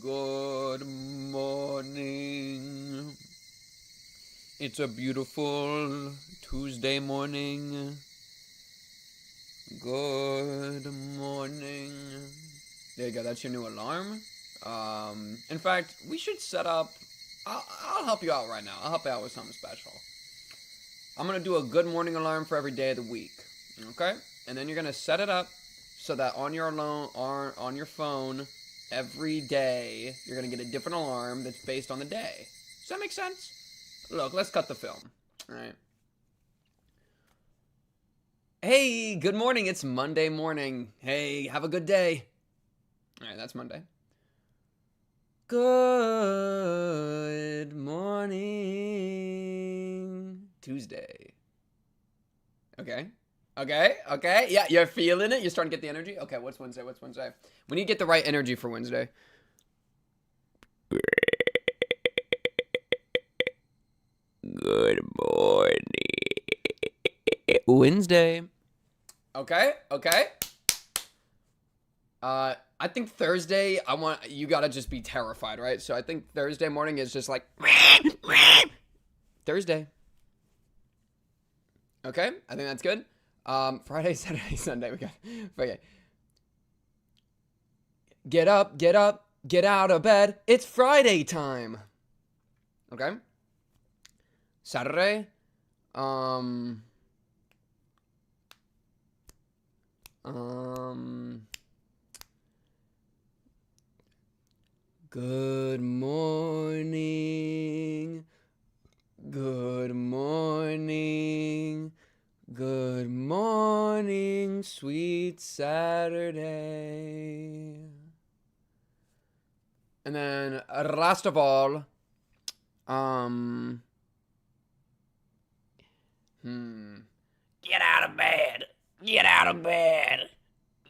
Good morning. It's a beautiful Tuesday morning. Good morning. There you go, that's your new alarm. In fact, we should set up... I'll help you out right now. I'll help you out with something special. I'm going to do a good morning alarm for every day of the week. Okay? And then you're going to set it up so that on your phone, every day, you're going to get a different alarm that's based on the day. Does that make sense? Look, let's cut the film. All right. Hey, good morning. It's Monday morning. Hey, have a good day. All right, that's Monday. Good morning. Tuesday. Okay. Yeah, you're feeling it? You're starting to get the energy? Okay, what's Wednesday? We need to get the right energy for Wednesday. Good morning. Wednesday. Okay. I think Thursday, you gotta just be terrified, right? So I think Thursday morning is just like... Thursday. Okay, I think that's good. Friday, Saturday, Sunday, we got... Okay. Get up, get out of bed. It's Friday time. Okay. Saturday. Good morning. Good morning. Good morning, sweet Saturday. And then, last of all, get out of bed. Get out of bed.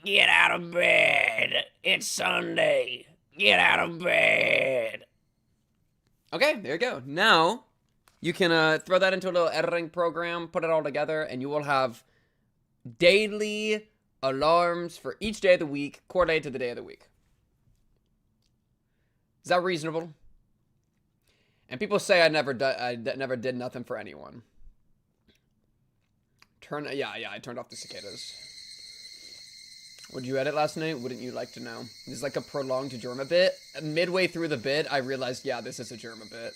Get out of bed. It's Sunday. Get out of bed. Okay, there you go. Now, you can throw that into a little editing program, put it all together, and you will have daily alarms for each day of the week, correlated to the day of the week. Is that reasonable? And people say I never did nothing for anyone. I turned off the cicadas. Would you edit last night? Wouldn't you like to know? This is like a prolonged Germa bit. Midway through the bit, I realized, yeah, this is a Germa bit.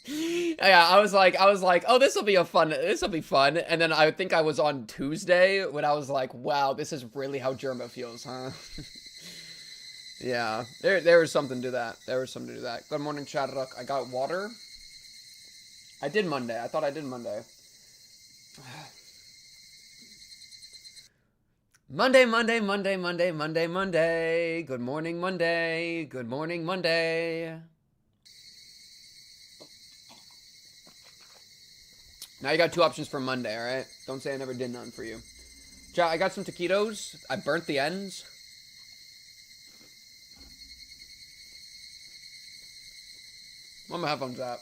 Yeah, I was like, oh, this will be fun. And then I think I was on Tuesday when I was like, wow, this is really how Germa feels, huh? Yeah, there was something to that. Good morning, Chadrock. I got water. I did Monday. I thought I did Monday. Monday. Good morning, Monday. Good morning, Monday. Now you got two options for Monday, alright? Don't say I never did none for you. I got some taquitos. I burnt the ends. Where my headphones at?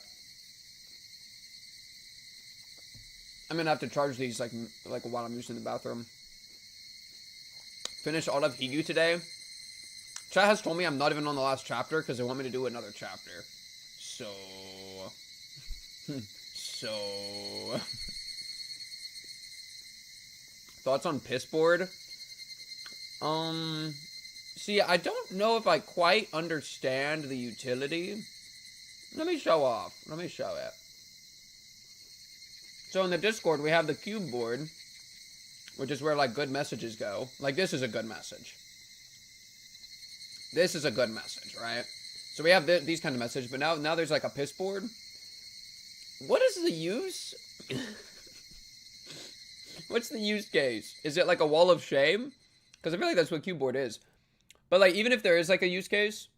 I'm gonna have to charge these like while I'm using the bathroom. Finish all of Higurashi today. Ch8 has told me I'm not even on the last chapter because they want me to do another chapter. So... Thoughts on Pissboard? See, I don't know if I quite understand the utility. Let me show it. So in the Discord, we have the cube board, which is where, like, good messages go. Like, this is a good message. This is a good message, right? So we have these kind of messages, but now there's, like, a piss board. What is the use? What's the use case? Is it, like, a wall of shame? Because I feel like that's what cube board is. But, like, even if there is, like, a use case,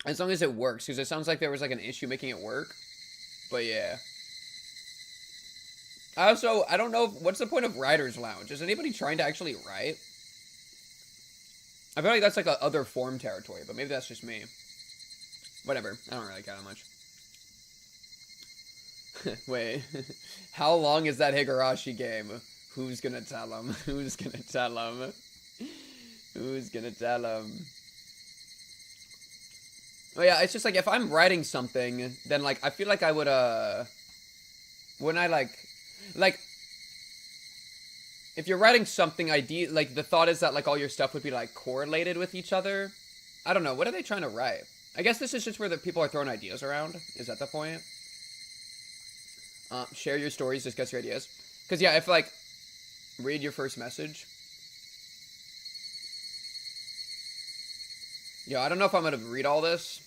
as long as it works, because it sounds like there was, like, an issue making it work. But, yeah. I don't know, what's the point of Writer's Lounge? Is anybody trying to actually write? I feel like that's like a other form territory, but maybe that's just me. Whatever, I don't really care that much. Wait, how long is that Higurashi game? Who's gonna tell him? Oh yeah, it's just like if I'm writing something, then like I feel like I would wouldn't I like if you're writing something like the thought is that like all your stuff would be like correlated with each other. I don't know, what are they trying to write? I guess this is just where the people are throwing ideas around. Is that the point? Share your stories, discuss your ideas. Because yeah, if like read your first message. Yeah, I don't know if I'm gonna read all this.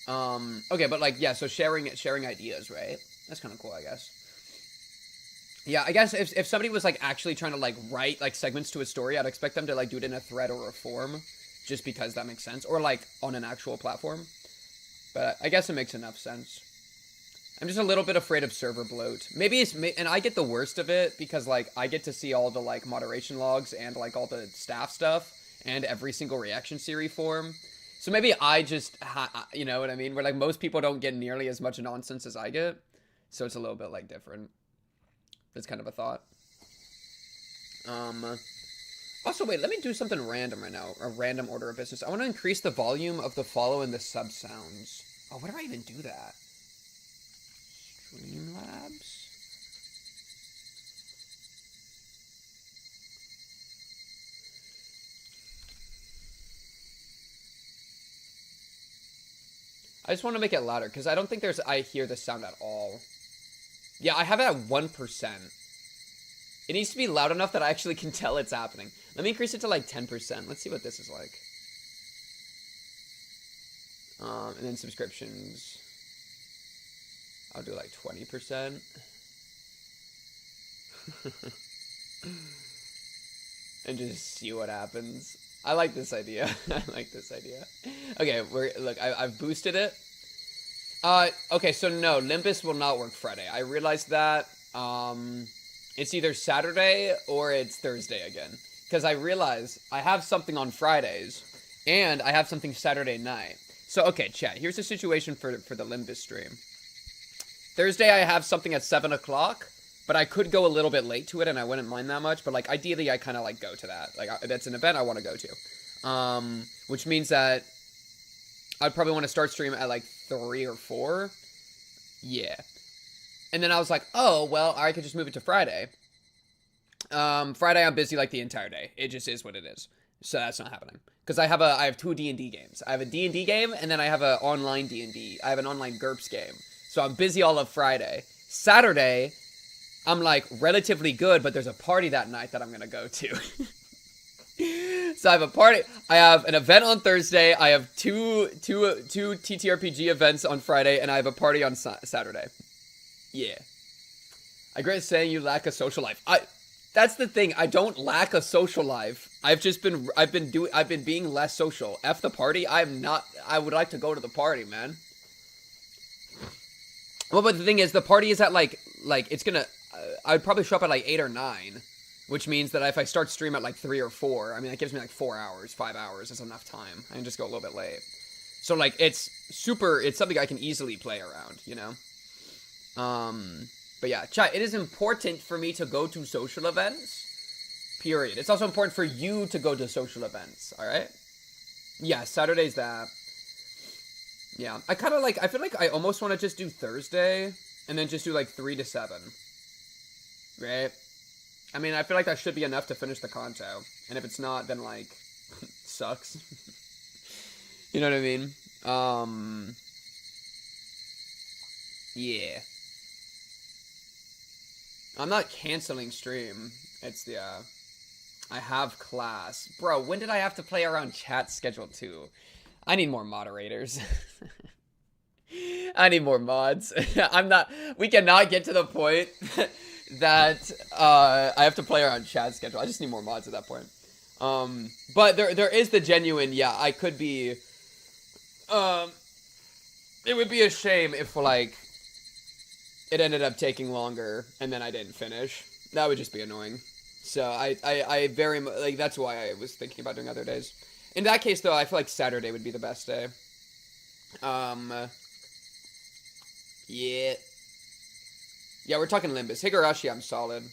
Okay, but like yeah, so sharing ideas, right? That's kind of cool, I guess. Yeah, I guess if somebody was like actually trying to like write like segments to a story, I'd expect them to like do it in a thread or a form, just because that makes sense, or like on an actual platform. But I guess it makes enough sense. I'm just a little bit afraid of server bloat. Maybe it's and I get the worst of it because like I get to see all the like moderation logs and like all the staff stuff and every single reaction series form. So maybe I just you know what I mean? Where like most people don't get nearly as much nonsense as I get, so it's a little bit like different. That's kind of a thought. Also, wait, let me do something random right now. A random order of business. I want to increase the volume of the follow and the sub sounds. Oh, where do I even do that? Streamlabs? I just want to make it louder, because I don't think I hear the sound at all. Yeah, I have it at 1%. It needs to be loud enough that I actually can tell it's happening. Let me increase it to like 10%. Let's see what this is like. And then subscriptions. I'll do like 20%. And just see what happens. I like this idea. I like this idea. Okay, look, I've boosted it. Okay, so no, Limbus will not work Friday. I realized that. It's either Saturday or it's Thursday again. Because I realize I have something on Fridays, and I have something Saturday night. So, okay, chat, here's the situation for the Limbus stream. Thursday I have something at 7 o'clock, but I could go a little bit late to it, and I wouldn't mind that much. But, like, ideally, I kind of, like, go to that. Like, that's an event I want to go to. Which means that I'd probably want to start stream at, like, 3 or 4. Yeah. And then I was like, oh, well, I could just move it to Friday. Friday I'm busy, like, the entire day. It just is what it is. So that's not happening. Because I have 2 D&D games. I have a D&D game, and then I have an online D&D. I have an online GURPS game. So I'm busy all of Friday. Saturday, I'm, like, relatively good, but there's a party that night that I'm going to go to. So I have a party. I have an event on Thursday. I have two TTRPG events on Friday, and I have a party on Saturday. Yeah. I agree with saying you lack a social life. That's the thing. I don't lack a social life. I've been being less social. F the party. I would like to go to the party, man. Well, but the thing is, the party is at like it's gonna. I'd probably show up at like 8 or 9, which means that if I start stream at like 3 or 4, I mean that gives me like 4 hours, 5 hours. That's enough time. I can just go a little bit late. So like it's something I can easily play around, you know. But yeah, chat, it is important for me to go to social events, period. It's also important for you to go to social events, alright? Yeah, Saturday's that. Yeah, I feel like I almost want to just do Thursday, and then just do like 3 to 7. Right? I mean, I feel like that should be enough to finish the conto, and if it's not, then like, sucks. You know what I mean? Yeah. I'm not canceling stream. It's the, I have class. Bro, when did I have to play around chat schedule too? I need more moderators. I need more mods. We cannot get to the point that, I have to play around chat schedule. I just need more mods at that point. But there is the genuine, yeah, I could be, it would be a shame if, like, it ended up taking longer, and then I didn't finish. That would just be annoying. So I very much, like, that's why I was thinking about doing other days. In that case, though, I feel like Saturday would be the best day. Yeah. Yeah, we're talking Limbus. Higurashi, I'm solid.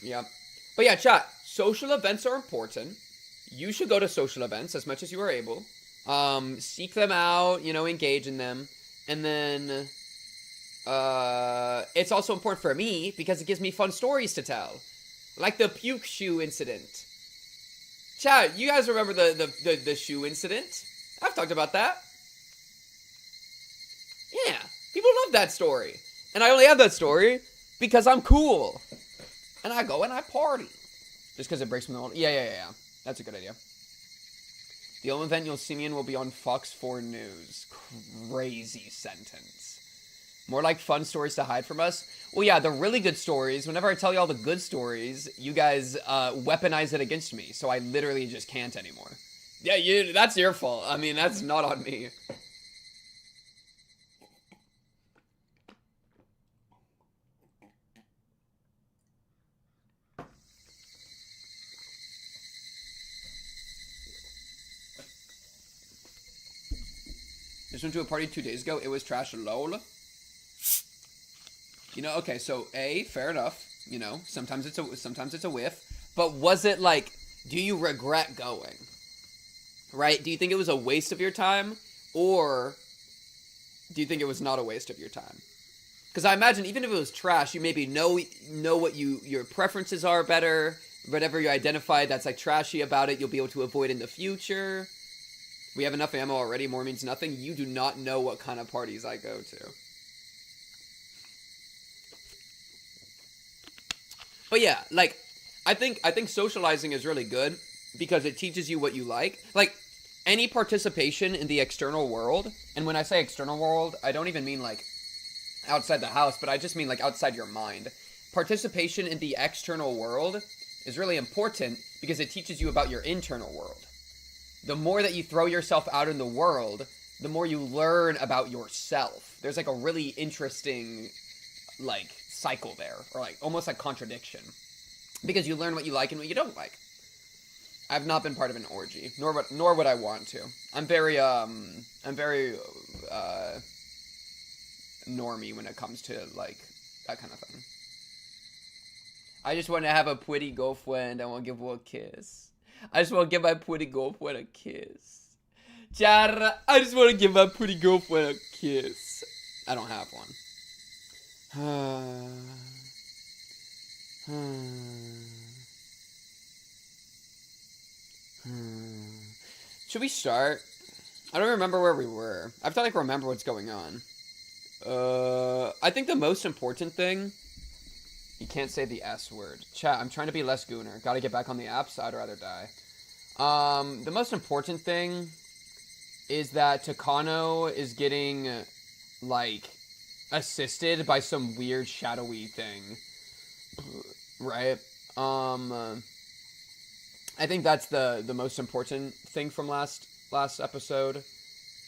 Yeah. But yeah, chat, social events are important. you should go to social events as much as you are able. Seek them out, engage in them. And then it's also important for me because it gives me fun stories to tell. Like the puke shoe incident. Chat, you guys remember the shoe incident? I've talked about that. Yeah, people love that story. And I only have that story because I'm cool. And I go and I party. Just because it breaks me the whole... Yeah. That's a good idea. The only event you'll see me in will be on Fox 4 News. Crazy sentence. More like fun stories to hide from us. Well, yeah, the really good stories, whenever I tell you all the good stories, you guys weaponize it against me. So I literally just can't anymore. Yeah, that's your fault. I mean, that's not on me. Just went to a party 2 days ago. It was trash, lol. Okay, so fair enough. Sometimes it's a whiff. But was it like, do you regret going? Right? Do you think it was a waste of your time? Or do you think it was not a waste of your time? Because I imagine even if it was trash, you maybe know what your preferences are better. Whatever you identify that's like trashy about it, you'll be able to avoid in the future. We have enough ammo already. More means nothing. You do not know what kind of parties I go to. But yeah, like, I think socializing is really good because it teaches you what you like. Like, any participation in the external world, and when I say external world, I don't even mean like outside the house, but I just mean like outside your mind. Participation in the external world is really important because it teaches you about your internal world. The more that you throw yourself out in the world, the more you learn about yourself. There's like a really interesting, like, cycle there, or like almost like contradiction, because you learn what you like and what you don't like. I've not been part of an orgy, nor would I want to. I'm very normie when it comes to like that kind of thing. I just want to have a pretty girlfriend. I want to give her a kiss. I just want to give my pretty girlfriend a kiss. Chara, I just want to give my pretty girlfriend a kiss. I don't have one. Should we start? I don't remember where we were. I have to like remember what's going on. I think the most important thing... You can't say the S word. Chat, I'm trying to be less gooner. Gotta get back on the apps. I'd rather die. The most important thing is that Takano is getting, like, assisted by some weird shadowy thing. Right? I think that's the most important thing from last episode.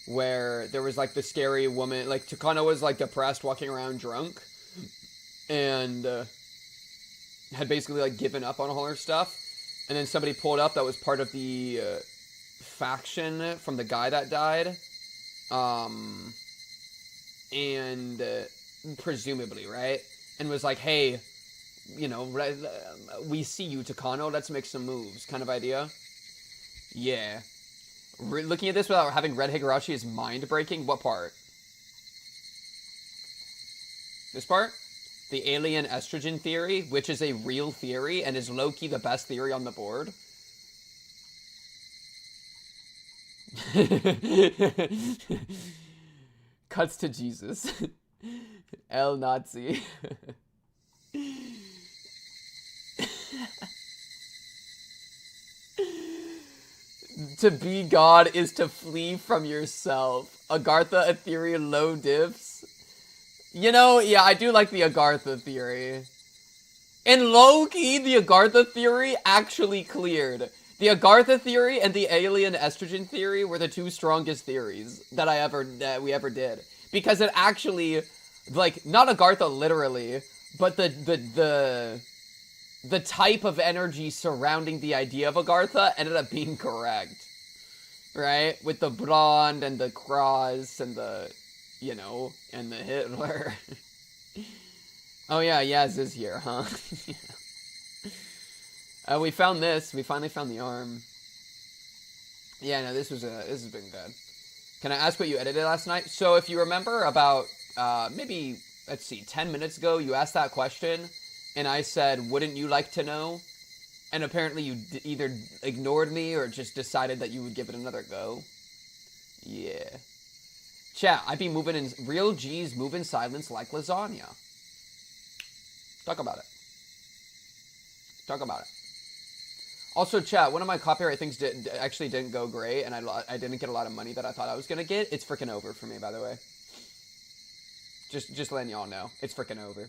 Where there was, like, the scary woman. Like, Takano was, like, depressed, walking around drunk. And, had basically, like, given up on all her stuff. And then somebody pulled up that was part of the faction from the guy that died. And presumably, right? And was like, hey, we see you, Takano, let's make some moves, kind of idea. Yeah. Looking at this without having read Higurashi is mind-breaking. What part? This part? The alien estrogen theory, which is a real theory and is low-key the best theory on the board. Cuts to Jesus. El Nazi. To be God is to flee from yourself. Agartha, Ethereal, low diffs. Yeah, I do like the Agartha theory. And low-key, the Agartha theory actually cleared. The Agartha theory and the alien estrogen theory were the two strongest theories that we ever did. Because it actually, like, not Agartha literally, but the type of energy surrounding the idea of Agartha ended up being correct. Right? With the blonde and the cross and the... and the Hitler. Oh yeah, Yaz is here, huh? We found this. We finally found the arm. Yeah, no, this has been good. Can I ask what you edited last night? So if you remember about, maybe, let's see, 10 minutes ago, you asked that question, and I said, wouldn't you like to know? And apparently you either ignored me or just decided that you would give it another go. Yeah. Chat, I be moving in, real G's move in silence like lasagna. Talk about it. Talk about it. Also, chat, one of my copyright things actually didn't go great, and I didn't get a lot of money that I thought I was going to get. It's freaking over for me, by the way. Just letting y'all know. It's freaking over.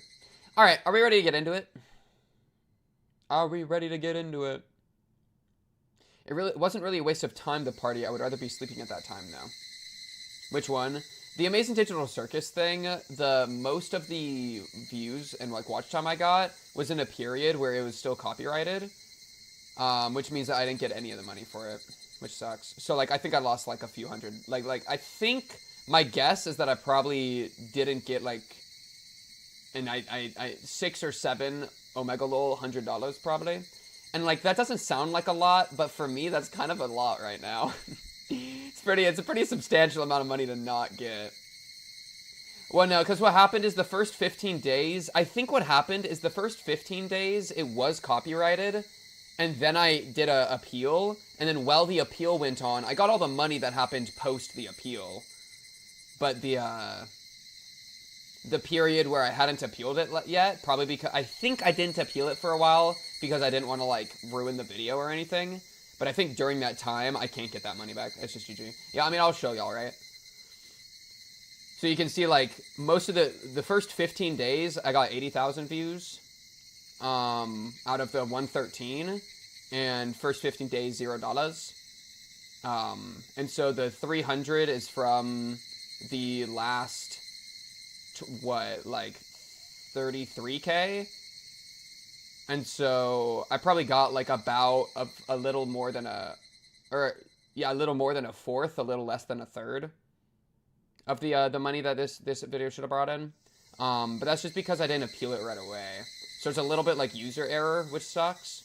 All right, are we ready to get into it? Are we ready to get into it? It wasn't really a waste of time to party. I would rather be sleeping at that time now. Which one? The Amazing Digital Circus thing, the most of the views and like watch time I got was in a period where it was still copyrighted. Which means that I didn't get any of the money for it, which sucks. So like I think I lost like a few hundred. Like I think my guess is that I probably didn't get like I 6 or 7 Omega Lol $100 probably. And like that doesn't sound like a lot, but for me that's kind of a lot right now. It's a pretty substantial amount of money to not get. Well, no, because what happened is the first 15 days, I think what happened is the first 15 days it was copyrighted, and then I did a appeal, and then while the appeal went on, I got all the money that happened post the appeal. But the period where I hadn't appealed it yet, probably because I think I didn't appeal it for a while because I didn't want to like ruin the video or anything. But I think during that time, I can't get that money back. It's just GG. Yeah, I mean, I'll show y'all, right? So you can see, like, most of the first 15 days, I got 80,000 views out of the 113. And first 15 days, $0. And so the 300 is from the last, like 33K? And so I probably got like about a little more than a little more than a fourth, a little less than a third of the money that this video should have brought in. But that's just because I didn't appeal it right away. So it's a little bit like user error, which sucks.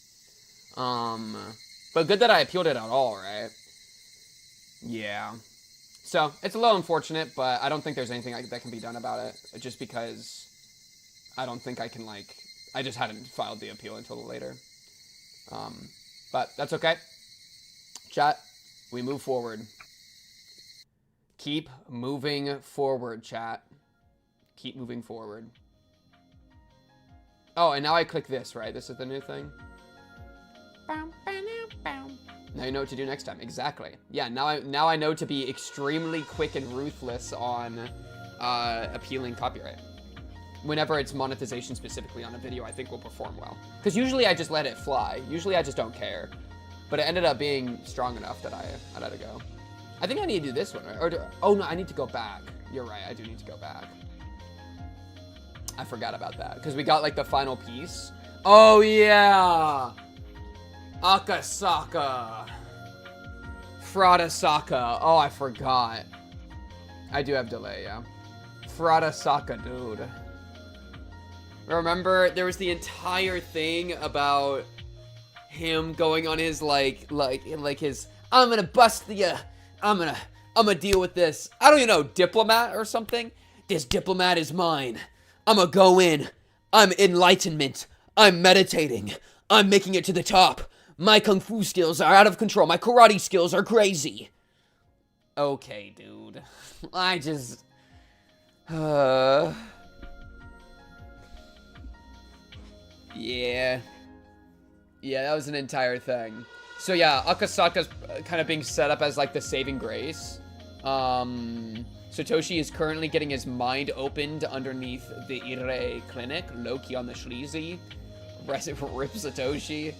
But good that I appealed it at all, right? Yeah. So it's a little unfortunate, but I don't think there's anything that can be done about it. Just because I don't think I can like. I just hadn't filed the appeal until later. But that's okay. Chat, we move forward. Keep moving forward, chat. Keep moving forward. Oh, and now I click this, right? This is the new thing. Now you know what to do next time. Exactly. Yeah, now I know to be extremely quick and ruthless on appealing copyright. Whenever it's monetization specifically on a video, I think will perform well. Because usually I just let it fly. Usually I just don't care. But it ended up being strong enough that I let it go. I think I need to do this one, right? Oh no, I need to go back. You're right, I do need to go back. I forgot about that. Because we got like the final piece. Oh yeah! Akasaka. Fradasaka. Oh, I forgot. I do have delay, yeah. Fradasaka, dude. Remember, there was the entire thing about him going on his, like his, I'm gonna bust the, I'm gonna deal with this, I don't even know, diplomat or something? This diplomat is mine. I'm gonna go in. I'm enlightenment. I'm meditating. I'm making it to the top. My kung fu skills are out of control. My karate skills are crazy. Okay, dude. I just, Yeah. Yeah, that was an entire thing. So yeah, Akasaka's kind of being set up as like the saving grace. Satoshi is currently getting his mind opened underneath the Ire clinic. Loki on the Shleezy. Rip Satoshi.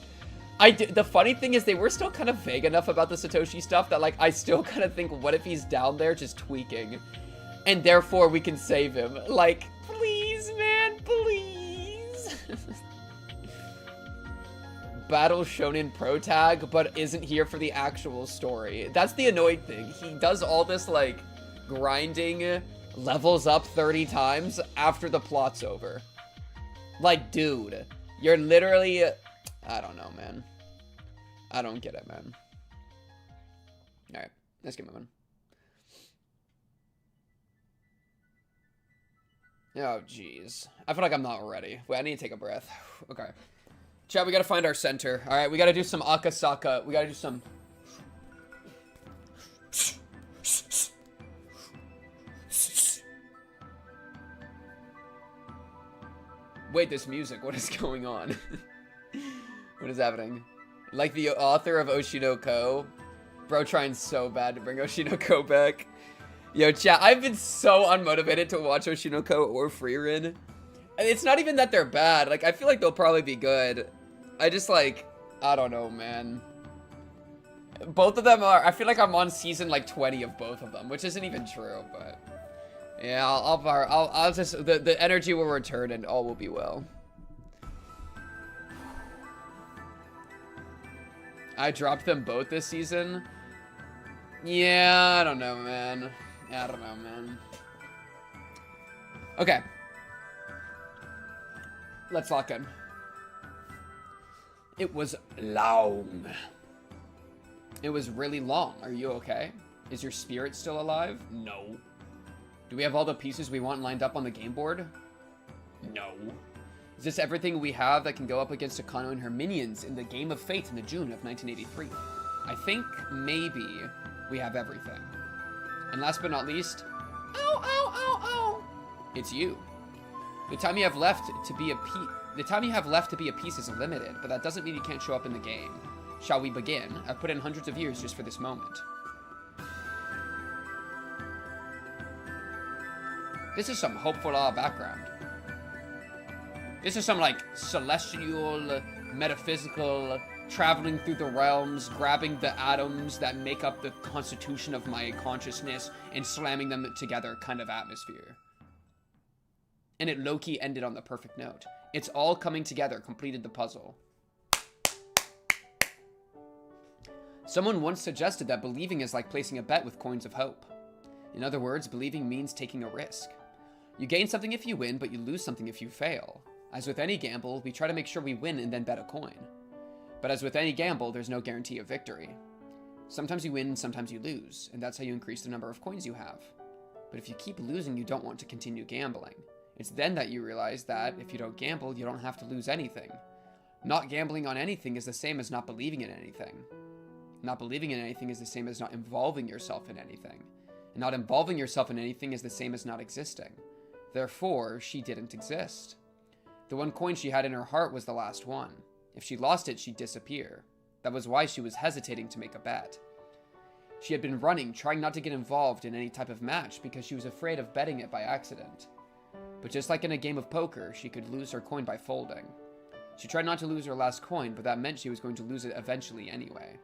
The funny thing is they were still kind of vague enough about the Satoshi stuff that like I still kind of think, what if he's down there just tweaking? And therefore we can save him. Like, please, man, please. Battle Shonen Pro Tag, but isn't here for the actual story. That's the annoying thing. He does all this, like, grinding, levels up 30 times after the plot's over. Like, dude, you're literally... I don't know, man. I don't get it, man. Let's get moving. Oh, jeez. I feel like I'm not ready. Wait, I need to take a breath. Okay. Chat, we gotta find our center. Alright, we gotta do some Akasaka. We gotta do some... Wait, this music. What is going on? What is happening? Like the author of Oishi no Ko. Bro trying so bad to bring Oishi no Ko back. Yo, chat, I've been so unmotivated to watch Oishi no Ko or Frieren. And it's not even that they're bad. Like, I feel like they'll probably be good. I just, like, I don't know, man. Both of them are, I feel like I'm on season, like, 20 of both of them, which isn't even true, but... Yeah, I'll just, the energy will return and all will be well. I dropped them both this season. Yeah, I don't know, man. I don't know, man. Okay. Let's lock in. It was long. It was really long. Are you okay? Is your spirit still alive? No. Do we have all the pieces we want lined up on the game board? No. Is this everything we have that can go up against Hanu and her minions in the Game of Fate in the June of 1983? I think maybe we have everything. And last but not least, it's you. The time you have left to be a piece is limited, but that doesn't mean you can't show up in the game. Shall we begin? I've put in hundreds of years just for this moment. This is some hopeful background. This is some, like, celestial, metaphysical, traveling through the realms, grabbing the atoms that make up the constitution of my consciousness and slamming them together kind of atmosphere. And it low-key ended on the perfect note. It's all coming together, completed the puzzle. Someone once suggested that believing is like placing a bet with coins of hope. In other words, believing means taking a risk. You gain something if you win, but you lose something if you fail. As with any gamble, we try to make sure we win and then bet a coin. But as with any gamble, there's no guarantee of victory. Sometimes you win and sometimes you lose, and that's how you increase the number of coins you have. But if you keep losing, you don't want to continue gambling. It's then that you realize that if you don't gamble, you don't have to lose anything. Not gambling on anything is the same as not believing in anything. Not believing in anything is the same as not involving yourself in anything. And not involving yourself in anything is the same as not existing. Therefore, she didn't exist. The one coin she had in her heart was the last one. If she lost it, she'd disappear. That was why she was hesitating to make a bet. She had been running, trying not to get involved in any type of match because she was afraid of betting it by accident. But just like in a game of poker, she could lose her coin by folding. She tried not to lose her last coin, but that meant she was going to lose it eventually anyway.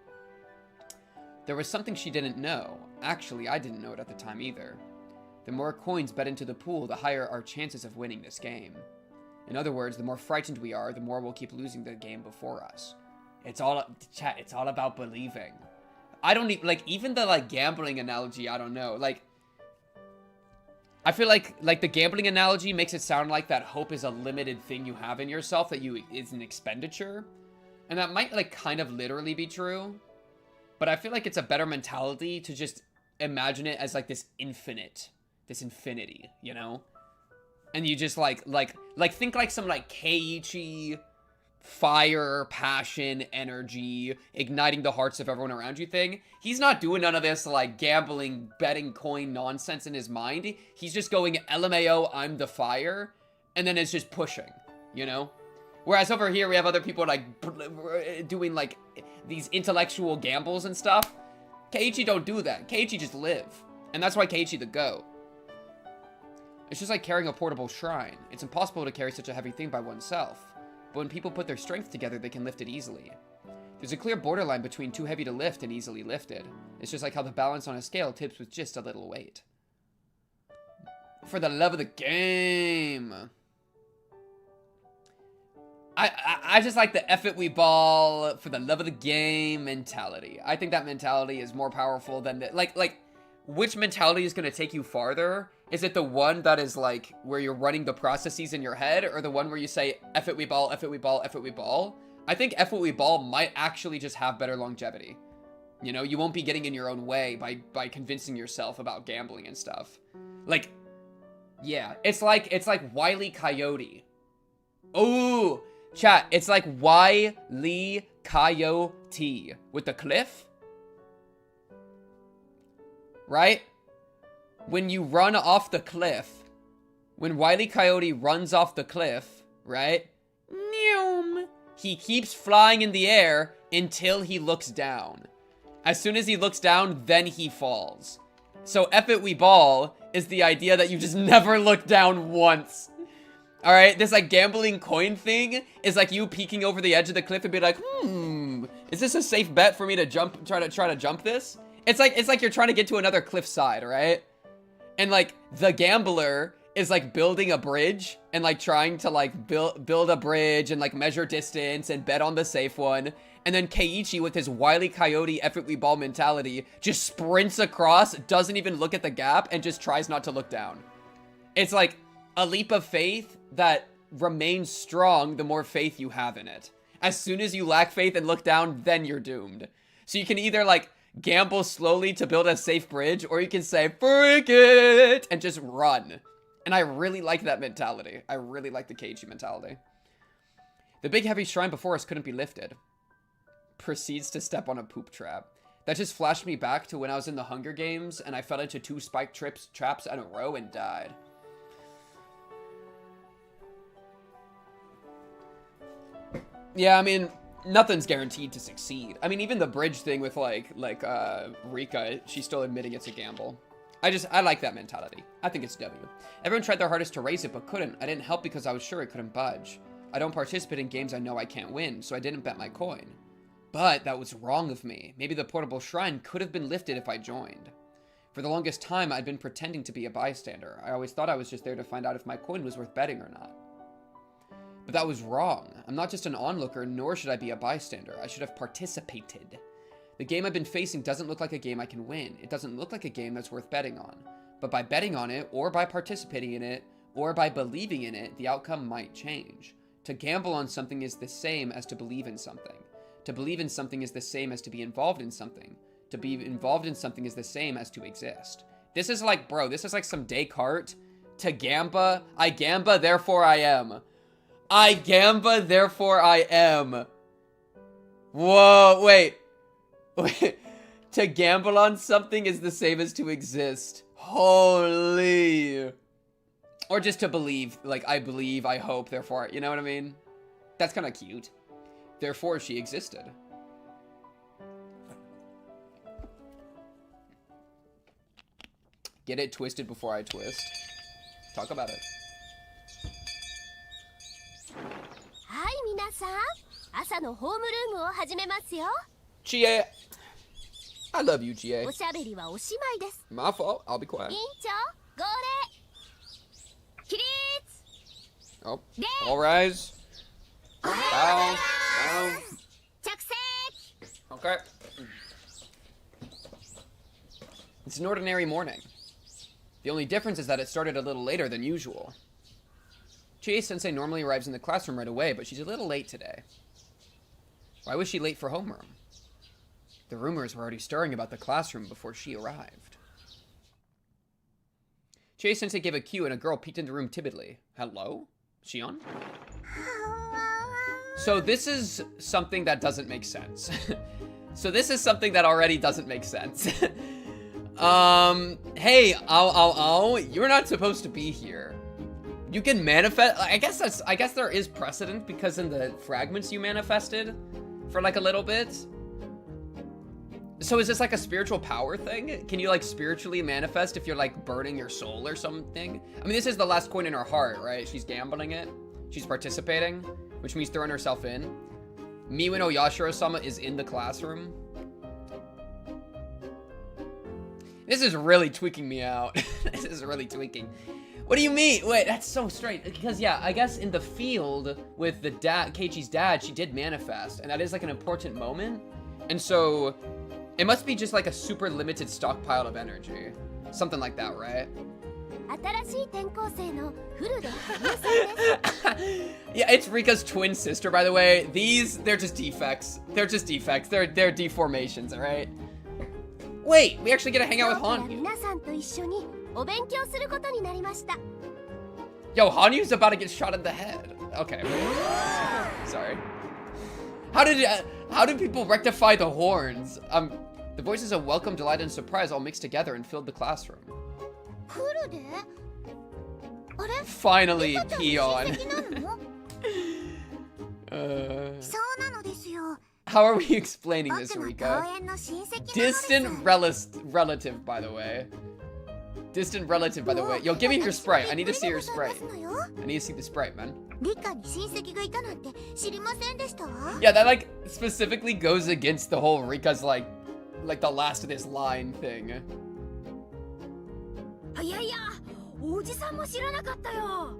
There was something she didn't know. Actually, I didn't know it at the time either. The more coins bet into the pool, the higher our chances of winning this game. In other words, the more frightened we are, the more we'll keep losing the game before us. It's all about believing. I don't need, like, even the, like, gambling analogy, I don't know. Like, I feel like the gambling analogy makes it sound like that hope is a limited thing you have in yourself, that is an expenditure. And that might, like, kind of literally be true. But I feel like it's a better mentality to just imagine it as, like, this infinity, you know? And you just, like, think like some, like, Keiichi fire, passion, energy, igniting the hearts of everyone around you thing. He's not doing none of this, like, gambling, betting coin nonsense in his mind. He's just going, LMAO, I'm the fire. And then it's just pushing, you know? Whereas over here, we have other people, like, doing, like, these intellectual gambles and stuff. Keiichi don't do that. Keiichi just live. And that's why Keiichi the GOAT. It's just like carrying a portable shrine. It's impossible to carry such a heavy thing by oneself. But when people put their strength together, they can lift it easily. There's a clear borderline between too heavy to lift and easily lifted. It's just like how the balance on a scale tips with just a little weight. For the love of the game. I just like the F it we ball for the love of the game mentality. I think that mentality is more powerful than the, like which mentality is going to take you farther? Is it the one that is like where you're running the processes in your head, or the one where you say F it we ball, F it we ball, F it we ball? I think F it we ball might actually just have better longevity. You know, you won't be getting in your own way by convincing yourself about gambling and stuff. Like, yeah, it's like Wile E. Coyote. Ooh, chat, it's like Wile E. Coyote with the cliff. Right? When you run off the cliff, when Wile E. Coyote runs off the cliff, right? He keeps flying in the air until he looks down. As soon as he looks down, then he falls. So F it we ball is the idea that you just never look down once. Alright, this like gambling coin thing is like you peeking over the edge of the cliff and be like, is this a safe bet for me to jump, try to jump this? It's like you're trying to get to another cliff side, right? And like the gambler is like building a bridge and like trying to like build a bridge and like measure distance and bet on the safe one. And then Keiichi with his Wile E. Coyote F it we ball mentality just sprints across, doesn't even look at the gap, and just tries not to look down. It's like a leap of faith that remains strong the more faith you have in it. As soon as you lack faith and look down, then you're doomed. So you can either like gamble slowly to build a safe bridge, or you can say, freak it, and just run. And I really like that mentality. I really like the Keiichi mentality. The big heavy shrine before us couldn't be lifted. Proceeds to step on a poop trap. That just flashed me back to when I was in the Hunger Games and I fell into 2 spike traps in a row and died. Yeah, I mean, nothing's guaranteed to succeed. I mean, even the bridge thing with like Rika, she's still admitting it's a gamble. I like that mentality. I think it's W. Everyone tried their hardest to raise it, but couldn't. I didn't help because I was sure it couldn't budge. I don't participate in games I know I can't win, so I didn't bet my coin. But that was wrong of me. Maybe the portable shrine could have been lifted if I joined. For the longest time, I'd been pretending to be a bystander. I always thought I was just there to find out if my coin was worth betting or not. But that was wrong. I'm not just an onlooker, nor should I be a bystander. I should have participated. The game I've been facing doesn't look like a game I can win. It doesn't look like a game that's worth betting on. But by betting on it, or by participating in it, or by believing in it, the outcome might change. To gamble on something is the same as to believe in something. To believe in something is the same as to be involved in something. To be involved in something is the same as to exist. This is like, bro, this is like some Descartes to gamba. I gamba, therefore I am. I gamba, therefore I am. Whoa, wait. To gamble on something is the same as to exist. Holy. Or just to believe, like, I believe, I hope, therefore, you know what I mean? That's kind of cute. Therefore, she existed. Get it twisted before I twist. Talk about it. Hi, 皆さん。朝のホームルームを始めますよ。Ch8. I love you, Ch8. おしゃべりはおしまいです。My fault. I'll be quiet. 委員長、号令。起立。 Oh, all rise. Bow. Bow. 着席。 Okay. It's an ordinary morning. The only difference is that it started a little later than usual. Ch8-sensei normally arrives in the classroom right away, but she's a little late today. Why was she late for homeroom? The rumors were already stirring about the classroom before she arrived. Ch8-sensei gave a cue and a girl peeked into the room timidly. Hello? Shion? So this is something that doesn't make sense. So this is something that already doesn't make sense. Hey, you're not supposed to be here. You can manifest. I guess there is precedent because in the fragments you manifested for like a little bit. So is this like a spiritual power thing? Can you like spiritually manifest if you're like burning your soul or something? I mean, this is the last coin in her heart, right? She's gambling it. She's participating, which means throwing herself in. Miwano Yashiro-sama is in the classroom. This is really tweaking me out. This is really tweaking. What do you mean? Wait, that's so strange. Because yeah, I guess in the field with the dad, Keiichi's dad, she did manifest, and that is like an important moment. And so it must be just like a super limited stockpile of energy. Something like that, right? Yeah, it's Rika's twin sister, by the way. They're just defects. They're just defects. They're deformations, all right? Wait, we actually get to hang out with 今日から Hanyuu. 皆さんと一緒にお勉強することになりました。 Yo, Hanyu's about to get shot in the head. Okay. Sorry. How did people rectify the horns? The voices of welcome, delight, and surprise all mixed together and filled the classroom. フルで？あれ？ Finally, リカちゃんの Peon. 親戚なの？そうなのですよ。 How are we explaining this, 僕の Rika? 公園の親戚なのです。 Distant relative, by the way. Distant relative, by the way. Yo, give me your sprite. I need to see your sprite. I need to see the sprite, man. リカに親戚がいたなんて知りませんでした？ Yeah, that like specifically goes against the whole Rika's like the last of this line thing. いやいや、おじさんも知らなかったよ。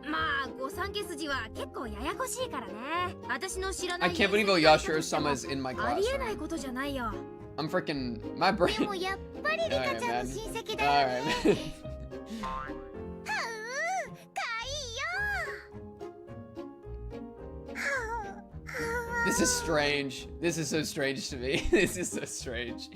まあ、御三家筋は結構ややこしいからね。私の知らない。 I can't believe Oyashiro-sama is in my ありえない classroom. ことじゃないよ。 I'm freaking my brain. でもやっぱりリカちゃんの親戚だよ Alright, ね。 man. かいいよ。 This is strange. This is so strange to me. This is so strange.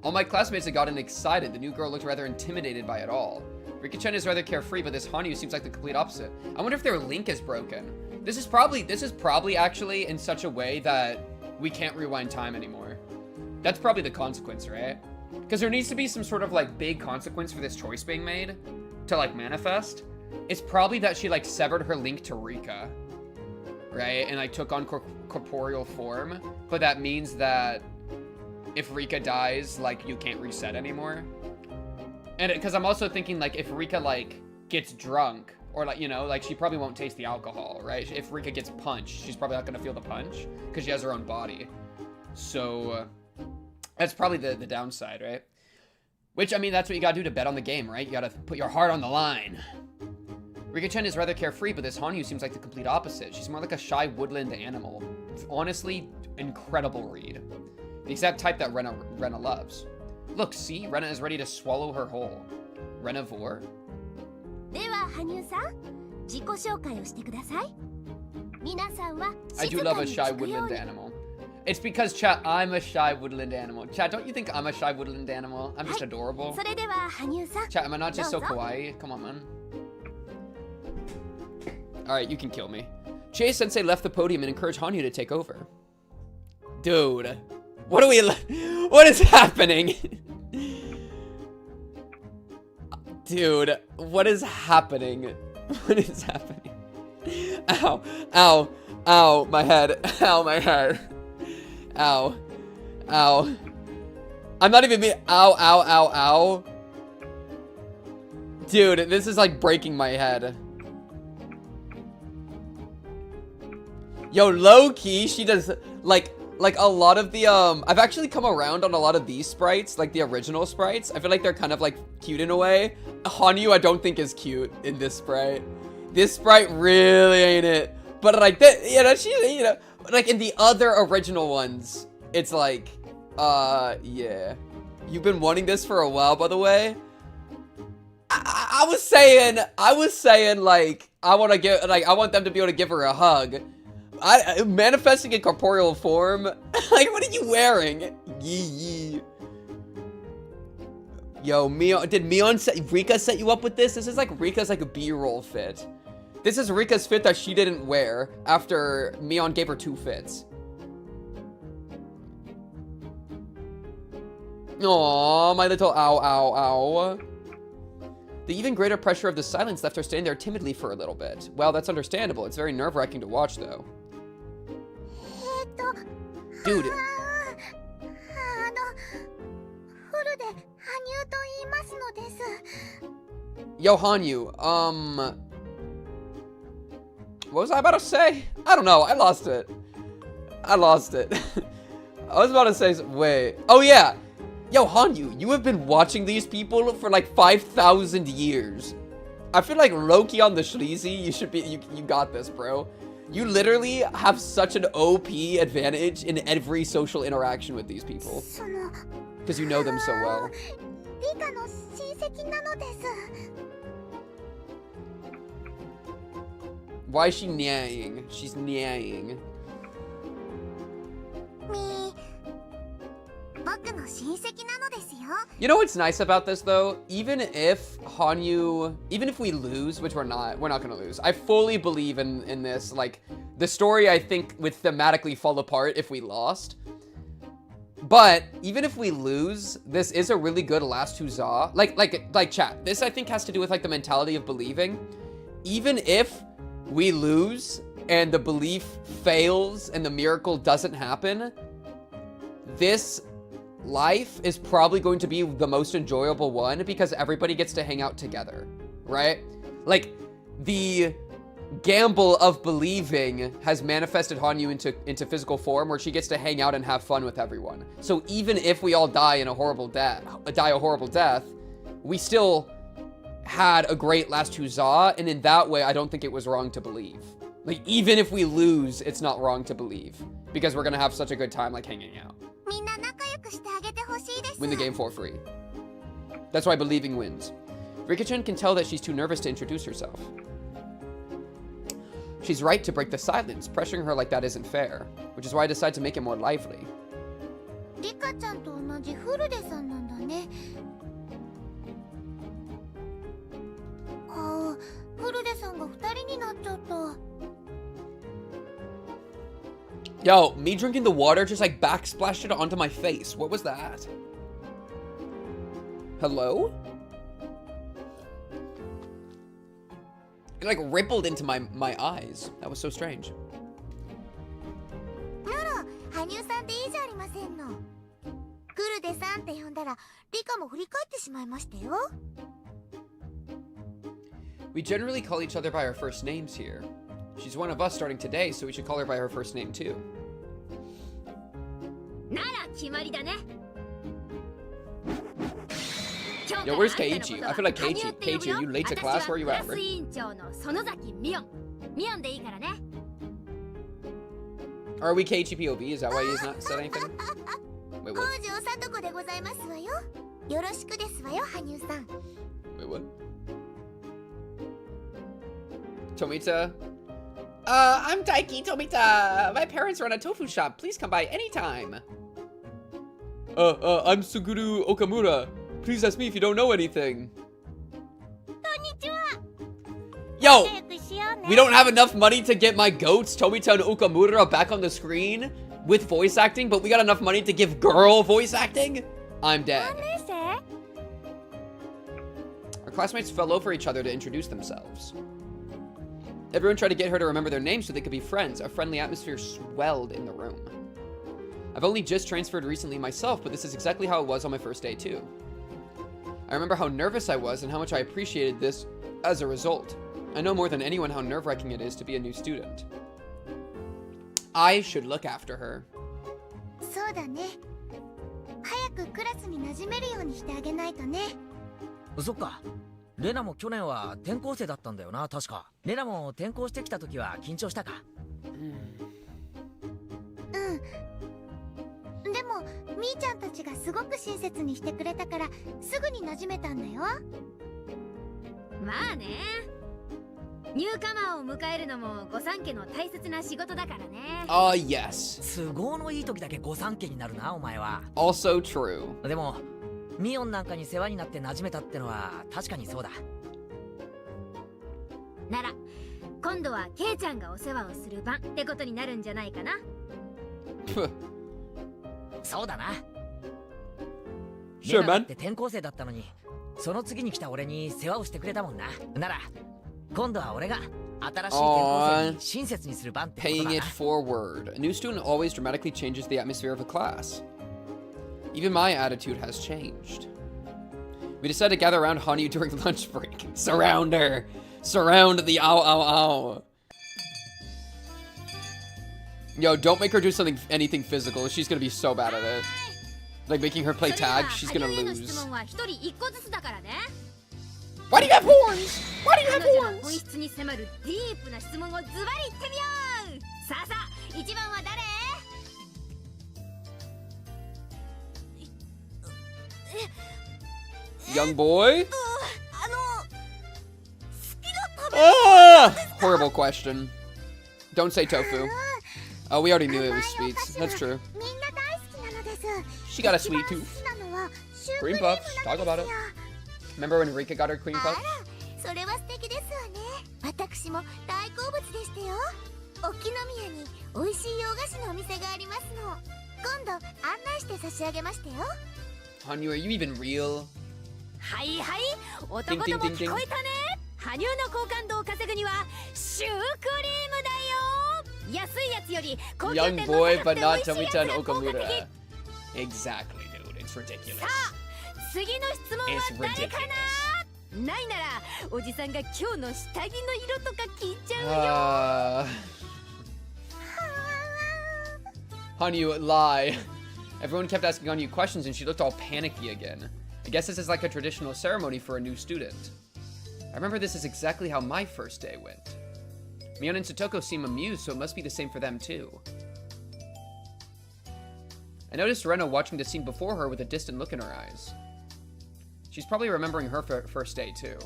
All my classmates had gotten excited. The new girl looked rather intimidated by it all. Rika-chan is rather carefree, but this Hanyuu seems like the complete opposite. I wonder if their link is broken. This is probably actually in such a way that we can't rewind time anymore. That's probably the consequence, right? Because there needs to be some sort of like big consequence for this choice being made to like manifest. It's probably that she like severed her link to Rika, right? And like took on corporeal form. But that means that if Rika dies, like you can't reset anymore. And because I'm also thinking like if Rika like gets drunk or like, you know, like she probably won't taste the alcohol, right? If Rika gets punched, she's probably not going to feel the punch because she has her own body. So that's probably the downside, right? Which, I mean, that's what you gotta do to bet on the game, right? You gotta put your heart on the line. Rika-chan is rather carefree, but this Hanyuu seems like the complete opposite. She's more like a shy woodland animal. It's honestly, incredible read. The exact type that Rena loves. Look, see? Rena is ready to swallow her whole. Renivore? では、羽生さん、自己紹介をしてください。皆さんは I 静 do か love a に shy 聞くよう woodland に。 animal. It's because, chat, I'm a shy woodland animal. Chat, don't you think I'm a shy woodland animal? I'm just adorable. それでは、羽生さん。 Chat, am I not just so どうぞ。 kawaii? Come on, man. Alright, you can kill me. Ch8 sensei left the podium and encouraged Hanyuu to take over. Dude. What are we... What is happening? Dude, what is happening? What is happening? Ow. Ow. Ow, my head. Ow, my head. Ow. Ow. I'm not even being... Ow, ow, ow, ow. Dude, this is like breaking my head. Yo, low-key, she does... Like a lot of the, I've actually come around on a lot of these sprites, like the original sprites. I feel like they're kind of like cute in a way. Hanyuu, I don't think is cute in this sprite. This sprite really ain't it. But like that, you know, she, you know, like in the other original ones, it's like, yeah. You've been wanting this for a while, by the way. I was saying, like, I want them to be able to give her a hug. Manifesting in corporeal form? Like, what are you wearing? Yee. Yo, did Rika set you up with this? This is like Rika's like a B-roll fit. This is Rika's fit that she didn't wear after Mion gave her 2 fits. Aww, my little ow, ow, ow. The even greater pressure of the silence left her standing there timidly for a little bit. Well, that's understandable. It's very nerve-wracking to watch, though. Dude. Yo, Hanyuu, what was I about to say? I don't know. I lost it. I was about to say, wait. Oh, yeah. Yo, Hanyuu, you have been watching these people for like 5,000 years. I feel like low-key on the sleazy, you should be, you got this, bro. You literally have such an OP advantage in every social interaction with these people. Because you know them so well. Why is she nyaying? She's nyaying. You know what's nice about this though? Even if we lose, which we're not gonna lose. I fully believe in this. Like, the story I think would thematically fall apart if we lost. But even if we lose, this is a really good last huzzah. Like chat. This I think has to do with like the mentality of believing. Even if we lose and the belief fails and the miracle doesn't happen, this life is probably going to be the most enjoyable one because everybody gets to hang out together, right? Like, the gamble of believing has manifested Hanyuu into physical form where she gets to hang out and have fun with everyone. So even if we all die a horrible death, we still had a great last huzzah, and in that way, I don't think it was wrong to believe. Like, even if we lose, it's not wrong to believe because we're gonna have such a good time, like, hanging out. Win the game for free. That's why believing wins. Rika-chan can tell that she's too nervous to introduce herself. She's right to break the silence. Pressuring her like that isn't fair, which is why I decide to make it more lively. Rika-chanと同じフルデさんなんだね。フルデさんが2人になっちゃった。Yo, me drinking the water just like backsplashed it onto my face. What was that? Hello? It like rippled into my eyes. That was so strange. なら、羽生さんでいいじゃありませんの。フルデさんって呼んだら、リカも振り返ってしまいましたよ。We generally call each other by our first names here. She's one of us starting today, so we should call her by her first name too. なら決まりだね。 Yo, where's Keiichi? I feel like Keiichi, are you late to class? Where are you at, bro? Are we Keiichi POV? Is that why he's not said anything? Wait, what? Wait, what? Tomita? I'm Daiki Tomita. My parents run a tofu shop. Please come by anytime. I'm Suguru Okamura. Please ask me if you don't know anything. Yo! We don't have enough money to get my goats, Tomita and Okamura, back on the screen with voice acting, but we got enough money to give girl voice acting? I'm dead. Our classmates fell over each other to introduce themselves. Everyone tried to get her to remember their names so they could be friends. A friendly atmosphere swelled in the room. I've only just transferred recently myself, but this is exactly how it was on my first day too. I remember how nervous I was and how much I appreciated this as a result. I know more than anyone how nerve-wracking it is to be a new student. I should look after her. そうだね。早くクラスに馴染めるようにしてあげないとね。そっか。レナも去年は転校生だったんだよな、確か。レナも転校してきた時は緊張したか。でもみーちゃんたちがすごく親切にしてくれたからすぐに馴染めたんだよ。まあね。ニューカマーを迎えるのも御三家の大切な仕事だからね。Yes. 都合のいい時だけ御三家になるな、お前は。Also true. でもミオンなんかに世話になって馴染めたってのは確かにそうだ。なら今度はケイちゃんがお世話をする番ってことになるんじゃないかな。そうだな。Sure, man. って転校生だったのに、その次に来た俺に世話をしてくれたもんな。なら今度は俺が新しい転校生に親切にする番ってことだな。 Paying it forward. A new student always dramatically changes the atmosphere of a class. Even my attitude has changed. We decided to gather around Hanyuu during lunch break. Surround her. Surround the ow ow ow. Yo, don't make her do anything physical. She's gonna be so bad at it. Like making her play tag, she's gonna lose. Why do you have horns? Why do you have horns? Young boy? Horrible question. Don't say tofu. Oh, we already knew it was sweets. That's true. She got a sweet tooth. Cream puffs. Talk about it. Remember when Rika got her cream puffs? それは素敵ですわね。私も大好物でしたよ。沖宮に美味しい洋菓子のお店がありますの。今度案内して差し上げましたよ。Hanyuu, are you even real? はいはい、男ども聞こえたね。羽生の好感度を稼ぐにはシュークリームだよ。安いやつより高級 Young 店の boy, 高 but くて美 not 味しいやつ Tomita が and 効果的。 Okamura. Exactly, dude. It's ridiculous. さあ、次の質問は It's 誰か ridiculous. な。ないならおじさんが今日の下着の色とか聞いちゃうよ。Hanyuu, lie. Everyone kept asking Hanyuu questions and she looked all panicky again. I guess this is like a traditional ceremony for a new student. I remember this is exactly how my first day went. Mion and Satoko seem amused, so it must be the same for them too. I noticed Rena watching the scene before her with a distant look in her eyes. She's probably remembering her first day too.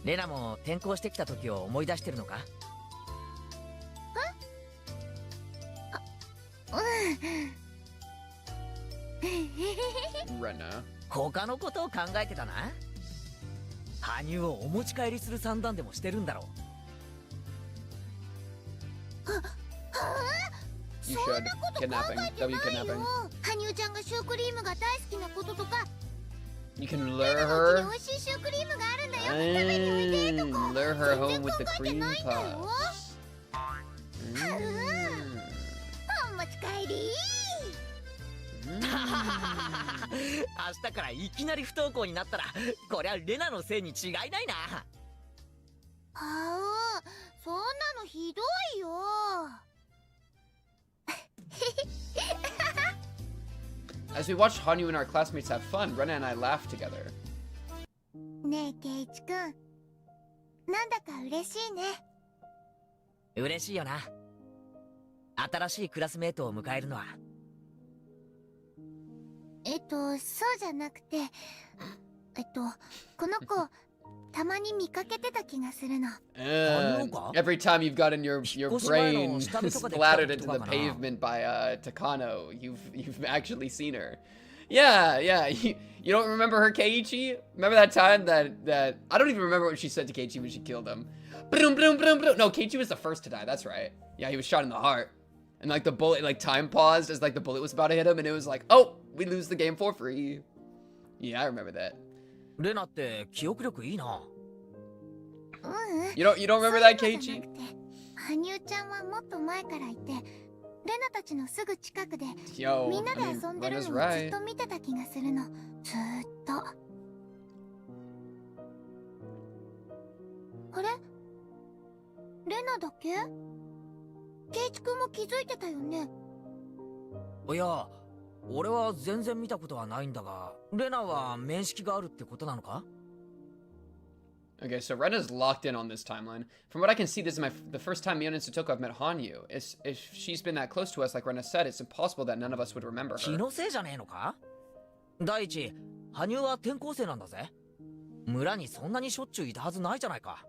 レナも転校してきた時を思い出してるのか？Rena. 他のことを考えてたな。羽生をお持ち帰りする算段でもしてるんだろう。You should. Kidnapping. W kidnapping. 羽生ちゃんがシュークリームが大好きなこととか、 You can レ lure ナの家 her. に美味しいシュークリームがあるんだよ。食べにおいでとか。 Lure her 全 home 然 with the 考えて cream ないんだよ。 puffs. お持ち帰り。明日からいきなり不登校になったら、こりゃレナのせいに違いないな。ああ、そんなのひどいよ。As we watched Hanu and our classmates have fun, Rena and I laughed together. ねえ、ケイチくん。なんだか嬉しいね。嬉しいよな。新しいクラスメートを迎えるのは。そうじゃなくて、この子、たまに見かけてた気がするの。Every time you've gotten your brain splattered into the pavement by Takano, you've actually seen her. Yeah. You don't remember her, Keiichi? Remember that time that I don't even remember what she said to Keiichi when she killed him. No, Keiichi was the first to die. That's right. Yeah, he was shot in the heart. And like the bullet, like time paused as like the bullet was about to hit him, and it was like, oh, we lose the game for free. Yeah, I remember that. レナって記憶力いいな。You don't remember that, Keiichi? 羽生ちゃんはもっと前からいて、レナたちのすぐ近くで、み Yo, んなで I 遊 mean, んでるのを Rena's ずっ right. と見てた気がするの。ずーっと。あれ？レナだけ？ケイチ君も気づいてたよね。いや、俺は全然見たことはないんだが、レナは面識があるってことなのか？ Okay, so Rena's locked in on this timeline. From what I can see, this is the first time Mion and Satoko have met Hanyuu. If she's been that close to us, like Rena said, it's impossible that none of us would remember 気 her. のせいじゃねえのか？第一、羽生は転校生なんだぜ。村にそんなにしょっちゅういたはずないじゃないか。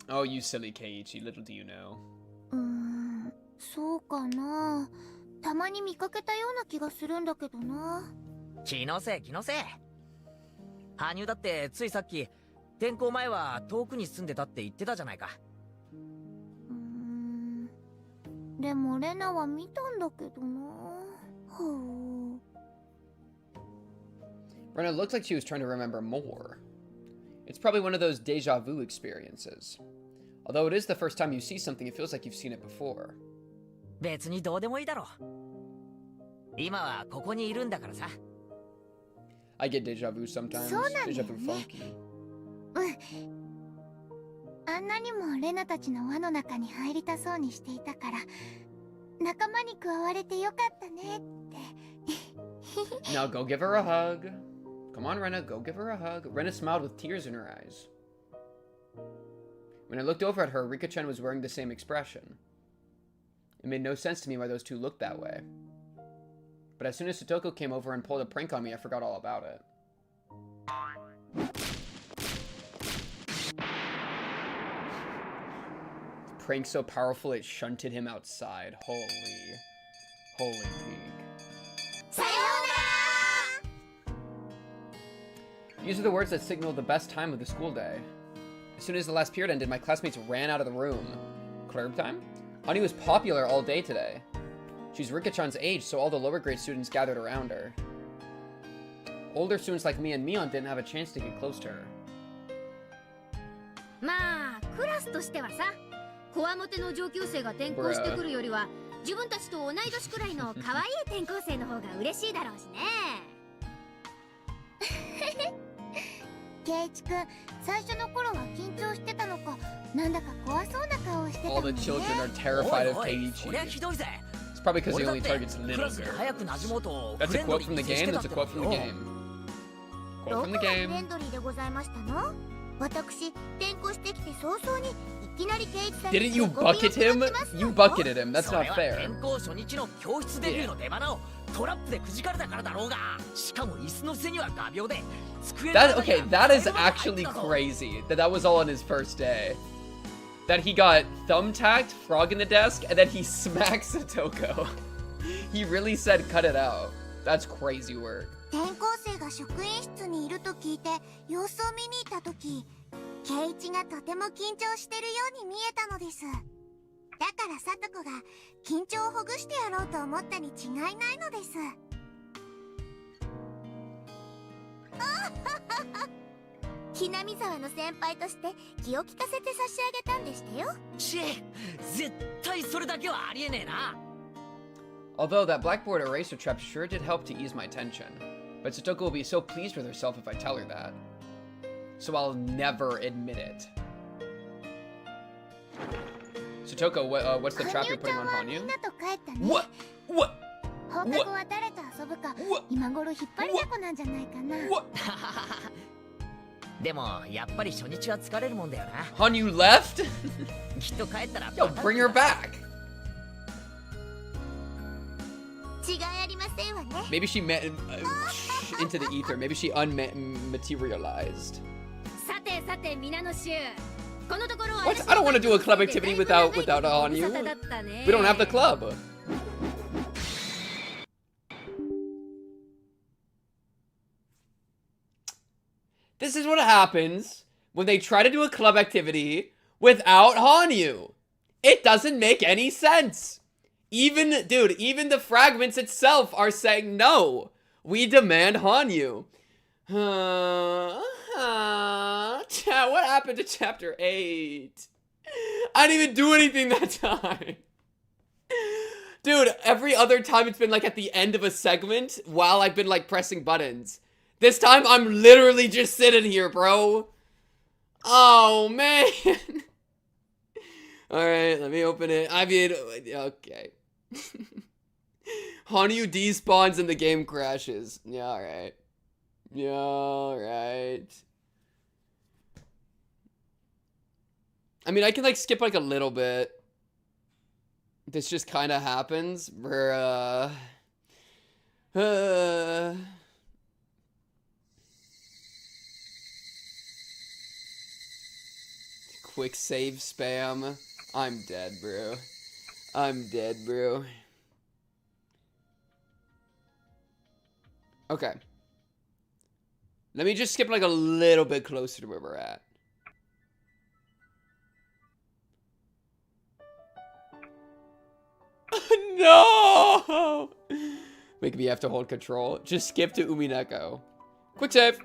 Oh, you silly Keiichi, little do you know. そうかな。たまに見かけたような気がするんだけどな。気のせい。羽生だってついさっき、転校前は遠くに住んでたって言ってたじゃないか。でもレナは見たんだけどな。Rena looked like she was trying to remember more. It's probably one of those deja vu experiences. Although it is the first time you see something, it feels like you've seen it before. 別にどうでもいいだろ。今はここにいるんだからさ。I get deja vu sometimes. そうなんだ Deja よ vu ね。 funky. あんなにもレナたちの輪の中に入りたそうにしていたから、仲間に加われてよかったねって。Now go give her a hug. Come on, Rena, go give her a hug. Rena smiled with tears in her eyes. When I looked over at her, Rika-chan was wearing the same expression. It made no sense to me why those two looked that way. But as soon as Satoko came over and pulled a prank on me, I forgot all about it. Prank so powerful it shunted him outside. Holy peak. さようなら。These are the words that signal the best time of the school day. As soon as the last period ended, my classmates ran out of the room. Club time? Hanu was popular all day today. She's Rika-chan's age, so all the lower grade students gathered around her. Older students like me and Mion didn't have a chance to get close to her. まあクラスとしてはさ、こわもての上級生が転校してくるよりは自分たちと同い年くらいの可愛い転校生の方が嬉しいだろうしね。圭一くん、最初の頃は緊張してたのか、なんだか怖そうな顔をしてたも All ん the ね。 children are terrified of おいおい、 Keiichi. そりゃひどいぜ。 It's probably because he 俺だ only って targets ク little ラスに girls. 早く馴染もうと That's フ a レンド quote リ from ー the に接し game. てた That's っ a て quote from the よ。 game. ど Quote こ from が the フレ game. ンドリーでございましたの？私、転校してきて早々にいきなり圭一さんに Didn't you ゴミを bucket 配 him? ってますの You bucketed him. That's それ not は fair. 転校初日の教室デビューの出花をトラップでくじかれたからだろうが、しかも椅子の背には画鋲で机の That 中に okay, は that is 画鋲が入っ actually たぞ。 crazy. That was all on his first day. That he got thumbtacked, frog in the desk, and then he smacks Satoko. He really said cut it out. That's crazy work. 転校生が職員室にいると聞いて様子を見に行った時、圭一がとても緊張してるように見えたのです。だからさとこが緊張をほぐしてやろうと思ったに違いないのです。ひなみ沢の先輩として気を利かせて差し上げたんでしたよ。ちえ、絶対それだけはありえねえな。 Although that blackboard eraser trap sure did help to ease my tension. But Satoko will be so pleased with herself if I tell her that. So I'll never admit it. Satoko, what's the trap you're putting on み Hanyuu? んなと帰ったね。 What? What? 放課後は誰と遊ぶか What? 今頃引っ張りだこなんじゃないかな。 What? でもやっぱり初日は疲れるもんだよな。 Hanyuu left? きっと帰ったら Yo, bring her back. 違いありませんわね。 Maybe she met into the ether. Maybe she unmaterialized. さてさて皆の衆、このところ What? I don't want to do a club activity without Hanyuu. We don't have the club. This is what happens when they try to do a club activity without Hanyuu. It doesn't make any sense. Even the fragments itself are saying no. We demand Hanyuu. What happened to chapter 8? I didn't even do anything that time. Dude, every other time it's been like at the end of a segment while I've been like pressing buttons. This time I'm literally just sitting here, bro. Oh, man. Alright, let me open it. I mean, okay. Hanyuu despawns and the game crashes. Yeah, alright. Yeah, alright. I mean, I can like skip like a little bit. This just kind of happens. Quick save spam. I'm dead, bro. I'm dead, bro. Okay. Let me just skip like a little bit closer to where we're at. No! Make me have to hold control. Just skip to Umineko. Quick save.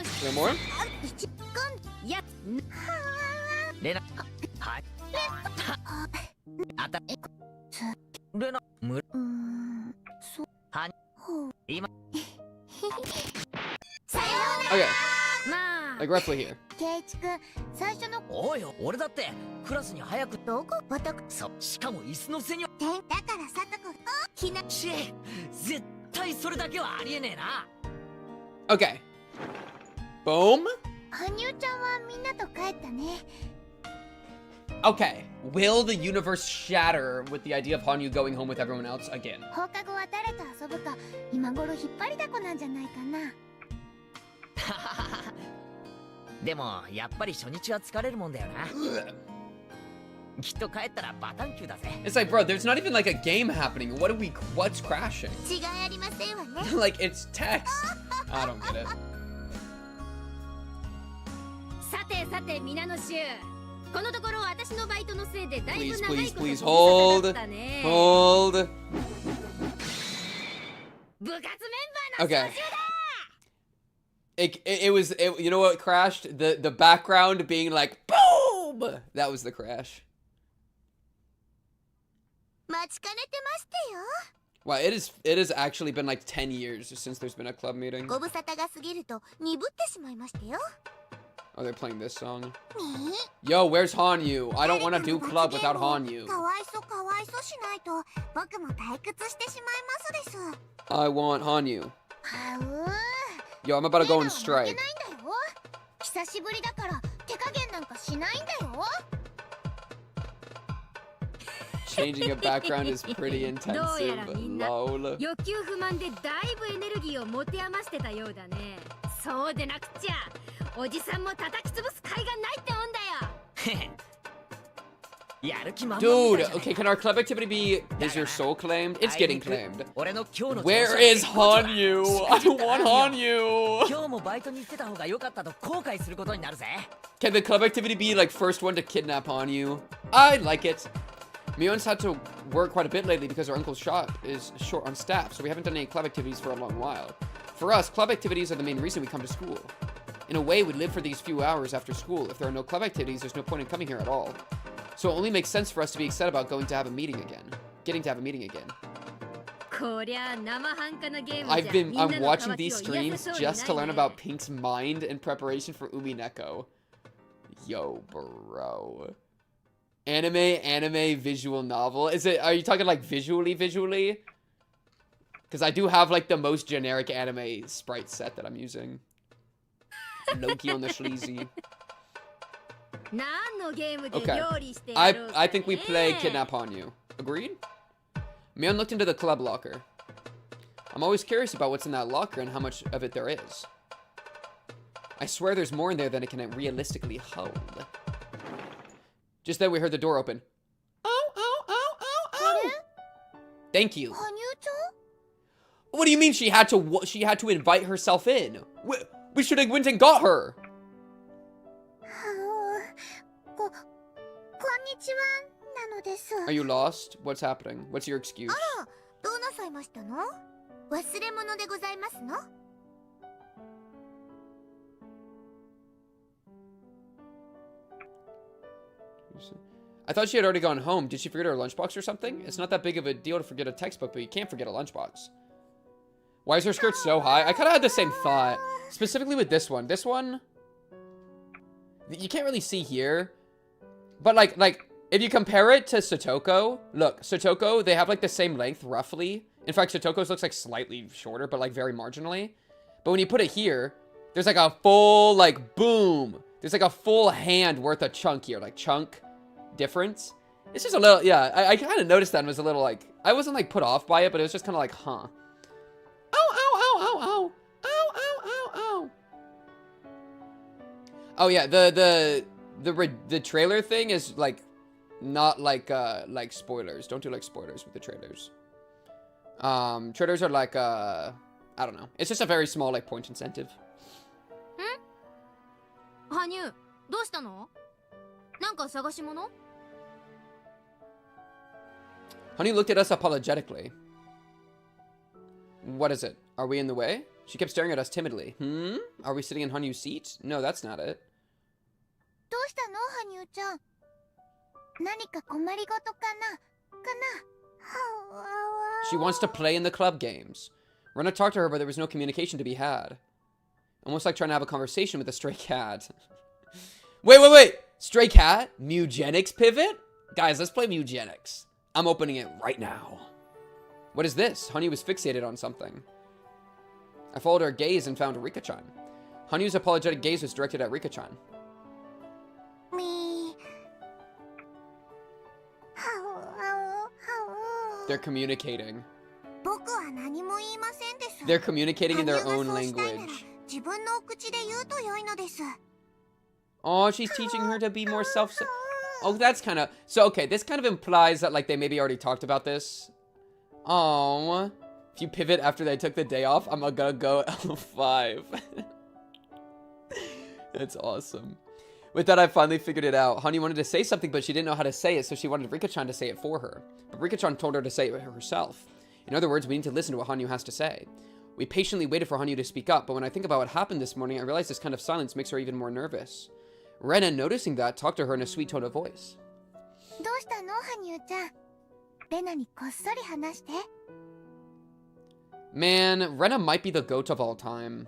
Is there more? レナ、はい。あた、レナ、む、はに、今。Okay. まあ Like roughly here. 圭一くん、最初のおいよ、俺だってクラスに早く。どこ？ボトクそう、しかも椅子の背には。だからさとこ、ひな。ちえ、絶対それだけはありえねえな。Okay. Boom. 羽生ちゃんはみんなと帰ったね。Okay. Will the universe shatter with the idea of Hanyuu going home with everyone else again? 放課後は誰と遊ぶか今頃引っ張りだこなんじゃないかな。でもやっぱり初日は疲れるもんだよな。きっと帰ったらバタンキューだぜ。 It's like, bro, there's not even like a game happening. What's crashing? 違いありませんわね。Like, it's text. I don't get it. さてさて皆の衆、このところ私のバイトのせいでだいぶ Please, 長い please, こと please, ご無 hold. 沙汰だったね。 Hold. 部活メンバーの招 Okay. 集だ。 You know what crashed? The background being like, boom! That was the crash. 待ちかねてましてよ。 Wow, it has actually been like 10 years since there's been a club meeting. ご無沙汰が過ぎると鈍ってしまいましたよ。 Oh, they're playing this song. ね Yo, where's Hanyuu? え。 I don't want to 誰 do かの club 罰 without ゲームを Hanyuu. かわいそかわいそしないと僕も退屈してしまいますです。 I want Hanyuu. はう。 Yo, I'm about to go 負 on け strike. ないんだよ。久しぶりだから手加減なんかしないんだよ。 Changing a background is pretty どうやら intensive. みんな Lol. 欲求不満でだいぶエネルギーを持て余してたようだね。そうでなくちゃおじさんも叩き潰す甲斐がないってもんだよ。やる気満々みたい Dude, じゃね okay, can our club activity be is your soul claimed? It's getting claimed. 俺の今日の Where is Hanyuu? I want Hanyuu. 今日もバイトに行ってた方が良かったと後悔することになるぜ。 Can the club activity be like first one to kidnap Hanyuu? I like it. Mion's had to work quite a bit lately because our uncle's shop is short on staff, so we haven't done any club activities for a long while. For us, club activities are the main reason we come to school. In a way, we live for these few hours after school. If there are no club activities, there's no point in coming here at all. So it only makes sense for us to be excited about getting to have a meeting again. こりゃ生半可なゲームじゃ I'm watching these streams just to learn about Pink's mind in preparation for Umineko. Yo, bro. Anime, visual novel. Are you talking like visually? Because I do have like the most generic anime sprite set that I'm using. Loki on the sleazy. 何のゲームで Okay. 料理してやろうかね。 I think we play Kidnap Hanyuu. Agreed? Mion looked into the club locker. I'm always curious about what's in that locker and how much of it there is. I swear there's more in there than it can realistically hold. Just then we heard the door open. Oh. Thank you. 羽生ちゃん What do you mean she had to invite herself in? We should have went and got her. こんにちはなのです。 Are you lost? What's happening? What's your excuse? あら、どうなさいましたの？忘れ物でございますの？ I thought she had already gone home. Did she forget her lunchbox or something? It's not that big of a deal to forget a textbook, but you can't forget a lunchbox. Why is her skirt so high? I kind of had the same thought. Specifically with this one. This one, you can't really see here. But like, if you compare it to Satoko, look, Satoko, they have like the same length, roughly. In fact, Satoko's looks like slightly shorter, but like very marginally. But when you put it here, there's like a full, like, boom. There's like a full hand worth of chunk here, like chunk difference. It's just a little, yeah, I kind of noticed that and was a little like, I wasn't like put off by it, but it was just kind of like, huh. Ow. Oh yeah, the trailer thing is like, not like spoilers. Don't do like spoilers with the trailers. Trailers are like, I don't know. It's just a very small like point incentive. 羽生、どうしたの？なんか探し物？ Honey looked at us apologetically. What is it? Are we in the way? She kept staring at us timidly. Are we sitting in Hanyu's seat? No, that's not it. どうしたの、羽生ちゃん？何か困りごとかな？はわわ。 She wants to play in the club games. Rena talked to her, but there was no communication to be had. Almost like trying to have a conversation with a stray cat. Wait! Stray cat? Mugenics pivot? Guys, let's play Mugenics. I'm opening it right now. What is this? Hanyuu was fixated on something. I followed her gaze and found Rika-chan. Hanyuu's apologetic gaze was directed at Rika-chan. Me. They're communicating. 僕は何も言いませんです。 They're communicating in their 羽生 own がそうしたいなら language. 自分のお口で言うと良いのです。 Oh, she's teaching her to be more self. Oh, that's kind of so. Okay, this kind of implies that like they maybe already talked about this. Oh, if you pivot after they took the day off, I'm gonna go L5. That's awesome. With that, I finally figured it out. Hanyuu wanted to say something, but she didn't know how to say it, so she wanted Rika-chan to say it for her. But Rika-chan told her to say it herself. In other words, we need to listen to what Hanyuu has to say. We patiently waited for Hanyuu to speak up, but when I think about what happened this morning, I realize this kind of silence makes her even more nervous. Rena, noticing that, talked to her in a sweet tone of voice. どうしたの、羽生ちゃん。レナにこっそり話して。 Man, Rena might be the goat of all time.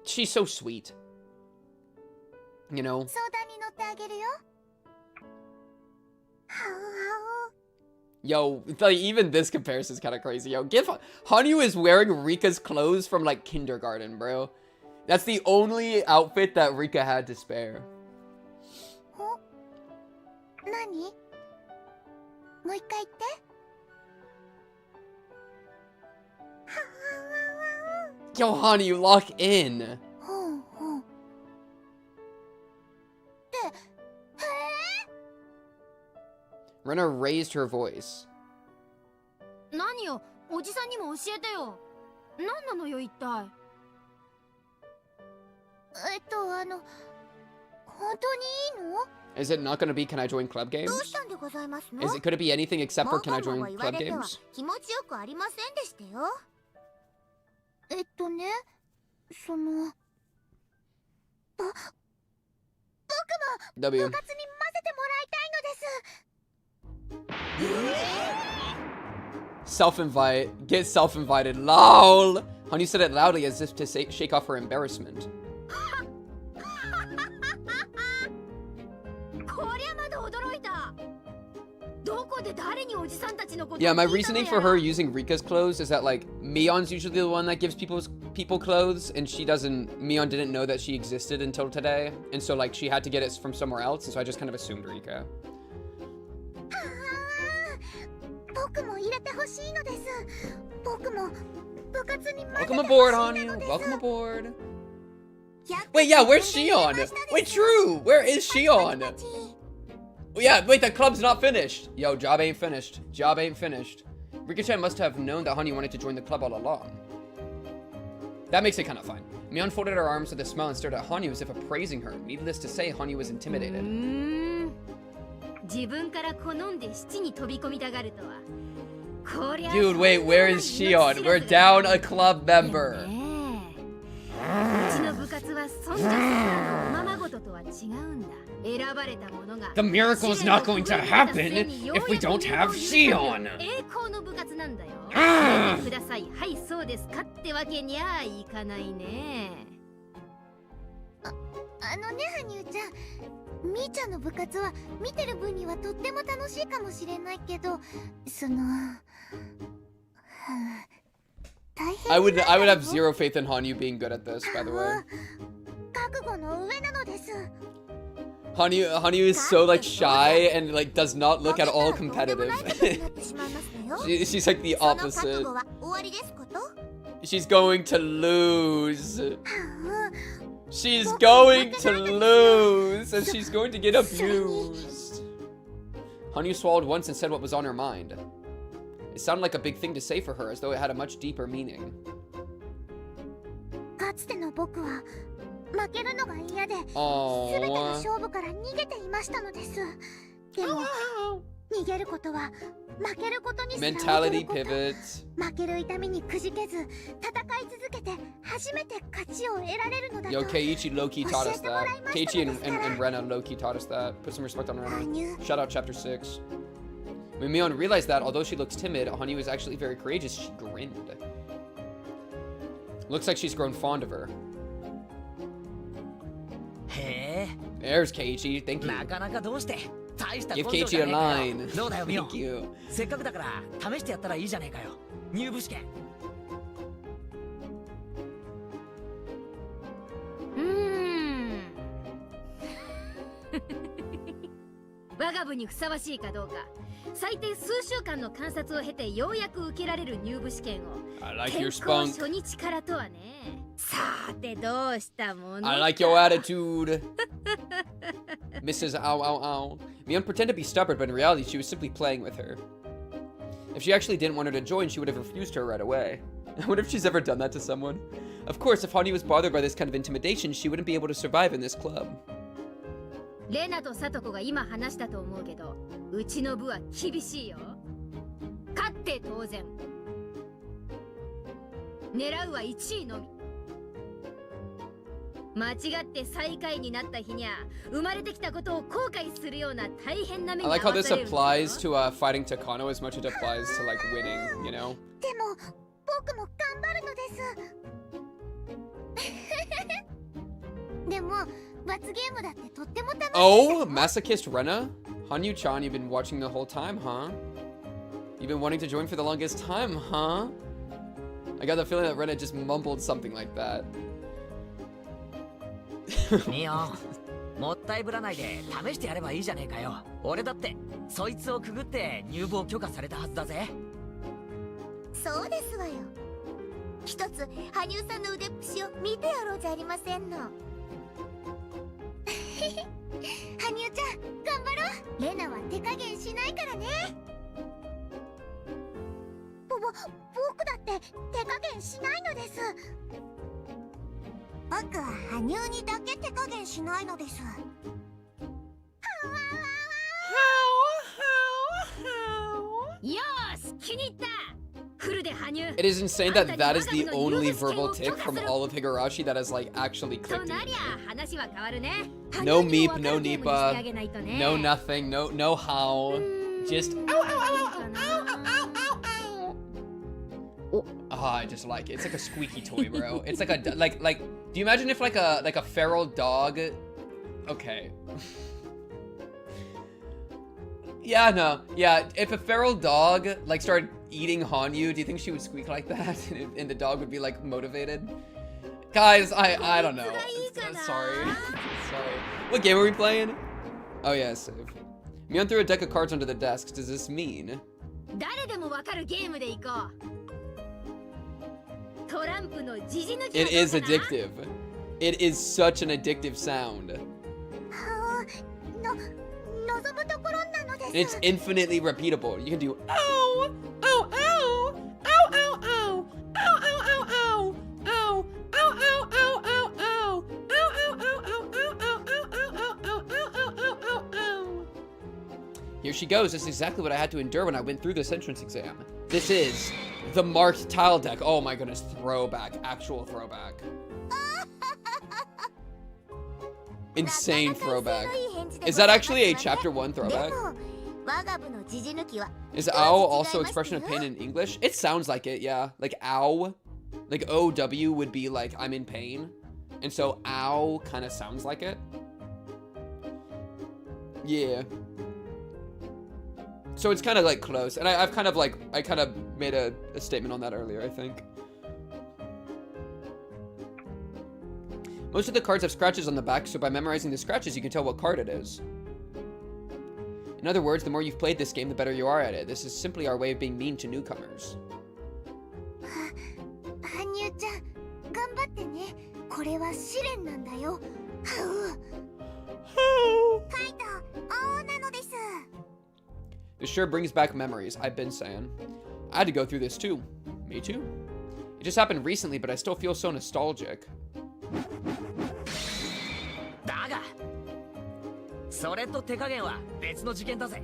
She's so sweet. You know? 相談に乗ってあげるよ。はうはう。 Yo, like, even this comparison is kind of crazy. Yo, Hanyuu is wearing Rika's clothes from, like, kindergarten, bro. That's the only outfit that Rika had to spare. お、何？もう一回言って。はうはうはう。 Yo, Hanyuu, lock in. ほうほう。で、へえ。 Rena raised her voice. 何よ、おじさんにも教えてよ。何なのよ一体。本当にいいの？ Is it not going to be Can I Join Club どう Games? したんでございますの？ Could it be anything except for Can I もご Join もご言わ Club れては Games? 気持ちよくありませんでしたよ。ね、その、僕も W. 部活に混ぜてもらいたいのです。 Self-invite. Get self-invited. LOL! Hanyuu said it loudly as if to shake off her embarrassment. こりゃまだ驚いた。どこで誰におじさんたちのことを Yeah, my 聞いたの reasoning や for her using Rika's clothes is that, like, Mion's usually the one that gives people clothes, and Mion didn't know that she existed until today, and so, like, she had to get it from somewhere else, and so I just kind of assumed Rika. 僕も入れてほしいのです。僕も部活に混ぜて Welcome ほしい aboard, の Hanyuu. です。 Welcome aboard. やっと Wait, yeah, where's Shion? Wait, true. Where is Shion? Yeah, wait, the club's not finished. Yo, job ain't finished. Job ain't finished. Rika-chan must have known that Hanyuu wanted to join the club all along. That makes it kind of fun. Mion folded her arms with a smile and stared at Hanyuu as if appraising her. Needless to say, Hanyuu was intimidated. 自分から好んで七に飛び込みたがるとは。こりゃ Dude, wait, where is Shion? We're down a club member. うちの部活は尊者様のおままごととは違うんだ。選ばれた者が The miracle is not going to happen if we don't have Shion. 栄光の部活なんだよ。あー入れてください。はい、そうですかってわけにはいかないね。羽生ちゃん、みーちゃんの部活は見てる分にはとっても楽しいかもしれないけど、その、大変 I would have zero faith in Hanyuu being good at this, by the way. 覚悟の上なのです。 Hanyuu is so, like, shy and, like, does not look at all competitive. She's like the その opposite. 覚悟は終わりですこと？ She's going to lose. She's going to lose, and she's going to get abused. Hanyuu swallowed once and said what was on her mind. It sounded like a big thing to say for her, as though it had a much deeper meaning. かつての僕は負けるのが嫌で、全ての Aww. 勝負から逃げていましたのです。でも、逃げることは負けることにすら Mentality 劣ること。 pivot. 負ける痛みにくじけず、戦い続けて初めて勝ちを得られるのだと。 Yo, Keiichi low-key taught us that. Keiichi and Rena low-key taught us that. Put some respect on Rena. Shout out Chapter 6. When Mion realized that, although she looks timid, Hanyuu was actually very courageous, she grinned. Looks like she's grown fond of her. へえ There's Keiichi. Thank you. なかなかどうして大した Give 根性じ Keiichi ゃ a ねえかよ line. どうだよミオ Thank you. せっかくだから試してやったらいいじゃねえかよ入部試験わかが部にふさわしいかどうか最低数週間の観察を経てようやく受けられる入部試験を I like 転 your 校 spunk. 初日からとはね。さてどうしたものか。 I like your attitude. Mrs. Ow Ow Ow. Mion pretended to be stubborn, but in reality she was simply playing with her. If she actually didn't want her to join, she would have refused her right away. I wonder if she's ever done that to someone. Of course, if Hanyuu was bothered by this kind of intimidation, she wouldn't be able to survive in this club. レナとサトコが今話したと思うけど、うちの部は厳しいよ。勝って当然。狙うは1位のみ。間違って最下位になった日にゃ、生まれてきたことを後悔するような大変な目 I に like 遭 how わ this されるんだよ。 applies to fighting Takano as much as it applies to like winning, you know? でも僕も頑張るのですでも罰ゲームだってとっても楽しい。 Oh, masochist Rena? Hanyuu-chan, you've been watching the whole time, huh? You've been wanting to join for the longest time, huh? I got the feeling that Rena just mumbled something like that. ミオン、もったいぶらないで試してやればいいじゃねえかよ。俺だってそいつをくぐって入部を許可されたはずだぜ。そうですわよ。一つ羽生さんの腕っぷしを見てやろうじゃありませんの。羽生ちゃん頑張ろう。レナは手加減しないからね。僕だって手加減しないのです。僕は羽生にだけ手加減しないのです。よーし、気に入った。フルで羽生。 It is insane that that is the only verbal tick from all of Higurashi that has like actually と clicked なり in. ゃ話は変わるね。 No 羽生に meep, も no 分かるゲームにしてあげないと nipa, ね。 no nothing, no how. Just ow, ow, ow, ow, ow, ow, ow, ow. Oh, I just like it. It's like a squeaky toy, bro. It's like a like. Do you imagine if like a feral dog? Okay. Yeah, no, yeah. If a feral dog like started eating Hanyuu, do you think she would squeak like that, and the dog would be like motivated? Guys, I don't know. Sorry. What game are we playing? Oh yeah, save. Mion threw a deck of cards under the desk. Does this mean? 誰でもわかるゲームでいこう。トランプのじじ抜き。 It is addictive. It is such an addictive sound. 望むところなのです。 It's infinitely repeatable. You can do ow, ow, ow, ow, ow, ow, ow, ow, ow, ow, ow, ow, ow, ow, ow, ow, ow. Here she goes. This is exactly what I had to endure when I went through this entrance exam. This is the marked tile deck. Oh my goodness, throwback, actual throwback. Insane throwback. Is that actually a chapter 1 throwback? Is ow also expression of pain in English? It sounds like it, yeah. Like ow. Like OW would be like I'm in pain. And so ow kind of sounds like it. Yeah. So it's kind of like close. And I kind of made a statement on that earlier, I think. Most of the cards have scratches on the back, so by memorizing the scratches, you can tell what card it is. In other words, the more you've played this game, the better you are at it. This is simply our way of being mean to newcomers. 羽生ちゃん、頑張ってね。これは試練なんだよ。カイト、王なのです。 This sure brings back memories, I've been saying. I had to go through this too. Me too. It just happened recently, but I still feel so nostalgic. だがそれと手加減は別の事件だぜ。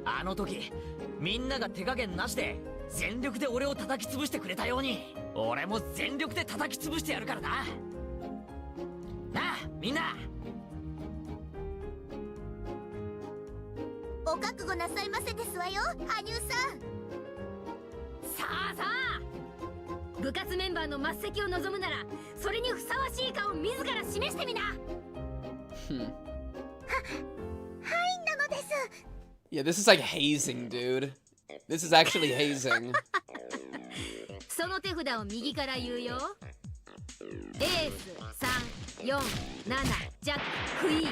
あの時みんなが手加減なしで全力で俺を叩き潰してくれたように、俺も全力で叩き潰してやるからな。なあみんな。お覚悟なさいませですわよ、羽生さん。さあさあ、部活メンバーの末席を望むならそれにふさわしいかを自ら示してみな。はいなのです。 Yeah, this is like hazing, dude. This is actually hazing. その手札を右から言うよ。エース3、4、7、ジャック、クイーン。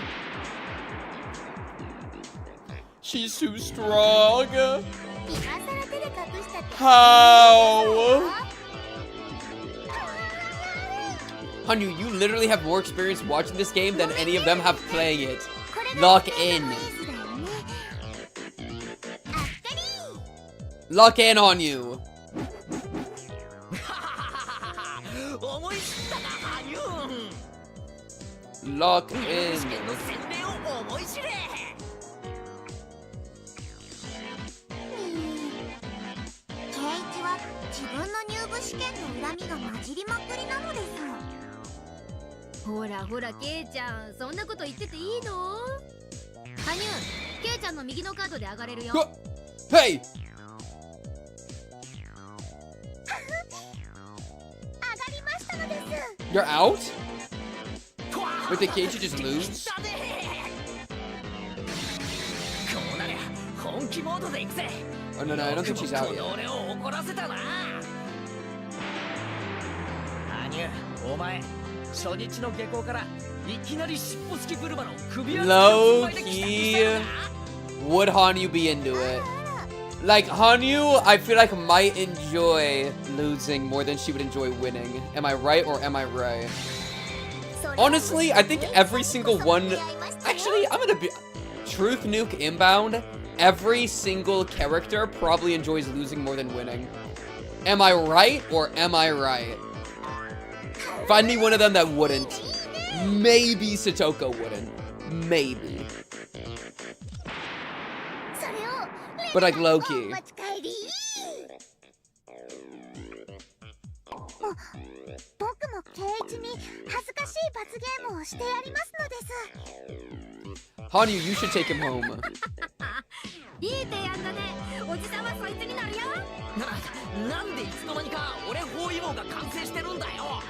She's too strong. 今更手で隠したって How? Hanu, you literally have more experience watching this game than any of them have playing it. これが Lock セ in. ントレースだよね。あっかり Lock in on you. 思い知ったなハニュー Lock 試 in. 験の洗礼を思い知れ。圭一は自分の入部試験の恨みが混じりまくりなのです。ほらほらケイちゃん、そんなこと言ってていいの？羽生、ケイちゃんの右のカードで上がれるよ。 Hey! 上がりましたのです。 You're out? Wait, did Keiichi just lose? こうなりゃ本気モードで行くぜ。 Oh, no, no, I don't think she's out こ yet. の俺を怒らせたな。ハニュー、お前初日の下校からいきなり尻尾付き車の首輪 Low key. Would Hanyuu be into it? Like, Hanyuu, I feel like might enjoy losing more than she would enjoy winning. Am I right or am I right? Honestly, I think every single one... Actually, I'm gonna be... Truth Nuke Inbound, every single character probably enjoys losing more than winning. Am I right or am I right? Find me one of them that wouldn't. Maybe Satoko wouldn't. Maybe. それを But like low-key. お持ち帰り。僕も圭一に恥ずかしい罰ゲームをしてやりますのです。 Hanu, you should take him home. いい提案だね。おじさんはそいつになるよ。なんでいつの間にか俺包囲網が完成してるんだよ。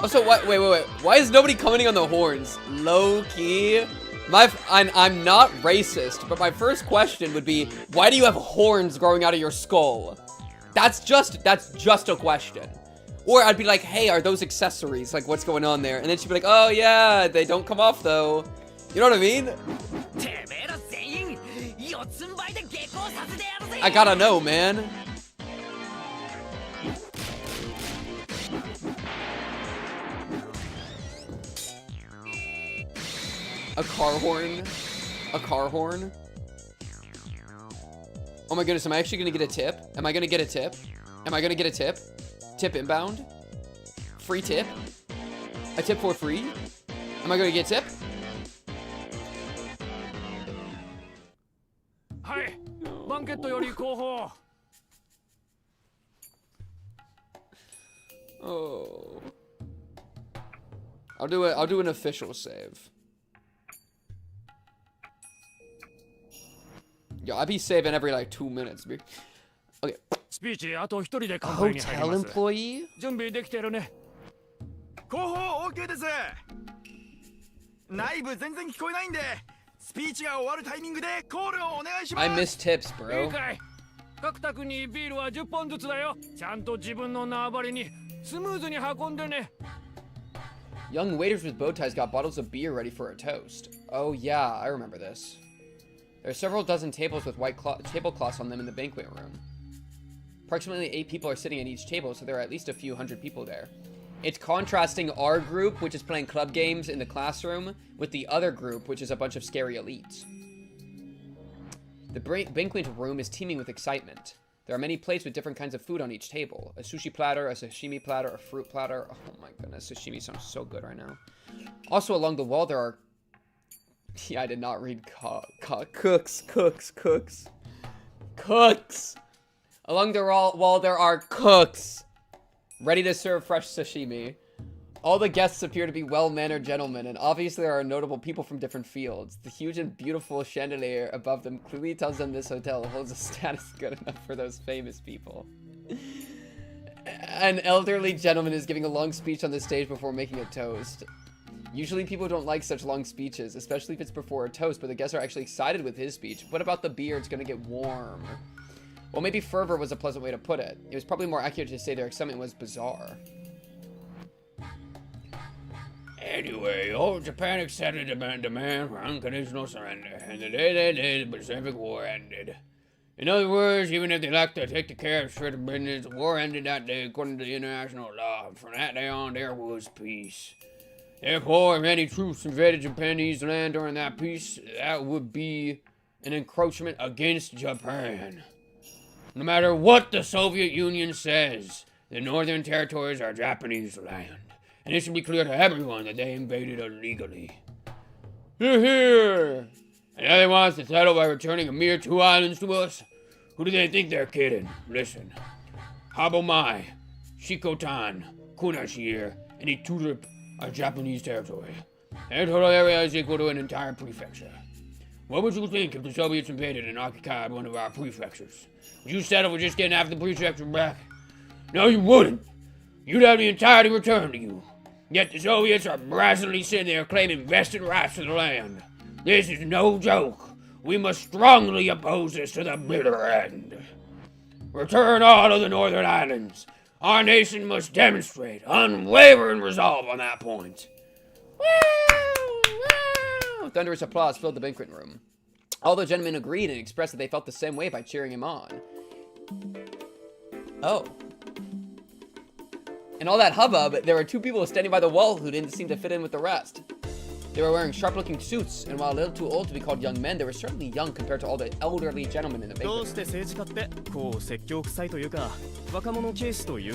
Also, wait. Why is nobody commenting on the horns? Low-key. I'm not racist, but my first question would be, why do you have horns growing out of your skull? That's just a question. Or I'd be like, hey, are those accessories? Like, what's going on there? And then she'd be like, oh yeah, they don't come off though. You know what I mean? I gotta know, man. A car horn? A car horn? Oh my goodness, am I actually gonna get a tip? Am I gonna get a tip? Am I gonna get a tip? Tip inbound? Free tip? A tip for free? Am I gonna get a tip? Hi, Banquet より後方。 Oh. I'll do an official save. Yo, I'd be saving every like 2 minutes. Okay. スピーチあと一人で A 乾杯に入 hotel ります。 employee? 準備できてるね。後方 OK です。内部全然聞こえないんで、スピーチが終わるタイミングでコールをお願いします。 I miss tips, い bro. いかい。各宅にビールは10本ずつだよ。ちゃんと自分の縄張りにスムーズに運んでね。 Young waiters with bow ties got bottles of beer ready for a toast. Oh yeah, I remember this. There are several dozen tables with white tablecloths on them in the banquet room. Approximately 8 people are sitting at each table, so there are at least a few hundred people there. It's contrasting our group, which is playing club games in the classroom, with the other group, which is a bunch of scary elites. The banquet room is teeming with excitement. There are many plates with different kinds of food on each table. A sushi platter, a sashimi platter, a fruit platter. Oh my goodness, sashimi sounds so good right now. Also along the wall there are... Yeah, I did not read cooks. Along the wall there are cooks, ready to serve fresh sashimi. All the guests appear to be well-mannered gentlemen, and obviously there are notable people from different fields. The huge and beautiful chandelier above them clearly tells them this hotel holds a status good enough for those famous people. An elderly gentleman is giving a long speech on the stage before making a toast. Usually people don't like such long speeches, especially if it's before a toast, but the guests are actually excited with his speech. What about the beer? It's gonna get warm. Well, maybe fervor was a pleasant way to put it. It was probably more accurate to say their excitement was bizarre. Anyway, old Japan accepted the demand for unconditional surrender, and the day the Pacific War ended. In other words, even if they lacked to take care of certain business, the war ended that day according to the international law. From that day on, there was peace. Therefore, if any troops invaded Japanese land during that peace, that would be an encroachment against Japan. No matter what the Soviet Union says, the Northern Territories are Japanese land. And it should be clear to everyone that they invaded illegally. Hear, hear! And now they want us to settle by returning a mere 2 islands to us? Who do they think they're kidding? Listen. Habomai, Shikotan, Kunashir, and Itudip are Japanese territory. Their total area is equal to an entire prefecture. What would you think if the Soviets invaded and occupied one of our prefectures? Would you settle for just getting half the prefecture back? No, you wouldn't. You'd have the entirety returned to you. Yet the Soviets are brazenly sitting there claiming vested rights to the land. This is no joke. We must strongly oppose this to the bitter end. Return all of the northern islands. Our nation must demonstrate unwavering resolve on that point. Woo! Woo! Thunderous applause filled the banquet room. All the gentlemen agreed and expressed that they felt the same way by cheering him on. Oh. In all that hubbub, there were 2 people standing by the wall who didn't seem to fit in with the rest. They were wearing sharp-looking suits, and while a little too old to be called young men, they were certainly young compared to all the elderly gentlemen in the banquet room.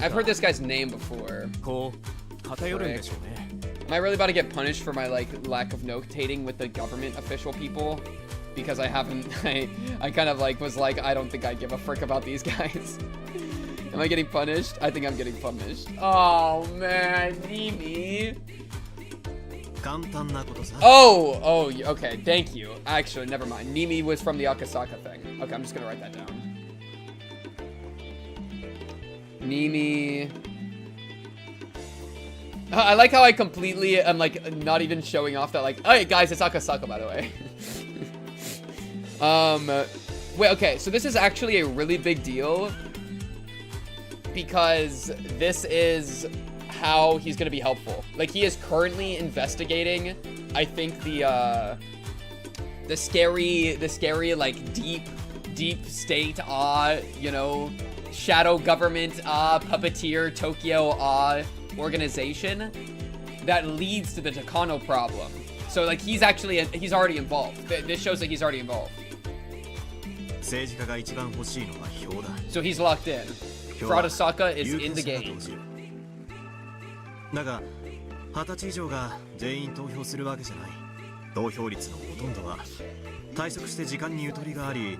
I've heard this guy's name before. Am I really about to get punished for my, lack of notating with the government official people? Because I haven't, I kind of, was like, I don't think I give a frick about these guys. Am I getting punished? I think I'm getting punished. Oh, man, Nimi. Oh, okay, thank you. Actually, never mind. Nimi was from the Akasaka thing. Okay, I'm just gonna write that down. Nimi. I like how I completely am, not even showing off that, hey, guys, it's Akasaka, by the way. Wait, okay, so this is actually a really big deal because this is how he's gonna be helpful. He is currently investigating, I think, the scary, deep state, shadow government, puppeteer, Tokyo, organization that leads to the Takano problem. So, he's already involved. This shows that he's already involved. So he's locked in. Furadasaka is in the game. だが20歳以上が全員投票するわけじゃない。投票率のほとんどは退職して時間にゆとりがあり、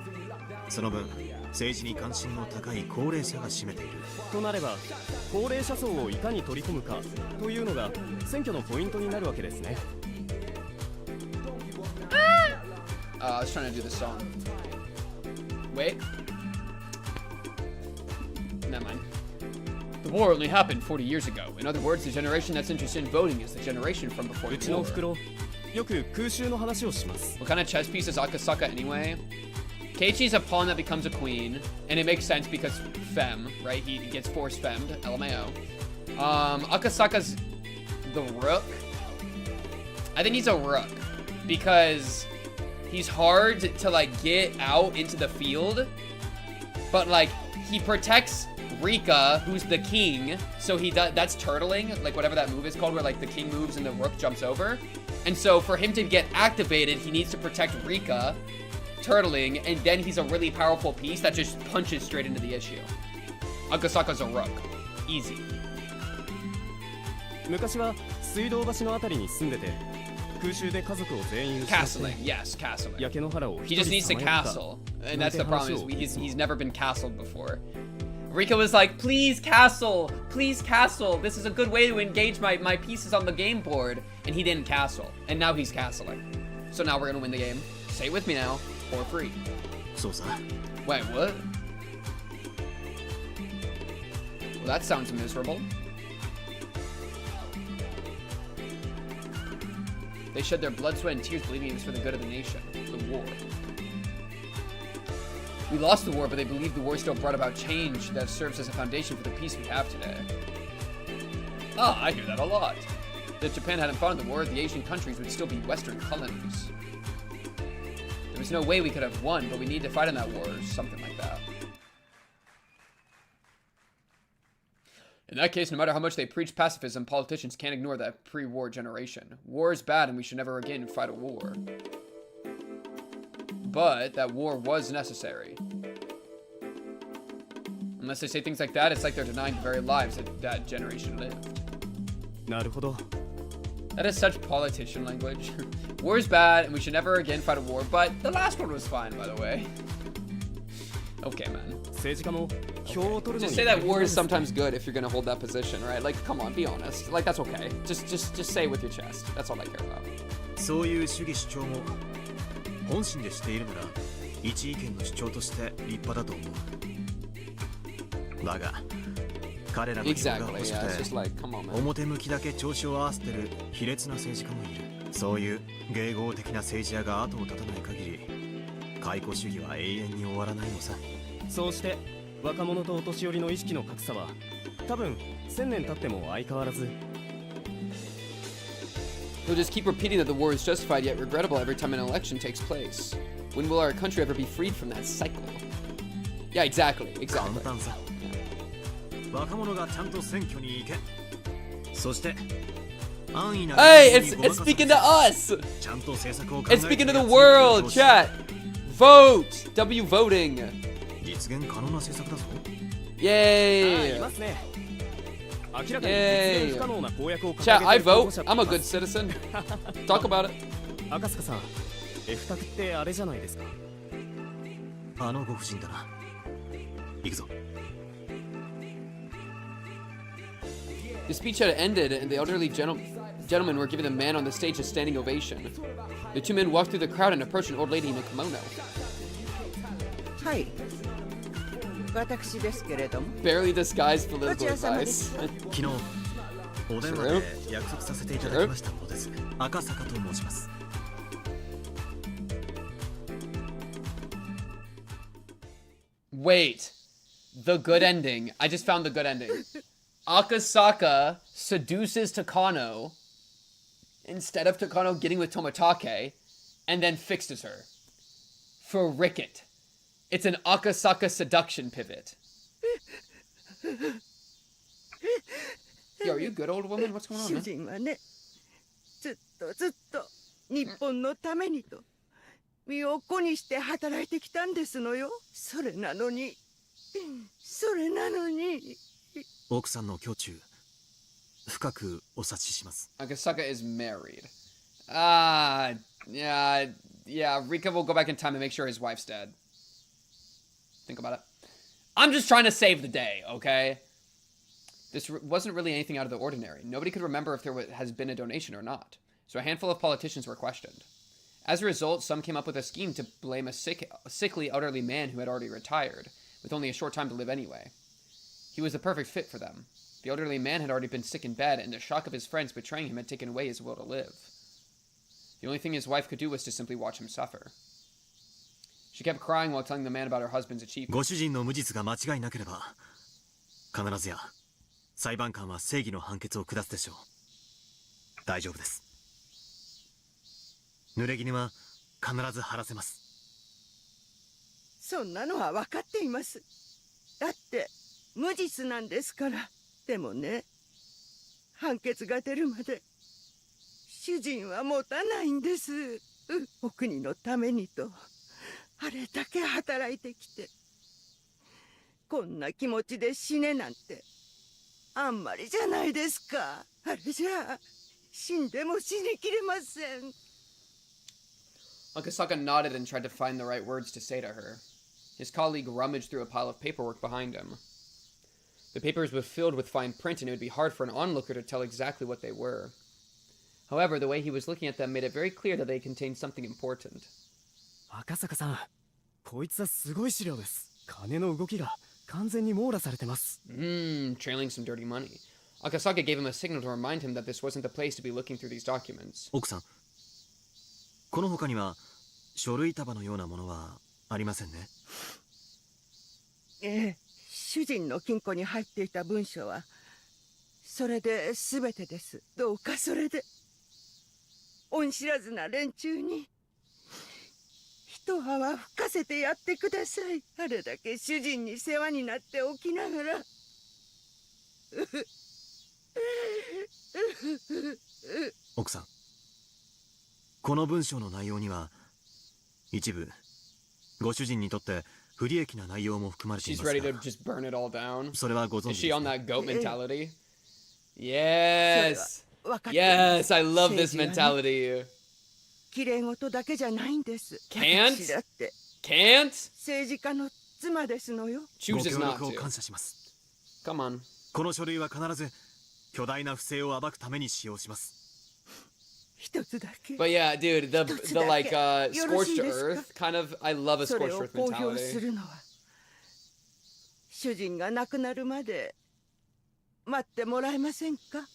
その分政治に関心の高い高齢者が占めている。となれば高齢者層をいかに取り込むかというのが選挙のポイントになるわけですね。I was trying to do the song. Wait. Never mind. The war only happened 40 years ago. In other words, the generation that's interested in voting is the generation from before the war. What kind of chess piece is Akasaka anyway? Keiichi's a pawn that becomes a queen, and it makes sense because femme, right? He gets force femmed, LMAO. Akasaka's the rook. I think he's a rook because he's hard to get out into the field, but he protects Rika, who's the king, so he does, that's turtling, whatever that move is called, where the king moves and the rook jumps over. And so for him to get activated, he needs to protect Rika, turtling, and then he's a really powerful piece that just punches straight into the issue. Akasaka's a rook. Easy. Castling, yes, castling. He just needs to castle, and that's the problem, is he's never been castled before. Rika was like, please castle, this is a good way to engage my pieces on the game board, and he didn't castle, and now he's castling. So now we're gonna win the game. Say it with me now, for free. Wait, what? Well, that sounds miserable. They shed their blood, sweat, and tears believing it was for the good of the nation. The war. We lost the war, but they believe the war still brought about change that serves as a foundation for the peace we have today. Ah, I hear that a lot. that Japan hadn't fought in the war, the Asian countries would still be Western colonies. There was no way we could have won, but we need to fight in that war, or something like that. In that case, no matter how much they preach pacifism, politicians can't ignore that pre-war generation. War is bad and we should never again fight a war. But that war was necessary. Unless they say things like that, it's like they're denying the very lives that that generation lived. That is such politician language. War is bad and we should never again fight a war, but the last one was fine, by the way. Okay, man. Okay. Just say that war is sometimes good if you're gonna hold that position, right? Like, come on, be honest. Like, that's okay. Just say it with your chest. That's all I care about. そういう主義主張も本心でしているなら一意見の主張として立派だと思う。だが彼らの票が欲しくて表向きだけ調子を合わせてる卑劣な政治家もいる。そういう迎合的な政治家が後を絶たない限り解雇主義は永遠に終わらないのさ。そうして若者とお年寄りの意識の格差は多分1000年経っても相変わらず。They'll just keep repeating that the war is justified yet regrettable every time an election takes place. When will our country ever be freed from that cycle? Yeah, exactly. 簡単さ。若者がちゃんと選挙に行け。そして安易な。Hey, it's speaking to us. ちゃんと政策を考えて。It's speaking to the world, chat. Vote. W voting. 実現可能な政策だぞ。Yay. いますね。明らかに実現不可能な公約を掲げて Chat, I vote. I'm a good citizen. Talk about it. 赤塚さん、F 択ってあれじゃないですか。あのご婦人だな。行くぞ。The speech had ended, and the elderly gentlemen were giving the man on the stage a standing ovation. The two men walked through the crowd and approached an old lady in a kimono. Barely disguised political advice. 昨日お電話で約束させていただきましたものです。赤坂と申します。Wait, the good ending. I just found the good ending. Akasaka seduces Takano instead of Takano getting with Tomatake, and then fixes her. Frick it. It's an Akasaka seduction pivot. Yo, are you good, old woman? What's going on, man? 主人はね、ずっと日本のためにと身を粉にして働いてきたんですのよ。それなのに奥さんの胸中深くお察しします。 Akasaka is married. Yeah, Rika will go back in time and make sure his wife's dead. Think about it. I'm just trying to save the day, okay? This wasn't really anything out of the ordinary. Nobody could remember if there has been a donation or not, so a handful of politicians were questioned. As a result, some came up with a scheme to blame a sickly elderly man who had already retired, with only a short time to live anyway. He was the perfect fit for them. The elderly man had already been sick in bed, and the shock of his friends betraying him had taken away his will to live. The only thing his wife could do was to simply watch him suffer. She kept crying while telling the man about her husband's achievements. ご主人の無実が間違いなければ、必ずや裁判官は正義の判決を下すでしょう。大丈夫です。濡れ衣は必ず晴らせます。そんなのは分かっています。だって無実なんですから。でもね、判決が出るまで主人は持たないんです。お国のためにとあれだけ働いてきて、こんな気持ちで死ねなんてあんまりじゃないですか。あれじゃあ死んでも死にきれません。 Akasaka nodded and tried to find the right words to say to her. His colleague rummaged through a pile of paperwork behind him. The papers were filled with fine print, and it would be hard for an onlooker to tell exactly what they were. However, the way he was looking at them made it very clear that they contained something important. 赤坂さん、こいつはすごい資料です。金の動きが完全に網羅されてます。Trailing some dirty money. Akasaka gave him a signal to remind him that this wasn't the place to be looking through these documents. 奥さん、この他には書類束のようなものはありませんね。主人の金庫に入っていた文書はそれで全てです。どうかそれで恩知らずな連中に一泡吹かせてやってください。あれだけ主人に世話になっておきながら。奥さん、この文章の内容には一部ご主人にとって不利益な内容も含まれてい She's ます ready to が、 just burn it all down. それはご存 Is 知 she です on ね。 that goat mentality? Yes. 分かっています Yes, I love this 政治はね mentality. 綺麗事だけじゃないんです。 Can't? 私だって Can't? 政治家の妻ですのよ。ご Chooses 協 not 力を to. 感謝します。 Come on. この書類は必ず巨大な不正を暴くために使用します。一つだけ。 But yeah, dude, the like scorched よろしいですか？ earth kind of, I love a それ scorched を earth 公表す mentality. るのは主人が亡くなるまで待ってもらえませんか？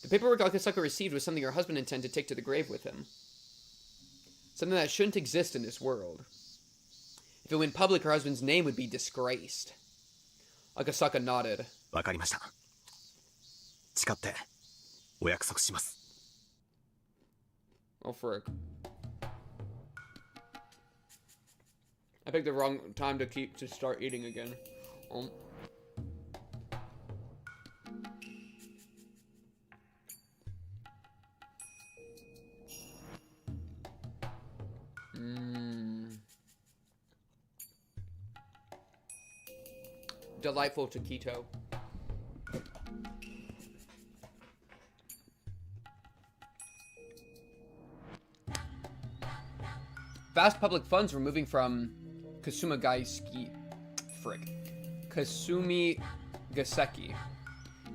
The paperwork Akasaka received was something her husband intended to take to the grave with him. Something that shouldn't exist in this world. If it went public, her husband's name would be disgraced. Akasaka nodded. わかりました。誓ってお約束します。 Oh, frick. I picked the wrong time to start eating again. Delightful taquito. Vast public funds were moving from Kasumigaseki.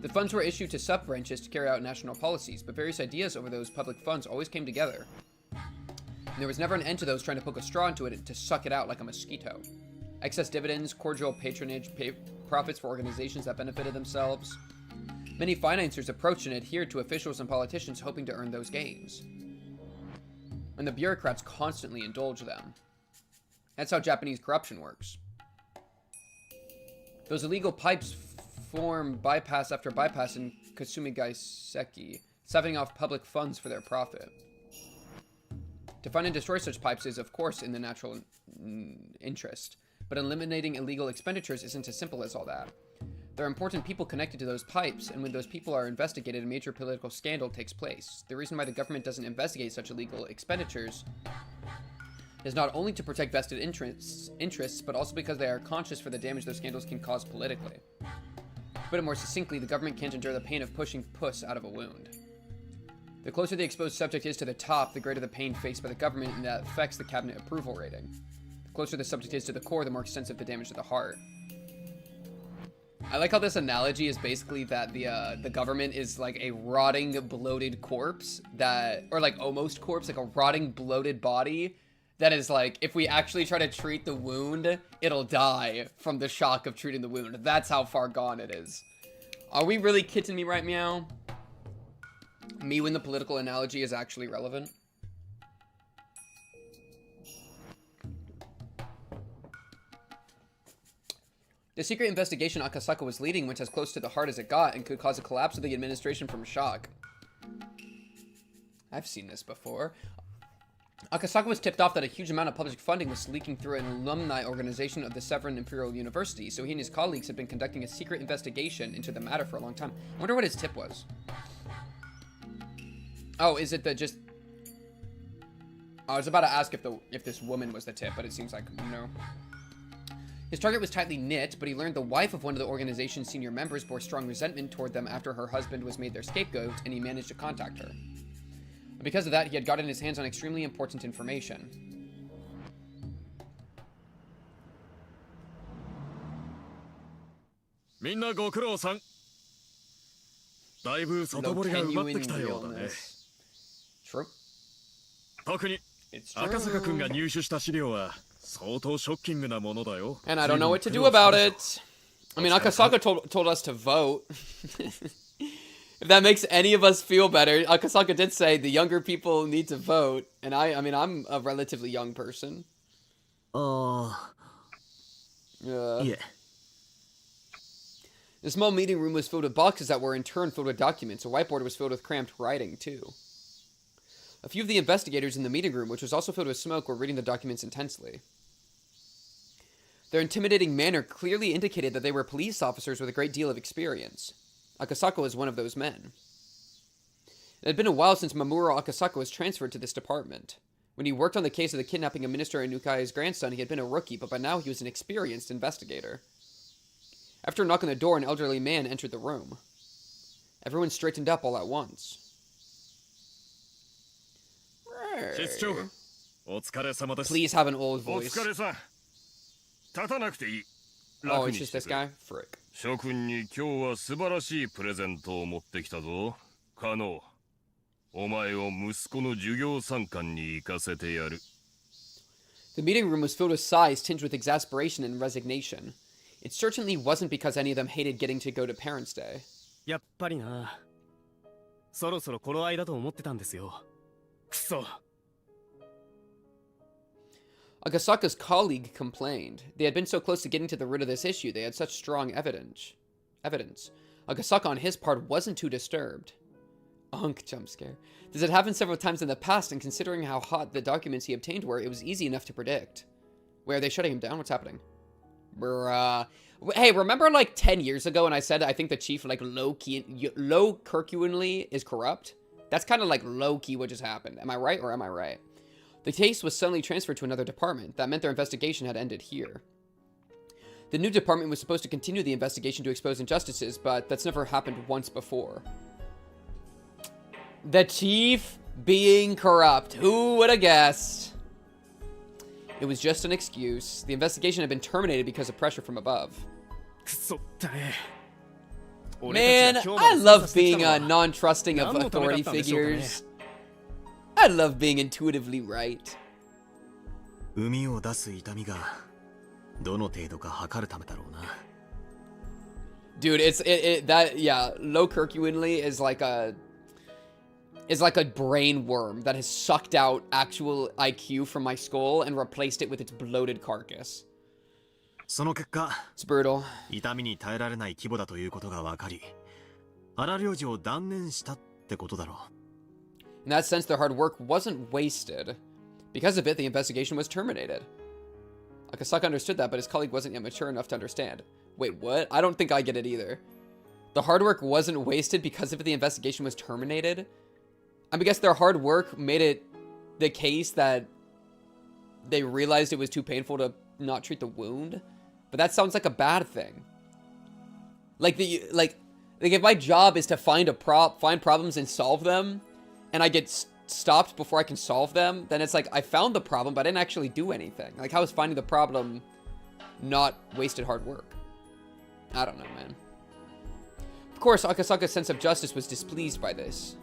The funds were issued to sub-branches to carry out national policies, but various ideas over those public funds always came together. And there was never an end to those trying to poke a straw into it and to suck it out like a mosquito. Excess dividends, cordial patronage, profits for organizations that benefited themselves. Many financiers approached and adhered to officials and politicians hoping to earn those gains. And the bureaucrats constantly indulge them. That's how Japanese corruption works. Those illegal pipes form bypass after bypass in Kasumigaseki, siphoning off public funds for their profit. To find and destroy such pipes is, of course, in the natural interest, but eliminating illegal expenditures isn't as simple as all that. There are important people connected to those pipes, and when those people are investigated, a major political scandal takes place. The reason why the government doesn't investigate such illegal expenditures is not only to protect vested interests, but also because they are conscious for the damage those scandals can cause politically. To put it more succinctly, the government can't endure the pain of pushing puss out of a wound. The closer the exposed subject is to the top, the greater the pain faced by the government, and that affects the cabinet approval rating. The closer the subject is to the core, the more extensive the damage to the heart. I like how this analogy is basically that the government is like a rotting, bloated corpse that, or like almost corpse, like a rotting, bloated body that is like, if we actually try to treat the wound, it'll die from the shock of treating the wound. That's how far gone it is. Are we really kidding me right meow? Me when the political analogy is actually relevant? The secret investigation Akasaka was leading went as close to the heart as it got and could cause a collapse of the administration from shock. I've seen this before. Akasaka was tipped off that a huge amount of public funding was leaking through an alumni organization of the Severin Imperial University, so he and his colleagues had been conducting a secret investigation into the matter for a long time. I wonder what his tip was. Oh, is it the just... I was about to ask if this woman was the tip, but it seems like no. His target was tightly knit, but he learned the wife of one of the organization's senior members bore strong resentment toward them after her husband was made their scapegoat, and he managed to contact her. Because of that, he had gotten his hands on extremely important information. No genuine realness. True. It's true. And I don't know what to do about it. I mean, Akasaka told us to vote. If that makes any of us feel better, Akasaka did say the younger people need to vote. And I mean, I'm a relatively young person. Yeah. The small meeting room was filled with boxes that were in turn filled with documents. A whiteboard was filled with cramped writing, too. A few of the investigators in the meeting room, which was also filled with smoke, were reading the documents intensely. Their intimidating manner clearly indicated that they were police officers with a great deal of experience. Akasaka was one of those men. It had been a while since Mamoru Akasaka was transferred to this department. When he worked on the case of the kidnapping of Minister Inukai's grandson, he had been a rookie, but by now he was an experienced investigator. After a knock on the door, an elderly man entered the room. Everyone straightened up all at once. Please have an old voice. Oh, it's just this guy? Frick. 諸君に今日は素晴らしいプレゼントを持ってきたぞ。カノ。お前を息子の授業参観に行かせてやる。The meeting room was filled with sighs tinged with exasperation and resignation. It certainly wasn't because any of them hated getting to go to Parents' Day. やっぱりな。そろそろ頃合いだと思ってたんですよ。くそ。Akasaka's colleague complained. They had been so close to getting to the root of this issue. They had such strong evidence. Akasaka, on his part, wasn't too disturbed. Jump scare. This had happened several times in the past, and considering how hot the documents he obtained were, it was easy enough to predict. Wait, are they shutting him down? What's happening? Bruh. Hey, remember like 10 years ago when I said I think the chief, like, low-curcuinely is corrupt? That's kind of like low-key what just happened. Am I right or am I right? The case was suddenly transferred to another department. That meant their investigation had ended here. The new department was supposed to continue the investigation to expose injustices, but that's never happened once before. The chief being corrupt. Who would have guessed? It was just an excuse. The investigation had been terminated because of pressure from above. Man, I love being non-trusting of authority figures. I love being intuitively right. Dude, low curcuinely is like a brain worm that has sucked out actual IQ from my skull and replaced it with its bloated carcass. It's brutal. In that sense, their hard work wasn't wasted. Because of it, the investigation was terminated. Akasaka understood that, but his colleague wasn't yet mature enough to understand. Wait, what? I don't think I get it either. The hard work wasn't wasted because of it, the investigation was terminated? I guess their hard work made it the case that they realized it was too painful to not treat the wound? But that sounds like a bad thing. Like if my job is to find problems and solve them, and I get stopped before I can solve them, then it's like I found the problem, but I didn't actually do anything. Like, how is finding the problem not wasted hard work? I don't know, man. Of course, Akasaka's sense of justice was displeased by this.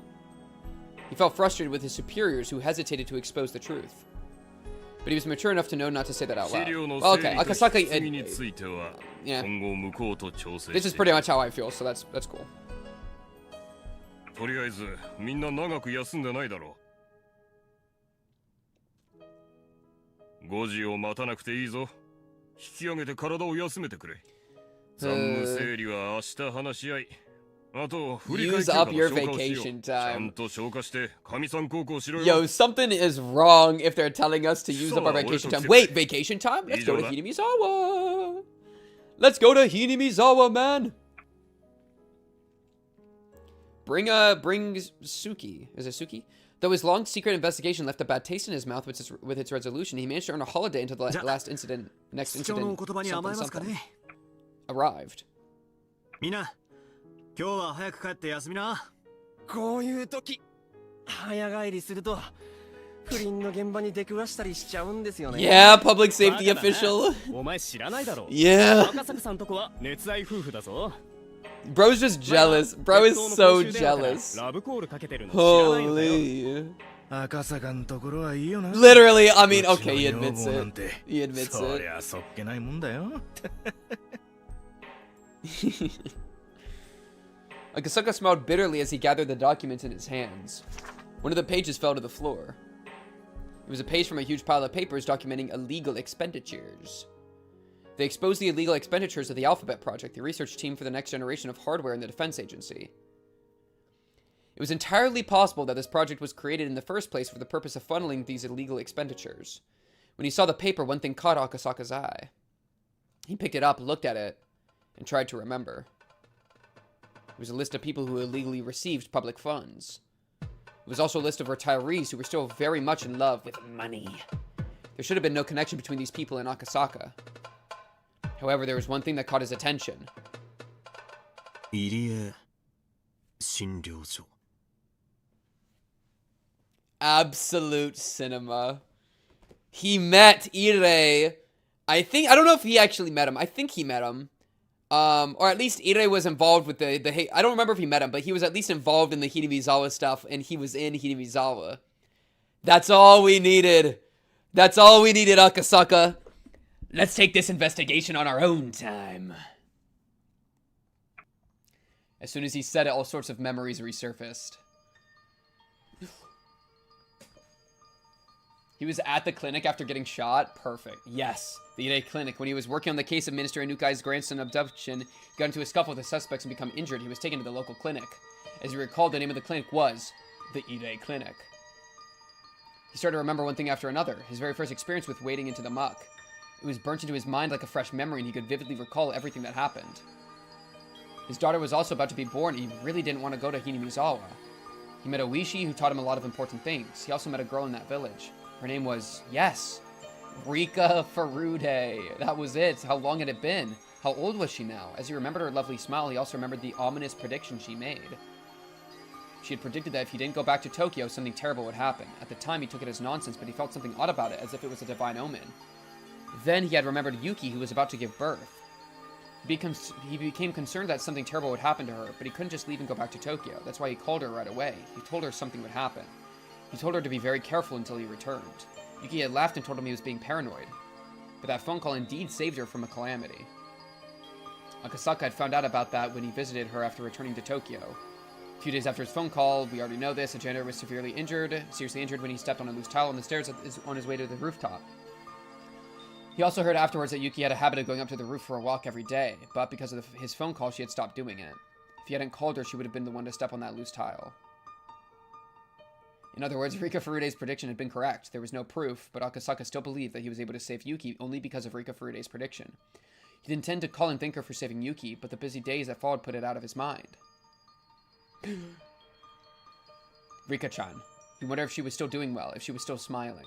He felt frustrated with his superiors who hesitated to expose the truth. But he was mature enough to know not to say that out loud. Well, okay, Akasaka... yeah. This is pretty much how I feel, so that's cool. とりあえずみんな長く休んでないだろう。5時を待たなくていいぞ。引き上げて体を休めてくれ。残務整理は明日話し合い。あと振り返り計画の消化をしよう。ちゃんと消化して神さん高校しろよ。Yo, something is wrong if they're telling us to use up our vacation time. Wait, vacation time? Let's go to Hinamizawa. Let's go to Hinamizawa, man. Bring Suki. Is it Suki? Though his long secret investigation left a bad taste in his mouth with its resolution, he managed to earn a holiday until the next incident something arrived. みんな、今日は早く帰って休みな。こういう時、早帰りすると不倫の現場に出くわしたりしちゃうんですよね。Yeah, public safety official. お前知らないだろ。Yeah. 赤坂さんとこは熱愛夫婦だぞ。 Bro's just jealous. Bro is so jealous. Holy. Literally, I mean, okay, he admits it. He admits it. Akasaka smiled bitterly as he gathered the documents in his hands. One of the pages fell to the floor. It was a page from a huge pile of papers documenting illegal expenditures. They exposed the illegal expenditures of the Alphabet Project, the research team for the next generation of hardware in the Defense Agency. It was entirely possible that this project was created in the first place for the purpose of funneling these illegal expenditures. When he saw the paper, one thing caught Akasaka's eye. He picked it up, looked at it, and tried to remember. It was a list of people who illegally received public funds. It was also a list of retirees who were still very much in love with money. There should have been no connection between these people and Akasaka. However, there was one thing that caught his attention. Irie Shinryōsho. Absolute cinema. He met Ire. I don't know if he actually met him. I think he met him. Or at least Ire was involved with the I don't remember if he met him, but he was at least involved in the Hinamizawa stuff, and he was in Hinamizawa. That's all we needed. That's all we needed, Akasaka. Let's take this investigation on our own time. As soon as he said it, all sorts of memories resurfaced. He was at the clinic after getting shot? Perfect. Yes. The Ire clinic. When he was working on the case of Minister Anukai's grandson abduction, he got into a scuffle with the suspects and become injured. He was taken to the local clinic. As he recalled, the name of the clinic was the Ire Clinic. He started to remember one thing after another. His very first experience with wading into the muck. It was burnt into his mind like a fresh memory, and he could vividly recall everything that happened. His daughter was also about to be born, and he really didn't want to go to Hinamizawa. He met Oishi, who taught him a lot of important things. He also met a girl in that village. Her name was, yes, Rika Furude. That was it. How long had it been? How old was she now? As he remembered her lovely smile, he also remembered the ominous prediction she made. She had predicted that if he didn't go back to Tokyo, something terrible would happen. At the time, he took it as nonsense, but he felt something odd about it, as if it was a divine omen. Then he had remembered Yuki, who was about to give birth. He became concerned that something terrible would happen to her, but he couldn't just leave and go back to Tokyo. That's why he called her right away. He told her something would happen. He told her to be very careful until he returned. Yuki had laughed and told him he was being paranoid. But that phone call indeed saved her from a calamity. Akasaka had found out about that when he visited her after returning to Tokyo. A few days after his phone call, we already know this, the janitor was seriously injured when he stepped on a loose tile on the stairs on his way to the rooftop. He also heard afterwards that Yuki had a habit of going up to the roof for a walk every day, but because of his phone call, she had stopped doing it. If he hadn't called her, she would have been the one to step on that loose tile. In other words, Rika Furude's prediction had been correct. There was no proof, but Akasaka still believed that he was able to save Yuki only because of Rika Furude's prediction. He didn't intend to call and thank her for saving Yuki, but the busy days that followed put it out of his mind. Rika-chan. He wondered if she was still doing well, if she was still smiling.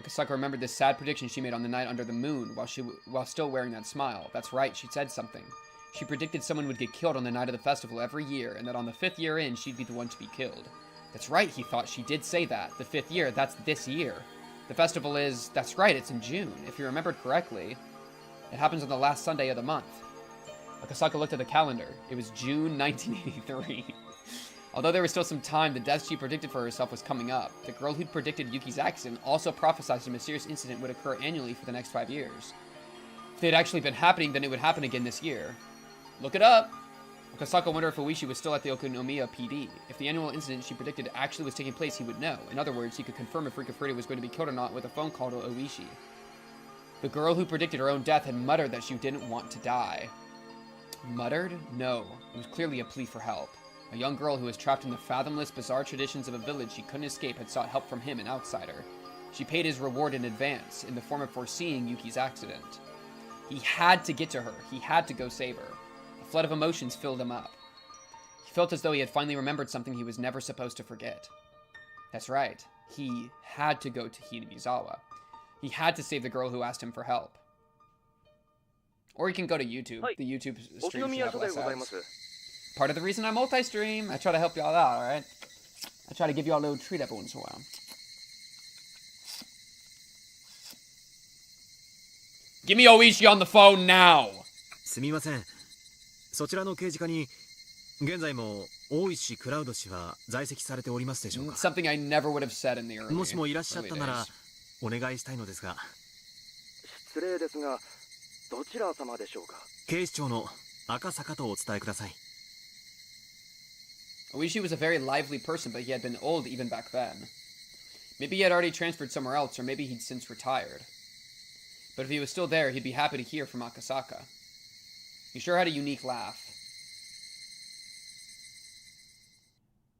Akasaka remembered this sad prediction she made on the night under the moon while still wearing that smile. That's right, she said something. She predicted someone would get killed on the night of the festival every year, and that on the 5th year in, she'd be the one to be killed. That's right, he thought, she did say that. The 5th year, that's this year. The festival is, that's right, it's in June. If he remembered correctly, it happens on the last Sunday of the month. Akasaka looked at the calendar. It was June 1983. Although there was still some time, the death she predicted for herself was coming up. The girl who'd predicted Yuki's accident also prophesied a mysterious incident would occur annually for the next 5 years. If they had actually been happening, then it would happen again this year. Look it up! Akasaka wondered if Oishi was still at the Okunomiya PD. If the annual incident she predicted actually was taking place, he would know. In other words, he could confirm if Rika Furude was going to be killed or not with a phone call to Oishi. The girl who predicted her own death had muttered that she didn't want to die. Muttered? No. It was clearly a plea for help. A young girl who was trapped in the fathomless, bizarre traditions of a village she couldn't escape had sought help from him, an outsider. She paid his reward in advance, in the form of foreseeing Yuki's accident. He had to get to her. He had to go save her. A flood of emotions filled him up. He felt as though he had finally remembered something he was never supposed to forget. That's right. He had to go to Hinamizawa. He had to save the girl who asked him for help. Or he can go to YouTube. The YouTube stream should have less ads. Part of the reason I multi-stream, I try to help y'all out, alright? I try to give y'all a little treat every once in a while. Give me Oishi on the phone now! すみません。そちらの刑事課に現在も大石クラウド氏は在籍されておりますでしょうか。 Something I never would have said in the early もしもいらっしゃったならお願いしたいのですが。失礼ですが、どちら様でしょうか。警視庁の赤坂とお伝えください。 Oishi was a very lively person, but he had been old even back then. Maybe he had already transferred somewhere else, or maybe he'd since retired. But if he was still there, he'd be happy to hear from Akasaka. He sure had a unique laugh.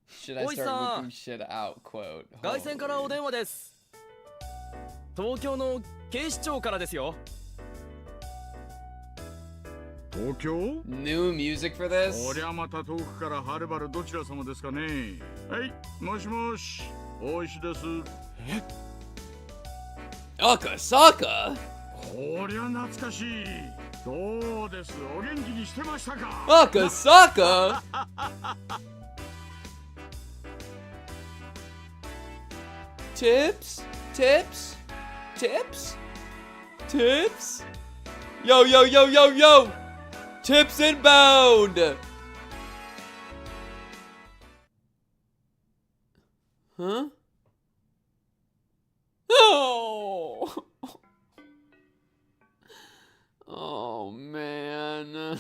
Should I start whipping shit out? Quote. 外線からお電話です。東京の警視庁からですよ。東京 New music for this? こりゃまた遠くからはるばるどちら様ですかね。はい、もしもし、大石です。え Akasaka? こりゃ懐かしい。どうです、お元気にしてましたか Akasaka? Tips? Tips? Tips? Tips? Yo, yo, yo, yo, yo! Tips inbound! Huh? Oh! Oh, man.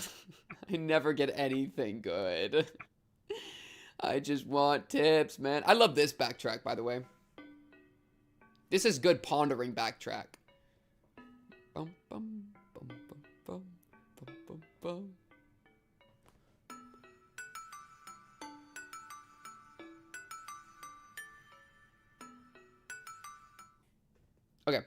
I never get anything good. I just want tips, man. I love this backtrack, by the way. This is good pondering backtrack. Bum, bum, bum, bum, bum, bum, bum, bum. Okay.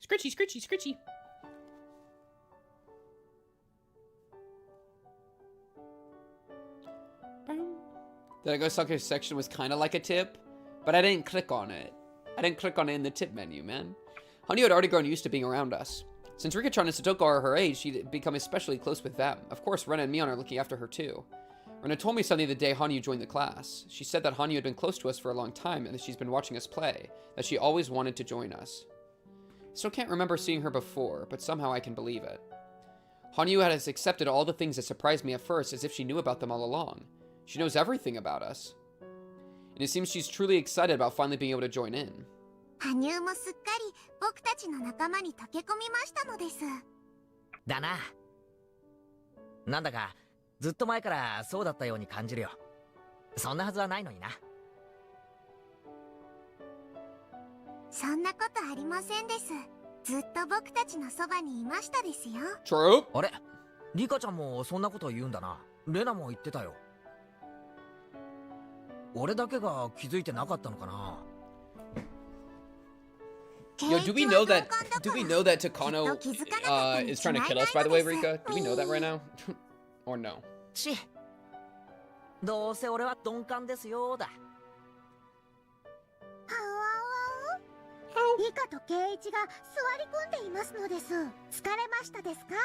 Scritchy, scritchy, scritchy. The Nagasaki section was kind of like a tip, but I didn't click on it. I didn't click on it in the tip menu, man. Hanyuu had already grown used to being around us. Since Rika-chan and Satoko are her age, she'd become especially close with them. Of course, Rena and Mion are looking after her too. Rena told me something the day Hanyuu joined the class. She said that Hanyuu had been close to us for a long time and that she's been watching us play, that she always wanted to join us. Still can't remember seeing her before, but somehow I can believe it. Hanyuu has accepted all the things that surprised me at first as if she knew about them all along. She knows everything about us. And it seems she's truly excited about finally being able to join in. 羽生もすっかり僕たちの仲間に溶け込みましたのです。だな。なんだかずっと前からそうだったように感じるよ。そんなはずはないのにな。そんなことありませんです。ずっと僕たちのそばにいましたですよ。True? あれ、リカちゃんもそんなこと言うんだな。レナも言ってたよ。俺だけが気づいてなかったのかな。Yo, do we know that Takano is trying to kill us, by the way, Rika? Do we know that right now? Or no? どうせ俺は鈍感ですよだ。リカとケイイチが座り込んでいますのです。疲れましたですか？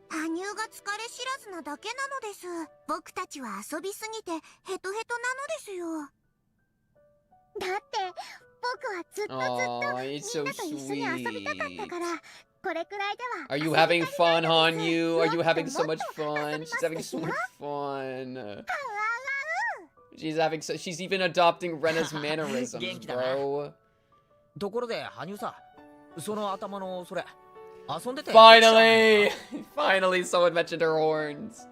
羽生が疲れ知らずなだけなのです。僕たちは遊びすぎてヘトヘトなのですよ。だって僕はずっとみんなと一緒に遊びたかったから、これくらいでは。Are you having fun, Hanyuu? Are you having so much fun? She's having so much fun. She's even adopting Rena's mannerisms, bro. ところで羽生さ、その頭のそれ。Finally! Finally, someone mentioned her horns.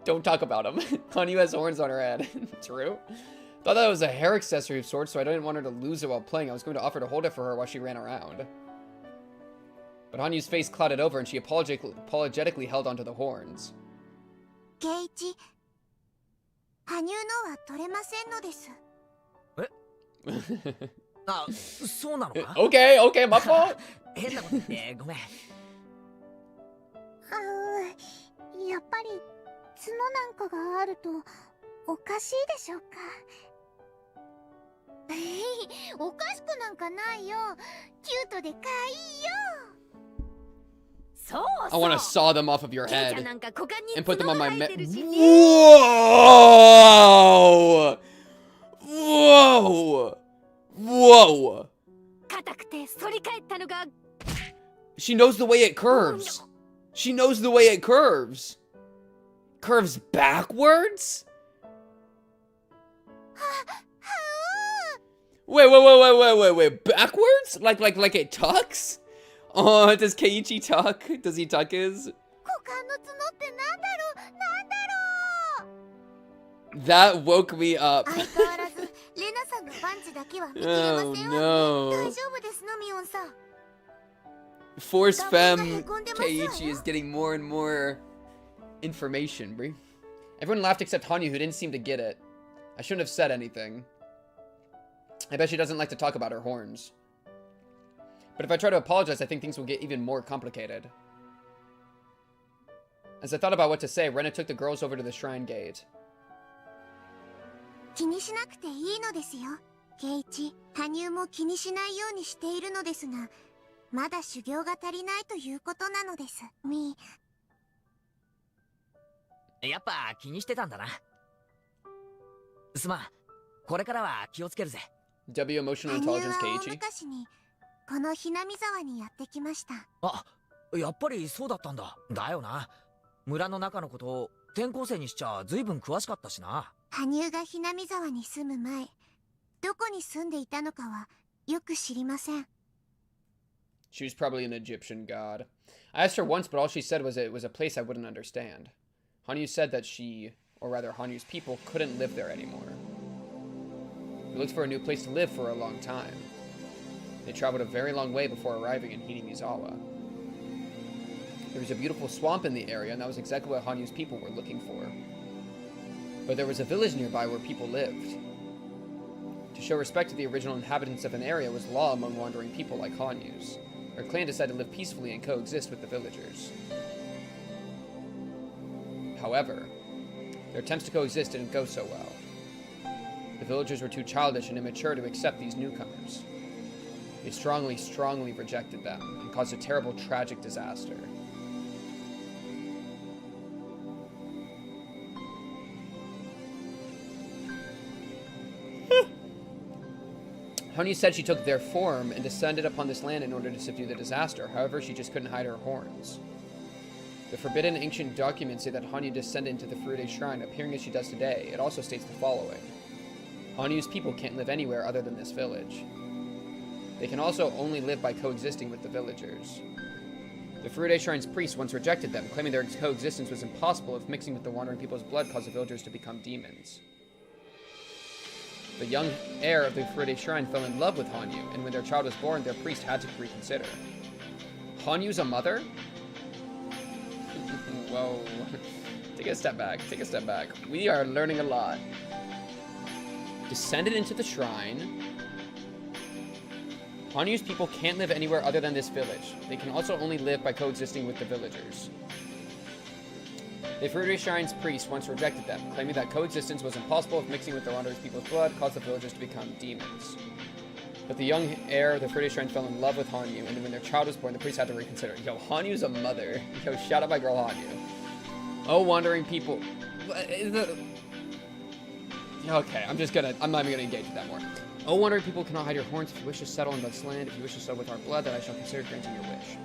Don't talk about them. Hanyuu has horns on her head. True. Thought that was a hair accessory of sorts, so I didn't want her to lose it while playing. I was going to offer to hold it for her while she ran around. But Hanyuu's face clouded over and she apologetically held onto the horns. ケイイチ、羽生のは取れませんのです。え？あ、そうなのか？ Okay, okay, my fault. 変なこと言ってごめん。やっぱり角なんかがあるとおかしいでしょうか。おかしくなんかないよ。キュートでかいよ。そうそう。 I want to saw them off of your head and put them on my Whoa! Whoa! Whoa! She knows the way it curves. She knows the way it curves. Curves backwards? Wait. Backwards? Like it tucks? Oh, does Keiichi tuck? Does he tuck his? 感の角ってなんだろうなんだろう That woke me up. 相変わらずレナさんのパンチだけは見切れませんわ、 Oh 大 no. 丈夫ですのミオンさん Force Femme Keiichi is getting more and more information, bro. Everyone laughed except Hanyuu, who didn't seem to get it. I shouldn't have said anything. I bet she doesn't like to talk about her horns. But if I try to apologize, I think things will get even more complicated. As I thought about what to say, Rena took the girls over to the shrine gate. 気にしなくていいのですよ、ケイイチ。羽生も気にしないようにしているのですが、まだ修行が足りないということなのです。やっぱ気にしてたんだな。すまん、これからは気をつけるぜ。W Emotional 羽生 Intelligence は大 Keiichi. 昔にこのひなみ沢にやってきました。あ、やっぱりそうだったんだ。だよな。村の中のことを転校生にしちゃ随分詳しかったしな。羽生がひなみ沢に住む前、どこに住んでいたのかはよく知りません。She was probably an Egyptian god. I asked her once, but all she said was it was a place I wouldn't understand. Hanyuu said that she, or rather Hanyuu's people, couldn't live there anymore. We looked for a new place to live for a long time. They traveled a very long way before arriving in Hinamizawa. There was a beautiful swamp in the area, and that was exactly what Hanyuu's people were looking for. But there was a village nearby where people lived. To show respect to the original inhabitants of an area was law among wandering people like Hanyuu's. Our clan decided to live peacefully and coexist with the villagers. However, their attempts to coexist didn't go so well. The villagers were too childish and immature to accept these newcomers. They strongly rejected them and caused a terrible, tragic disaster. Hanyuu said she took their form and descended upon this land in order to subdue the disaster. However, she just couldn't hide her horns. The forbidden ancient documents say that Hanyuu descended into the Furude Shrine, appearing as she does today. It also states the following. Hanyuu's people can't live anywhere other than this village. They can also only live by coexisting with the villagers. The Furude Shrine's priests once rejected them, claiming their coexistence was impossible if mixing with the wandering people's blood caused the villagers to become demons. The young heir of the Furude Shrine fell in love with Hanyuu, and when their child was born, their priest had to reconsider. Hanyuu's a mother? Whoa. Take a step back. Take a step back. We are learning a lot. Descended into the shrine. Hanyuu's people can't live anywhere other than this village. They can also only live by coexisting with the villagers. The Furude Shrine's priests once rejected them, claiming that coexistence was impossible if mixing with the wandering people's blood caused the villagers to become demons. But the young heir of the Furude Shrine fell in love with Hanyuu, and when their child was born, the priests had to reconsider. Yo, Hanyuu's a mother. Yo, shout out my girl Hanyuu. Oh, wandering people. Okay, I'm not even gonna engage with that more. Oh, wandering people cannot hide your horns. If you wish to settle in this land, if you wish to settle with our blood, then I shall consider granting your wish.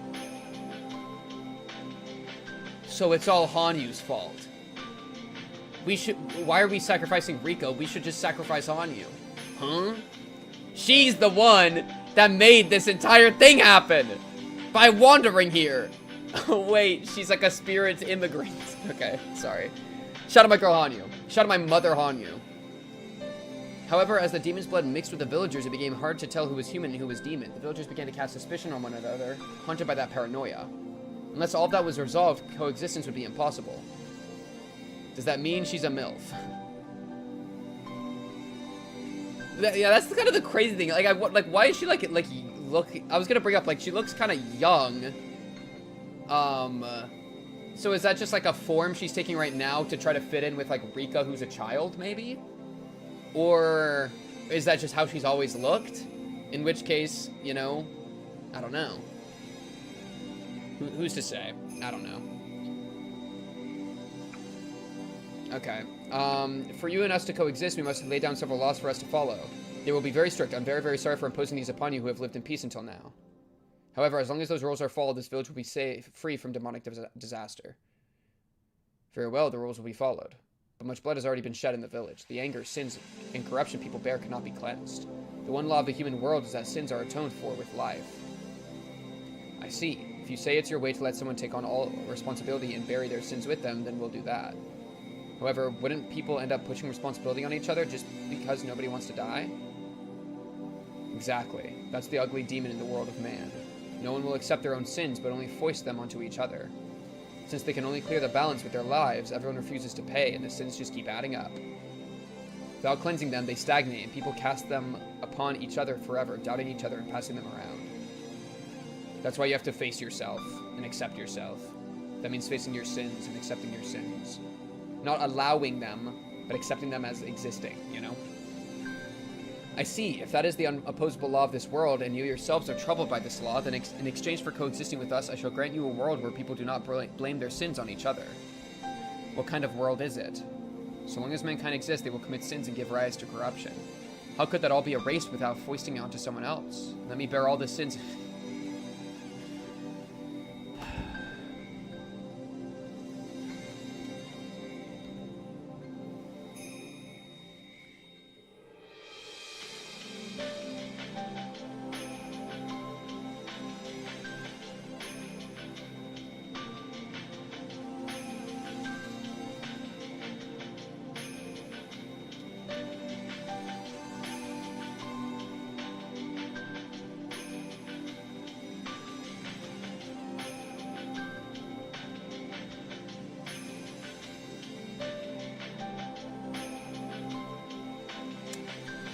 So it's all Hanyuu's fault. Why are we sacrificing Riko? We should just sacrifice Hanyuu. Huh? She's the one that made this entire thing happen! By wandering here! Oh wait, she's like a spirit immigrant. Okay, sorry. Shout out my girl Hanyuu. Shout out my mother Hanyuu. However, as the demon's blood mixed with the villagers, it became hard to tell who was human and who was demon. The villagers began to cast suspicion on one another, haunted by that paranoia. Unless all of that was resolved, coexistence would be impossible. Does that mean she's a MILF? Yeah, that's kind of the crazy thing. Like, why is she look? I was gonna bring up, like, she looks kind of young. So is that just like a form she's taking right now to try to fit in with like Rika, who's a child, maybe? Or is that just how she's always looked? In which case, you know, I don't know. Who's to say? I don't know. Okay. For you and us to coexist, we must lay down several laws for us to follow. They will be very strict. I'm very, very sorry for imposing these upon you who have lived in peace until now. However, as long as those rules are followed, this village will be safe, free from demonic disaster. Very well, the rules will be followed. But much blood has already been shed in the village. The anger, sins, and corruption people bear cannot be cleansed. The one law of the human world is that sins are atoned for with life. I see. If you say it's your way to let someone take on all responsibility and bury their sins with them, then we'll do that. However, wouldn't people end up pushing responsibility on each other just because nobody wants to die? Exactly. That's the ugly demon in the world of man. No one will accept their own sins, but only foist them onto each other. Since they can only clear the balance with their lives, everyone refuses to pay, and the sins just keep adding up. Without cleansing them, they stagnate, and people cast them upon each other forever, doubting each other and passing them around. That's why you have to face yourself and accept yourself. That means facing your sins and accepting your sins. Not allowing them, but accepting them as existing, you know? I see. If that is the unopposable law of this world, and you yourselves are troubled by this law, then in exchange for coexisting with us, I shall grant you a world where people do not blame their sins on each other. What kind of world is it? So long as mankind exists, they will commit sins and give rise to corruption. How could that all be erased without foisting it onto someone else? Let me bear all the sins...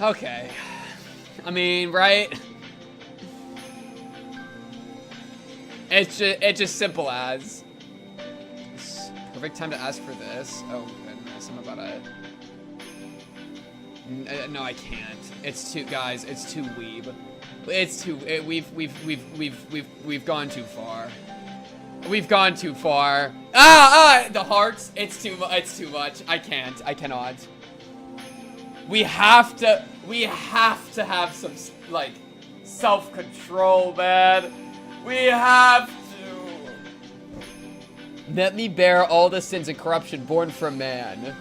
Okay. I mean, right? It's just simple as. Perfect time to ask for this. Oh goodness, I'm about to. No, I can't. It's too, guys. It's too weeb. It's too. We've gone too far. We've gone too far. The hearts. It's too much. I can't. I cannot. We have to have some, like, self-control, man. We have to. Let me bear all the sins and corruption born from man,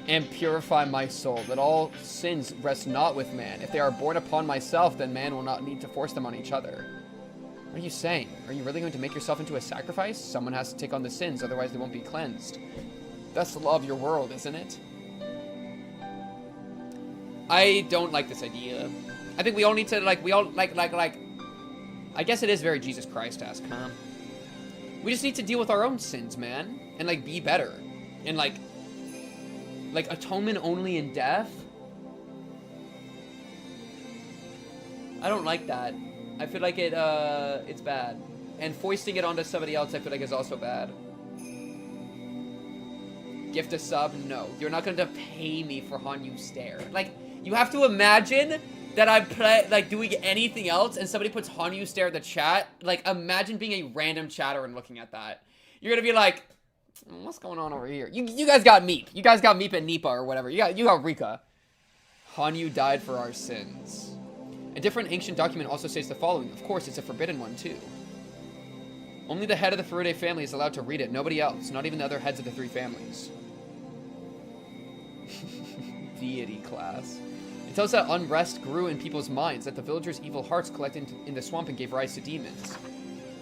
and purify my soul, that all sins rest not with man. If they are born upon myself, then man will not need to force them on each other. What are you saying? Are you really going to make yourself into a sacrifice? Someone has to take on the sins, otherwise they won't be cleansed. That's the law of your world, isn't it? I don't like this idea. I think we all need to, like, I guess it is very Jesus Christ-esque, huh? We just need to deal with our own sins, man. And, like, be better. And, like atonement only in death? I don't like that. I feel like it's bad. And foisting it onto somebody else, I feel like, is also bad. Gift a sub? No. You're not going to pay me for Hanyuu stare. Like, you have to imagine that I'm doing anything else and somebody puts Hanyuu stare in the chat. Like, imagine being a random chatter and looking at that. You're gonna be like, what's going on over here? You guys got Meep. You guys got Meep and Nipa or whatever. You got Rika. Hanyuu died for our sins. A different ancient document also says the following. Of course, it's a forbidden one too. Only the head of the Furude family is allowed to read it. Nobody else. Not even the other heads of the three families. Deity class. It tells that unrest grew in people's minds, that the villagers' evil hearts collected in the swamp and gave rise to demons.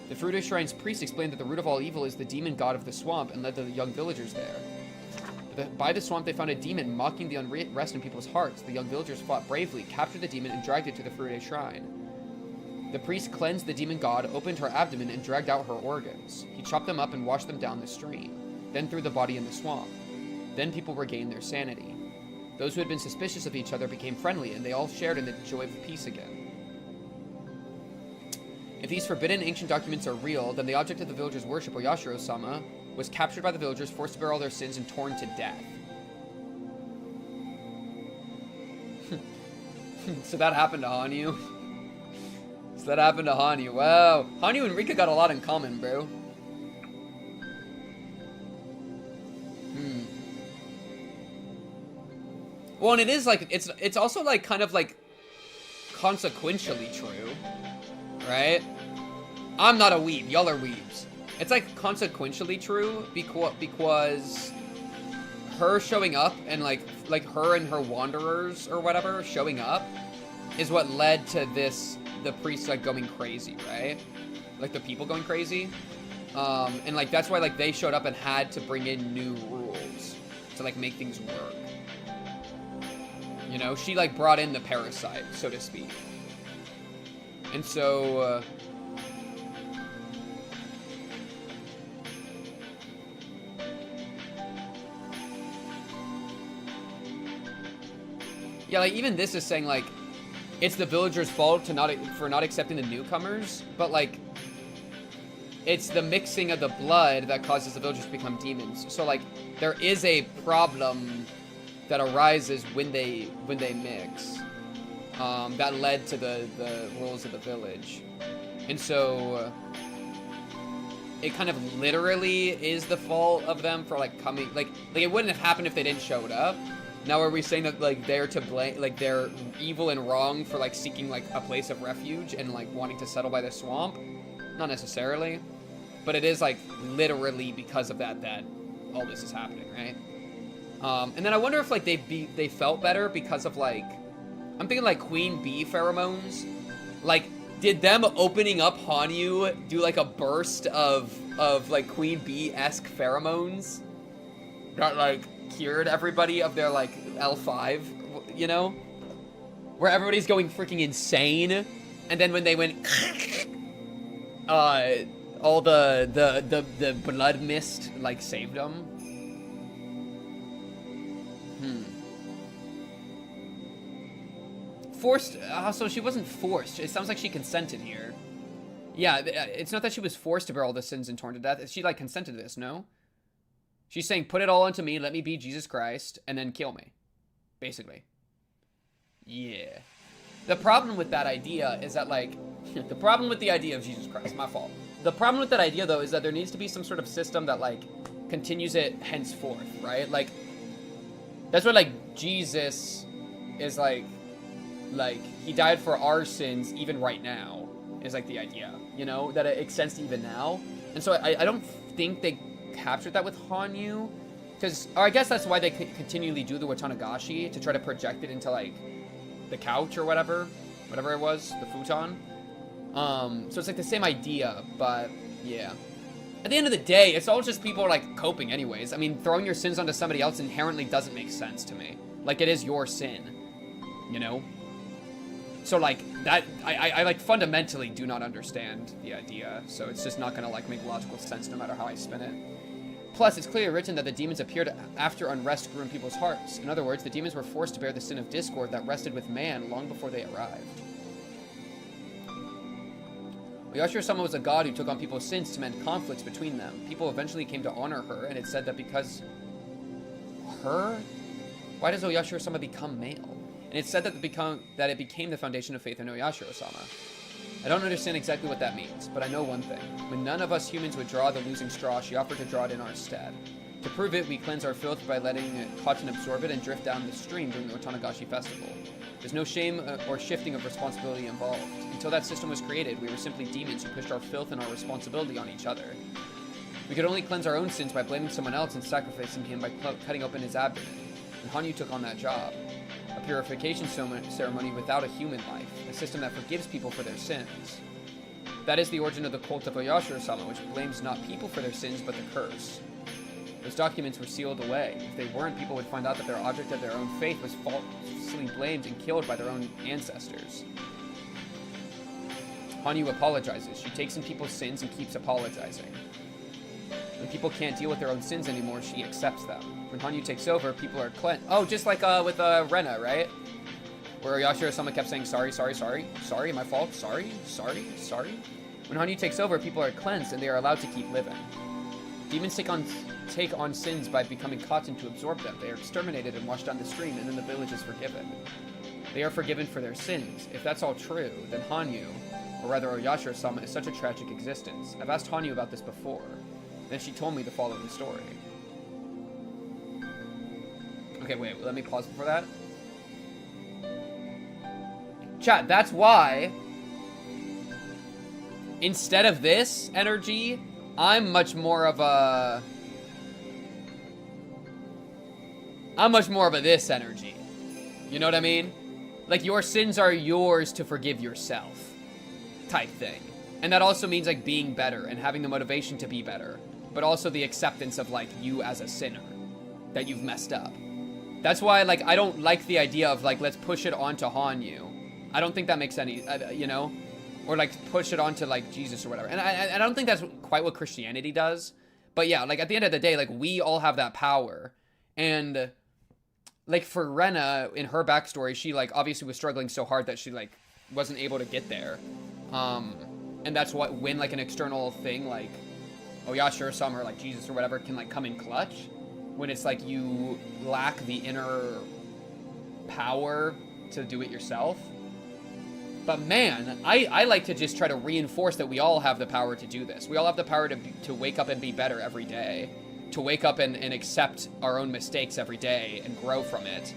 The Furude Shrine's priest explained that the root of all evil is the demon god of the swamp and led the young villagers there. By the swamp, they found a demon mocking the unrest in people's hearts. The young villagers fought bravely, captured the demon, and dragged it to the Furude Shrine. The priest cleansed the demon god, opened her abdomen, and dragged out her organs. He chopped them up and washed them down the stream, then threw the body in the swamp. Then people regained their sanity. Those who had been suspicious of each other became friendly, and they all shared in the joy of peace again. If these forbidden ancient documents are real, then the object of the villagers' worship, Oyashiro-sama, was captured by the villagers, forced to bear all their sins, and torn to death. So that happened to Hanyuu. So that happened to Hanyuu. Wow. Hanyuu and Rika got a lot in common, bro. Well, and it is like, it's also like kind of like consequentially true, right? I'm not a weeb, y'all are weebs. It's like consequentially true because her showing up and like her and her wanderers or whatever showing up is what led to the priest like going crazy, right? like the people going crazy. And like that's why like they showed up and had to bring in new rules to like make things work. You know, she like brought in the parasite, so to speak. And so yeah, like even this is saying like it's the villagers' fault for not accepting the newcomers, but like it's the mixing of the blood that causes the villagers to become demons. So like there is a problem that arises when they mix that led to the rules of the village. And so it kind of literally is the fault of them for like coming, like it wouldn't have happened if they didn't show up. Now are we saying that like they're to blame, like they're evil and wrong for like seeking like a place of refuge and like wanting to settle by the swamp? Not necessarily, but it is like literally because of that all this is happening, right? And then I wonder if like they felt better because of like, I'm thinking like queen bee pheromones. Like, did them opening up Hanyuu do like a burst of like queen bee-esque pheromones that like cured everybody of their like L5, you know, where everybody's going freaking insane, and then when they went all the blood mist like saved them. Forced, so she wasn't forced. It sounds like she consented here. Yeah, it's not that she was forced to bear all the sins and torn to death. She like consented to this, no? She's saying, put it all onto me, let me be Jesus Christ, and then kill me. Basically. Yeah. The problem with that idea is that, like, the problem with the idea of Jesus Christ, my fault. The problem with that idea, though, is that there needs to be some sort of system that, like, continues it henceforth, right? Like, that's why, like, Jesus is, like, he died for our sins even right now, is, like, the idea, you know? That it extends to even now. And so I don't think they captured that with Hanyuu, because, or I guess that's why they continually do the Watanagashi, to try to project it into, like, the couch or whatever it was, the futon. So it's like the same idea, but yeah. At the end of the day, it's all just people like coping anyways. I mean, throwing your sins onto somebody else inherently doesn't make sense to me. Like, it is your sin, you know? So like, that, I like fundamentally do not understand the idea, so it's just not gonna like make logical sense no matter how I spin it. Plus, it's clearly written that the demons appeared after unrest grew in people's hearts. In other words, the demons were forced to bear the sin of discord that rested with man long before they arrived. Oyashiro-sama was a god who took on people's sins to mend conflicts between them. People eventually came to honor her, and it's said that because her? Why does Oyashiro-sama become male? And it's said that it became the foundation of faith in Oyashiro-sama. I don't understand exactly what that means, but I know one thing. When none of us humans would draw the losing straw, she offered to draw it in our stead. To prove it, we cleanse our filth by letting cotton absorb it and drift down the stream during the Watanagashi festival. There's no shame or shifting of responsibility involved. Until that system was created, we were simply demons who pushed our filth and our responsibility on each other. We could only cleanse our own sins by blaming someone else and sacrificing him by cutting open his abdomen. And Hanyuu took on that job. A purification ceremony without a human life, a system that forgives people for their sins. That is the origin of the cult of Oyashiro-sama, which blames not people for their sins, but the curse. Those documents were sealed away. If they weren't, people would find out that their object of their own faith was falsely blamed and killed by their own ancestors. Hanyuu apologizes. She takes in people's sins and keeps apologizing. When people can't deal with their own sins anymore, she accepts them. When Hanyuu takes over, people are cleansed. Oh, just like with Rena, right? Where Oyashiro-sama kept saying, sorry, sorry, sorry, sorry, my fault, sorry, sorry, sorry. When Hanyuu takes over, people are cleansed and they are allowed to keep living. Demons take on sins by becoming cotton to absorb them. They are exterminated and washed down the stream, and then the village is forgiven. They are forgiven for their sins. If that's all true, then Hanyuu, or rather Oyashiro-sama, is such a tragic existence. I've asked Hanyuu about this before. Then she told me the following story. Okay, wait, let me pause before that. Chat, that's why, instead of this energy, I'm much more of a this energy. You know what I mean? Like, your sins are yours to forgive yourself type thing. And that also means like being better and having the motivation to be better, but also the acceptance of like you as a sinner, that you've messed up. That's why like I don't like the idea of like let's push it onto Hanyuu. I don't think that makes any, you know, or like push it onto like Jesus or whatever. And I don't think that's quite what Christianity does. But yeah, like at the end of the day, like we all have that power. And like for Rena in her backstory, she like obviously was struggling so hard that she like wasn't able to get there. And that's what when like an external thing like Oishi or some or like Jesus or whatever can like come in clutch, when it's like you lack the inner power to do it yourself. But man, I like to just try to reinforce that we all have the power to do this. We all have the power to wake up and be better every day, to wake up and accept our own mistakes every day and grow from it,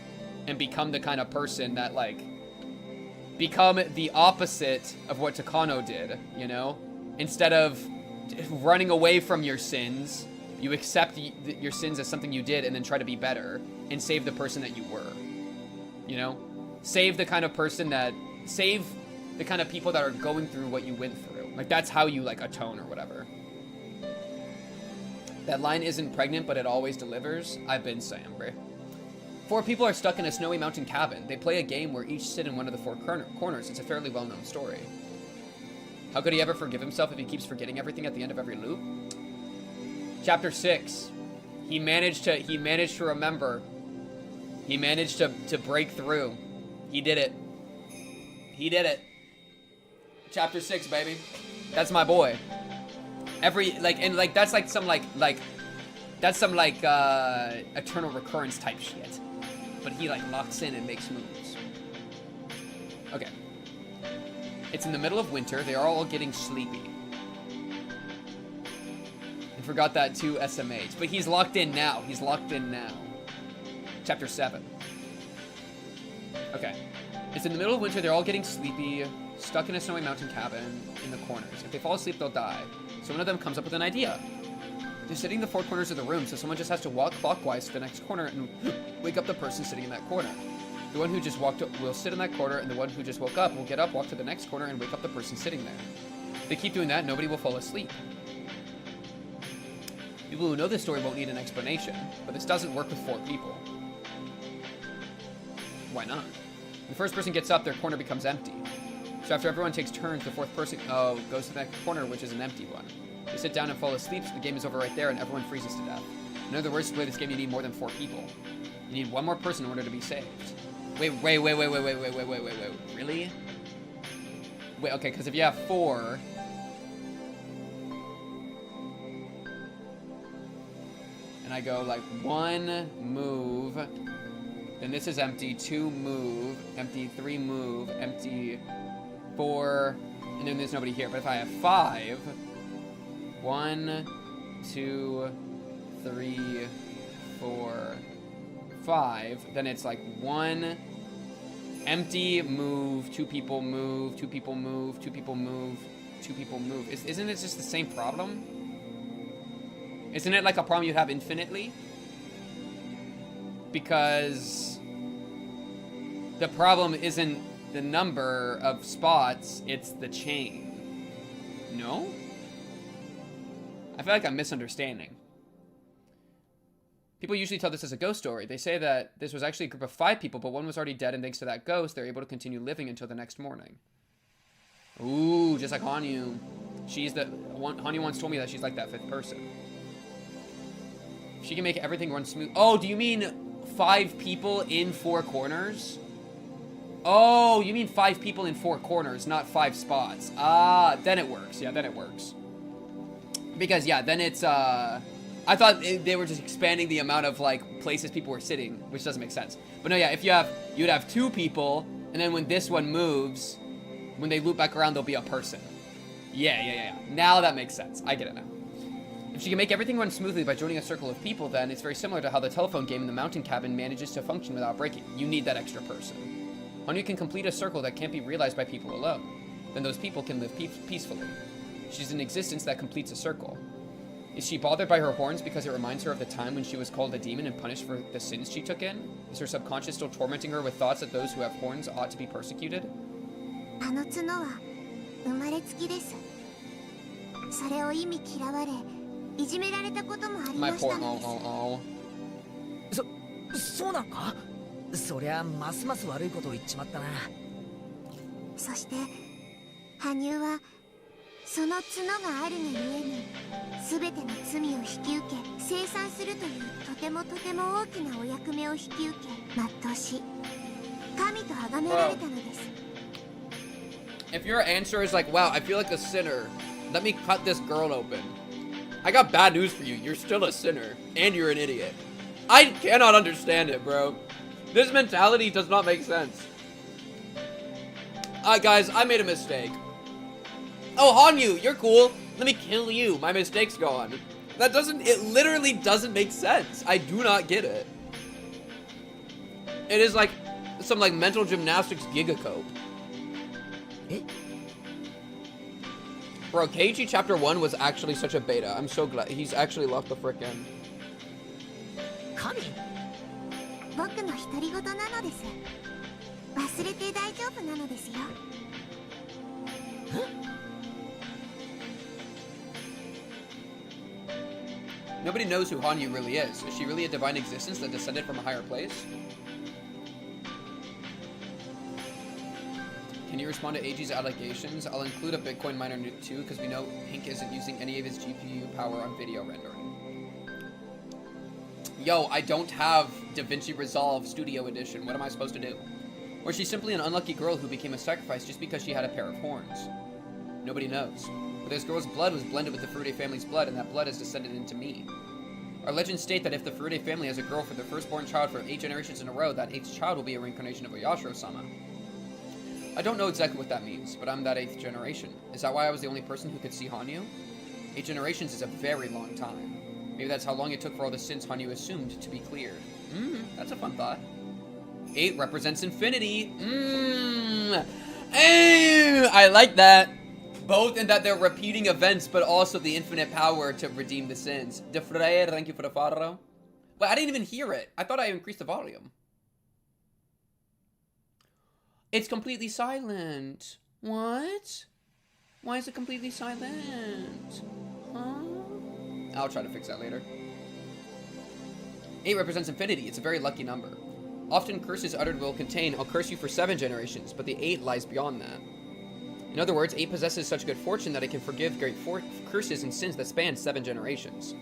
and become the kind of person that like become the opposite of what Takano did, you know? Instead of running away from your sins, you accept your sins as something you did and then try to be better and save the person that you were, you know? Save the kind of person that, save the kind of people that are going through what you went through. Like that's how you like atone or whatever. That line isn't pregnant, but it always delivers. I've been saying, bro. 4 people are stuck in a snowy mountain cabin. They play a game where each sit in one of the 4 corners. It's a fairly well-known story. How could he ever forgive himself if he keeps forgetting everything at the end of every loop? Chapter 6. He managed to remember. He managed to break through. He did it. He did it. Chapter 6, baby. That's my boy. That's like some eternal recurrence type shit. But he like locks in and makes moves. Okay. It's in the middle of winter. They are all getting sleepy. And forgot that too, SMH. But he's locked in now. He's locked in now. Chapter 7. Okay. It's in the middle of winter. They're all getting sleepy, stuck in a snowy mountain cabin in the corners. If they fall asleep, they'll die. So one of them comes up with an idea. They're sitting in the 4 corners of the room, so someone just has to walk clockwise to the next corner and wake up the person sitting in that corner. The one who just walked up will sit in that corner, and the one who just woke up will get up, walk to the next corner, and wake up the person sitting there. If they keep doing that, nobody will fall asleep. People who know this story won't need an explanation, but this doesn't work with 4 people. Why not? When the first person gets up, their corner becomes empty. So after everyone takes turns, the 4th person goes to the next corner, which is an empty one. They sit down and fall asleep, so the game is over right there, and everyone freezes to death. In other words, to play this game, you need more than 4 people. You need 1 more person in order to be saved. Wait, really? Wait, okay, because if you have 4... and I go, like, 1, move, then this is empty, 2, move, empty, 3, move, empty, 4, and then there's nobody here. But if I have 5... 1, 2, 3, 4, 5. Then it's like 1, empty, move, 2 people move, 2 people move, 2 people move, 2 people move. Isn't it just the same problem? Isn't it like a problem you have infinitely? Because the problem isn't the number of spots, it's the chain. No? I feel like I'm misunderstanding. People usually tell this as a ghost story. They say that this was actually a group of 5 people, but one was already dead, and thanks to that ghost, they're able to continue living until the next morning. Ooh, just like Hanyuu. Hanyuu once told me that she's like that 5th person. She can make everything run smooth. Oh, do you mean 5 people in 4 corners? Oh, you mean 5 people in 4 corners, not 5 spots. Ah, then it works. Yeah, then it works. Because, yeah, then it's, I thought they were just expanding the amount of, like, places people were sitting, which doesn't make sense. But no, yeah, if you'd have 2 people, and then when this one moves, when they loop back around, there'll be a person. Yeah. Now that makes sense. I get it now. If she can make everything run smoothly by joining a circle of people, then it's very similar to how the telephone game in the mountain cabin manages to function without breaking. You need that extra person. Hanu can complete a circle that can't be realized by people alone. Then those people can live peacefully. She's an existence that completes a circle. Is she bothered by her horns because it reminds her of the time when she was called a demon and punished for the sins she took in? Is her subconscious still tormenting her with thoughts that those who have horns ought to be persecuted? それを意味嫌われいじめられたこともありま My した poor のです。そうなんか？そりゃますます悪いことを言っちまったな。そして羽生はその角があるがゆえに全ての罪を引き受け清算するというとても大きなお役目を引き受け全うし神と崇められたのです。 If your answer is like, wow, I feel like a sinner, let me cut this girl open. I got bad news for you. You're still a sinner. And you're an idiot. I cannot understand it, bro. This mentality does not make sense. Guys, I made a mistake. Oh, Hanyuu, you're cool. Let me kill you. My mistake's gone. That doesn't, it literally doesn't make sense. I do not get it. It is like some like mental gymnastics gigacope. Bro, Ch8 Chapter 1 was actually such a beta. I'm so glad. He's actually left the frick in. 僕の独り言なのです。忘れて大丈夫なのですよ。Nobody knows who Hanyuu really is. Is she really a divine existence that descended from a higher place? Can you respond to AG's allegations? I'll include a Bitcoin miner too, because we know Pink isn't using any of his GPU power on video rendering. Yo, I don't have DaVinci Resolve Studio Edition. What am I supposed to do? Or is she simply an unlucky girl who became a sacrifice just because she had a pair of horns? Nobody knows. But this girl's blood was blended with the Furude family's blood, and that blood has descended into me. Our legends state that if the Furude family has a girl for their firstborn child for 8 generations in a row, that 8th child will be a reincarnation of Oyashiro-sama. I don't know exactly what that means, but I'm that 8th generation. Is that why I was the only person who could see Hanyuu? 8 generations is a very long time. Maybe that's how long it took for all the sins Hanyuu assumed to be cleared. That's a fun thought. 8 represents infinity. I like that. Both in that they're repeating events, but also the infinite power to redeem the sins. De Freire, thank you for the follow. Wait, I didn't even hear it. I thought I increased the volume. It's completely silent. What? Why is it completely silent? Huh? I'll try to fix that later. 8 represents infinity. It's a very lucky number. Often curses uttered will contain, I'll curse you for 7 generations, but the 8 lies beyond that. In other words, 8 possesses such good fortune that it can forgive great curses and sins that span 7 generations.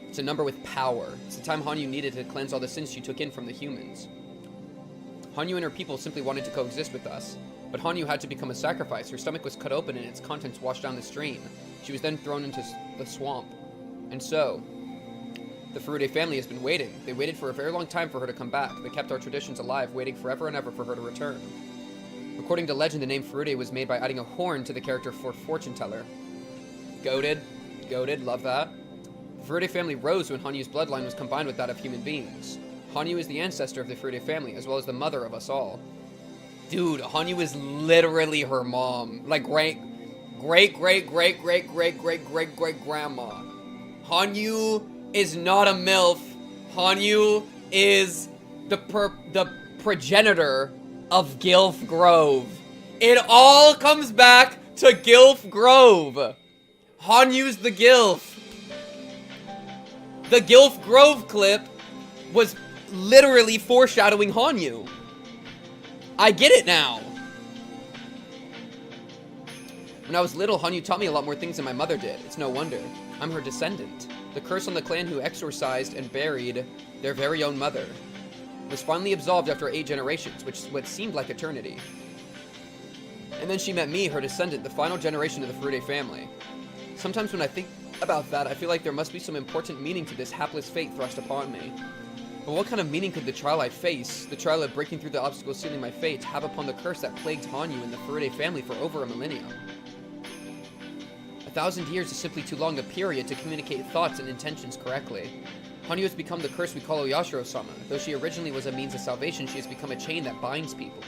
It's a number with power. It's the time Hanyuu needed to cleanse all the sins she took in from the humans. Hanyuu and her people simply wanted to coexist with us, but Hanyuu had to become a sacrifice. Her stomach was cut open and its contents washed down the stream. She was then thrown into the swamp. And so, the Furude family has been waiting. They waited for a very long time for her to come back. They kept our traditions alive, waiting forever and ever for her to return. According to legend, the name Furude was made by adding a horn to the character for fortune teller. Goated. Goated, love that. The Furude family rose when Hanyuu's bloodline was combined with that of human beings. Hanyuu is the ancestor of the Furude family, as well as the mother of us all. Dude, Hanyuu is literally her mom. Like great-great-great-great-great-great-great-great-grandma. Hanyuu is not a MILF. Hanyuu is the progenitor of Gilf Grove. It all comes back to Gilf Grove. Hanyuu's the Gilf. The Gilf Grove clip was literally foreshadowing Hanyuu. I get it now. When I was little, Hanyuu taught me a lot more things than my mother did. It's no wonder. I'm her descendant. The curse on the clan who exorcised and buried their very own mother was finally absolved after 8 generations, which is what seemed like eternity. And then she met me, her descendant, the final generation of the Furude family. Sometimes when I think about that, I feel like there must be some important meaning to this hapless fate thrust upon me. But what kind of meaning could the trial I face, the trial of breaking through the obstacles sealing my fate, have upon the curse that plagued Hanyuu and the Furude family for over a millennium? 1,000 years is simply too long a period to communicate thoughts and intentions correctly. Hanyuu has become the curse we call Oyashiro-sama. Though she originally was a means of salvation, she has become a chain that binds people.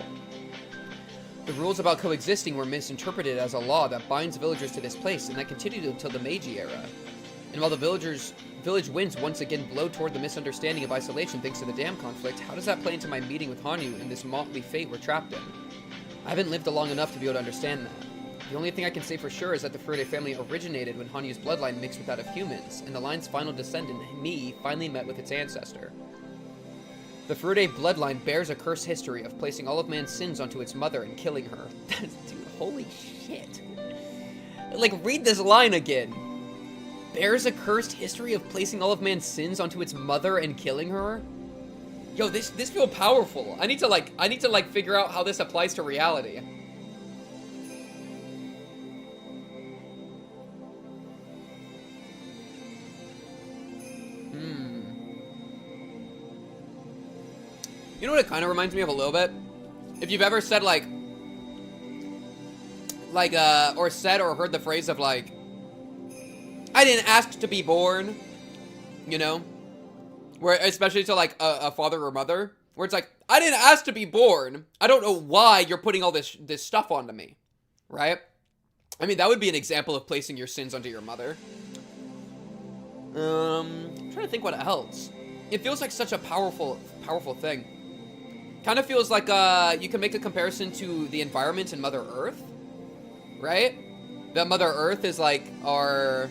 The rules about coexisting were misinterpreted as a law that binds villagers to this place, and that continued until the Meiji era. And while the village winds once again blow toward the misunderstanding of isolation thanks to the dam conflict, how does that play into my meeting with Hanyuu and this motley fate we're trapped in? I haven't lived long enough to be able to understand that. The only thing I can say for sure is that the Furude family originated when Hanyuu's bloodline mixed with that of humans, and the line's final descendant, me, finally met with its ancestor. The Furude bloodline bears a cursed history of placing all of man's sins onto its mother and killing her. Dude, holy shit. Like, read this line again. Bears a cursed history of placing all of man's sins onto its mother and killing her? Yo, this feels powerful. I need to figure out how this applies to reality. You know what it kind of reminds me of a little bit? If you've ever said or said or heard the phrase of like, I didn't ask to be born, you know? Where, especially to like a father or mother, where it's like, I didn't ask to be born. I don't know why you're putting all this stuff onto me, right? I mean, that would be an example of placing your sins onto your mother. I'm trying to think what else. It feels like such a powerful thing. Kind of feels like you can make a comparison to the environment in Mother Earth, right? That Mother Earth is like our,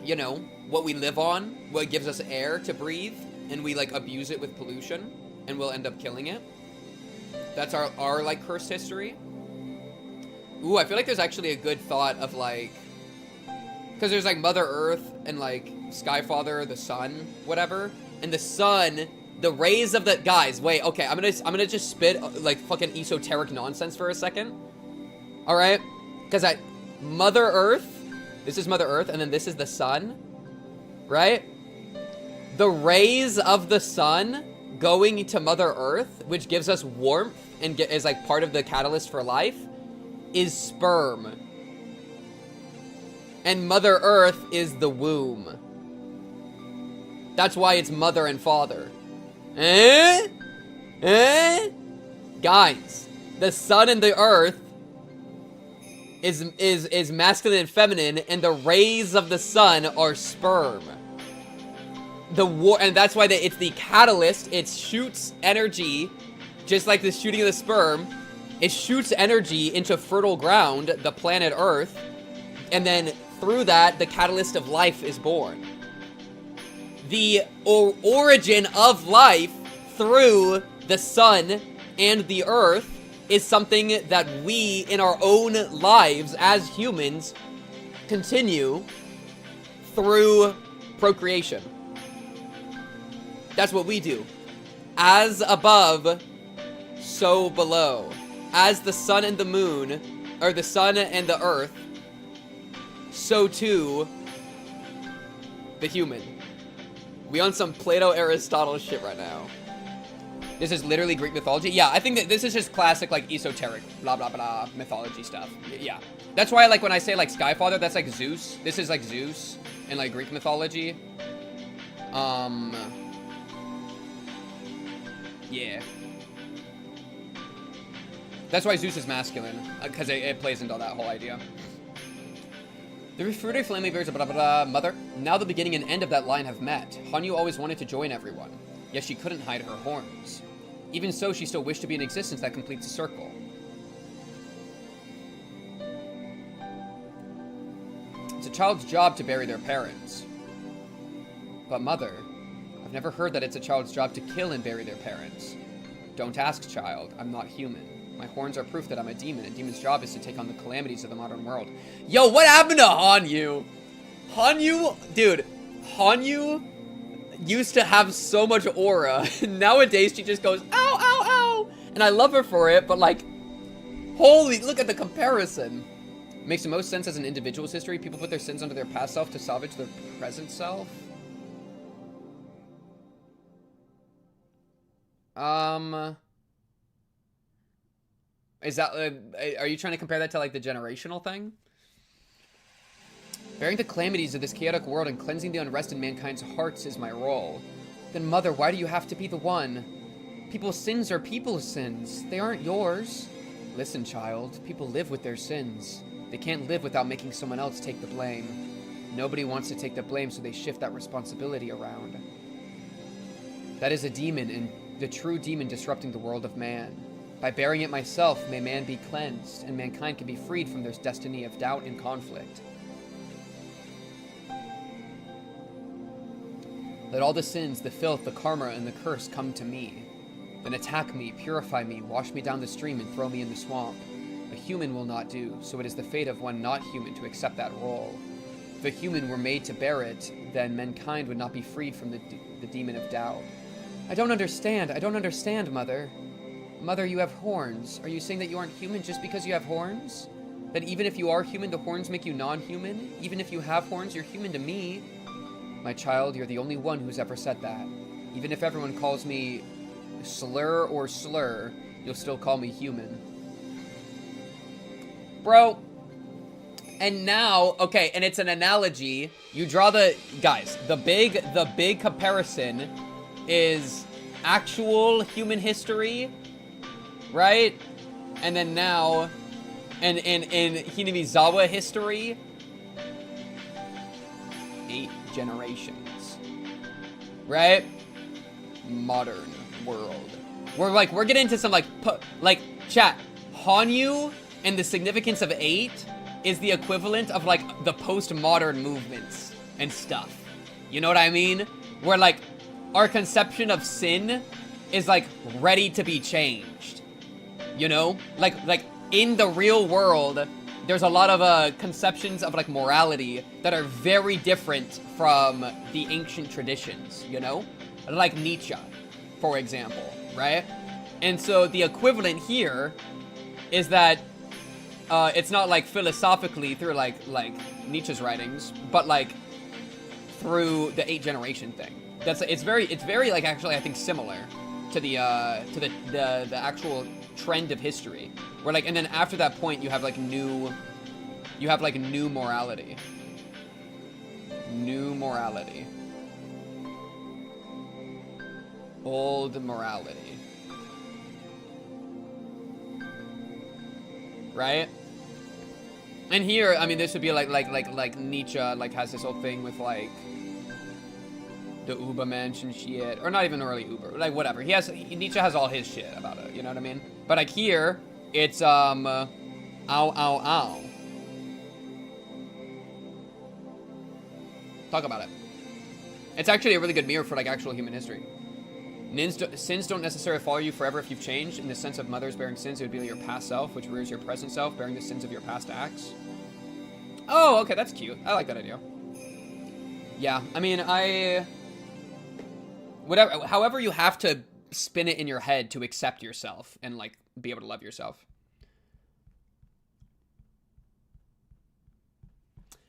you know, what we live on, what gives us air to breathe, and we like abuse it with pollution, and we'll end up killing it. That's our like cursed history. Ooh, I feel like there's actually a good thought of like, because there's like Mother Earth and like Skyfather, the sun, whatever, and the sun. The rays of the guys. Wait, okay. I'm gonna just spit like fucking esoteric nonsense for a second. All right, because Mother Earth. This is Mother Earth, and then this is the sun, right? The rays of the sun going to Mother Earth, which gives us warmth and is like part of the catalyst for life, is sperm. And Mother Earth is the womb. That's why it's mother and father. Guys, the sun and the earth is masculine and feminine, and the rays of the sun are sperm. And that's why it's the catalyst. It shoots energy, just like the shooting of the sperm. It shoots energy into fertile ground, the planet Earth, and then through that, the catalyst of life is born. The origin of life through the sun and the earth is something that we, in our own lives as humans, continue through procreation. That's what we do. As above, so below. As the sun and the moon, or the sun and the earth, so too the human. We on some Plato Aristotle shit right now. This is literally Greek mythology. Yeah, I think that this is just classic like esoteric blah blah blah mythology stuff. Yeah. That's why like when I say like Skyfather, that's like Zeus. This is like Zeus in like Greek mythology. Yeah. That's why Zeus is masculine, because it plays into that whole idea. The Furude family bears a blah blah blah mother. Now the beginning and end of that line have met. Hanyuu always wanted to join everyone, yet she couldn't hide her horns. Even so, she still wished to be an existence that completes a circle. It's a child's job to bury their parents. But mother, I've never heard that it's a child's job to kill and bury their parents. Don't ask, child. I'm not human. My horns are proof that I'm a demon. A demon's job is to take on the calamities of the modern world. Yo, what happened to Hanyuu? Hanyuu, dude, Hanyuu used to have so much aura. Nowadays, she just goes, ow, ow, ow. And I love her for it, but like, holy, look at the comparison. Makes the most sense as an individual's history. People put their sins onto their past self to salvage their present self. Is that, are you trying to compare that to, like, the generational thing? Bearing the calamities of this chaotic world and cleansing the unrest in mankind's hearts is my role. Then, mother, why do you have to be the one? People's sins are people's sins. They aren't yours. Listen, child. People live with their sins. They can't live without making someone else take the blame. Nobody wants to take the blame, so they shift that responsibility around. That is a demon, and the true demon disrupting the world of man. By bearing it myself, may man be cleansed, and mankind can be freed from their destiny of doubt and conflict. Let all the sins, the filth, the karma, and the curse come to me. Then attack me, purify me, wash me down the stream, and throw me in the swamp. A human will not do, so it is the fate of one not human to accept that role. If a human were made to bear it, then mankind would not be freed from the demon of doubt. I don't understand, Mother. Mother, you have horns. Are you saying that you aren't human just because you have horns? That even if you are human, the horns make you non-human? Even if you have horns, you're human to me. My child, you're the only one who's ever said that. Even if everyone calls me slur or slur, you'll still call me human. Bro. And now, okay, and it's an analogy. You draw the, guys, the big comparison is actual human history, right? And then now, in Hinamizawa history, 8 generations, right? Modern world. We're getting into some chat. Hanyuu and the significance of 8 is the equivalent of like the postmodern movements and stuff. You know what I mean? Where like our conception of sin is like ready to be changed. You know? Like in the real world, there's a lot of conceptions of like morality that are very different from the ancient traditions, you know? Like Nietzsche, for example, right? And so the equivalent here is that it's not like philosophically through like Nietzsche's writings, but like through the 8 generation thing. It's very like actually I think similar to the actual trend of history, where like, and then after that point you have like new morality. New morality. Old morality. Right? And here, I mean, this would be like Nietzsche like has this whole thing with like the Ubermensch and shit, or not even really Uber, like whatever. Nietzsche has all his shit about it, you know what I mean? But like here, it's ow ow ow. Talk about it. It's actually a really good mirror for like actual human history. Sins don't necessarily follow you forever if you've changed. In the sense of mothers bearing sins, it would be your past self, which rears your present self, bearing the sins of your past acts. Oh, okay, that's cute. I like that idea. Yeah, I mean, however you have to spin it in your head to accept yourself and, like, be able to love yourself.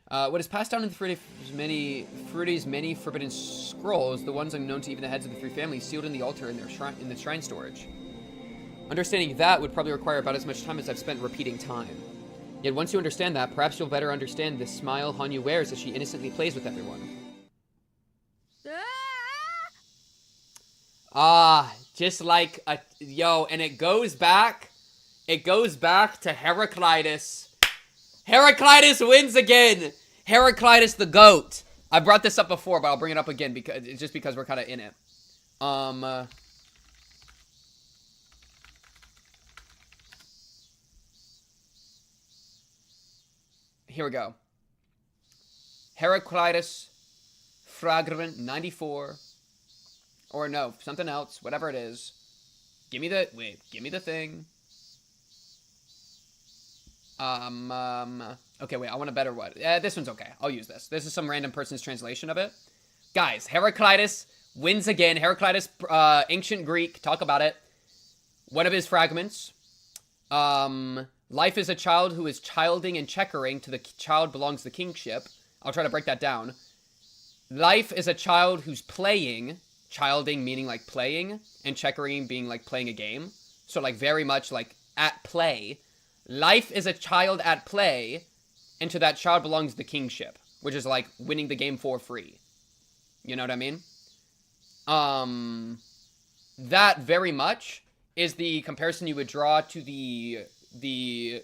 What is passed down in the Fruity's many forbidden scrolls, the ones unknown to even the heads of the 3 families, sealed in the altar in the shrine storage. Understanding that would probably require about as much time as I've spent repeating time. Yet once you understand that, perhaps you'll better understand the smile Hanyuu wears as she innocently plays with everyone. Just like a, yo, and it goes back to Heraclitus. Heraclitus wins again! Heraclitus the GOAT. I brought this up before, but I'll bring it up again because we're kind of in it. Here we go. Heraclitus Fragment 94. Or no, something else, whatever it is. Give me the thing. Okay, wait, I want a better one. This one's okay. I'll use this. This is some random person's translation of it. Guys, Heraclitus wins again. Heraclitus, ancient Greek, talk about it. One of his fragments. Life is a child who is childing and checkering. To the child belongs the kingship. I'll try to break that down. Life is a child who's playing. Childing meaning like playing. And checkering being like playing a game. So like very much like at play. Life is a child at play, and to that child belongs the kingship, which is like winning the game for free. You know what I mean? That very much is the comparison you would draw to the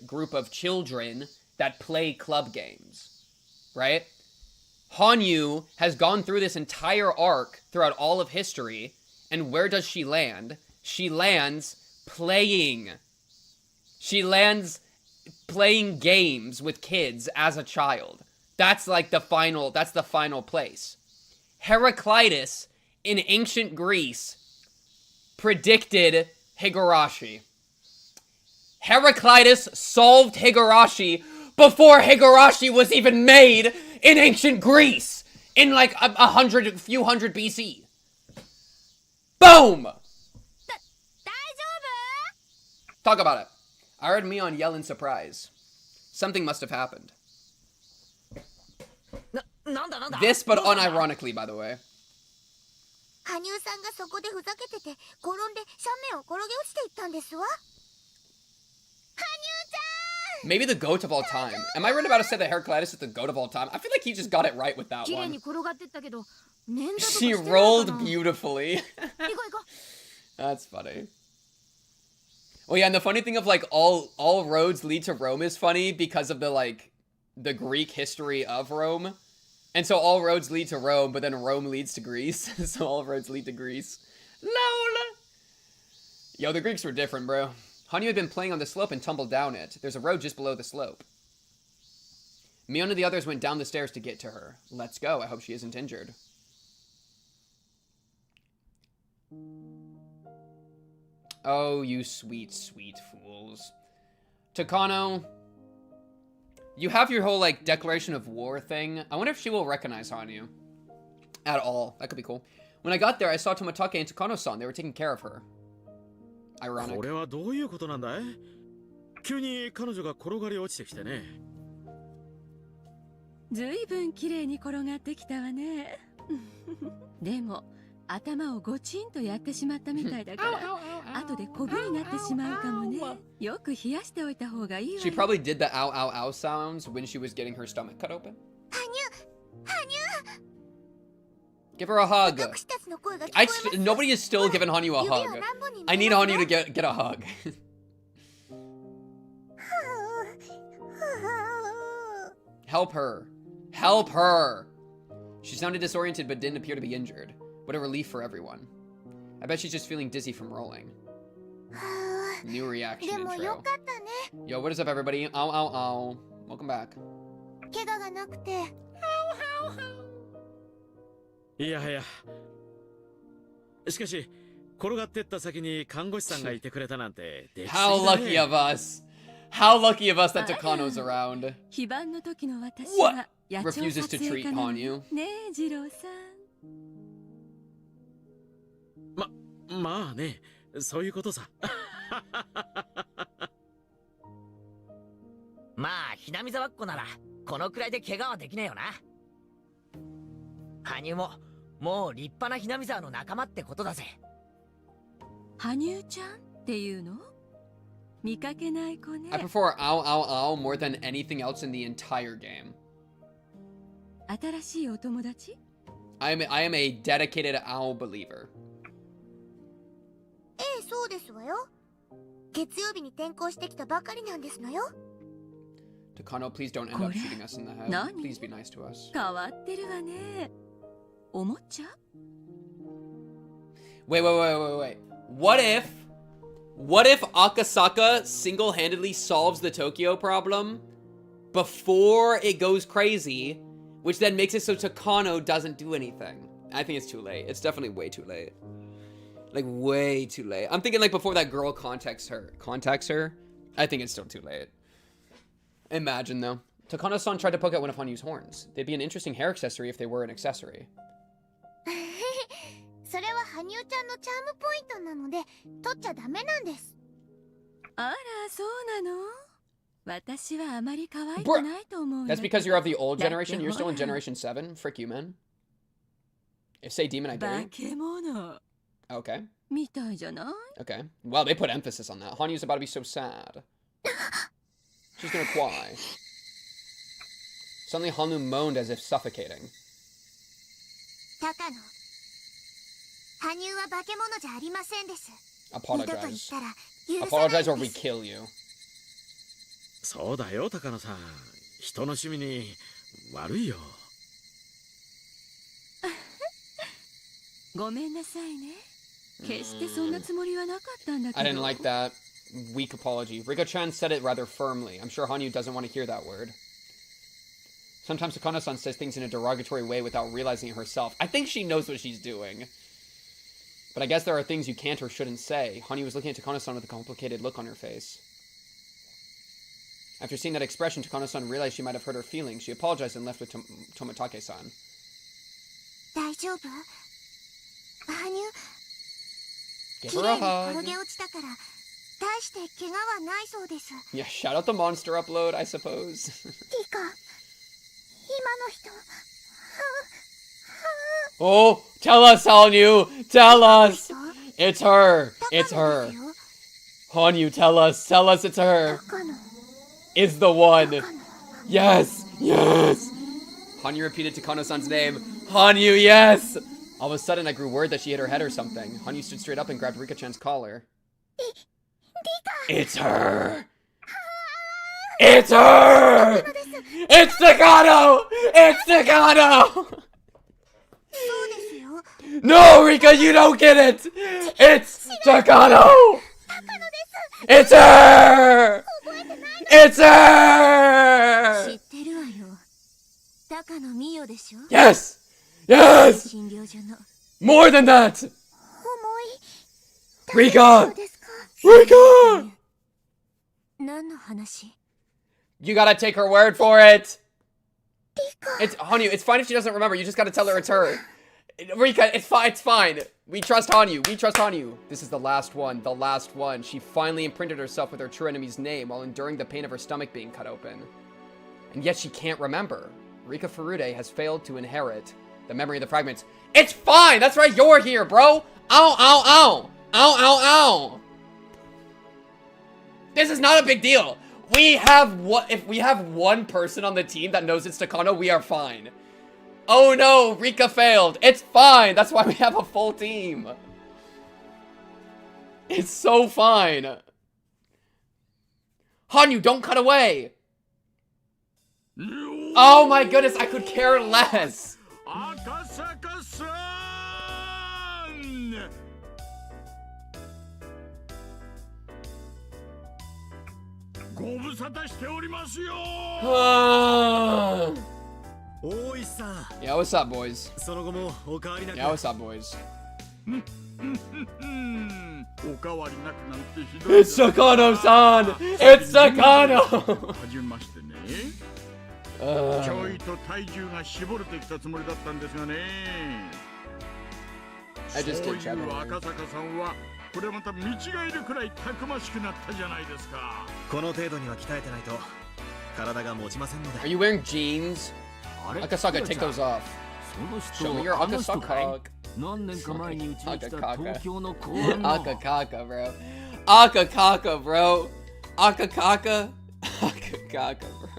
group of children that play club games, right? Hanyuu has gone through this entire arc throughout all of history, and where does she land? She lands playing. She lands playing games with kids as a child. That's like the final place. Heraclitus in ancient Greece predicted Higurashi. Heraclitus solved Higurashi before Higurashi was even made in ancient Greece in like a few hundred BC. Boom! Talk about it. I heard Mion yell in surprise. Something must have happened. This, but unironically, by the way. 羽生さんがそこでふざけてて転んで斜面を転げ落ちていったんですわ。羽生ちゃん Maybe the goat of all time. Am I right about to say that Heraclitus is the goat of all time? I feel like he just got it right with that 綺麗 one. に転がってったけど捻挫とか She してないかな rolled beautifully. 行こう行こう That's funny. Oh yeah, and the funny thing of like all roads lead to Rome is funny because of the Greek history of Rome. And so all roads lead to Rome, but then Rome leads to Greece. So all roads lead to Greece. LOL! Yo, the Greeks were different, bro. Hanyuu had been playing on the slope and tumbled down it. There's a road just below the slope. Mion and the others went down the stairs to get to her. Let's go. I hope she isn't injured. Oh, you sweet, sweet fools. Takano, you have your whole, like, declaration of war thing. I wonder if she will recognize Hanyuu. At all. That could be cool. When I got there, I saw Tomatake and Takano-san. They were taking care of her. Ironic. これはどういうことなんだい？急に彼女が転がり落ちてきてね。ずいぶん綺麗に転がってきたわね。でも頭をゴチンとやってしまったみたいだから後でコブになってしまうかもね。よく冷やしておいた方がいいわよ。 She probably did the ow ow ow sounds when she was getting her stomach cut open. Give her a hug. Nobody is still giving Hanyuu a hug. I need Hanyuu to get a hug. Help her. Help her. She sounded disoriented but didn't appear to be injured. What a relief for everyone. I bet she's just feeling dizzy from rolling. New reaction intro. Yo, what is up, everybody? Ow, ow, ow. Welcome back. 怪我がなくて。いやはや。しかし、転がってった先に看護師さんがいてくれたなんて。How lucky of us. How lucky of us that Takano's around. 非番の時の私 What? は野鳥 Refuses 撮 to 影 treat 家なの Hanyuu. ねえ次郎さん。まあね、そういうことさ。まあ、ひなみざわっこなら、このくらいで怪我はできねえよな。羽生も、もう立派なひなみざわの仲間ってことだぜ。羽生ちゃんっていうの？見かけない子ね。I prefer ow ow ow more than anything else in the entire game. 新しいお友達？ I am a dedicated owl believer. ええ、そうですわよ。月曜日に転校してきたばかりなんですのよ。Takano, please don't end up shooting us in the head. Please be nice to us. 変わってるわね。おもちゃ？ Wait. What if Akasaka single-handedly solves the Tokyo problem before it goes crazy, which then makes it so Takano doesn't do anything? I think it's too late. It's definitely way too late. Like, way too late. I'm thinking, like, before that girl contacts her. I think it's still too late. Imagine, though. Takano-san tried to poke at one of Hanyuu's horns. They'd be an interesting hair accessory if they were an accessory. それは羽生ちゃんのチャームポイントなので取っちゃダメなんです。あら、そうなの？私はあまり可愛くないと思う。That's because you're of the old generation. You're still in generation 7. Frick you, man. If say demon, I dare you. 化け物。 Okay. みたいじゃない？ Okay. Well, they put emphasis on that. Hanyuu's about to be so sad. She's gonna cry. Suddenly, Hanu moaned as if suffocating. 高野、羽生は化け物じゃありませんです。 Apologize. 二度と言ったら許さない Apologize or we kill you. そうだよ、高野さん。人の趣味に悪いよ。ごめんなさいね。決してそんなつもりはなかったんだけど。 I didn't like that weak apology. Rika-chan said it rather firmly. I'm sure Hanyuu doesn't want to hear that word. Sometimes Takano-san says things in a derogatory way without realizing it herself. I think she knows what she's doing. But I guess there are things you can't or shouldn't say. Hanyuu was looking at Takano-san with a complicated look on her face. After seeing that expression, Takano-san realized she might have hurt her feelings. She apologized and left with Tomitake-san. 大丈夫？羽生、 Give 綺 her 麗 a に hug. 転げ落ちたから大して怪我はないそうです。 Yeah, shout out the monster upload, I suppose. リカ、今の人、Oh, tell us, Hanyuu! Tell us! It's her! It's her! Hanyuu, tell us it's her! It's the one! Yes! Yes! Hanyuu repeated Takano-san's name. Hanyuu, yes! All of a sudden, I grew worried that she hit her head or something. Hanyuu stood straight up and grabbed Rika-chan's collar. It's her! It's her! It's Takano! It's Takano! No, Rika, you don't get it! It's Takano! It's her! It's her! 知ってるわよ。高野美代でしょ？ Yes! Yes! 診療所の。 More than that! 重い。 Rika! ですか？ Rika! 何の話？ You gotta take her word for it! It's Hanyuu, it's fine if she doesn't remember, you just gotta tell her it's her. Rika, it's fine. We trust Hanyuu. This is the last one. She finally imprinted herself with her true enemy's name while enduring the pain of her stomach being cut open. And yet she can't remember. Rika Furude has failed to inherit the memory of the fragments. It's fine! That's right, you're here, bro! Ow, ow, ow! Ow, ow, ow! This is not a big deal. If we have one person on the team that knows it's Takano, we are fine. Oh no, Rika failed. It's fine. That's why we have a full team. It's so fine. Hanyuu, don't cut away. Oh my goodness, I could care less. Yeah, what's up, boys? Yeah, what's up, boys? It's Takano-san! It's Takano! I just did chat. これまた見違えるくらいたくましくなったじゃないですか。この程度には鍛えてないと体が持ちませんので。 Are you wearing jeans? Akasaka, take those off. Show me your Akasaka. 何年か前にうちに来た東京の公 Akakaka, bro. Akakaka, bro. Akakaka. Akakaka, bro.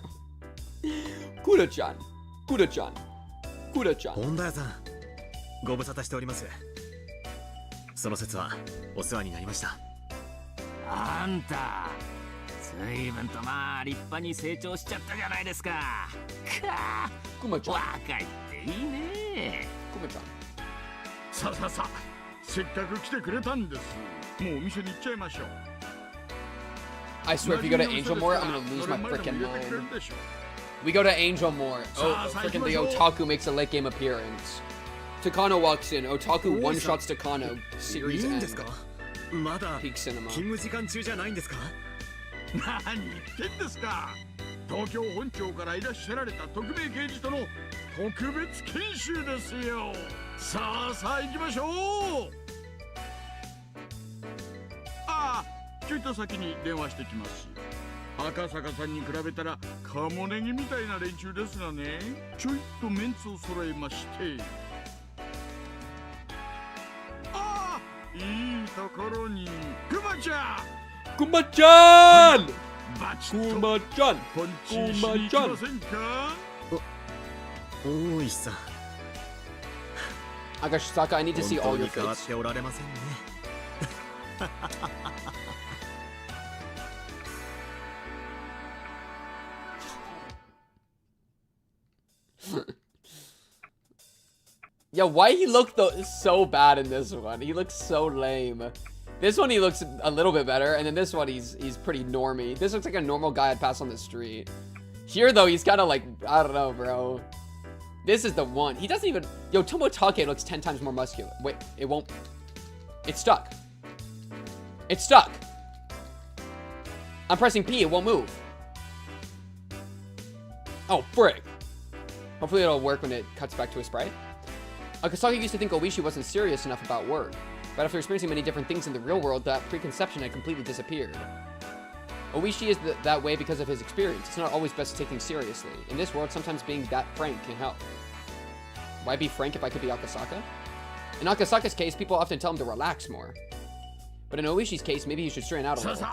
Kuda-chan. Kuda-chan. Kuda-chan. 本田屋さん、ご無沙汰しております。その節はお世話になりました。あんた、随分とまあ立派に成長しちゃったじゃないですか。くまちゃん。若いっていいね。くまちゃん。さあ、せっかく来てくれたんです。もうお店に行っちゃいましょう。I swear, if you go to Angel More, I'm gonna lose my frickin' mind. We go to Angel More. Oh, frickin' the Otaku makes a late game appearance. Takano walks in. Otaku one-shots Takano. Series end. Peak cinema. 勤務時間中じゃないんですか？何言ってんですか。東京本庁からいらっしゃられた特命刑事との特別研修ですよ。さあ行きましょう。ああ、ちょいと先に電話してきます。赤坂さんに比べたらカモネギみたいな連中ですがね。ちょいとメンツを揃えまして。いいところにクマちゃんクマちゃんバチッとクマちゃんポンチしに行きませんか？大石さん。Akasaka, I need to see all your 変わっ faces. ておられませんね。Yeah, why he looked so bad in this one? He looks so lame. This one he looks a little bit better, and then this one he's pretty normy. This looks like a normal guy I'd pass on the street. Here though, he's kind of like, I don't know, bro. This is the one. He doesn't even. Yo, Tomotake looks 10 times more muscular. Wait, it won't. It's stuck. It's stuck. I'm pressing P. It won't move. Oh, frick. Hopefully it'll work when it cuts back to a sprite. Akasaka used to think Oishi wasn't serious enough about work, but after experiencing many different things in the real world, that preconception had completely disappeared. Oishi is that way because of his experience. It's not always best to take things seriously. In this world, sometimes being that frank can help. Why be frank if I could be Akasaka? In Akasaka's case, people often tell him to relax more. But in Oishi's case, maybe he should straighten out a little.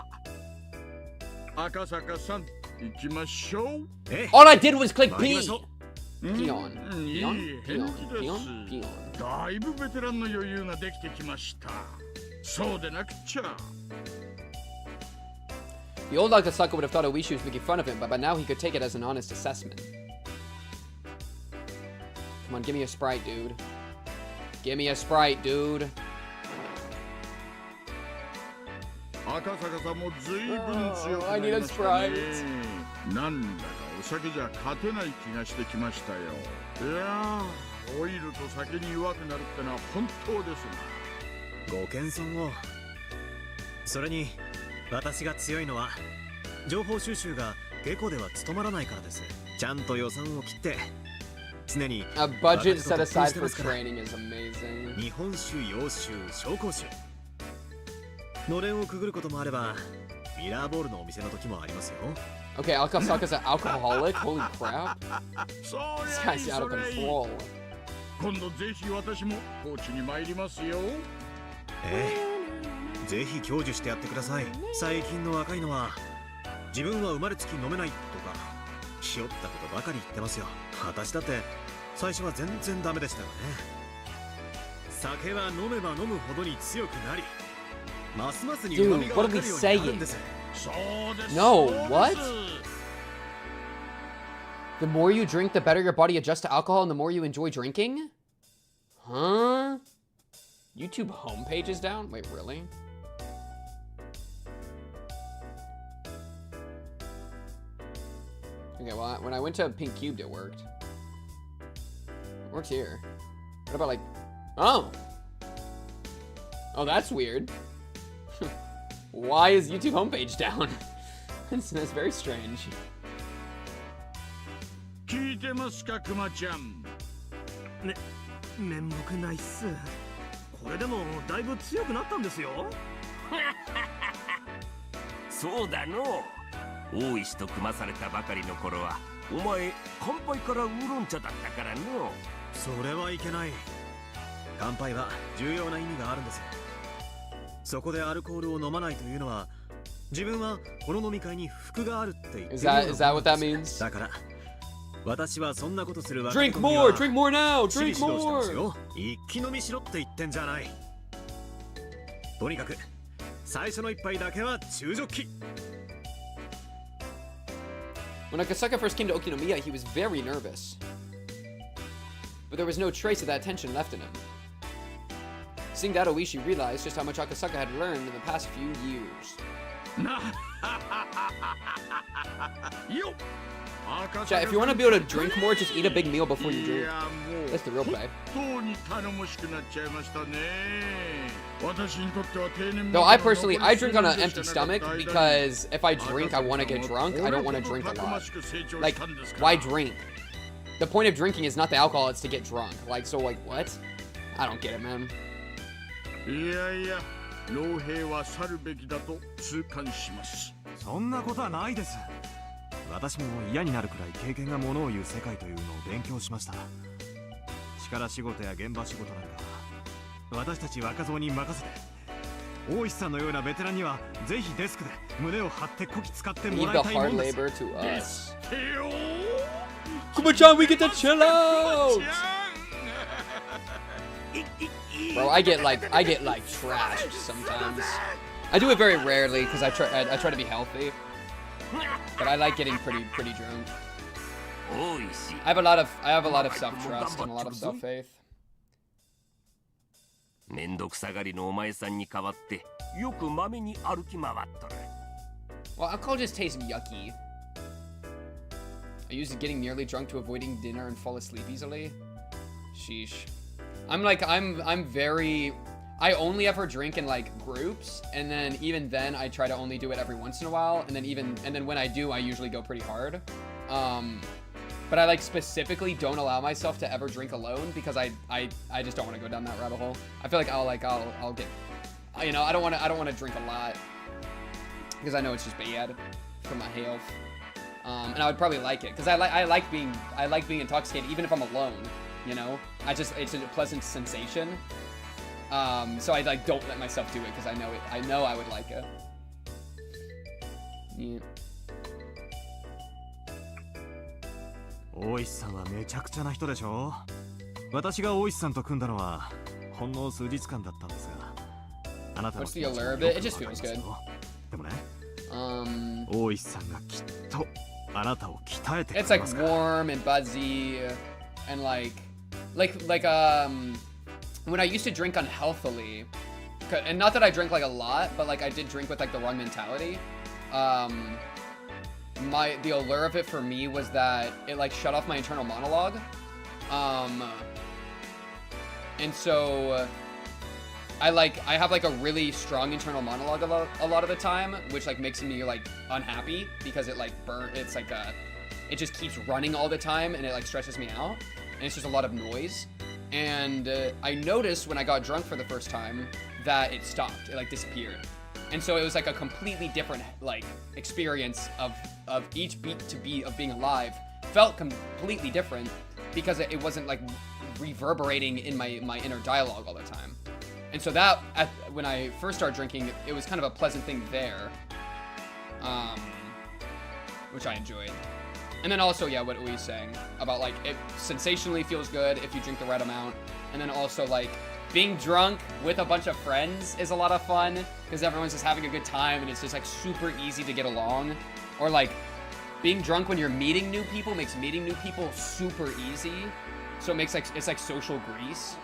Akasaka-san, ikimashou. All I did was click P! Peon. Peon? Peon? Peon? だいぶベテランの余裕ができてきました。そうでなくちゃ。The old Akasaka would have thought Oishi was making fun of him, but by now he could take it as an honest assessment. Come on, give me a sprite, dude. Give me a sprite, dude. Akasaka-sanも随分強くな I り need a ました sprite. ね。なんだかお酒じゃ勝てない気がしてきましたよ。いやー、オイルと酒に弱くなるってのは本当ですな。ご謙遜を。それに私が強いのは情報収集が下戸では務まらないからです。ちゃんと予算を切って常に A budget set aside for training is amazing. 日本酒、洋酒、紹興酒。のれんをくぐることもあればミラーボールのお店の時もありますよ。Okay, Akasaka's an alcoholic? Holy crap. This guy's out of control. 今度ぜひ私もコーチに参りますよ。ぜひ享受してやってください。最近の若いのは自分は生まれつき飲めないとかひよったことばかり言ってますよ。私だって最初は全然ダメでしたよね。酒は飲めば飲むほどに強くなりますますに旨味が分かるようになるんです。No, what? The more you drink, the better your body adjusts to alcohol and the more you enjoy drinking? Huh? YouTube homepage is down? Wait, really? Okay, well, when I went to Pink Cubed, it worked. It works here. What about, like... Oh! Oh, that's weird. Why is YouTube homepage down? that's very strange. 聞いてますか、クマちゃん。面目ないっす。これでもだいぶ強くなったんですよ。そうだの。大石と組まされたばかりの頃は、お前乾杯からウーロン茶だったからの。それはいけない。乾杯は重要な意味があるんです。そこでアルコールを飲まないというのは、自分はこの飲み会に福があるって言ってる。Is that what that means? だから。私はそんなことするわけ Drink more! Drink more now! Drink more! 一気飲みしろって言ってんじゃない。とにかく最初の一杯だけは中ジョッキ。 When Akasaka first came to Okinomiya, he was very nervous. But there was no trace of that tension left in him. Seeing that, Oishi realized just how much Akasaka had learned in the past few years. Chat, if you want to be able to drink more, just eat a big meal before you drink. That's the real play. Though I personally, I drink on an empty stomach because if I drink, I want to get drunk. I don't want to drink a lot. Like, why drink? The point of drinking is not the alcohol, it's to get drunk. Like, so like, what? I don't get it, man. いやいや、老兵は去るべきだと痛感します。そんなことはないです。私も嫌になるくらい経験がものを言う世界というのを勉強しました。力仕事や現場仕事なんか私たち若造に任せて、大石さんのようなベテランにはぜひデスクで胸を張ってこき使ってもらいたいもんです。Kuma-chan, we get to chill out! Bro, I get like trashed sometimes. I do it very rarely because I try to be healthy. But I like getting pretty drunk. I have a lot of self-trust and a lot of self-faith. めんどくさがりのお前さんに代わってよくまめに歩き回っとる。 Well, alcohol just tastes yucky. I used getting nearly drunk to avoiding dinner and fall asleep easily. Sheesh. I'm very... I only ever drink in like groups, and then even then I try to only do it every once in a while, and then when I do, I usually go pretty hard. But I like specifically don't allow myself to ever drink alone because I just don't want to go down that rabbit hole. I feel like I'll get, you know, I don't want to drink a lot because I know it's just bad for my health. And I would probably like it because I like being intoxicated even if I'm alone. You know, it's a pleasant sensation. So I like don't let myself do it because I know I would like it. Yeah. 大石さんはめちゃくちゃな人でしょ。私が大石さんと組んだのはほんの数日間だったんですが、あなたの気持ちはよくわかりますよ。でもね、大石さんがきっとあなたを鍛えてくれますから。It's like warm and buzzy and like when I used to drink unhealthily, and not that I drank like a lot, but like I did drink with like the wrong mentality. The allure of it for me was that it like shut off my internal monologue. And so I have like a really strong internal monologue a lot of the time, which like makes me like unhappy because it like it just keeps running all the time and it like stresses me out. And it's just a lot of noise. And I noticed when I got drunk for the first time that it stopped. It like disappeared. And so it was like a completely different like experience of each beat to beat of being alive felt completely different because it wasn't like reverberating in my inner dialogue all the time. And so that when I first started drinking, it was kind of a pleasant thing there, which I enjoyed. And then also, yeah, what Oishi's saying about like it sensationally feels good if you drink the right amount. And then also like being drunk with a bunch of friends is a lot of fun because everyone's just having a good time and it's just like super easy to get along. Or like being drunk when you're meeting new people makes meeting new people super easy. So it makes like, it's like social grease.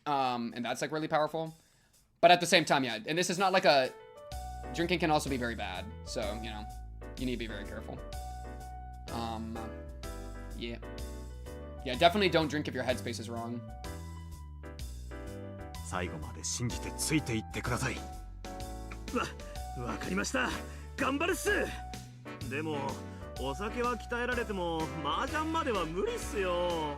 And that's like really powerful. But at the same time, yeah, and this is not like a, drinking can also be very bad. So, you know, you need to be very careful. Yeah. Yeah, definitely don't drink if your headspace is wrong. 最後まで信じてついていってください。わかりました。頑張るっす。でもお酒は鍛えられても麻雀までは無理っすよ。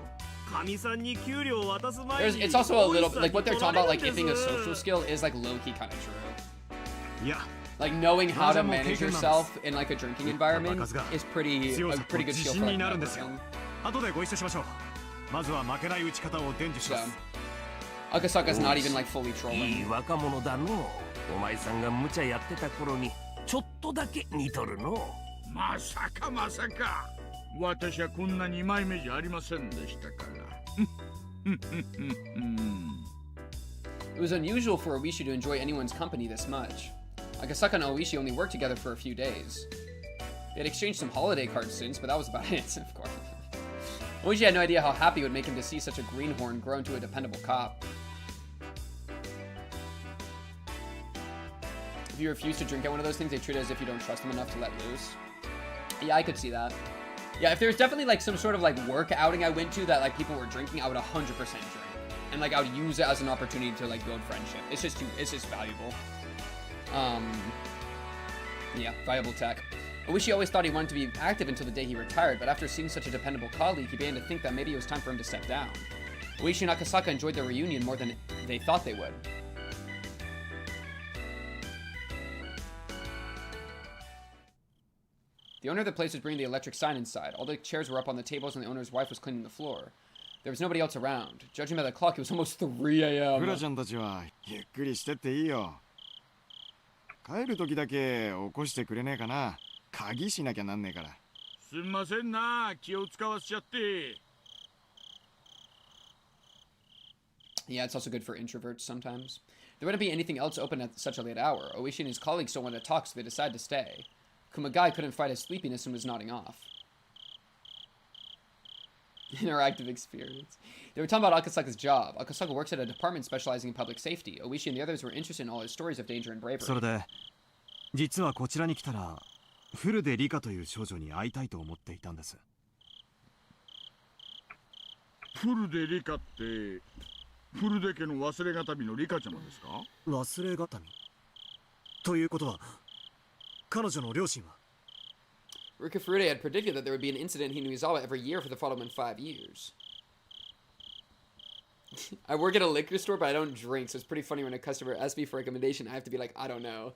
神さんに給料を渡す前に。It's also a little like what they're talking about, like giving a social skill is like low key kind of true. Yeah. Like knowing how to manage yourself in like a drinking environment is pretty good skill for like, 後でご一緒しましょう。まずは負けない打ち方を伝授します。Akasaka's not even like fully trolling. いい若者だの。お前さんが無茶やってた頃にちょっとだけ似とるの。まさかまさか。私はこんなに枚目じゃありませんでしたから。It was unusual for Oishi to enjoy anyone's company this much. Akasaka and Oishi only worked together for a few days. They had exchanged some holiday cards since, but that was about it, of course. Oishi had no idea how happy it would make him to see such a greenhorn grow into a dependable cop. If you refuse to drink at one of those things, they treat it as if you don't trust them enough to let loose. Yeah, I could see that. Yeah, if there's definitely like some sort of like work outing I went to that like people were drinking, I would 100% drink. And like I would use it as an opportunity to like build friendship. It's just valuable. Yeah, valuable tech. Oishi always thought he wanted to be active until the day he retired, but after seeing such a dependable colleague, he began to think that maybe it was time for him to step down. Oishi and Akasaka enjoyed their reunion more than they thought they would. The owner of the place was bringing the electric sign inside. All the chairs were up on the tables and the owner's wife was cleaning the floor. There was nobody else around. Judging by the clock, it was almost 3 a.m. フラちゃんたちはゆっくりしてっていいよ。帰る時だけ起こしてくれねえかな。鍵しなきゃなんねえから。すんませんな、気を使わせちゃって。Yeah, it's also good for introverts sometimes. There wouldn't be anything else open at such a late hour. Oishi and his colleagues still wanted to talk, so they decided to stay. Kumagai couldn't fight his sleepiness and was nodding off. Interactive experience. They were talking about Akasaka's job. Akasaka works at a department specializing in public safety. Oishi and the others were interested in all his stories of danger and bravery. それで、実はこちらに来たら、フルでリカという少女に会いたいと思っていたんです。フルでリカって、フルデ家の忘れがたみのリカちゃまですか？忘れがたみということは、彼女の両親は Rika Furude had predicted that there would be an incident in Hinuizawa every year for the following 5 years. I work at a liquor store, but I don't drink, so it's pretty funny when a customer asks me for a recommendation, I have to be like, I don't know.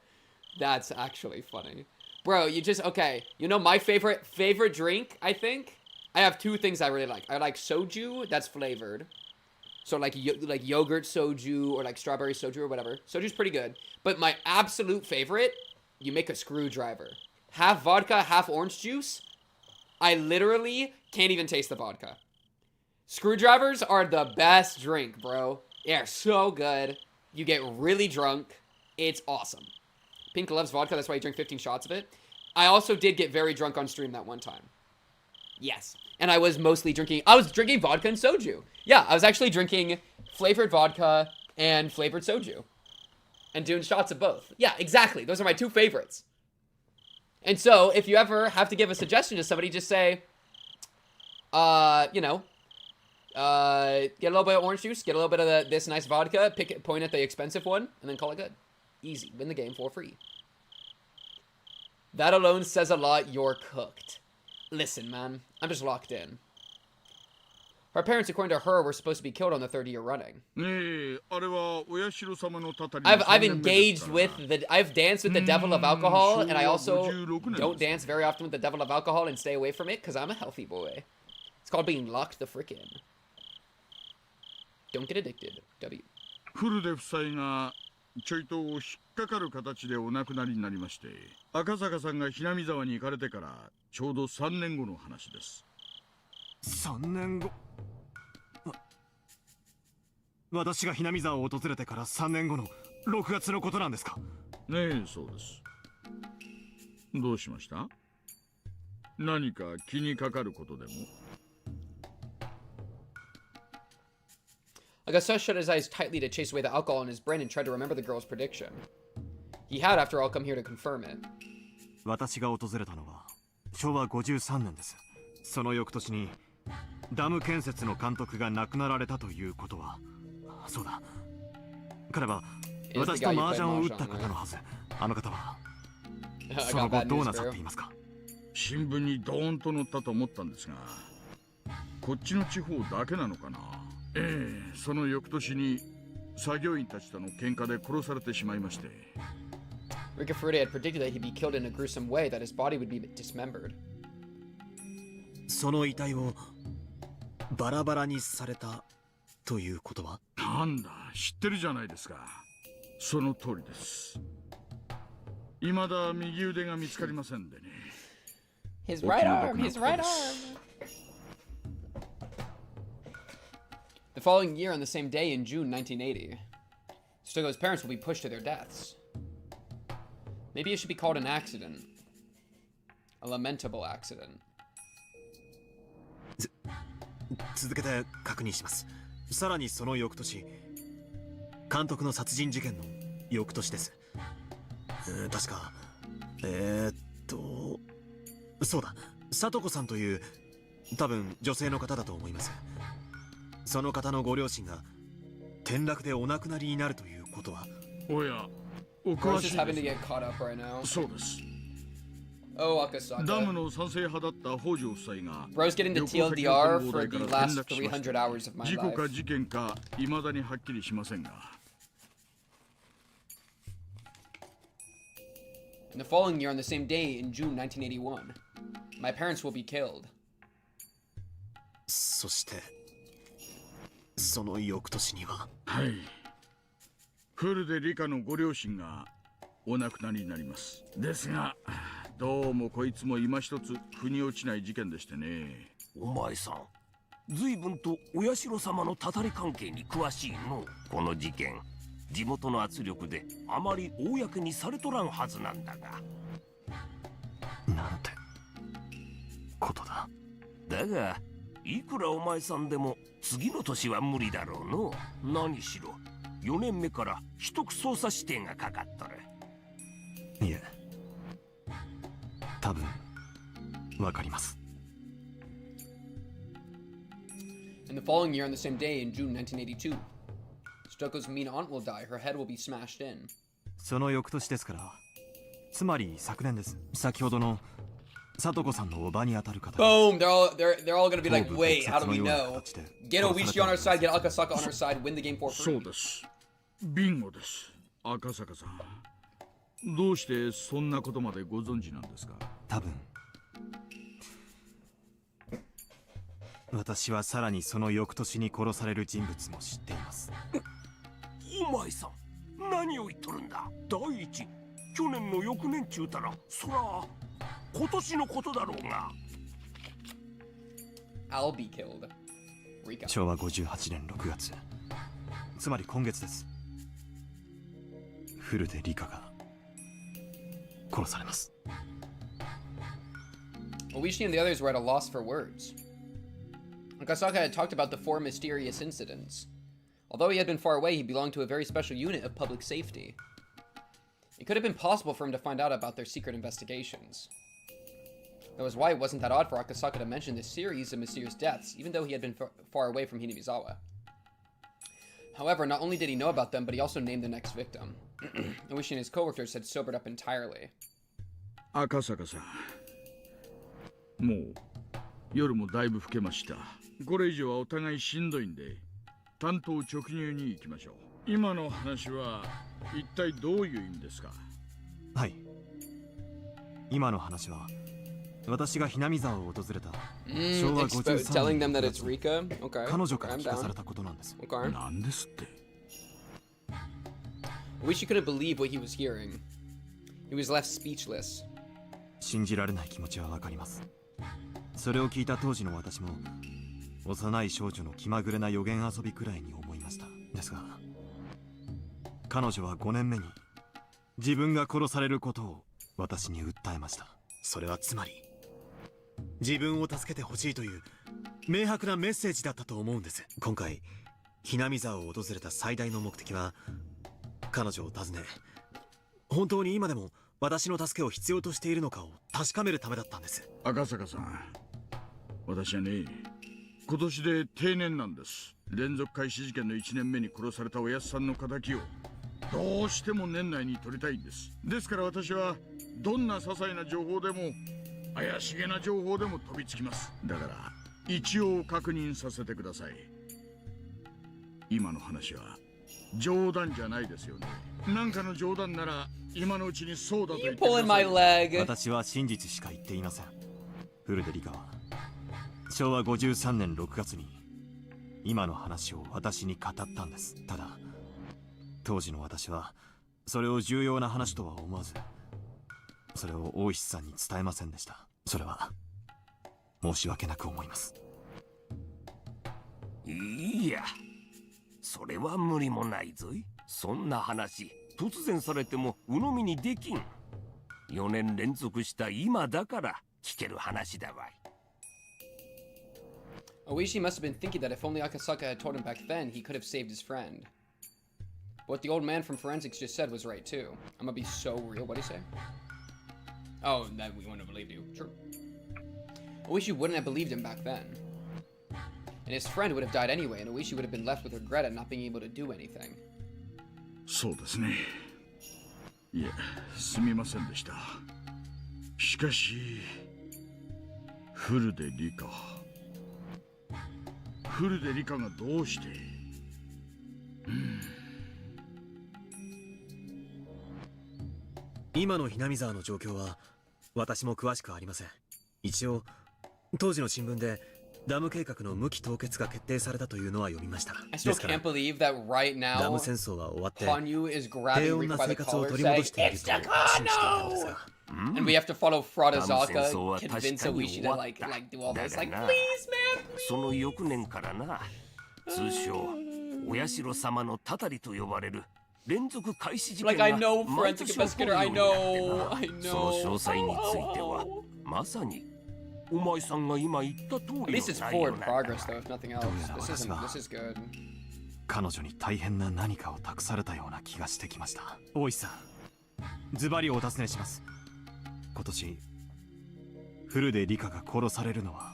That's actually funny. Bro, you just, okay, you know my favorite drink, I think? I have 2 things I really like. I like soju that's flavored. So like yogurt soju or like strawberry soju or whatever. Soju's pretty good. But my absolute favorite, you make a screwdriver. Half vodka, half orange juice. I literally can't even taste the vodka. Screwdrivers are the best drink, bro. They're so good. You get really drunk. It's awesome. Pink loves vodka. That's why he drank 15 shots of it. I also did get very drunk on stream that one time. Yes. And I was mostly drinking... I was drinking vodka and soju. Yeah, I was actually drinking flavored vodka and flavored soju. And doing shots of both. Yeah, exactly. Those are my 2 favorites. And so, if you ever have to give a suggestion to somebody, just say... you know... get a little bit of orange juice, get a little bit of this nice vodka, point at the expensive one, and then call it good. Easy. Win the game for free. That alone says a lot. You're cooked. Listen, man. I'm just locked in. Her parents, according to her, were supposed to be killed on the 3rd year running. I've engaged with I've danced with the devil of alcohol, and I also don't dance very often with the devil of alcohol and stay away from it, because I'm a healthy boy. It's called being locked the frick in. Don't get addicted. W. フルデ夫妻がちょいと引っかかる形でお亡くなりになりまして、赤坂さんがひなみ沢に行かれてからちょうど3年後の話です。3年後。私がひなみ沢を訪れてから3年後の6月のことなんですか？ねえ、そうです。どうしました？何か気にかかることでも？ Augusta shut his eyes tightly to chase away the alcohol in his brain and tried to remember the girl's prediction. He had, after all, come here to confirm it. 私が訪れたのは昭和53年です。その翌年にダム建設の監督が亡くなられたということは、そうだ。彼は私と麻雀を打った方のはず。あの方はその後どうなさっていますか？新聞にドーンと載ったと思ったんですが、こっちの地方だけなのかな。その翌年に作業員たちとの喧嘩で殺されてしまいまして。Rika Furude had predicted that he'd be killed in a gruesome way, that his body would be dismembered. その遺体をバラバラにされたということは？なんだ、知ってるじゃないですか。その通りです。未だ右腕が見つかりませんでね。His right arm, his right arm. The following year, on the same day in June 1980, Sutogo's parents will be pushed to their deaths. Maybe it should be called an accident. A lamentable accident. 続けて確認します。さらにその翌年、監督の殺人事件の翌年です。確か、そうだ、聡子さんという多分女性の方だと思います。その方のご両親が転落でお亡くなりになるということは？おや、お詳しいです。そうです。Oh, Akasaka. ダムの賛成派だった北条夫妻が Bro's getting the TLDR for the last 300 hours of my 事故 life. か事件か未だにはっきりしませんが。In the following year, on the same day in June 1981, my parents will be killed. そしてその翌年には、はい、フルでリカのご両親がお亡くなりになります。ですが、どうもこいつも今一つ腑に落ちない事件でしてね。お前さん、随分とお社様のたたり関係に詳しいの。この事件、地元の圧力であまり公にされとらんはずなんだが。なんてことだ。だがいくらお前さんでも次の年は無理だろうの。何しろ4年目から秘匿捜査指定がかかっとる。いえ、多分わかります。 In the following year, on the same day in June 1982, Stoko's mean aunt will die. Her head will be smashed in. その翌年ですから、つまり昨年です。先ほどの里子さんのおばに当たる方。Boom! They're all gonna be like, wait, how do we know? Get Oishi on our side, get Akasaka on our side, win the game for free. そうです。ビンゴです。赤坂さん。どうしてそんなことまでご存知なんですか？多分。私はさらにその翌年に殺される人物も知っています。お前さん、何を言っとるんだ。第一、去年の翌年中たら、そら今年のことだろうが。I'll be killed. 昭和58年6月、つまり今月です。フルでリカが殺されます。Oishi and the others were at a loss for words. Akasaka had talked about the 4 mysterious incidents. Although he had been far away, he belonged to a very special unit of public safety. It could have been possible for him to find out about their secret investigations. That was why it wasn't that odd for Akasaka to mention this series of mysterious deaths, even though he had been far away from Hinamizawa. However, not only did he know about them, but he also named the next victim. Oishi and his coworkers had sobered up entirely. 赤坂さん、もう夜もだいぶ更けました。これ以上はお互いしんどいんで、単刀直入に行きましょう。今の話は一体どういう意味ですか？はい。今の話は私がひなみ沢を訪れた昭和53年彼女から聞かされたことなんです。なんですって。Oishi couldn't believe what he was hearing. He was left speechless. 信じられない気持ちはわかります。それを聞いた当時の私も幼い少女の気まぐれな予言遊びくらいに思いました。ですが彼女は5年目に自分が殺されることを私に訴えました。それはつまり自分を助けてほしいという明白なメッセージだったと思うんです。今回ひなみ沢を訪れた最大の目的は彼女を訪ね、本当に今でも私の助けを必要としているのかを確かめるためだったんです。赤坂さん、私はね、今年で定年なんです。連続開始事件の1年目に殺されたおやすさんの仇をどうしても年内に取りたいんです。ですから私はどんな些細な情報でも怪しげな情報でも飛びつきます。だから一応確認させてください。今の話は冗談じゃないですよね。なんかの冗談なら今のうちにそうだと言ってください。私は真実しか言っていません。フルデリカは昭和53年6月に今の話を私に語ったんです。ただ当時の私はそれを重要な話とは思わず、それを大石さんに伝えませんでした。それは申し訳なく思います。いや、それは無理もないぞい。そんな話突然されても鵜呑みにできん。4年連続した今だから聞ける話だわい。Oishi must have been thinking that if only Akasaka had told him back then, he could have saved his friend. What the old man from forensics just said was right too. I'm gonna be so real. What'd he say? Oh, that we wouldn't have believed you. True. Oishi wouldn't have believed him back then. And his friend would have died anyway, and Oishi would have been left with regret at not being able to do anything. そうですね。いえ、すみませんでした。しかしフルでリカがどうして、今のひなみ沢の状況は私も詳しくありません。一応当時の新聞でダム計画の無期凍結が決定されたというのは読みました。ですからダム戦争は終わって平穏な生活を取り戻していると信じていたのですが、And we have to follow Fradazaka, convince Oishi to like do all this. Like, please, man, please. その翌年からな、通称お社様のたたりと呼ばれる連続開始事件が毎年起こるようになってな。その詳細についてはまさにお前さんが今言った通りの At least it's 内容 forward なんだ。 progress, though, if nothing else. This is good. 彼女に大変な何かを託されたような気がしてきました。大石さん、ズバリお尋ねします。今年フルでリカが殺されるのは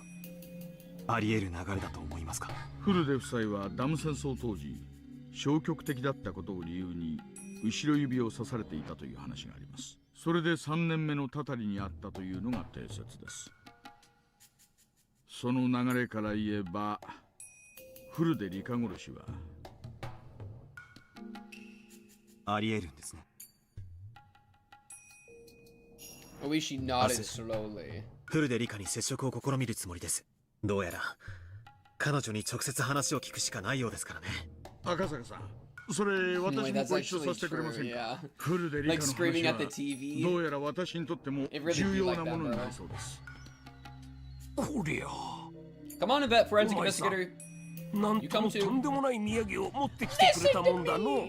あり得る流れだと思いますか？フルデ夫妻はダム戦争当時消極的だったことを理由に後ろ指を刺されていたという話があります。それで3年目のたたりにあったというのが定説です。その流れから言えばフルでリカ殺しはあり得るんですね。Oishi nodded slowly. フルでリカに接触を試みるつもりです。どうやら彼女に直接話を聞くしかないようですからね。赤坂さん、それ私もご一緒させてくれませんか？フルでリカの話はどうやら私にとっても重要なものになりそうです。こりゃ Come on, Yvette, forensic investigator. なんともとんでもない土産を持ってきてくれたもんだの。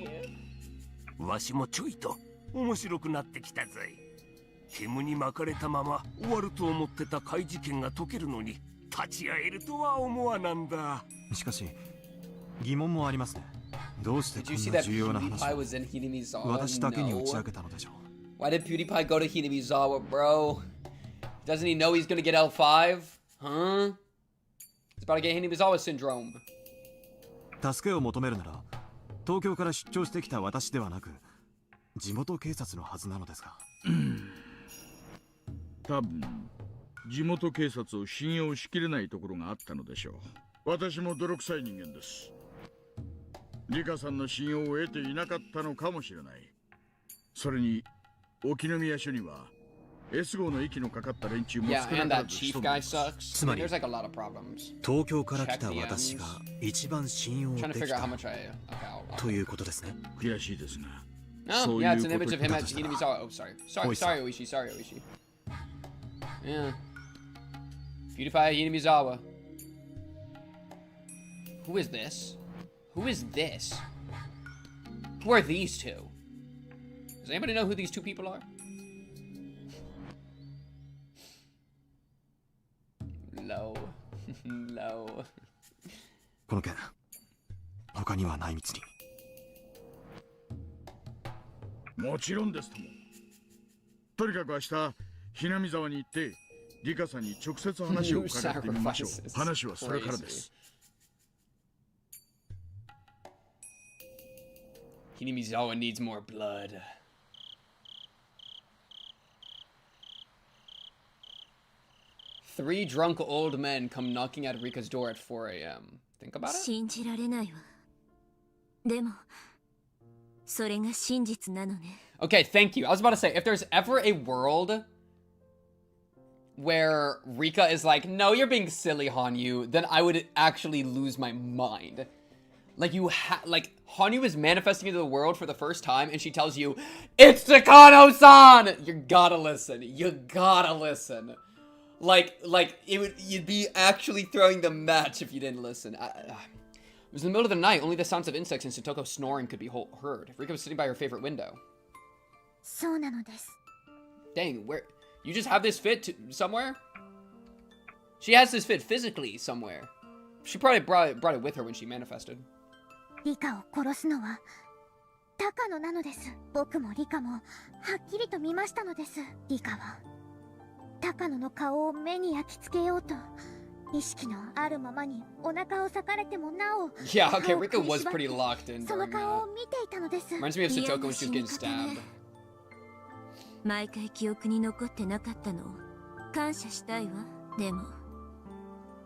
わしもちょいと面白くなってきたぞい。煙に巻かれたまま終わると思ってた怪事件が解けるのに立ち会えるとは思わなんだ。しかし疑問もありますね。どうしてこんな重要な話を私だけに打ち明けたのでしょう。 Why did PewDiePie go to Hinamizawa, bro? Doesn't he know he's gonna get L5? Huh? He's about to get Hinamizawa syndrome. 助けを求めるなら東京から出張してきた私ではなく地元警察のはずなのですが。多分地元警察を信用しきれないところがあったのでしょう。私も泥臭い人間です。リカさんの信用を得ていなかったのかもしれない。それに沖宮署には S 号の息のかかった連中も少なからず潜んでいます。つまり東京から来た私が一番信用できたということですね。悔しいですが。 Oh, yeah, it's an image of him at Hinamizawa. Oh, sorry, Oishi. Sorry, Oishi. Yeah. PewDiePie Hinamizawa. Who is this? Who is this? Who are these two? Does anybody know who these two people are? Low. Low. この件、他にはないみつに。もちろんですとも。とにかく明日、ひなみ沢に行って、リカさんに直接話を伺ってみましょう。話はそれからです。Hinamizawa needs more blood. Three drunk old men come knocking at Rika's door at 4 a.m. Think about it? 信じられないわ。でも、それが真実なのね。 Okay, thank you. I was about to say, if there's ever a world where Rika is like, no, you're being silly, Hanyuu, then I would actually lose my mind. Like, like, Hanyuu is manifesting into the world for the first time, and she tells you, it's Takano-san! You gotta listen. You gotta listen. Like, you'd be actually throwing the match if you didn't listen. It was in the middle of the night. Only the sounds of insects and Satoko snoring could be heard. Rika was sitting by her favorite window. そうなのです。 Dang, where... You just have this fit somewhere? She has this fit physically somewhere. She probably brought it with her when she manifested. リカを殺すのは高野なのです。僕もリカもはっきりと見ましたのです。リカは高野の顔を目に焼き付けようと意識のあるままにお腹を裂かれてもなお Yeah, okay, Rika was pretty locked in その during 顔を that. 見ていたのです。 Reminds me of Satoko when she was getting stabbed. 毎回記憶に残ってなかったのを感謝したいわ。でも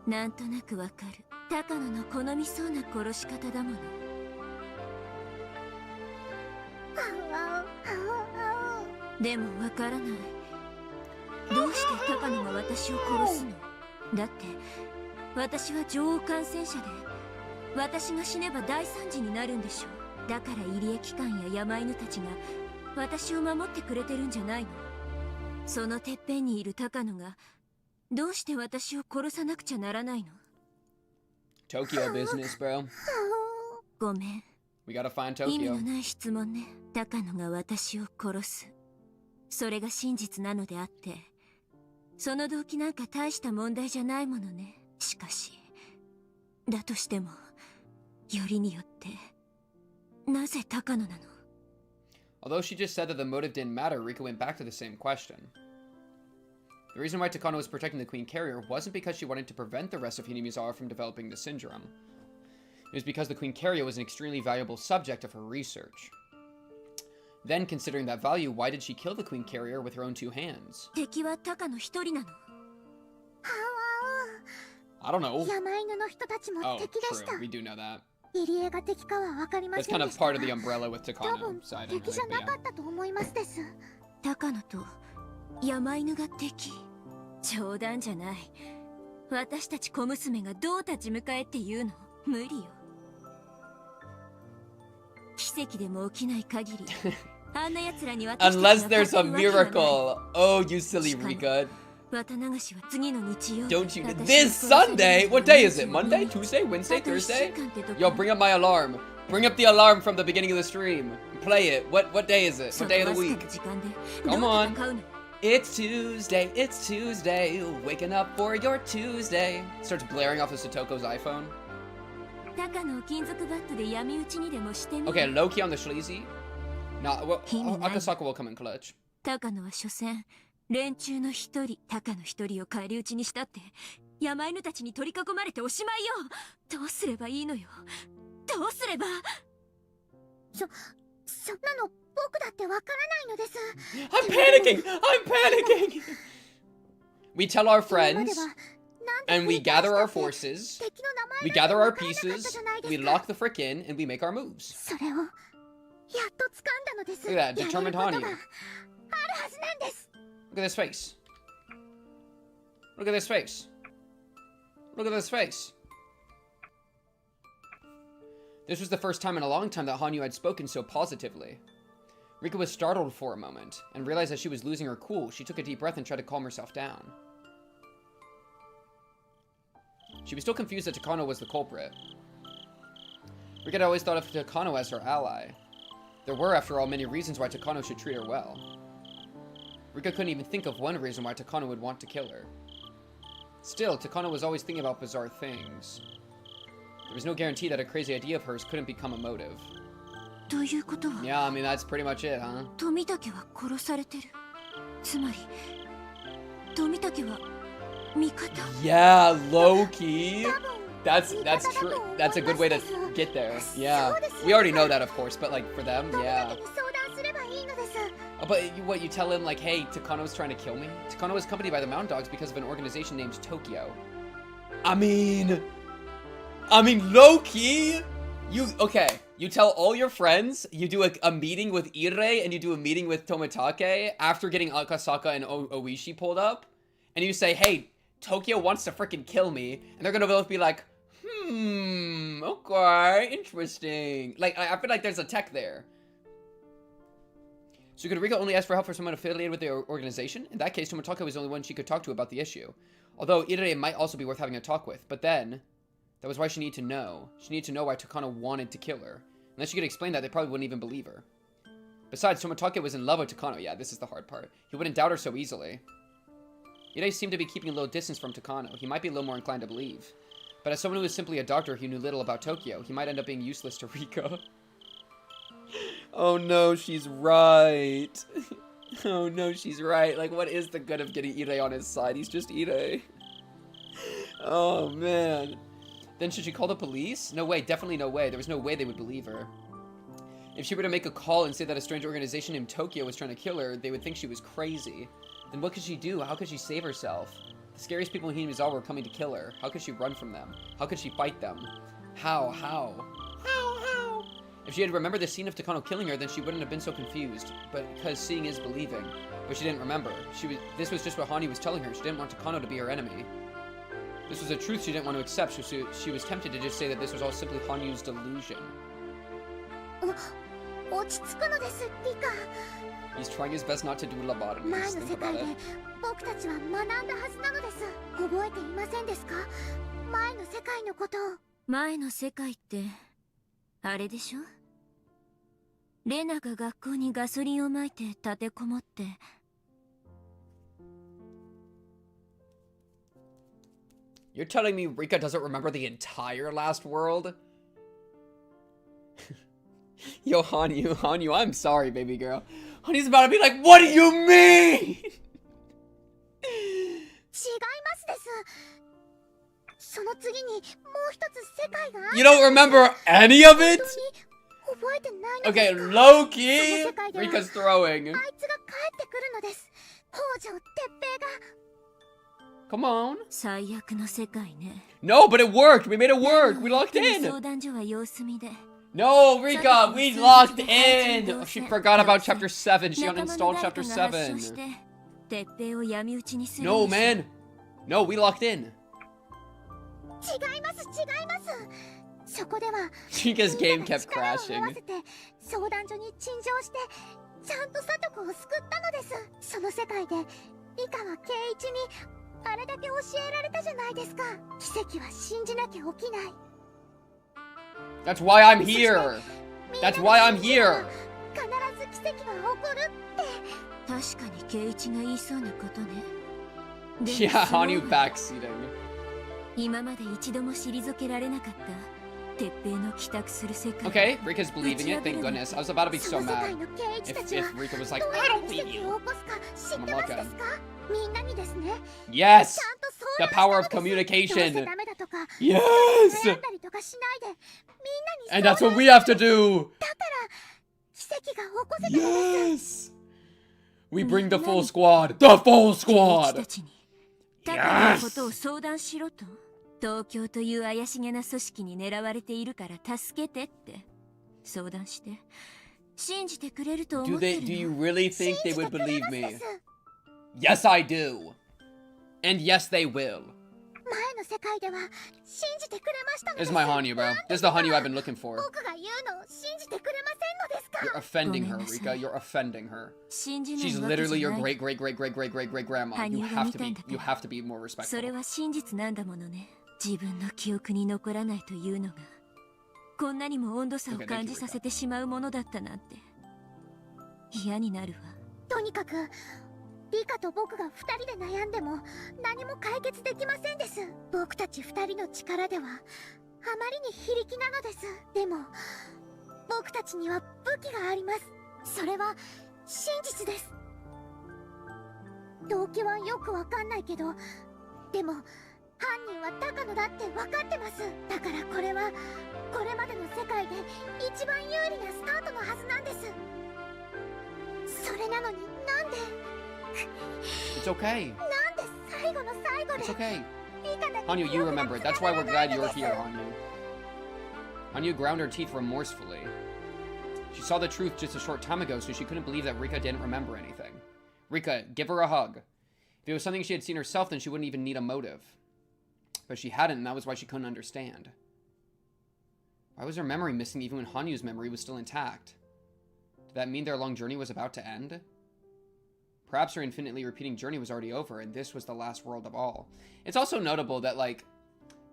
なんとなくわかる。高野の好みそうな殺し方だもの。でもわからない。どうして高野が私を殺すの？だって私は女王感染者で、私が死ねば大惨事になるんでしょ。だから入江機関や山犬たちが私を守ってくれてるんじゃないの。そのてっぺんにいる高野がどうして私を殺さなくちゃならないの？ Tokyo business, bro. ごめん。 We gotta find 意味 Tokyo. のない質問ね。高野が私を殺す。それが真実なのであって、その動機なんか大した問題じゃないものね。しかし、だとしても、よりによって、なぜ高野なの？ Although she just said that the motive didn't matter, Rika went back to the same question. The reason why Takano was protecting the Queen Carrier wasn't because she wanted to prevent the rest of Hinamizawa from developing the syndrome. It was because the Queen Carrier was an extremely valuable subject of her research. Then, considering that value, why did she kill the Queen Carrier with her own two hands? 敵は高野一人なの。I don't know. 山犬の人たちも Oh, 敵でした。 true. We do know that. 入江が敵かは分かりま That's せん kind で of した part が of the umbrella with 多 Takano 分 side 敵じゃ anyway, な but か yeah. ったと思いますです。高野と山犬が敵？冗談じゃない。私たち小娘がどう立ち向かえって言うの？無理よ。奇跡でも起きない限り、あんな奴らに私たちが Unless there's a 勝てるわけがない。 miracle. Oh, you silly Rika. 綿流しは次の日曜。 Don't you? This Sunday? What day is it? Monday? Tuesday? Wednesday? Thursday? Yo, bring up my alarm. Bring up the alarm from the beginning of the stream. Play it. What day is it? What day of the week? Come on. It's Tuesday. It's Tuesday. Waking up for your Tuesday. Starts blaring off of Satoko's iPhone. 高野を金属バットで闇討ちにでもしてみる。 Okay, low key on the sleazy. Nah, well, Akasaka will come in clutch. 高野は所詮連中の一人、高野一人を返り討ちにしたって山犬たちに取り囲まれておしまいよ。どうすればいいのよ。どうすれば。そんなの僕だってわからないのです。 I'm panicking. I'm panicking. We tell our friends, and we gather our forces. We gather our pieces. We lock the frick in, and we make our moves. それをやっと掴んだのです。 Look at that, determined やれる Hanyuu. ことがあるはずなんです。 Look at this face. Look at this face. Look at this face. This was the first time in a long time that Hanyuu had spoken so positively. Rika was startled for a moment, and realized that she was losing her cool. She took a deep breath and tried to calm herself down. She was still confused that Takano was the culprit. Rika had always thought of Takano as her ally. There were, after all, many reasons why Takano should treat her well. Rika couldn't even think of one reason why Takano would want to kill her. Still, Takano was always thinking about bizarre things. There was no guarantee that a crazy idea of hers couldn't become a motive. ということは、 Yeah, I mean, that's pretty much it, huh? 富武は殺されてる。つまり、富武は味方。 Yeah, low key. That's true. That's a good way to get there. Yeah, we already know that, of course, but like for them, yeah. 相談すればいいのです。 But what you tell him like, hey, Takano's trying to kill me? Takano was accompanied by the Mountain Dogs because of an organization named Tokyo. I mean, low key. You tell all your friends, you do a meeting with Ire and you do a meeting with Tomitake after getting Akasaka and Oishi pulled up, and you say, hey, Tokyo wants to freaking kill me, and they're gonna both be like, okay, interesting. Like, I feel like there's a tech there. So could Rika only ask for help for someone affiliated with the organization? In that case, Tomitake was the only one she could talk to about the issue. Although Ire might also be worth having a talk with, but then... that was why she needed to know. She needed to know why Takano wanted to kill her. Unless she could explain that, they probably wouldn't even believe her. Besides, Tomitake was in love with Takano. Yeah, this is the hard part. He wouldn't doubt her so easily. Ire seemed to be keeping a little distance from Takano. He might be a little more inclined to believe. But as someone who was simply a doctor who knew little about Tokyo, he might end up being useless to Rika. Oh no, she's right. Oh no, she's right. Like, what is the good of getting Ire on his side? He's just Ire. Oh man. Then should she call the police? No way, definitely no way. There was no way they would believe her. If she were to make a call and say that a strange organization named Tokyo was trying to kill her, they would think she was crazy. Then what could she do? How could she save herself? The scariest people in Hanyuu were coming to kill her. How could she run from them? How could she fight them? How? If she had remembered the scene of Takano killing her, then she wouldn't have been so confused. But because seeing is believing. But she didn't remember. This was just what Hanyuu was telling her. She didn't want Takano to be her enemy. This was a truth she didn't want to accept, so she was tempted to just say that this was all simply Hanyuu's delusion. 落ち着くのです、リカ。 He's trying his best not to do 前 lobotomies. の Think 世界 about で it. 僕たちは学んだはずなのです。覚えていませんですか？前の世界のことを。前の世界って、あれでしょ？レナが学校にガソリンをまいて立てこもって、You're telling me Rika doesn't remember the entire last world? Yo, Hanyuu, I'm sorry, baby girl. Hanyuu's about to be like, what do you mean? You don't remember any of it? Okay, low-key, Rika's throwing. Come on. No, but it worked. We made it work. We locked in. No, Rika, we locked in. Oh, she forgot about chapter 7. She uninstalled chapter 7. No, man. No, we locked in. Rika's game kept crashing. That's why I'm here. That's why I'm here. Yeah, Hanu backseating. Okay, Rika's believing it, thank goodness. I was about to be so mad if Rika was like, I don't believe you. I'm gonna look at him. Yes! The power of communication! Yes! And that's what we have to do! Yes! We bring the full squad! The full squad! Yes! 東京という怪しげな組織に狙われているから助けてって相談して信じてくれると思ってるの。 Do you really think they would believe me? Yes, I do. And yes, they will. This is my Hanyuu, bro. This is the Hanyuu I've been looking for. You're offending her, Rika. You're offending her. She's literally your great-great-great-great-great-great-great-grandma. You have to be more respectful. 自分の記憶に残らないというのがこんなにも温度差を感じさせてしまうものだったなんて嫌になるわ。とにかくリカと僕が2人で悩んでも何も解決できませんです。僕たち2人の力ではあまりに非力なのです。でも僕たちには武器があります。それは真実です。動機はよくわかんないけど、でも犯人は高野だって分かってます。だからこれはこれまでの世界で一番有利なスタートのはずなんです。それなのになんで It's okay. なんで最後の最後で It's okay. Hanyuu, you remember it. That's why we're glad you're here, Hanyuu. Hanyuu ground her teeth remorsefully. She saw the truth just a short time ago, so she couldn't believe that Rika didn't remember anything. Rika, give her a hug. If it was something she had seen herself, then she wouldn't even need a motive. But she hadn't, and that was why she couldn't understand. Why was her memory missing even when Hanyuu's memory was still intact? Did that mean their long journey was about to end? Perhaps her infinitely repeating journey was already over, and this was the last world of all. It's also notable that, like,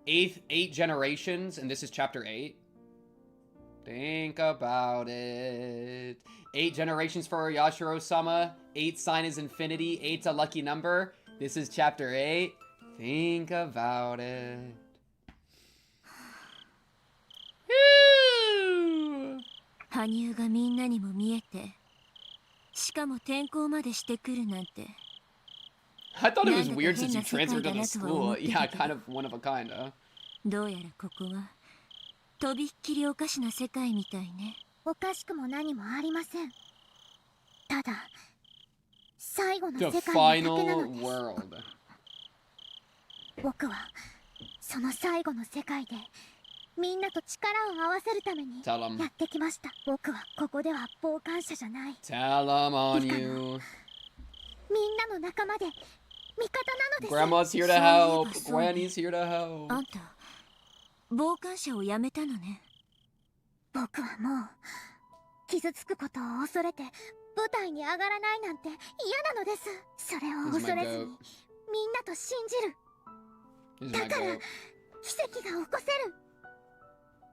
8 generations, and this is chapter 8. Think about it. 8 generations for Yashiro-sama. 8 sign is infinity. 8's a lucky number. This is chapter 8. Think about it. Hanyuu がみんなにも見えて、しかも転校までしてくるなんて。I thought it was weird since you transferred to the school. Yeah, kind of one of a kind, huh? どうやらここはとびっきりおかしな世界みたいね。おかしくも何もありません。ただ最後の世界だけなのです。僕はその最後の世界でみんなと力を合わせるためにやってきました。僕はここでは傍観者じゃない。Tell them on you. みんなの仲間で味方Grandma's なのです。here to help. Granny's here to help. あんた傍観者をやめたのね。僕はもう傷つくことを恐れて舞台に上がらないなんて嫌なのです。それを恐れずにみんなと信じる。だから奇跡が起こせる。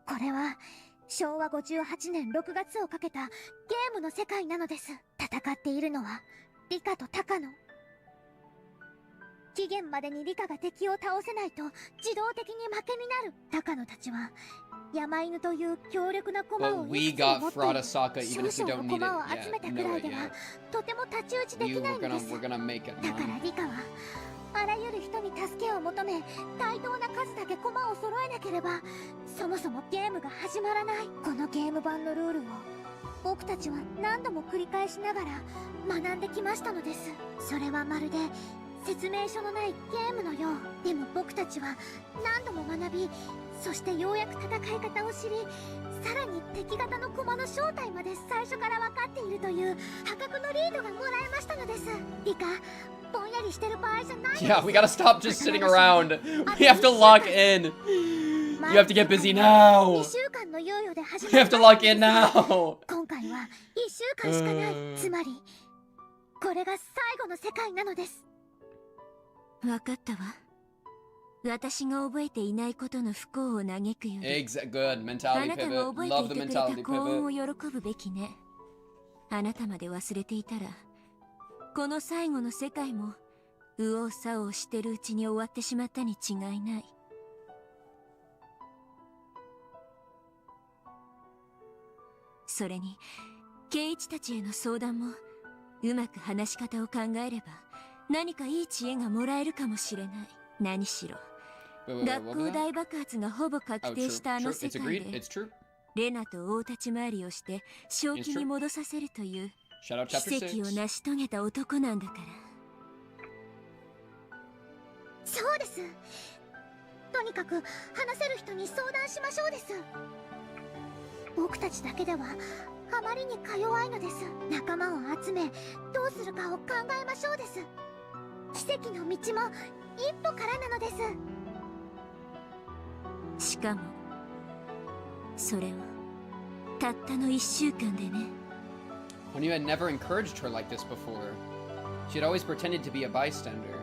これは昭和58年6月をかけたゲームの世界なのです。戦っているのはリカとタカノ。期限までにリカが敵を倒せないと自動的に負けになる。高野たちは山犬という強力な駒をいくつも持って少々の駒を集めたくらいではとても太刀打ちできないのです。だからリカはあらゆる人に助けを求め、対等な数だけ駒を揃えなければそもそもゲームが始まらない。このゲーム版のルールを僕たちは何度も繰り返しながら学んできましたのです。それはまるで説明書のないゲームのよう。でも僕たちは何度も学び、そしてようやく戦い方を知り、さらに敵方の駒の正体まで最初から分かっているという破格のリードがもらえましたのです。リカ、ぼんやりしてる場合じゃない。Yeah, we gotta stop just sitting around. We have to lock in. You have to get busy now. 2週間の猶予で始ま We have to lock in now. 今回は1週間しかない。つまりこれが最後の世界なのです。わかったわ。私が覚えていないことの不幸を嘆くより、Good あ mentality なたが pivot. 覚え Love て the いてくれた mentality 幸運 pivot. を喜ぶべきね。あなたまで忘れていたら、この最後の世界も右往左往してるうちに終わってしまったに違いない。それに圭一たちへの相談もうまく話し方を考えれば何かいい知恵がもらえるかもしれない。何しろ学校大爆発がほぼ確定したあの世界でレナと大立ち回りをして正気に戻させるという奇跡を成し遂げた男なんだから。そうです。とにかく話せる人に相談しましょうです。僕たちだけではあまりにか弱いのです。仲間を集めどうするかを考えましょうです。奇跡の道も一歩からなのです。しかもそれはたったの1週間でね。Hanyuu had never encouraged her like this before. She had always pretended to be a bystander.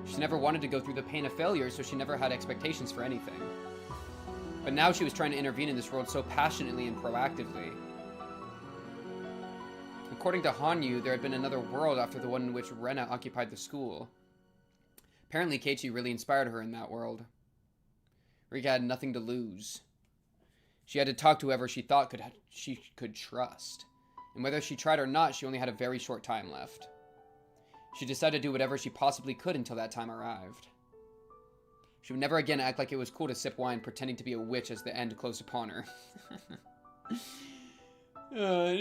She never wanted to go through the pain of failure, so she never had expectations for anything. But now she was trying to intervene in this world so passionately and proactively. According to Hanyuu, there had been another world after the one in which Rena occupied the school. Apparently, Ch8 really inspired her in that world. Rika had nothing to lose. She had to talk to whoever she thought she could trust. And whether she tried or not, she only had a very short time left. She decided to do whatever she possibly could until that time arrived. She would never again act like it was cool to sip wine pretending to be a witch as the end closed upon her.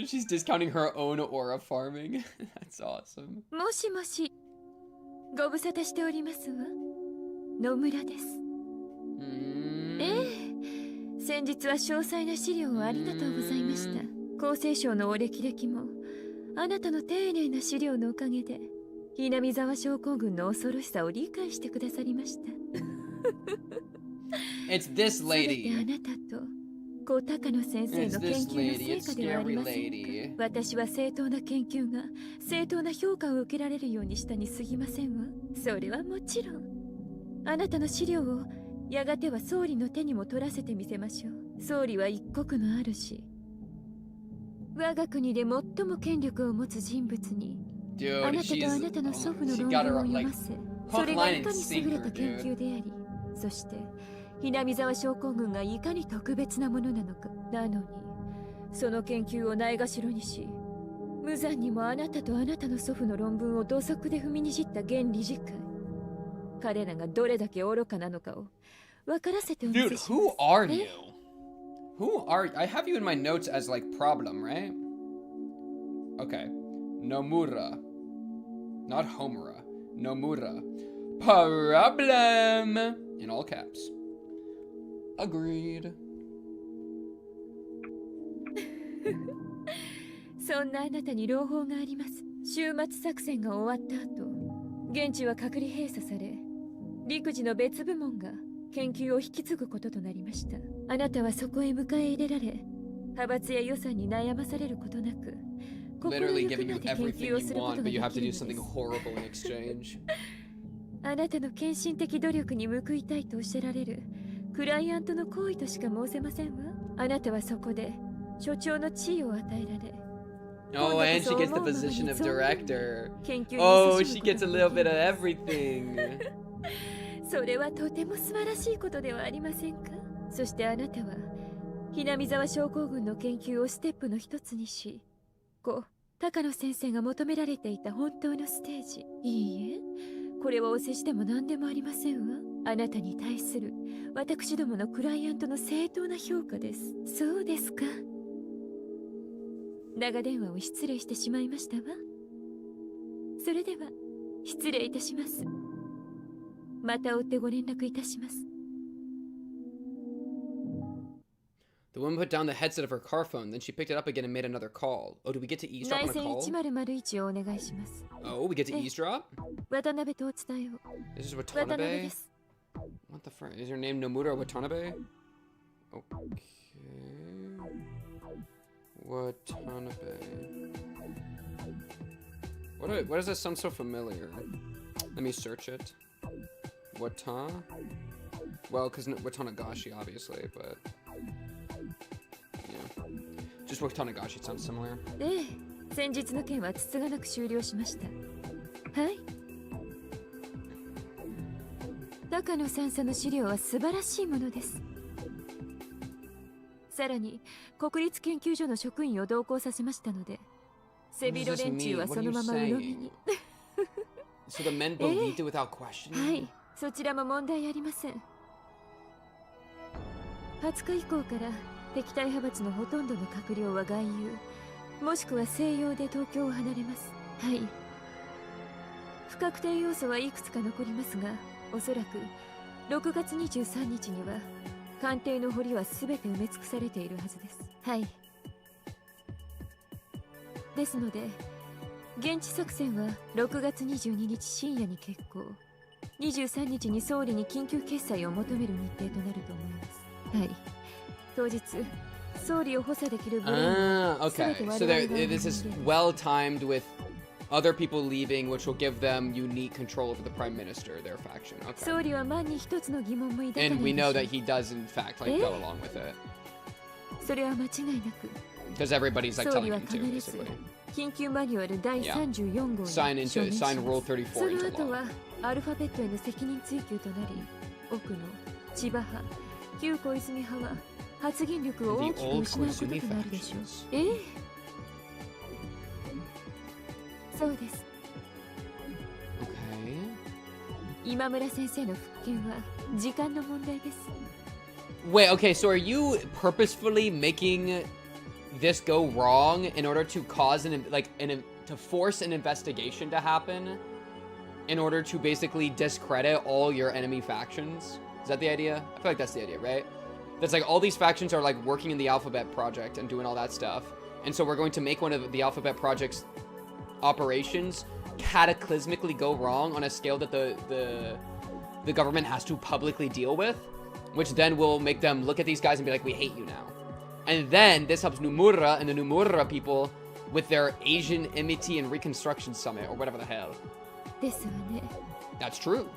She's discounting her own aura farming. That's awesome. もしもし、ご無沙汰しておりますわ。野村です。先日は詳細な資料をありがとうございました。厚生省のお歴々もあなたの丁寧な資料のおかげで南沢症候群の恐ろしさを理解してくださりました。It's this lady. あなたと小高野先生の研究の成果ではありませんか。私は正当な研究が正当な評価を受けられるようにしたに過ぎませんわ。それはもちろんあなたの資料をやがては総理の手にも取らせてみせましょう。総理は一国の主、我が国で最も権力を持つ人物にあなたとあなたの祖父の論文を読ませ、それがいかに優れた研究であり、そして南沢症候群がいかに特別なものなのか。なのにその研究をないがしろにし、無残にもあなたとあなたの祖父の論文を土足で踏みにじった現理事会、彼らがどれだけ愚かなのかを分からせてお見せします。 Dude, who are you? Who are I have you in my notes as like problem, right? Okay. Nomura. Not Homura. Nomura. Problem! In all caps. Agreed. そんなあなたに朗報があります。終末作戦が終わった後、現地は隔離閉鎖され、陸自の別部門が研究を引き継ぐこととなりました。あなたはそこへ迎え入れられ、派閥や予算に悩まされることなく、Literally giving you everything you want, but you have to do something horrible in exchange. あなたの献身的努力に報いたいとおっしゃられるクライアントの行為としか申せませんわ。あなたはそこで所長の地位を与えられ、Oh, and she gets the position of director. Oh, she gets a little bit of everything. それはとても素晴らしいことではありませんか。そしてあなたはひなみ沢症候群の研究をステップの一つにし、高野先生が求められていた本当のステージ。いいえ、これはお世辞でも何でもありませんわ。あなたに対する私どものクライアントの正当な評価です。そうですか。長電話を失礼してしまいましたわ。それでは失礼いたします。また追ってご連絡いたします。 The woman put down the headset of her car phone, then she picked it up again and made another call. Oh, do we get to eavesdrop on a call? 1001をお願いします。 Oh, we get to eavesdrop? 渡辺とお伝えを。 This is 渡辺 Watanabe? です。 What the frick? Is your name Nomura Watanabe? Okay. Watanabe. Why does that sound so familiar? Let me search it. Well, because Watanagashi, obviously, but... Yeah. Just Watanagashi sounds similar. ええ、先日の件はつつがなく終了しました。はい。高野三佐の資料は素晴らしいものです。さらに国立研究所の職員を同行させましたので、背広連中はそのまま鵜呑みに。So the men believed it without question? はい、そちらも問題ありません。20日以降から敵対派閥のほとんどの閣僚は外遊、もしくは西洋で東京を離れます。はい。不確定要素はいくつか残りますが、おそらく6月23日には艦艇の堀は全て埋め尽くされているはずです。はい。ですので現地作戦は6月22日深夜に決行、23日に総理に緊急決裁を求める日程となると思います。はい。当日総理を補佐できる部類 okay. So this is well timed with other people leaving, which will give them unique control over the prime minister, their faction. Okay. 総理は万に一つの疑問も抱かないでしょう。 And we know that he does in fact like go along with it. それは間違いなく。 Because everybody's like telling him to, basically. 緊急マニュアル第34号に Sign Rule 34 その into 後 law. はアルファベットへの責任追及となり、奥の千葉派、旧小泉派は発言力を大きく失うこととなるでしょう。ええ、そうです。 Okay. 今村先生の復権は時間の問題です。 Wait, okay, so are you purposefully making this go wrong in order to cause to force an investigation to happen in order to basically discredit all your enemy factions? Is that the idea? I feel like that's the idea, right? That's like all these factions are like working in the Alphabet Project and doing all that stuff. And so we're going to make one of the Alphabet Project's operations cataclysmically go wrong on a scale that the government has to publicly deal with, which then will make them look at these guys and be like, we hate you now. And then this helps Nomura and the Nomura people with their Asian Amity and Reconstruction Summit, or whatever the hell. That's true.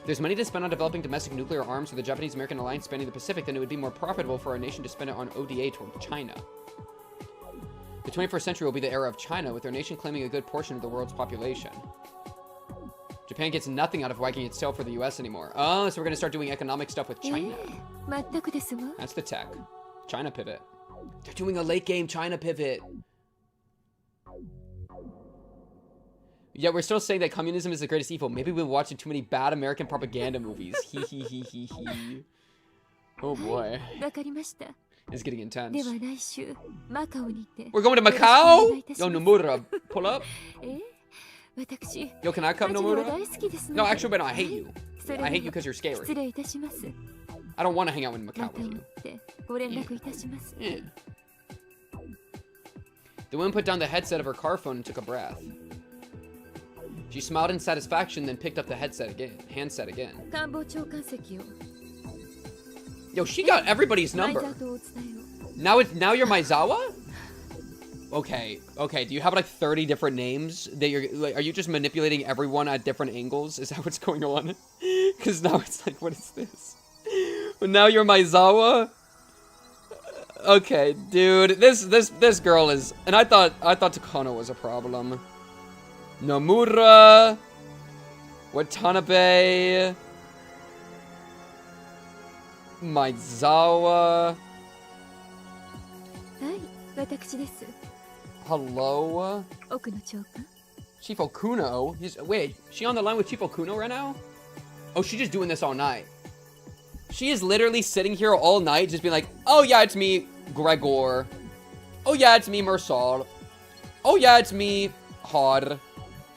If there's money to spend on developing domestic nuclear arms for the Japanese-American alliance spanning the Pacific, then it would be more profitable for our nation to spend it on ODA toward China. The 21st century will be the era of China, with their nation claiming a good portion of the world's population. Japan gets nothing out of wagging its tail for the US anymore. Oh, so we're going to start doing economic stuff with China. That's the tech. China pivot. They're doing a late game China pivot. Yeah, we're still saying that communism is the greatest evil. Maybe we've been watching too many bad American propaganda movies. Hee hee hee hee hee. Oh boy. It's getting intense. We're going to Macau? Yo, Nomura, pull up. Yo, can I come, Nomura? No, actually, but no, I hate you. I hate you because you're scary. I don't want to hang out in Macau with you. Yeah. The woman put down the headset of her car phone and took a breath. She smiled in satisfaction, then picked up the handset again. Yo, she got everybody's number. Now you're Maizawa? Okay. Do you have like 30 different names that you're like, are you just manipulating everyone at different angles? Is that what's going on? Because now it's like, what is this? But now you're Maizawa? Okay, dude, this girl is, and I thought Takano was a problem. Nomura, Watanabe, Maizawa. はい、私です。 Hello? 奥の長官。 Chief Okuno? Wait, she on the line with Chief Okuno right now? Oh, she's just doing this all night. She is literally sitting here all night just being like, oh yeah, it's me, Gregor. Oh yeah, it's me, Mersal. Oh yeah, it's me, Hod.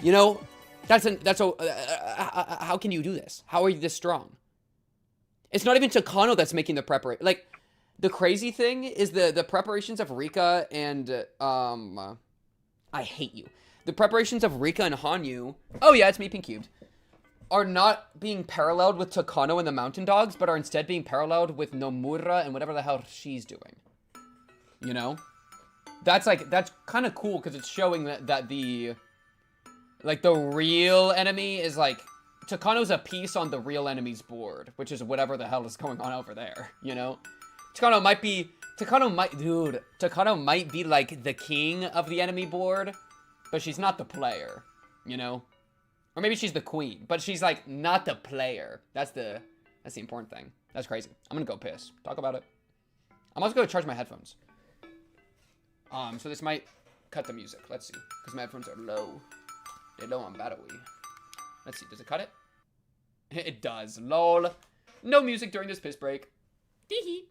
You know, how can you do this? How are you this strong? It's not even Takano that's making the preparation. Like, the crazy thing is the preparations of Rika and, I hate you. The preparations of Rika and Hanyuu, oh yeah, it's me, Pink Cubed, are not being paralleled with Takano and the Mountain Dogs, but are instead being paralleled with Nomura and whatever the hell she's doing. You know? That's kind of cool because it's showing that the real enemy is like, Takano's a piece on the real enemy's board, which is whatever the hell is going on over there, you know? Takano might be like the king of the enemy board, but she's not the player, you know? Or maybe she's the queen, but she's like not the player. That's the important thing. That's crazy. I'm gonna go piss. Talk about it. I'm also gonna charge my headphones. So this might cut the music. Let's see, because my headphones are low. They're low on battery. Let's see. Does it cut it? It does. Lol. No music during this piss break. Tee hee.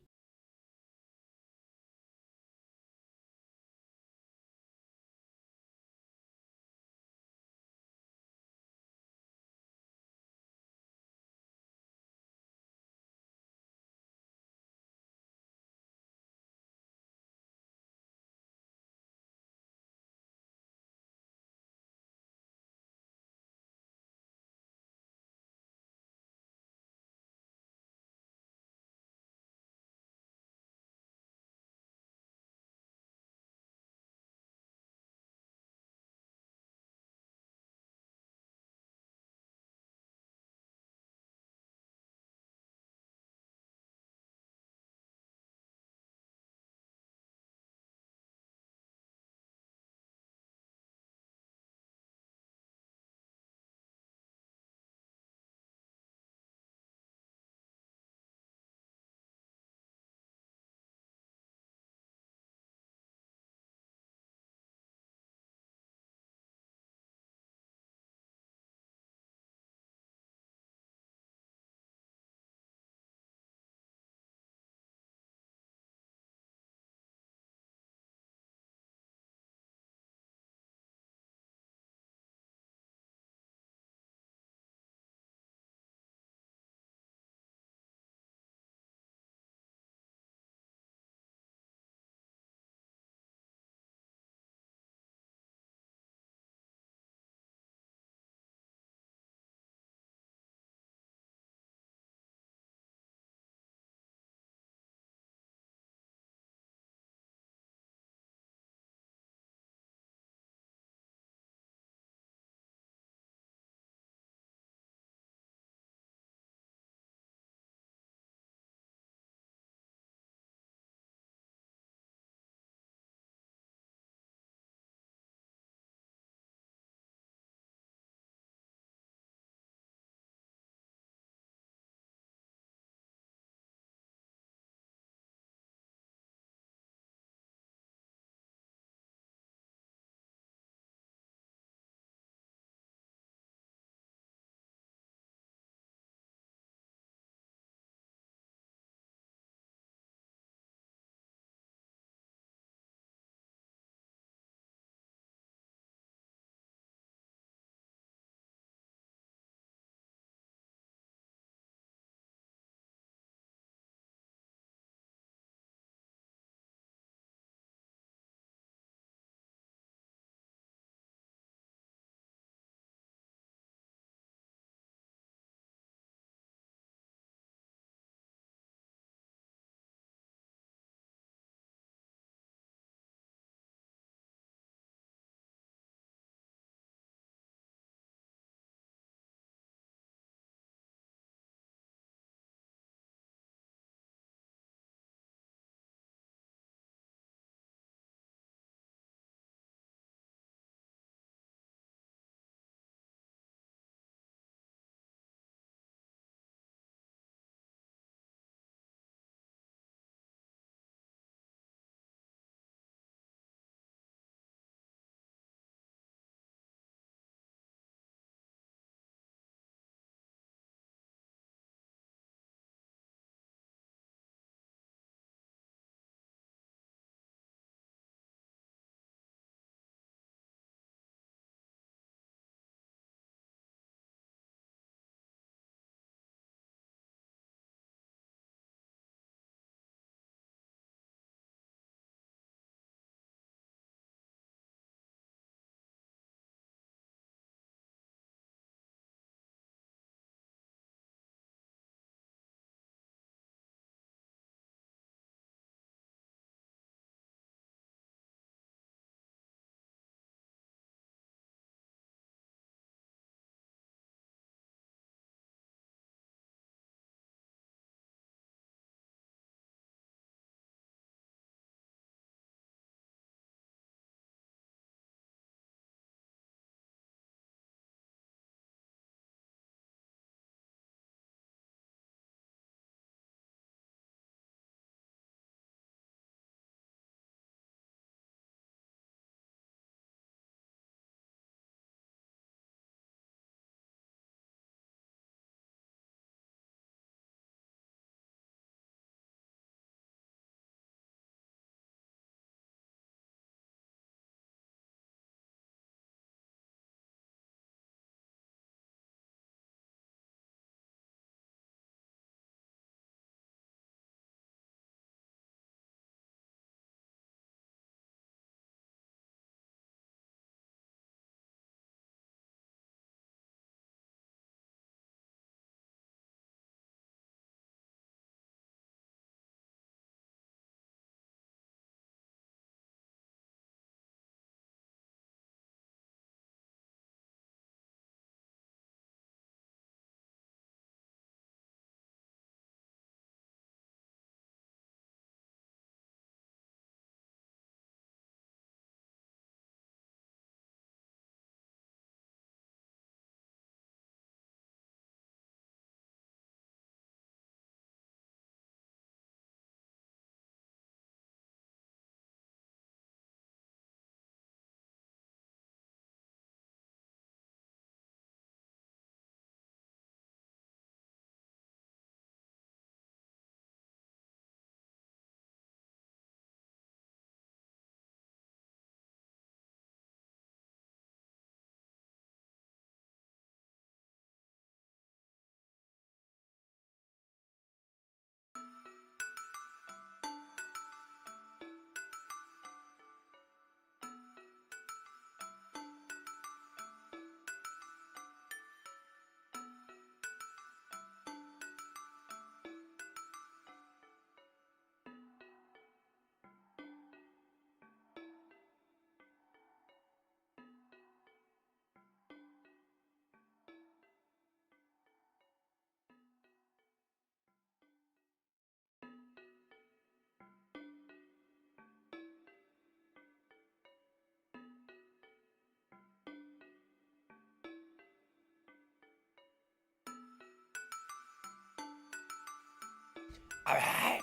Alright.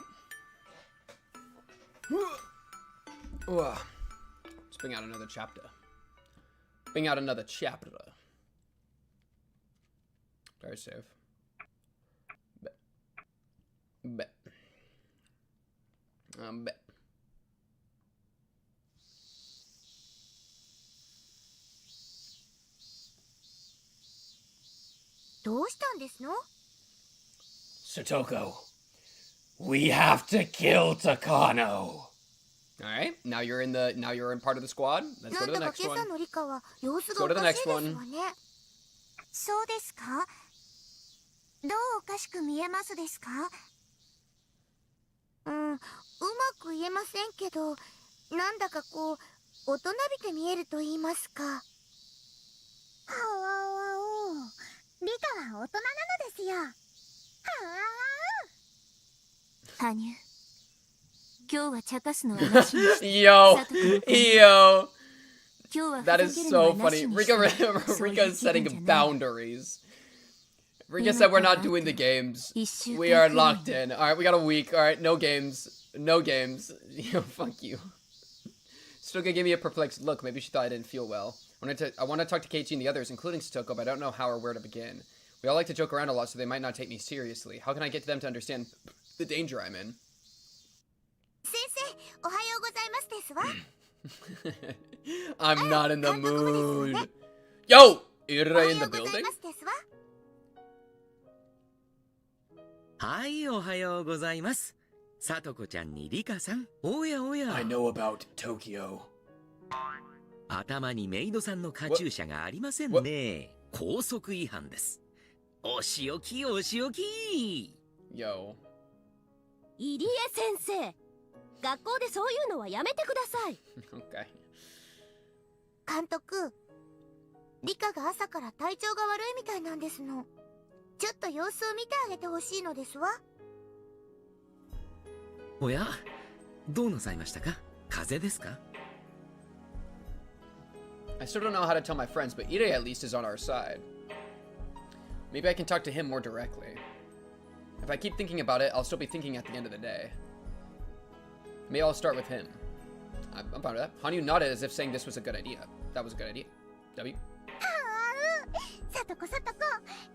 Let's bring out another chapter. Bring out another chapter. Very safe. Bet. Bet. どうしたんですの？ Satoko, we have to kill Takano. Alright, now you're in part of the squad. Let's go to the next one. Let's go to the next one. そうですか？どうおかしく見えますですか？うまく言えませんけど、なんだかこう大人びて見えると言いますか。はわわお、リカは大人なのですよ。はわわお。羽生、今日は茶化すのはなしにして。Yo, yo. 今日は That is so funny. Rika is setting boundaries. Rika said we're not doing the games. We are locked in. Alright, we got a week. Alright, no games. No games. Yo, fuck you. Satoko gave me a perplexed look. Maybe she thought I didn't feel well. I want to talk to Ch8 and the others, including Satoko, but I don't know how or where to begin. We all like to joke around a lot, so they might not take me seriously. How can I get to them to understand the danger I'm in? 先生、おはようございますですわ。I'm not in the mood. Yo! Ira in the building? はい、おはようございます。さとこちゃんにリカさん、おやおや。I know about Tokyo. 頭にメイドさんのカチューシャがありませんね。高速違反です。お仕置きお仕置き。Yo. 入江先生、学校でそういうのはやめてください。Okay. 監督、リカが朝から体調が悪いみたいなんですの。ちょっと様子を見てあげてほしいのですわ。おや、どうなさいましたか？風邪ですか？ I still don't know how to tell my friends, but Ire at least is on our side. Maybe I can talk to him more directly. If I keep thinking about it, I'll still be thinking at the end of the day. Maybe I'll start with him. I'm fine with that. Hanyuu nodded as if saying this was a good idea. That was a good idea. W. さとこさとこ、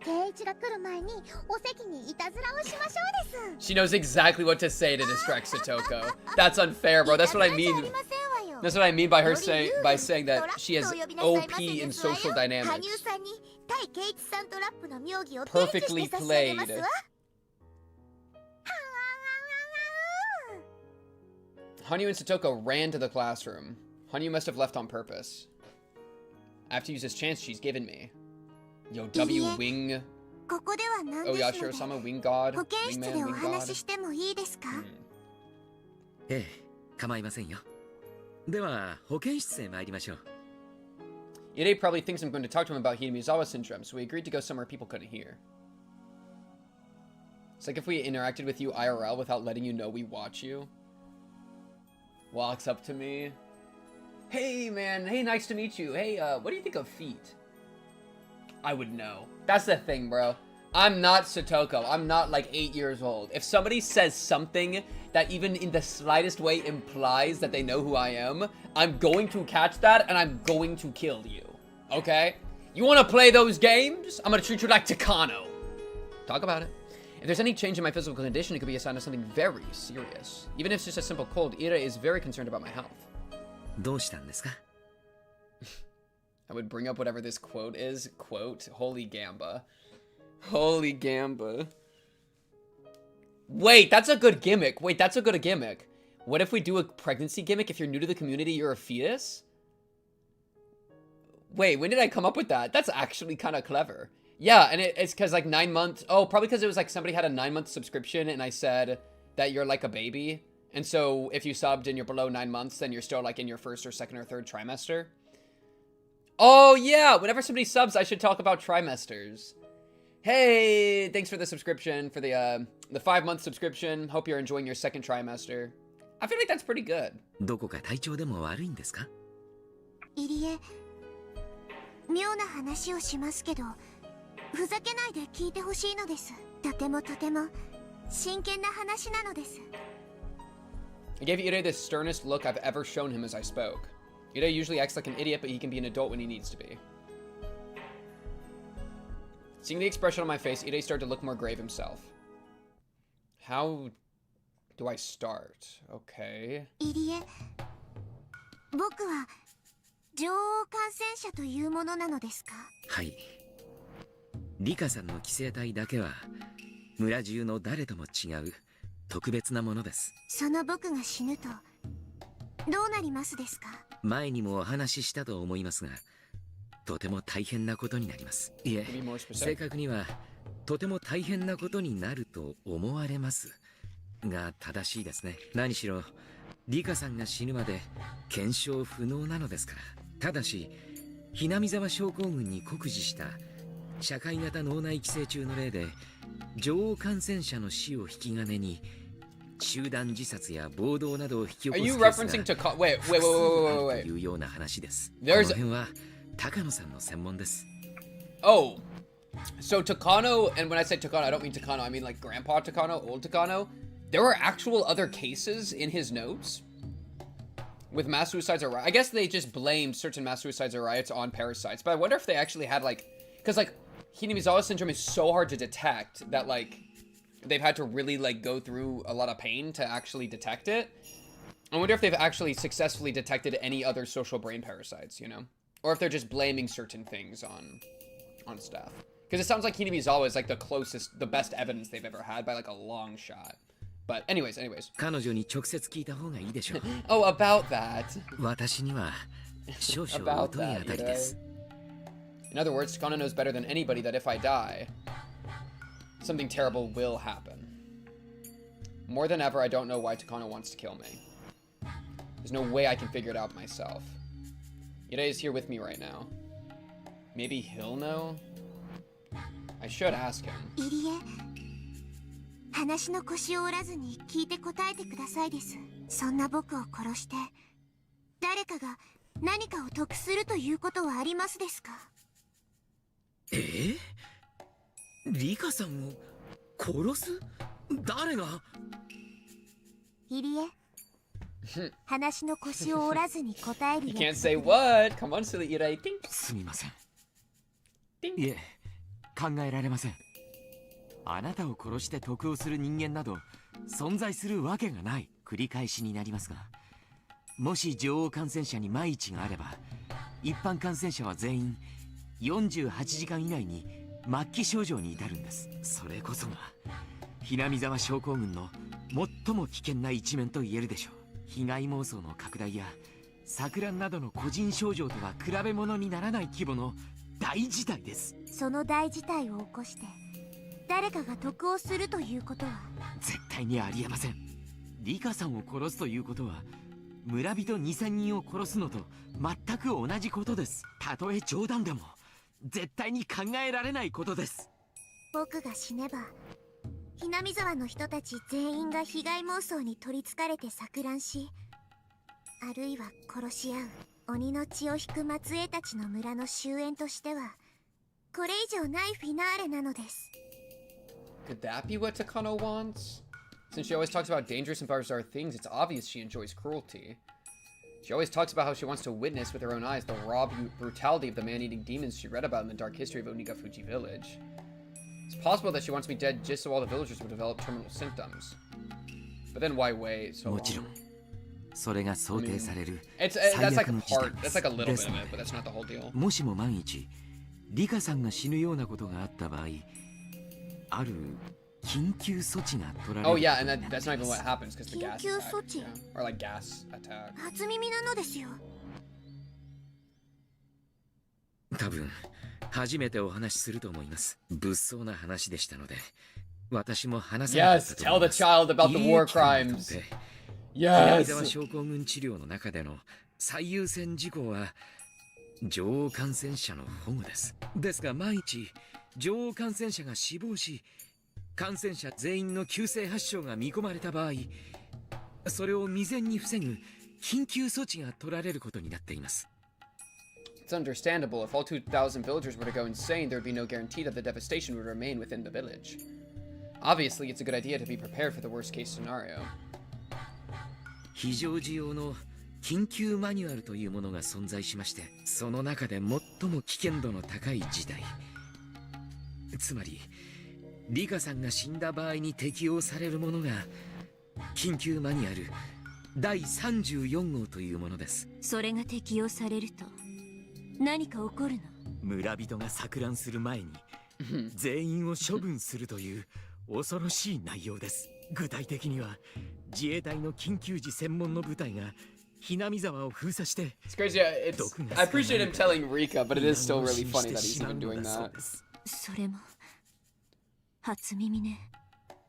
圭一が来る前にお席にいたずらをしましょうです。 She knows exactly what to say to distract Satoko. That's unfair, bro. That's what I mean. That's what I mean by her saying that she has OP in social dynamics. Perfectly played. Hanyuu and Satoko ran to the classroom. Hanyuu must have left on purpose. I have to use this chance she's given me. Yo, W wing. Oh, Yashiro-sama, wing god. Wingman, wing god. ええ、構いませんよ。では、保健室へ参りましょう。Ide probably thinks I'm going to talk to him about Hinamizawa syndrome, so we agreed to go somewhere people couldn't hear. It's like if we interacted with you IRL without letting you know we watch you. Walks up to me. Hey, man. Hey, nice to meet you. Hey, what do you think of feet? I would know. That's the thing, bro. I'm not Satoko. I'm not like 8 years old. If somebody says something that even in the slightest way implies that they know who I am, I'm going to catch that and I'm going to kill you. Okay? You want to play those games? I'm going to treat you like Takano. Talk about it. If there's any change in my physical condition, it could be a sign of something very serious. Even if it's just a simple cold, Ira is very concerned about my health. どうしたんですか? I would bring up whatever this quote is. Quote, holy gamba. Holy gamba. Wait, that's a good gimmick. Wait, that's a good gimmick. What if we do a pregnancy gimmick? If you're new to the community, you're a fetus? Wait, when did I come up with that? That's actually kind of clever. Yeah, and it's because like 9 months. Oh, probably because it was like somebody had a 9-month subscription and I said that you're like a baby. And so if you subbed and you're below 9 months, then you're still like in your first or second or third trimester. Oh yeah, whenever somebody subs, I should talk about trimesters. Hey, thanks for the subscription, for the 5-month subscription. Hope you're enjoying your second trimester. I feel like that's pretty good. どこか体調でも悪いんですか? 入江、妙な話をしますけど、ふざけないで聞いてほしいのです。とてもとても真剣な話なのです。 I gave Ide the sternest look I've ever shown him as I spoke. Ide usually acts like an idiot, but he can be an adult when he needs to be. Seeing the expression on my face, Ide started to look more grave himself. How do I start? Okay. 入江、僕は女王感染者というものなのですか？はい。リカさんの寄生体だけは村中の誰とも違う特別なものです。その僕が死ぬとどうなりますですか？前にもお話ししたと思いますが、とても大変なことになります。いえ、正確にはとても大変なことになると思われますが正しいですね。何しろリカさんが死ぬまで検証不能なのですから。ただしひなみ沢症候群に酷似した社会型脳内寄生虫の例で、女王感染者の死を引き金に集団自殺や暴動などを引き起こすケースがというような話です。この辺は高野さんの専門です。Oh, so Takano, and when I say Takano, I don't mean Takano, I mean like Grandpa Takano, old Takano. There were actual other cases in his notes with mass suicides or riots. I guess they just blamed certain mass suicides or riots on parasites, but I wonder if they actually had like, because like Hinamizawa syndrome is so hard to detect that like they've had to really like go through a lot of pain to actually detect it. I wonder if they've actually successfully detected any other social brain parasites, you know, or if they're just blaming certain things on stuff. Because it sounds like Hinamizawa is like the closest, the best evidence they've ever had by like a long shot. But anyways. 彼女に直接聞いた方がいいでしょう。Oh, about that. 私には少々疎いあたりです。In other words, Takano knows better than anybody that if I die, something terrible will happen. More than ever, I don't know why Takano wants to kill me. There's no way I can figure it out myself. Ide is here with me right now. Maybe he'll know? I should ask him. 入江、話の腰を折らずに聞いて答えてくださいです。そんな僕を殺して誰かが何かを得するということはありますですか？リカさんを殺す？誰が？入江、話の腰を折らずに答える You can't say what? Come on, silly Ide. すみません。いえ、考えられません。あなたを殺して得をする人間など存在するわけがない。繰り返しになりますが、もし女王感染者に万一があれば、一般感染者は全員48時間以内に末期症状に至るんです。それこそがひなみ沢症候群の最も危険な一面と言えるでしょう。被害妄想の拡大や錯乱などの個人症状とは比べ物にならない規模の大事態です。その大事態を起こして誰かが得をするということは絶対にありえません。リカさんを殺すということは村人 2,000 人を殺すのと全く同じことです。たとえ冗談でも絶対に考えられないことです。僕が死ねばひなみ沢の人たち全員が被害妄想に取りつかれて錯乱し、あるいは殺し合う鬼の血を引く末裔たちの村の終焉としてはこれ以上ないフィナーレなのです。 Could that be what Takano wants? Since she always talks about dangerous and bizarre things, it's obvious she enjoys cruelty. She always talks about how she wants to witness with her own eyes the raw brutality of the man-eating demons she read about in the dark history of Onigafuji village. It's possible that she wants me dead just so all the villagers would develop terminal symptoms. But then why wait so long? もちろんそれが想定される That's 最 like 悪 a の事 part. 態で That's す。 like a little で bit す of の it, but that's not the whole deal. で、もしも万一リカさんが死ぬようなことがあった場合、ある緊急措置が取られる。 Oh yeah, and that's not even what happens because the gas 緊急 attack, 措置 yeah. Or like gas attack. 初耳なのですよ。多分初めてお話しすると思います。物騒な話でしたので、私も話せなかったと思います。 Yes, tell the child about the war crimes. ひなみ沢症候群治療の中での最優先事項は女王感染者の保護です。ですが万一女王感染者が死亡し、感染者全員の急性発症が見込まれた場合、それを未然に防ぐ緊急措置が取られることになっています。It's understandable. If all 2,000 villagers were to go insane, there would be no guarantee that the devastation would remain within the village. Obviously, it's a good idea to be prepared for the worst case scenario. 非常時用の緊急マニュアルというものが存在しまして、その中で最も危険度の高い事態。つまり、リカさんが死んだ場合に適用されるものが、緊急マニュアル第34号というものです。それが適用されると、何か起こるの？村人が錯乱する前に、全員を処分するという恐ろしい内容です。具体的には、自衛隊の緊急時専門の部隊がひなみ沢を封鎖して。It's crazy. I appreciate him telling Rika, but it is still really funny that he's even doing that. それも初耳ね。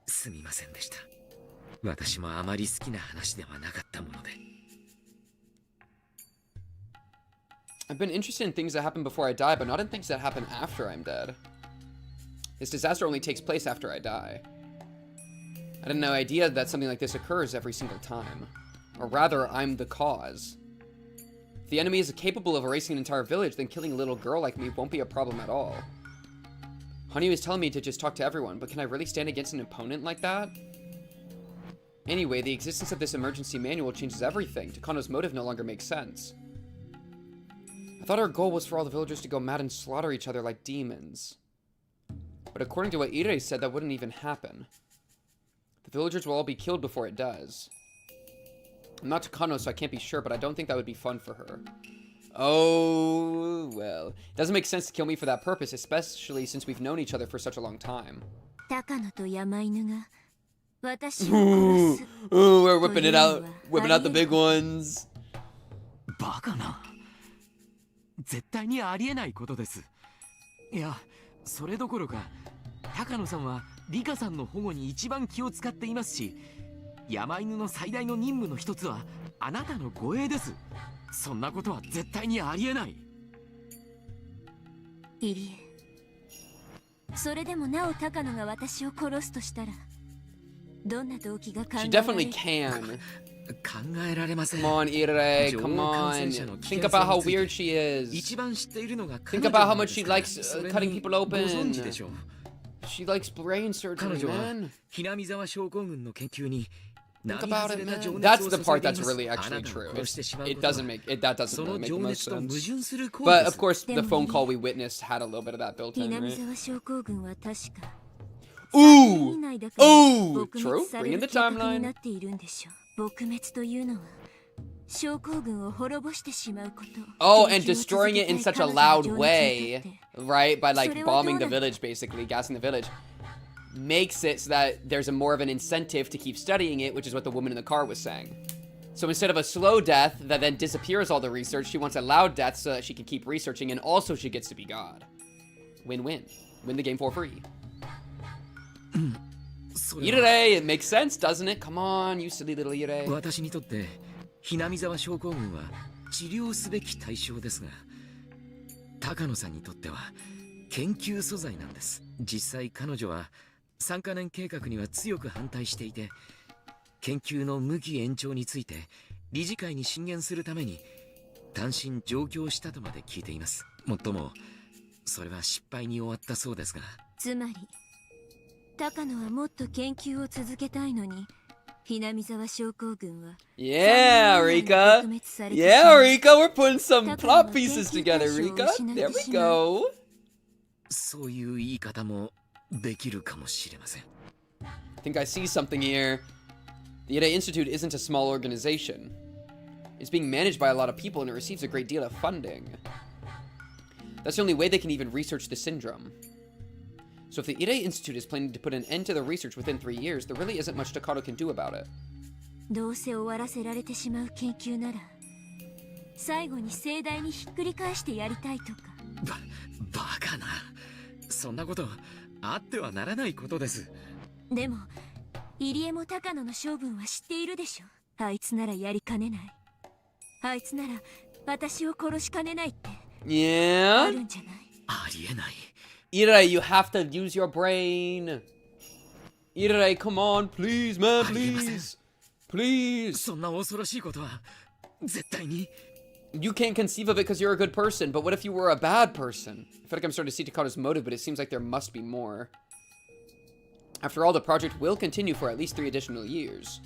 すみませんでした。私もあまり好きな話ではなかったもので。I've been interested in things that happen before I die, but not in things that happen after I'm dead. This disaster only takes place after I die. I had no idea that something like this occurs every single time. Or rather, I'm the cause. If the enemy is capable of erasing an entire village, then killing a little girl like me won't be a problem at all. Hanyuu is telling me to just talk to everyone, but can I really stand against an opponent like that? Anyway, the existence of this emergency manual changes everything. Takano's motive no longer makes sense. I thought our goal was for all the villagers to go mad and slaughter each other like demons. But according to what Irei said, that wouldn't even happen. The villagers will all be killed before it does. I'm not Takano, so I can't be sure, but I don't think that would be fun for her. Oh, well. It doesn't make sense to kill me for that purpose, especially since we've known each other for such a long time. Ooh, we're whipping it out. Whipping out the big ones. バカな。絶対にありえないことです。いや、それどころか、高野さんはリカさんの保護に一番気を使っていますし、山犬の最大の任務の一つはあなたの護衛です。そんなことは絶対にありえない。入江、それでもなお高野が私を殺すとしたら、どんな動機が考えられる？ She definitely can. 考えられません。 Come on, Irei, come on. Think about how weird she is. Think about how much she likes cutting people open. She likes brain surgery, man. Think about it, man. That's the part that's really actually true. That doesn't really make the most sense. But of course, the phone call we witnessed had a little bit of that built in, right? Ooh! Ooh! True. Bring in the timeline. 撲滅というのは症候群を滅ぼしてしまうこと。 Oh, and destroying it in such a loud way, right? By like bombing the village, basically, gassing the village, makes it so that there's more of an incentive to keep studying it, which is what the woman in the car was saying. So instead of a slow death that then disappears all the research, she wants a loud death so that she can keep researching, and also she gets to be God. Win-win. Win the game for free. Irei, it makes sense, doesn't it? Come on, you silly little Irei. 私にとってひなみ沢症候群は治療すべき対象ですが、高野さんにとっては研究素材なんです。実際彼女は3カ年計画には強く反対していて、研究の無期延長について理事会に進言するために単身上京したとまで聞いています。もっともそれは失敗に終わったそうですが。つまり高野はもっと研究を続けたいのに、ひなみ沢症候群は Yeah, Rika. Yeah, Rika, we're putting some plot pieces together, Rika. There we go. そういう言い方もできるかもしれません。I think I see something here. The Ida Institute isn't a small organization. It's being managed by a lot of people and it receives a great deal of funding. That's the only way they can even research the syndrome. So if the Irei Institute is planning to put an end to the research within 3 years, there really isn't much Takano can do about it. どうせ終わらせられてしまう研究なら、最後に盛大にひっくり返してやりたいとか。バカな。そんなことあってはならないことです。でも、入江も高野の性分は知っているでしょ。あいつならやりかねない。あいつなら私を殺しかねないって。Yeah? あるんじゃない。ありえない。Irei, you have to use your brain. Irei, come on, please, man, please. Please. そんな恐ろしいことは絶対に。You can't conceive of it because you're a good person, but what if you were a bad person? I feel like I'm starting to see Takano's motive, but it seems like there must be more. After all, the project will continue for at least 3 additional years.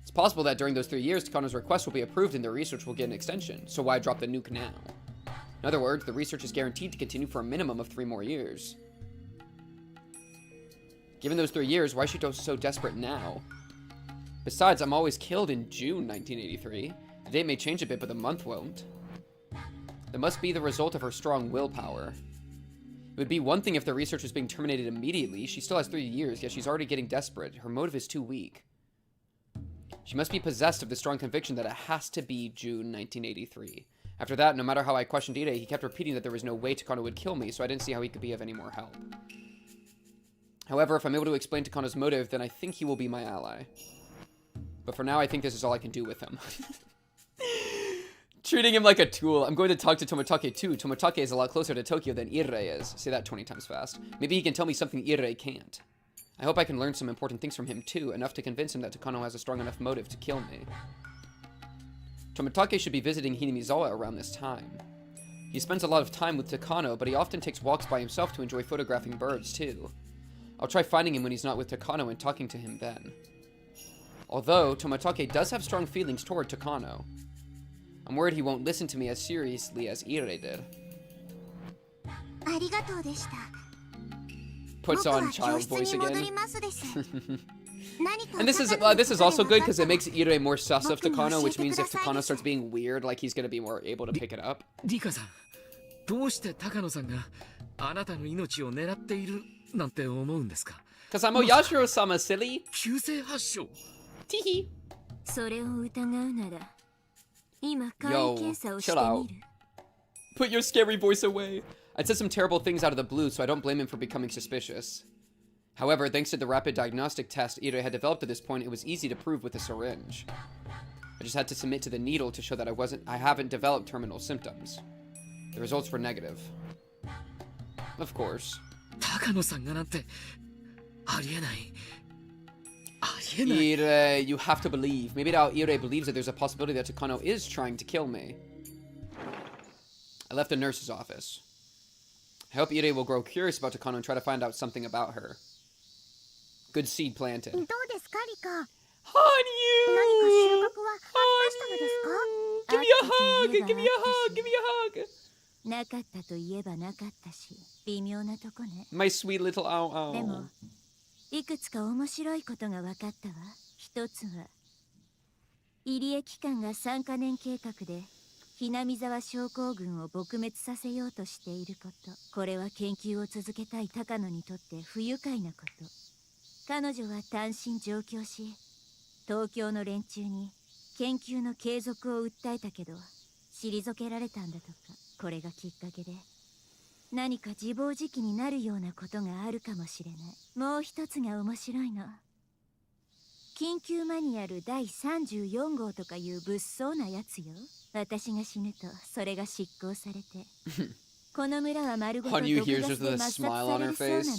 It's possible that during those 3 years, Takano's request will be approved and the research will get an extension, so why drop the nuke now? In other words, the research is guaranteed to continue for a minimum of 3 more years. Given those 3 years, why is she so desperate now? Besides, I'm always killed in June 1983. The date may change a bit, but the month won't. That must be the result of her strong willpower. It would be one thing if the research was being terminated immediately. She still has 3 years, yet she's already getting desperate. Her motive is too weak. She must be possessed of the strong conviction that it has to be June 1983. After that, no matter how I questioned Ire, he kept repeating that there was no way Takano would kill me, so I didn't see how he could be of any more help. However, if I'm able to explain Takano's motive, then I think he will be my ally. But for now, I think this is all I can do with him. Treating him like a tool. I'm going to talk to Tomitake too. Tomitake is a lot closer to Tokyo than Ire is. Say that 20 times fast. Maybe he can tell me something Ire can't. I hope I can learn some important things from him too, enough to convince him that Takano has a strong enough motive to kill me. Tomitake should be visiting Hinamizawa around this time. He spends a lot of time with Takano, but he often takes walks by himself to enjoy photographing birds too. I'll try finding him when he's not with Takano and talking to him then. Although, Tomitake does have strong feelings toward Takano. I'm worried he won't listen to me as seriously as Ire did. Puts on child voice again. And this is also good because it makes Ire more sus of Takano, which means if Takano starts being weird, like he's gonna be more able to pick it up. Rika-san, どうして高野さんがあなたの命を狙っているなんて思うんですか? Cause I'm Oyashiro-sama, silly. 急性発症. Teehee. それを疑うなら今簡易 Yo, 検査をし chill て out. みる Put your scary voice away. I said some terrible things out of the blue, so I don't blame him for becoming suspicious. However, thanks to the rapid diagnostic test Ire had developed at this point, it was easy to prove with a syringe. I just had to submit to the needle to show that I haven't developed terminal symptoms. The results were negative. Of course. 高野さんがなんてありえない。 Ire, you have to believe. Maybe now Ire believes that there's a possibility that Takano is trying to kill me. I left the nurse's office. I hope Ire will grow curious about Takano and try to find out something about her. Good seed planted. Hanyuu! Give me a hug! Give me a hug! Give me a hug! なかったと言えばなかったし、微妙なとこね。 My sweet little ow ow. でも、いくつか面白いことが分かったわ。一つは、入江機関が3カ年計画で、ひなみざわ症候群を撲滅させようとしていること。これは研究を続けたい高野にとって不愉快なこと。彼女は単身上京し、東京の連中に研究の継続を訴えたけど、退けられたんだとか。これがきっかけで何か自暴自棄になるようなことがあるかもしれない。もう一つが面白いの。緊急マニュアル第34号とかいう物騒なやつよ。私が死ぬとそれが執行されてこの村は丸ごと毒ガスで抹殺されるそうなのよ。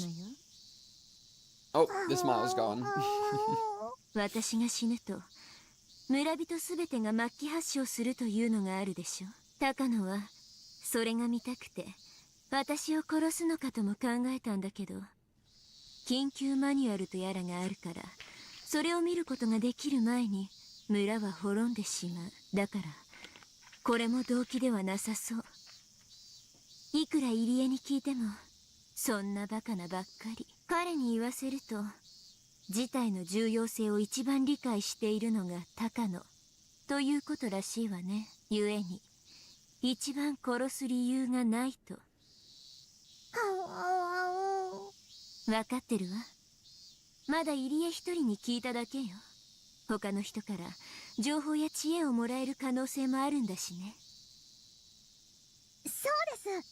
Oh, the smile's gone. 私が死ぬと村人すべてが末期発症するというのがあるでしょ。高野はそれが見たくて私を殺すのかとも考えたんだけど、緊急マニュアルとやらがあるからそれを見ることができる前に村は滅んでしまう。だからこれも動機ではなさそう。いくら入江に聞いてもそんなバカなばっかり。彼に言わせると事態の重要性を一番理解しているのが高野ということらしいわね。ゆえに一番殺す理由がないと。分かってるわ。まだ入江一人に聞いただけよ。他の人から情報や知恵をもらえる可能性もあるんだしね。そうです。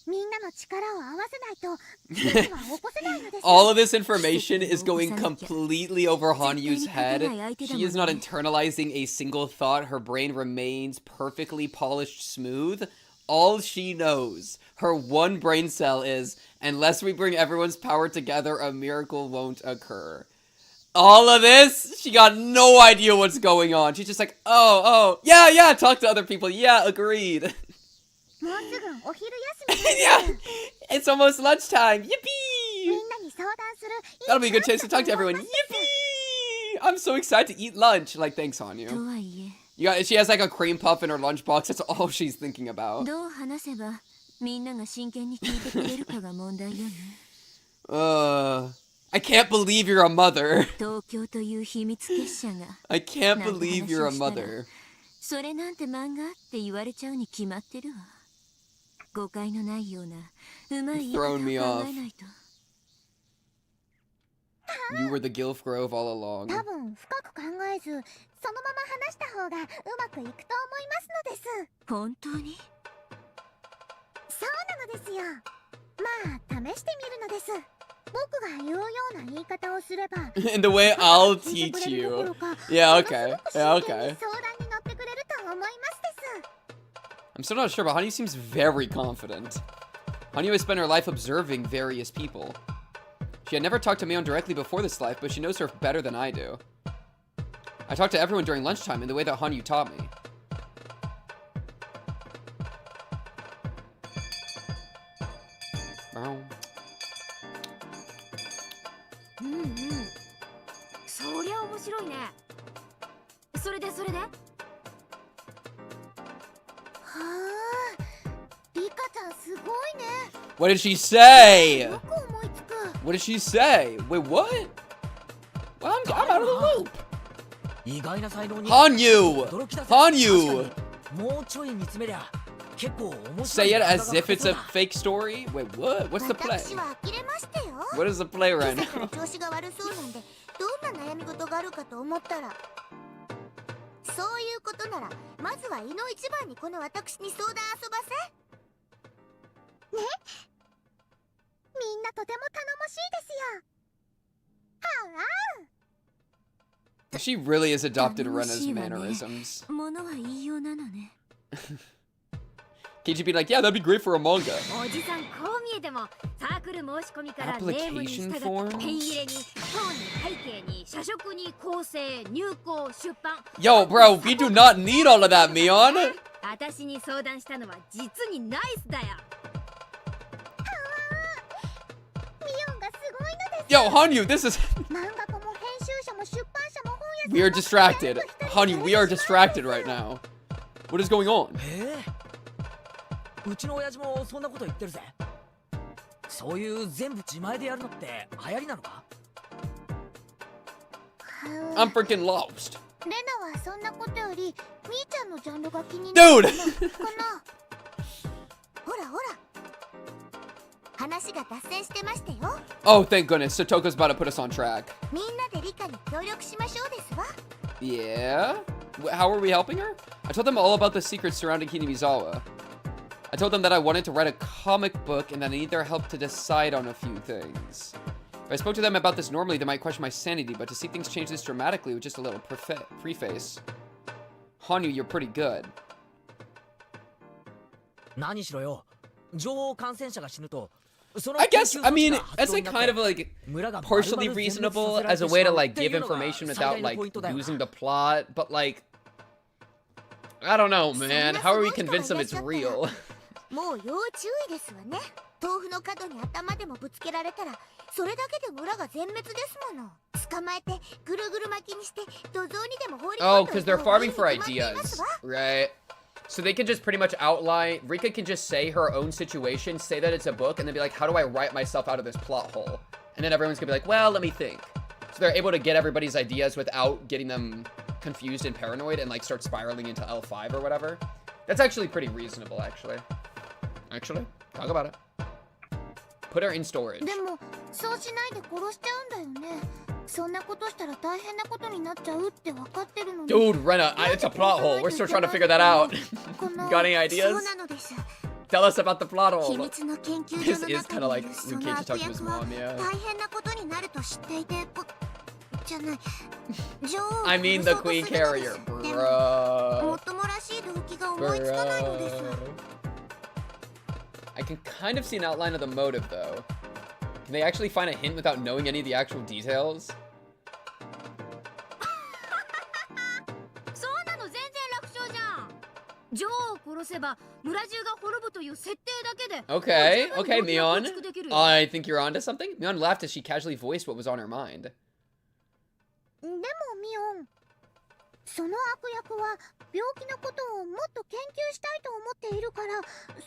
みんなの力を合わせないと奇跡は起こせないのです。All of this information is going completely over Hanyuu's head. She is not internalizing a single thought. Her brain remains perfectly polished smooth. All she knows, her one brain cell is, unless we bring everyone's power together, a miracle won't occur. All of this, she got no idea what's going on. She's just like, oh, yeah, talk to other people. Yeah, agreed. Yeah, it's almost lunchtime. Yippee! That'll be a good chance to talk to everyone. Yippee! I'm so excited to eat lunch. Like, thanks, Hanyuu. She has like a cream puff in her lunchbox. That's all she's thinking about. I can't believe you're a mother. I can't believe you're a mother. Throwing me off. You were the Gilf Grove all along. 多分深く考えず、そのまま話した方がうまくいくと思いますのです。本当に？そうなのですよ。まあ試してみるのです。僕が言うような言い方をすれば。In the way I'll teach you. Yeah, okay. Yeah, okay. 相談に乗ってくれると思いますです。I'm still not sure, but Hanyuu seems very confident. Hanyuu has spent her life observing various people. She had never talked to Mayon directly before this life, but she knows her better than I do. I talked to everyone during lunchtime in the way that Hanyuu taught me. Wow. そりゃ面白いね。それでそれで？はあ、リカちゃんすごいね。What did she say? What did she say? Wait, what? Well, I'm out of the loop. Hanyuu! Hanyuu! Say it as if it's a fake story? Wait, what? What's the play? What is the play right now? どんな悩み事があるかと思ったら、そういうことならまずは胃の一番にこの私に相談遊ばせね。みんなとても頼もしいですよ。はあ。She really has adopted Rena's mannerisms. Can't you be like, yeah, that'd be great for a manga? Application forms? Yo, bro, we do not need all of that, Mion. Yo, Hanyuu, this is... We are distracted. Hanyuu, we are distracted right now. What is going on? うちの親父もそんなこと言ってるぜ。そういう全部自前でやるのって流行りなのか？ I'm freaking lost. レナはそんなことよりみーちゃんのジャンルが気になるかな。ほらほら。話が脱線してましたよ。Oh, thank goodness. Sotoka's about to put us on track. みんなでリカに協力しましょうですわ。Yeah? How are we helping her? I told them all about the secrets surrounding Hinamizawa. I told them that I wanted to write a comic book and that I need their help to decide on a few things. If I spoke to them about this normally, they might question my sanity, but to see things change this dramatically with just a little preface. Hanyuu, you're pretty good. 何しろよ。女王感染者が死ぬと I guess, I mean, that's like kind of like partially reasonable as a way to like give information without like losing the plot, but like, I don't know, man. How are we convinced them it's real? もう要注意ですわね。豆腐の角に頭でもぶつけられたら、それだけで村が全滅ですもの。捕まえてぐるぐる巻きにして土蔵にでも放り込んで。Oh, because they're farming for ideas, right? So they can just pretty much outline, Rika can just say her own situation, say that it's a book, and then be like, how do I write myself out of this plot hole? And then everyone's gonna be like, well, let me think. So they're able to get everybody's ideas without getting them confused and paranoid and like start spiraling into L5 or whatever. That's actually pretty reasonable, actually. Actually, talk about it. Put her in storage. でも、そうしないで殺しちゃうんだよね。そんなことしたら大変なことになっちゃうって分かってるのに。Dude, Rena, it's a plot hole. We're still trying to figure that out. Got any ideas? Tell us about the plot hole. This is kind of like when Keiichi talked to his mom, yeah. I mean the Queen Carrier, bro. I can kind of see an outline of the motive, though. Can they actually find a hint without knowing any of the actual details? 女王を殺せば村中が滅ぶという設定だけで Okay, okay, Mion. I think you're onto something. Mion laughed as she casually voiced what was on her mind. でもミオン、その悪役は病気のことをもっと研究したいと思っているから、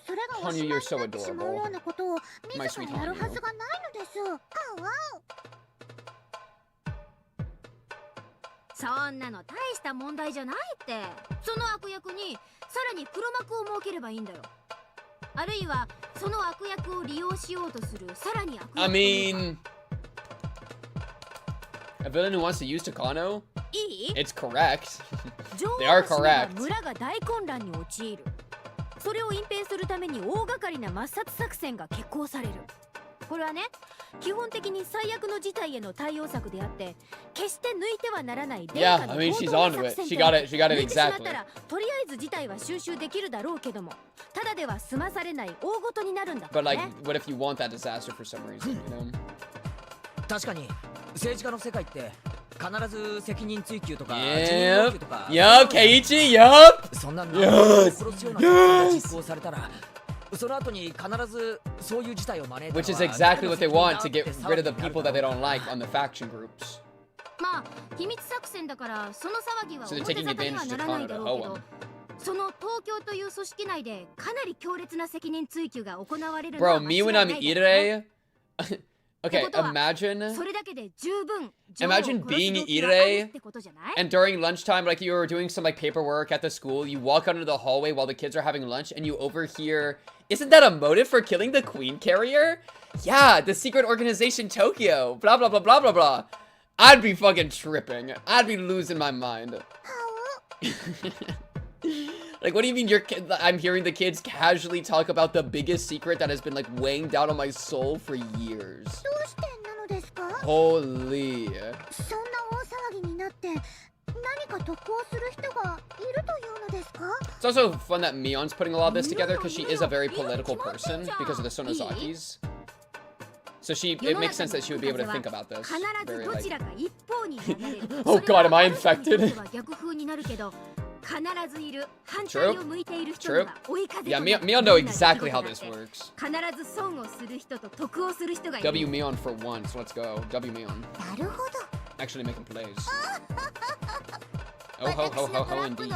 それがおしまいになってしまうようなことを自らやるはずがないのです。そんなの大した問題じゃないって。その悪役にさらに黒幕を設ければいいんだよ。あるいはその悪役を利用しようとするさらに悪役。I mean, a villain who wants to use Takano? It's correct. They are correct. 村が大混乱に陥る。それを隠蔽するために大掛かりな抹殺作戦が決行される。これはね、基本的に最悪の事態への対応策であって、決して抜いてはならない殿下の強盗作戦と。抜いてしまったら、とりあえず事態は収拾できるだろうけども、ただでは済まされない大事になるんだ。But like, what if you want that disaster for some reason, you know? 確かに政治家の世界って必ず責任追及とか Yup, Keiichi, yup. そんなの殺すような作戦が実行されたら。その後に必ずそういう事態を招いた。 Which is exactly what they want to get rid of the people that they don't like on the faction groups. まあ秘密作戦だからその騒ぎは表沙汰にはならないだろうけど、その東京という組織内でかなり強烈な責任追及が行われるのは Bro, me when I'm Irei. Okay, imagine being Irei and during lunchtime, like you were doing some like paperwork at the school, you walk out into the hallway while the kids are having lunch and you overhear, isn't that a motive for killing the queen carrier? Yeah, the secret organization Tokyo, blah blah blah blah blah blah. I'd be fucking tripping. I'd be losing my mind. Like, what do you mean I'm hearing the kids casually talk about the biggest secret that has been, like, weighing down on my soul for years? Holy. It's also fun that Mion's putting a lot of this together because she is a very political person because of the Sonozakis. So it makes sense that she would be able to think about this. Very, like... Oh god, am I infected? True. True. Yeah, Mion know exactly how this works. W Mion for once. Let's go. W Mion. Actually making plays. Oh ho ho ho ho indeed.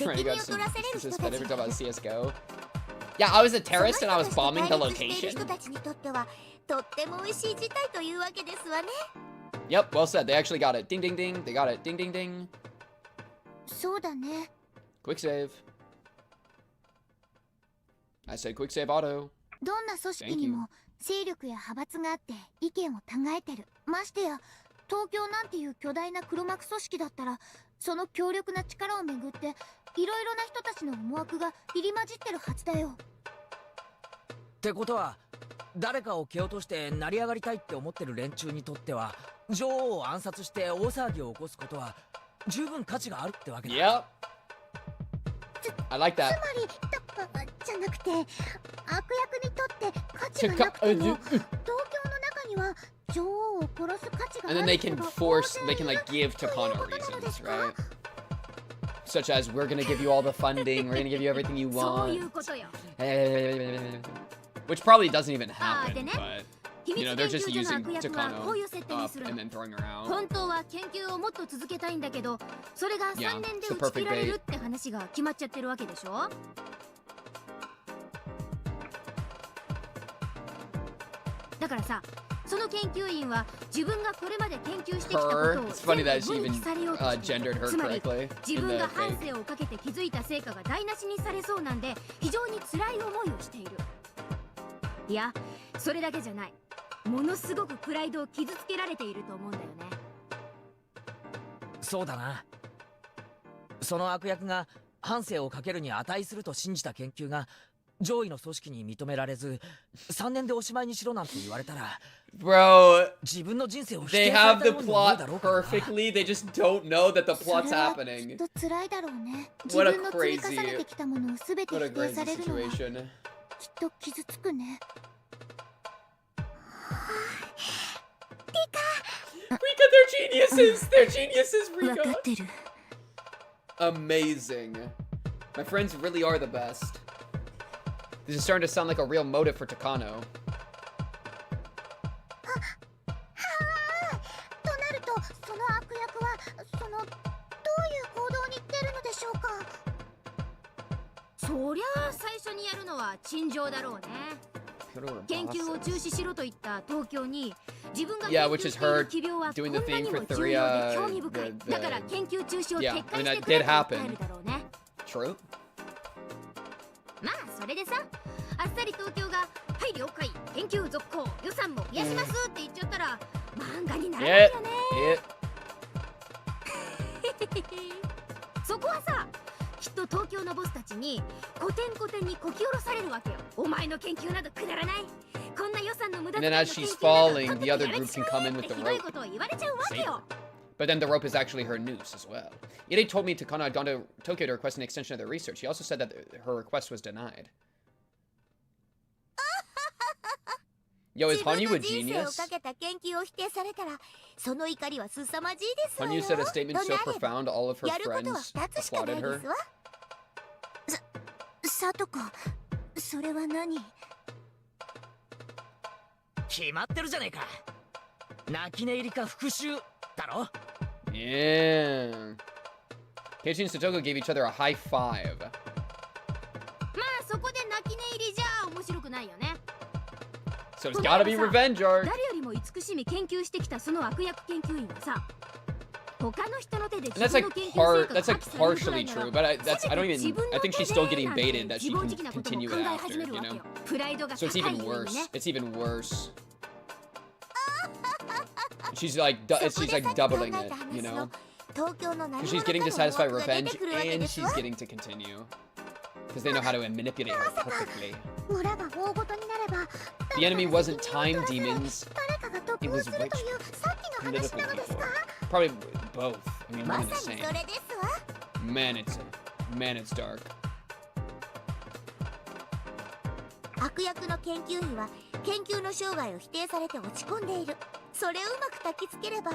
Right, this is better talk about CSGO. Yeah, I was a terrorist and I was bombing the location. Yep, well said. They actually got it. Ding, ding, ding. They got it. Ding, ding, ding. Quick save. I said quick save auto. Thank you. 勢力や派閥があって意見を違えてる。ましてや東京なんていう巨大な黒幕組織だったら、その強力な力をめぐっていろいろな人たちの思惑が入り混じってるはずだよ。ってことは誰かを蹴落として成り上がりたいって思ってる連中にとっては、女王を暗殺して大騒ぎを起こすことは十分価値があるってわけだ。Yep. I like that. つまりじゃなくて、悪役にとって価値がなくても、東京の中には女王を殺す価値がある。 And then they can like give Takano reasons, right? Such as, we're gonna give you all the funding, we're gonna give you everything you want. Which probably doesn't even happen, but, you know, they're just using Takano up and then throwing her out. 本当は研究をもっと続けたいんだけど、それが3年で打ち切られるって話が決まっちゃってるわけでしょ。だからさ、その研究員は自分がこれまで研究してきたことを全部分岐されようとしている。つまり自分が半生をかけて築いた成果が台無しにされそうなんで、非常に辛い思いをしている。いや、それだけじゃない。ものすごくプライドを傷つけられていると思うんだよね。そうだな。その悪役が半生をかけるに値すると信じた研究が上位の組織に認められず、3年でおしまいにしろなんて言われたら、 Bro, 自分の人生を否 they 定さ have れ the たように思う plot だろうからな。 perfectly, they just don't know that the plot's それは happening. きっと辛いだろうね。自 What a 分の積み重ね crazy, てきたものをすべて what a 否定 crazy されるのはきっ situation. と傷つくね。Rika, they're geniuses! They're geniuses, Rika! Amazing. My friends really are the best. This is starting to sound like a real motive for Takano. となると、その悪役は、どういう行動に出るのでしょうか。そりゃあ最初にやるのは陳情だろうね。研究を中止しろと言った東京に自分が研究している奇病はこんなにも重要で興味深い。だから研究中止を撤回してくれと訴えるだろうね。True. まあそれでさ、あっさり東京が「はい了解、研究続行、予算も増やします」って言っちゃったら漫画にならないよね。そこはさ、きっと東京のボスたちにコテンコテンにこき下ろされるわけよ。お前の研究などくだらない。こんな予算の無駄遣いの研究など the other group can come in with the rope. But then the rope is actually her noose as well. Ide told me Takano had gone to Tokyo to request an extension of their research. He also said that her request was denied. Yo, is Hanyuu a genius? Hanyuu said a statement so profound all of her friends applauded her. さとこ、それは何？決まってるじゃねえか。泣き寝入りか復讐だろ。 Yeah. Keiichi and Satoko gave each other a high five. まあそこで泣き寝入りじゃ面白くないよね。 So it's gotta be revenge arc. 誰よりも慈しみ研究してきたその悪役研究員はさ、他の人の手で自分の研究成果が破棄されるくらいなら、 partially true, but I think she's still getting baited that she can continue it after, you know? So it's even worse. It's even worse. She's like doubling it, you know? Because she's getting to satisfy revenge and she's getting to continue. Because they know how to manipulate her perfectly. The enemy wasn't time demons. It was rich political people. Probably both. I mean, one and the same. Man, it's dark. 悪役の研究員は研究の生涯を否定されて落ち込んでいる。それをうまく焚きつければ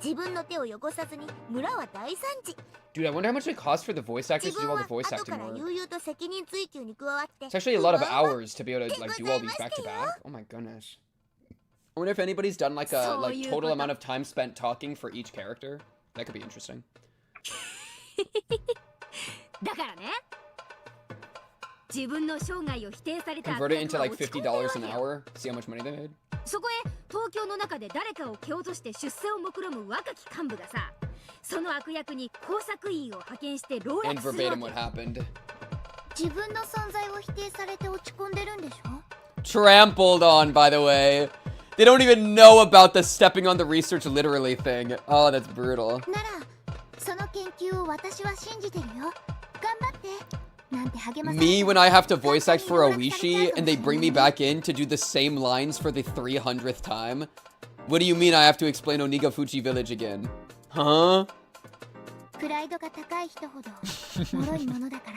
自分の手を汚さずに村は大惨事。 Dude, I wonder how much it costs for the voice actors to do all the voice acting work. 悠々と責任追及に加わって。 It's actually a lot of hours to be able to like do all these back to back. Oh my goodness. I wonder if anybody's done like a total amount of time spent talking for each character. That could be interesting. だからね。自分の生涯を否定された。 Convert it into like $50 an hour. See how much money they made. そこへ東京の中で誰かを蹴落として出世を目論む若き幹部がさ、その悪役に工作員を派遣して籠絡するわけ。 And verbatim what happened. 自分の存在を否定されて落ち込んでるんでしょ？ Trampled on, by the way. They don't even know about the stepping on the research literally thing. Oh, that's brutal. なら、その研究を私は信じてるよ。頑張って。 Me when I have to voice act for Oishi and they bring me back in to do the same lines for the 300th time? What do you mean I have to explain Onigafuchi Village again? Huh? プライドが高い人ほど脆いものだから。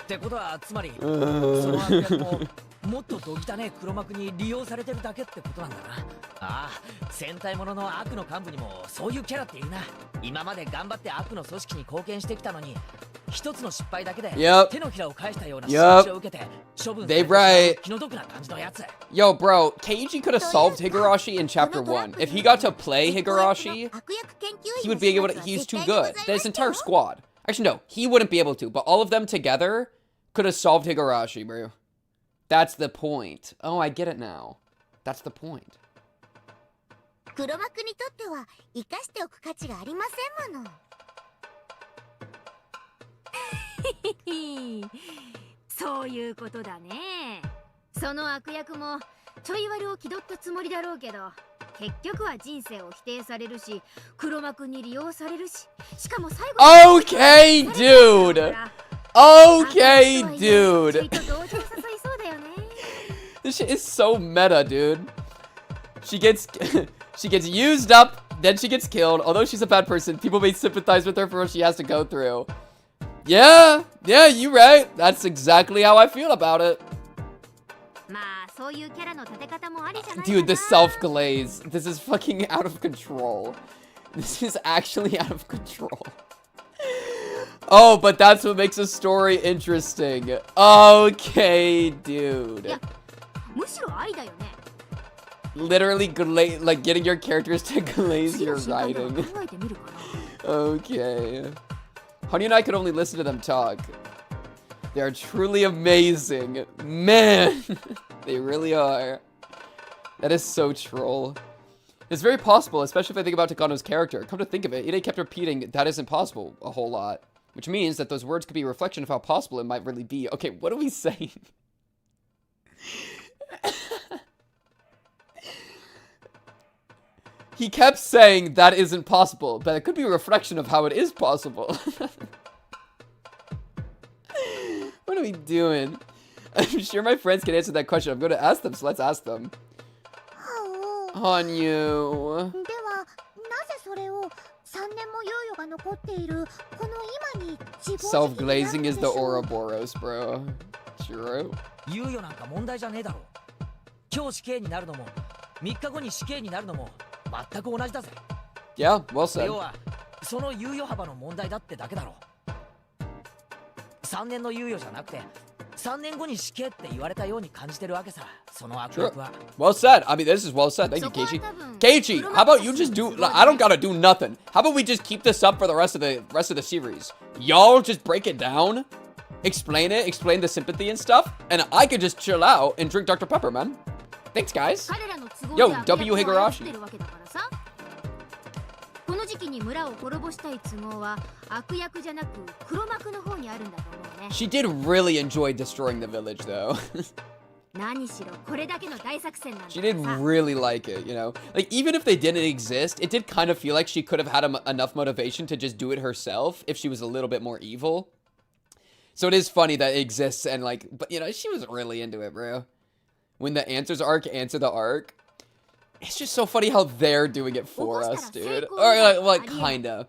ってことはつまりその悪役ももっとどぎたねえ黒幕に利用されてるだけってことなんだな。ああ、戦隊ものの悪の幹部にもそういうキャラっているな。今まで頑張って悪の組織に貢献してきたのに、一つの失敗だけで手のひらを返したような仕打ちを受けて処分されて気の毒な感じのやつ。 Yo, bro, Keiichi could have solved Higurashi in Chapter 1. If he got to play Higurashi, he would be able to. He's too good. His entire squad. Actually, no, he wouldn't be able to. But all of them together could have solved Higurashi, bro. That's the point. Oh, I get it now. That's the point. 黒幕にとっては生かしておく価値がありませんもの。そういうことだね。その悪役もちょい悪を気取ったつもりだろうけど、結局は人生を否定されるし、黒幕に利用されるし、しかも最後 Okay, dude. Okay, dude. This shit is so meta, dude. She gets used up, then she gets killed. Although she's a bad person, people may sympathize with her for what she has to go through. Yeah, you're right. That's exactly how I feel about it. Dude, the self-glaze. This is fucking out of control. This is actually out of control. Oh, but that's what makes a story interesting. Okay, dude. Literally, like, getting your characters to glaze your writing. Okay. Hanyuu and I could only listen to them talk. They are truly amazing. Man, they really are. That is so troll. It's very possible, especially if I think about Takano's character. Come to think of it, Ide kept repeating, that isn't possible, a whole lot. Which means that those words could be a reflection of how possible it might really be. Okay, what are we saying? He kept saying that isn't possible, but it could be a reflection of how it is possible. What are we doing? I'm sure my friends can answer that question. I'm going to ask them, so let's ask them. Hanyuu. Self-glazing is the Ouroboros, bro. True. Yeah, well said. その猶予幅の問題だってだけだろ。3年の猶予じゃなくて3年後に死刑って言われたように感じてるわけさ。その悪役は。Well said. I mean, this is well said. Thank you, Keiichi. Keiichi, how about you just do? Like, I don't gotta do nothing. How about we just keep this up for the rest of the series? Y'all just break it down, explain it, explain the sympathy and stuff, and I could just chill out and drink Dr. Pepper, man. Thanks, guys. Yo, W Higurashi. この時期に村を滅ぼしたい都合は悪役じゃなく黒幕の方にあるんだと思うね。 She did really enjoy destroying the village, though. 何しろこれだけの大作戦なんだ。 She did really like it, you know? Like, even if they didn't exist, it did kind of feel like she could have had enough motivation to just do it herself if she was a little bit more evil. So it is funny that it exists and, like, but, you know, she was really into it, bro. When the Answers arc answer the arc, it's just so funny how they're doing it for us, dude. Or, like kinda.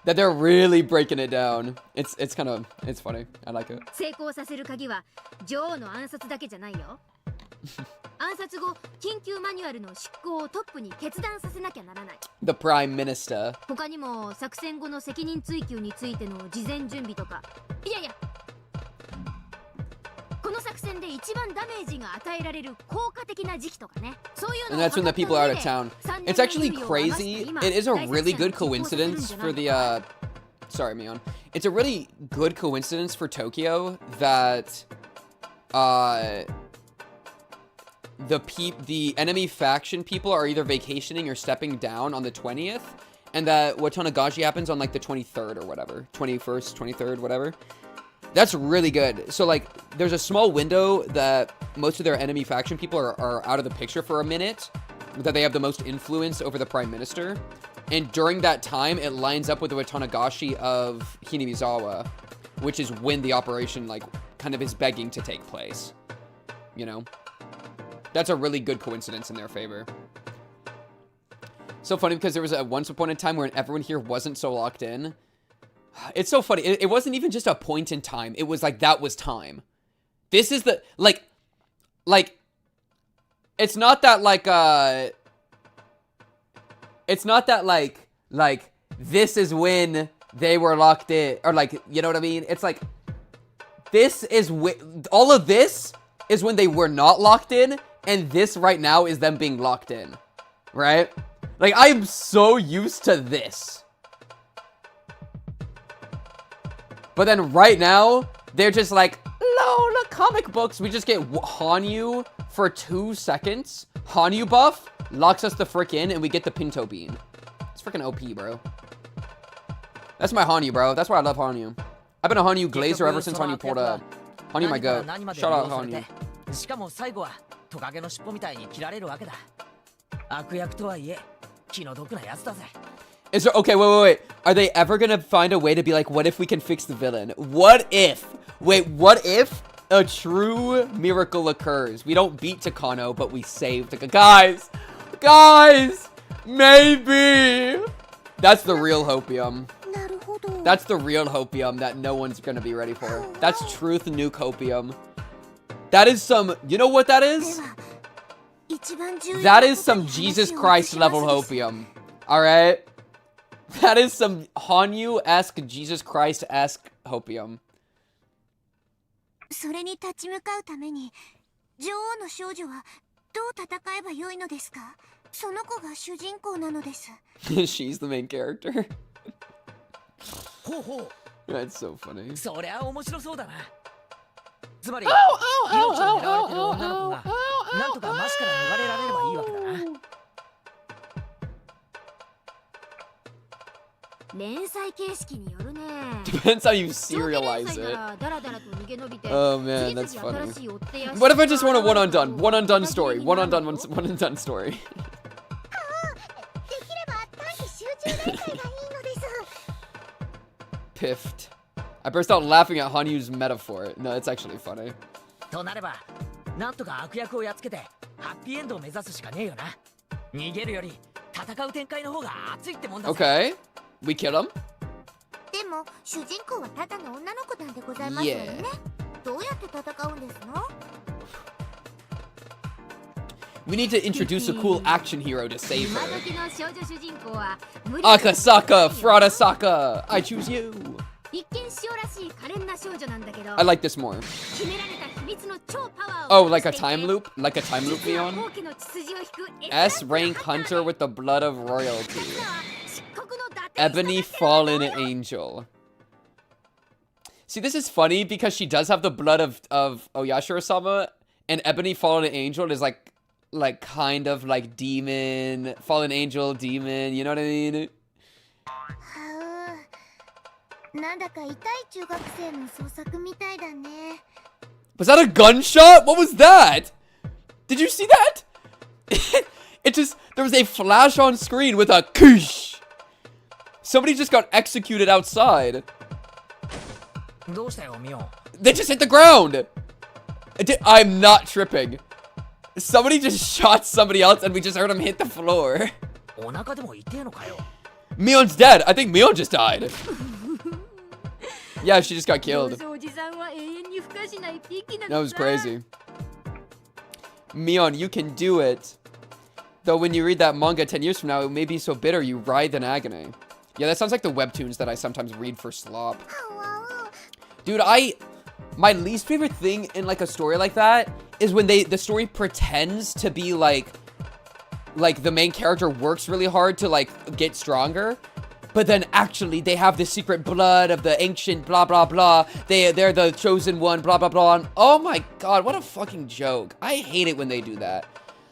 That they're really breaking it down. It's kind of, it's funny. I like it. 成功させる鍵は女王の暗殺だけじゃないよ。暗殺後、緊急マニュアルの執行をトップに決断させなきゃならない。 The Prime Minister. 他にも作戦後の責任追及についての事前準備とか。いやいや。この作戦で一番ダメージが与えられる効果的な時期とかね。そういうの。 And that's when the people are out of town. It's actually crazy. It is a really good coincidence for the, sorry, Mion. It's a really good coincidence for Tokyo that, the enemy faction people are either vacationing or stepping down on the 20th, and that Watanagashi happens on, like, the 23rd or whatever. 21st, 23rd, whatever. That's really good. So, like, there's a small window that most of their enemy faction people are out of the picture for a minute, that they have the most influence over the Prime Minister. And during that time, it lines up with the Watanagashi of Hinamizawa, which is when the operation, like, kind of is begging to take place. You know? That's a really good coincidence in their favor. So funny because there was a once upon a time where everyone here wasn't so locked in. It's so funny. It wasn't even just a point in time. It was like, that was time. This is the, like, it's not that, like, it's not that, like, this is when they were locked in, or, like, you know what I mean? It's like, this is all of this is when they were not locked in, and this right now is them being locked in, right? Like, I'm so used to this. But then right now, they're just like, Lola comic books. We just get Hanyuu for 2 seconds. Hanyuu buff locks us the frick in, and we get the Pinto Bean. It's freaking OP, bro. That's my Hanyuu, bro. That's why I love Hanyuu. I've been a Hanyuu glazer ever since Hanyuu pulled up. Hanyuu my goat. Shout out Hanyuu. しかも最後はトカゲの尻尾みたいに切られるわけだ。悪役とはいえ気の毒なやつだぜ。 Is there, okay, wait. Are they ever gonna find a way to be like, what if we can fix the villain? What if? Wait, what if a true miracle occurs? We don't beat Takano, but we save Takano. Guys! Maybe! That's the real hopium. That's the real hopium that no one's gonna be ready for. That's truth nuke hopium. That is some, you know what that is? That is some Jesus Christ level hopium. Alright? That is some Hanyuu-esque, Jesus Christ-esque hopium. それに立ち向かうために女王の少女はどう戦えばよいのですか？その子が主人公なのです。She's the main character. ほうほう。 That's so funny. そりゃ面白そうだな。つまり命を狙われてる女の子がなんとかマシから逃れられればいいわけだな。連載形式によるね。 Depends how you serialize it. Oh man, that's funny. What if I just want a one undone story? One undone story. Piffed. I burst out laughing at Hanyuu's metaphor. No, it's actually funny. となれば、なんとか悪役をやっつけてハッピーエンドを目指すしかねえよな。逃げるより戦う展開の方が熱いってもんだぜ。 Okay, we kill him. でも主人公はただの女の子なんでございますよね。どうやって戦うんですの？ We need to introduce a cool action hero to save her. Akasaka, Fradasaka, I choose you. I like this more. Oh, like a time loop? Like a time loop, Leon? S rank hunter with the blood of royalty. Ebony fallen angel. See, this is funny because she does have the blood of Oyashiro-sama, and Ebony fallen angel is like kind of like demon, fallen angel, demon, you know what I mean? Was that a gunshot? What was that? Did you see that? It just, there was a flash on screen with a koosh. Somebody just got executed outside. They just hit the ground. I'm not tripping. Somebody just shot somebody else and we just heard him hit the floor. Mion's dead. I think Mion just died. Yeah, she just got killed. That was crazy. Mion, you can do it. Though when you read that manga 10 years from now, it may be so bitter you writhe in agony. Yeah, that sounds like the webtoons that I sometimes read for slop. Dude, my least favorite thing in like a story like that is when the story pretends to be like the main character works really hard to like get stronger, but then actually they have the secret blood of the ancient blah blah blah. They're the chosen one blah blah blah. And oh my god, what a fucking joke. I hate it when they do that.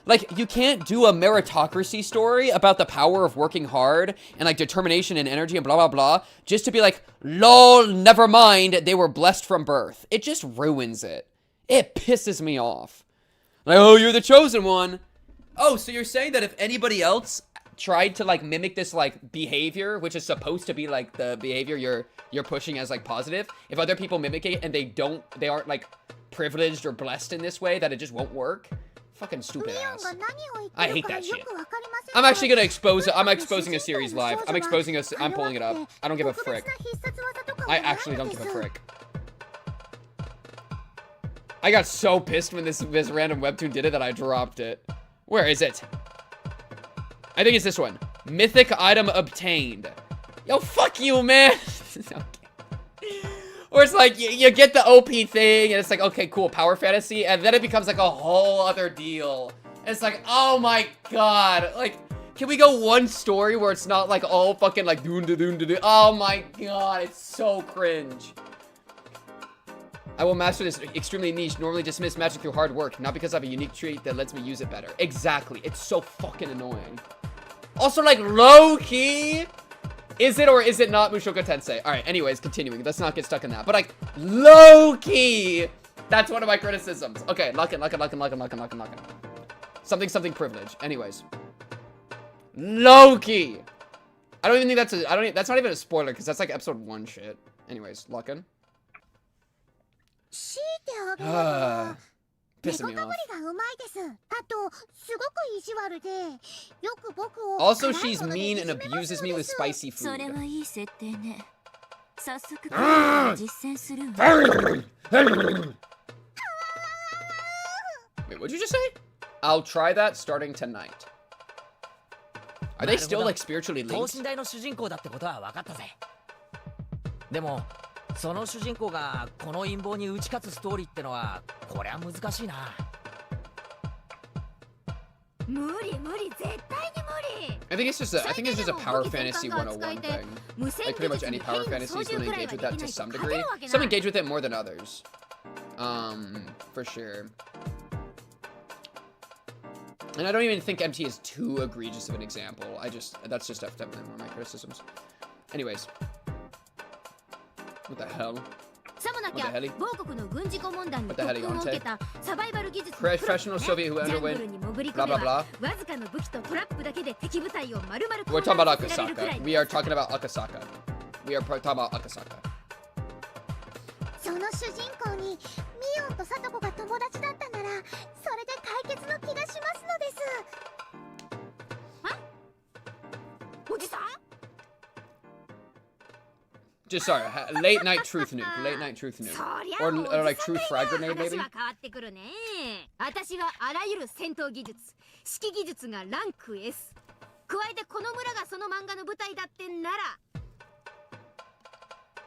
Like, you can't do a meritocracy story about the power of working hard and, like, determination and energy and blah, blah, blah, just to be like, lol, never mind, they were blessed from birth. It just ruins it. It pisses me off. Like, oh, you're the chosen one. Oh, so you're saying that if anybody else tried to, like, mimic this, like, behavior, which is supposed to be, like, the behavior you're pushing as, like, positive, if other people mimic it and they aren't, like, privileged or blessed in this way, that it just won't work? Fucking stupid ass. I hate that shit. I'm actually gonna expose it. I'm exposing a series live. I'm pulling it up. I don't give a frick. I actually don't give a frick. I got so pissed when this random webtoon did it that I dropped it. Where is it? I think it's this one. Mythic item obtained. Yo, fuck you, man. Or it's like, you get the OP thing, and it's like, okay, cool, power fantasy, and then it becomes like a whole other deal. And it's like, oh my god, like, can we go one story where it's not like all fucking like doon-da-doon-da-doo? Oh my god, it's so cringe. I will master this extremely niche, normally dismiss magic through hard work, not because I have a unique trait that lets me use it better. Exactly, it's so fucking annoying. Also, like, low-key, is it or is it not Mushoku Tensei? Alright, anyways, continuing. Let's not get stuck in that. But, like, low-key, that's one of my criticisms. Okay, lock in. Something privilege. Anyways. Low-key. I don't even think that's not even a spoiler, because that's like episode 1 shit. Anyways, lock in. Pissing me off. Also, she's mean and abuses me with spicy food. Wait, what'd you just say? I'll try that starting tonight. Are they still like spiritually linked? 等身大の主人公だってことは分かったぜ。でもその主人公がこの陰謀に打ち勝つストーリーってのはこりゃ難しいな。無理無理絶対に無理。 I think it's just a power fantasy 101 thing. Like pretty much any power fantasy is going to engage with that to some degree. Some engage with it more than others. For sure. And I don't even think MT is too egregious of an example. That's just definitely one of my criticisms. Anyways. What the hell? さもなきゃ某国の軍事顧問団に What the hell, 特訓を受けたサバイバル技術のプロ Professional Soviet who ジャングル underwent に潜り込 blah め blah ば blah. わずかの武器とトラップだけで敵部隊を丸々 We're 混 talking about 乱させられるくらい Akasaka. We are talking about Akasaka. We are talking about Akasaka. その主人公にミオンとサトコが友達だったならそれで解決の気がしますのです。おじさん Just sorry, late night truth nuke. Late night truth nuke. Or like truth frag grenade 話 maybe? は変わってくるね。私はあらゆる戦闘技術指揮技術がランク S 加えてこの村がその漫画の舞台だってんなら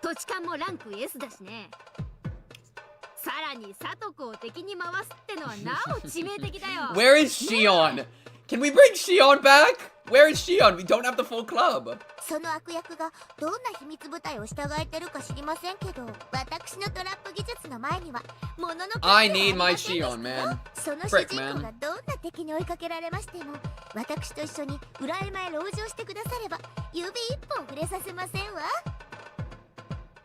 土地勘もランク S だしね。さらにサトコを敵に回すってのはなお致命的だよ。 Where is Shion? Can we bring Shion back? Where is Shion? We don't have the full club. その悪役がどんな秘密部隊を従えてるか知りませんけど、私のトラップ技術の前にはものの I need my Shion, man. その主 Frick, 人公 man. がどんな敵に追いかけられましても、私と一緒に裏山へ籠城してくだされば指一本触れさせませんわ。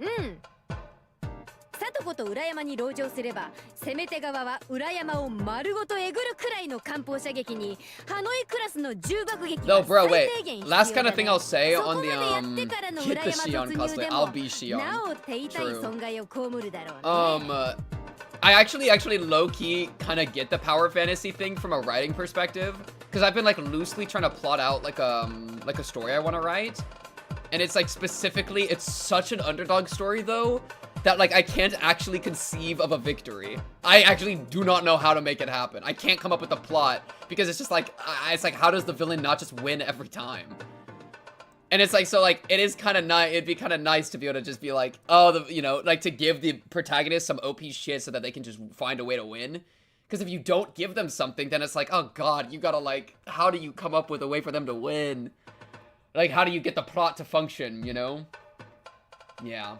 うん。サトコと裏山に籠城すれば攻め手側は裏山を丸ごとえぐるくらいの艦砲射撃にハノイクラスの重爆撃 No, が bro, 最 wait. 低限必要 Last だ kind of thing ね。 I'll say そこ on ま the でやってからの get 裏 the 山 Shion 突入 cosplay. で I'll も be Shion. なお手痛い True. 損害を被るだろうね。I actually low key kind of get the power fantasy thing from a writing perspective, because I've been like loosely trying to plot out like a story I want to write, and it's like specifically it's such an underdog story though that like I can't actually conceive of a victory. I actually do not know how to make it happen. I can't come up with a plot because it's just like how does the villain not just win every time? And it's like, so like, it is kind of nice, it'd be kind of nice to be able to just be like, oh, you know, like to give the protagonist some OP shit so that they can just find a way to win. Because if you don't give them something, then it's like, oh god, you gotta like, how do you come up with a way for them to win? Like, how do you get the plot to function, you know? Yeah,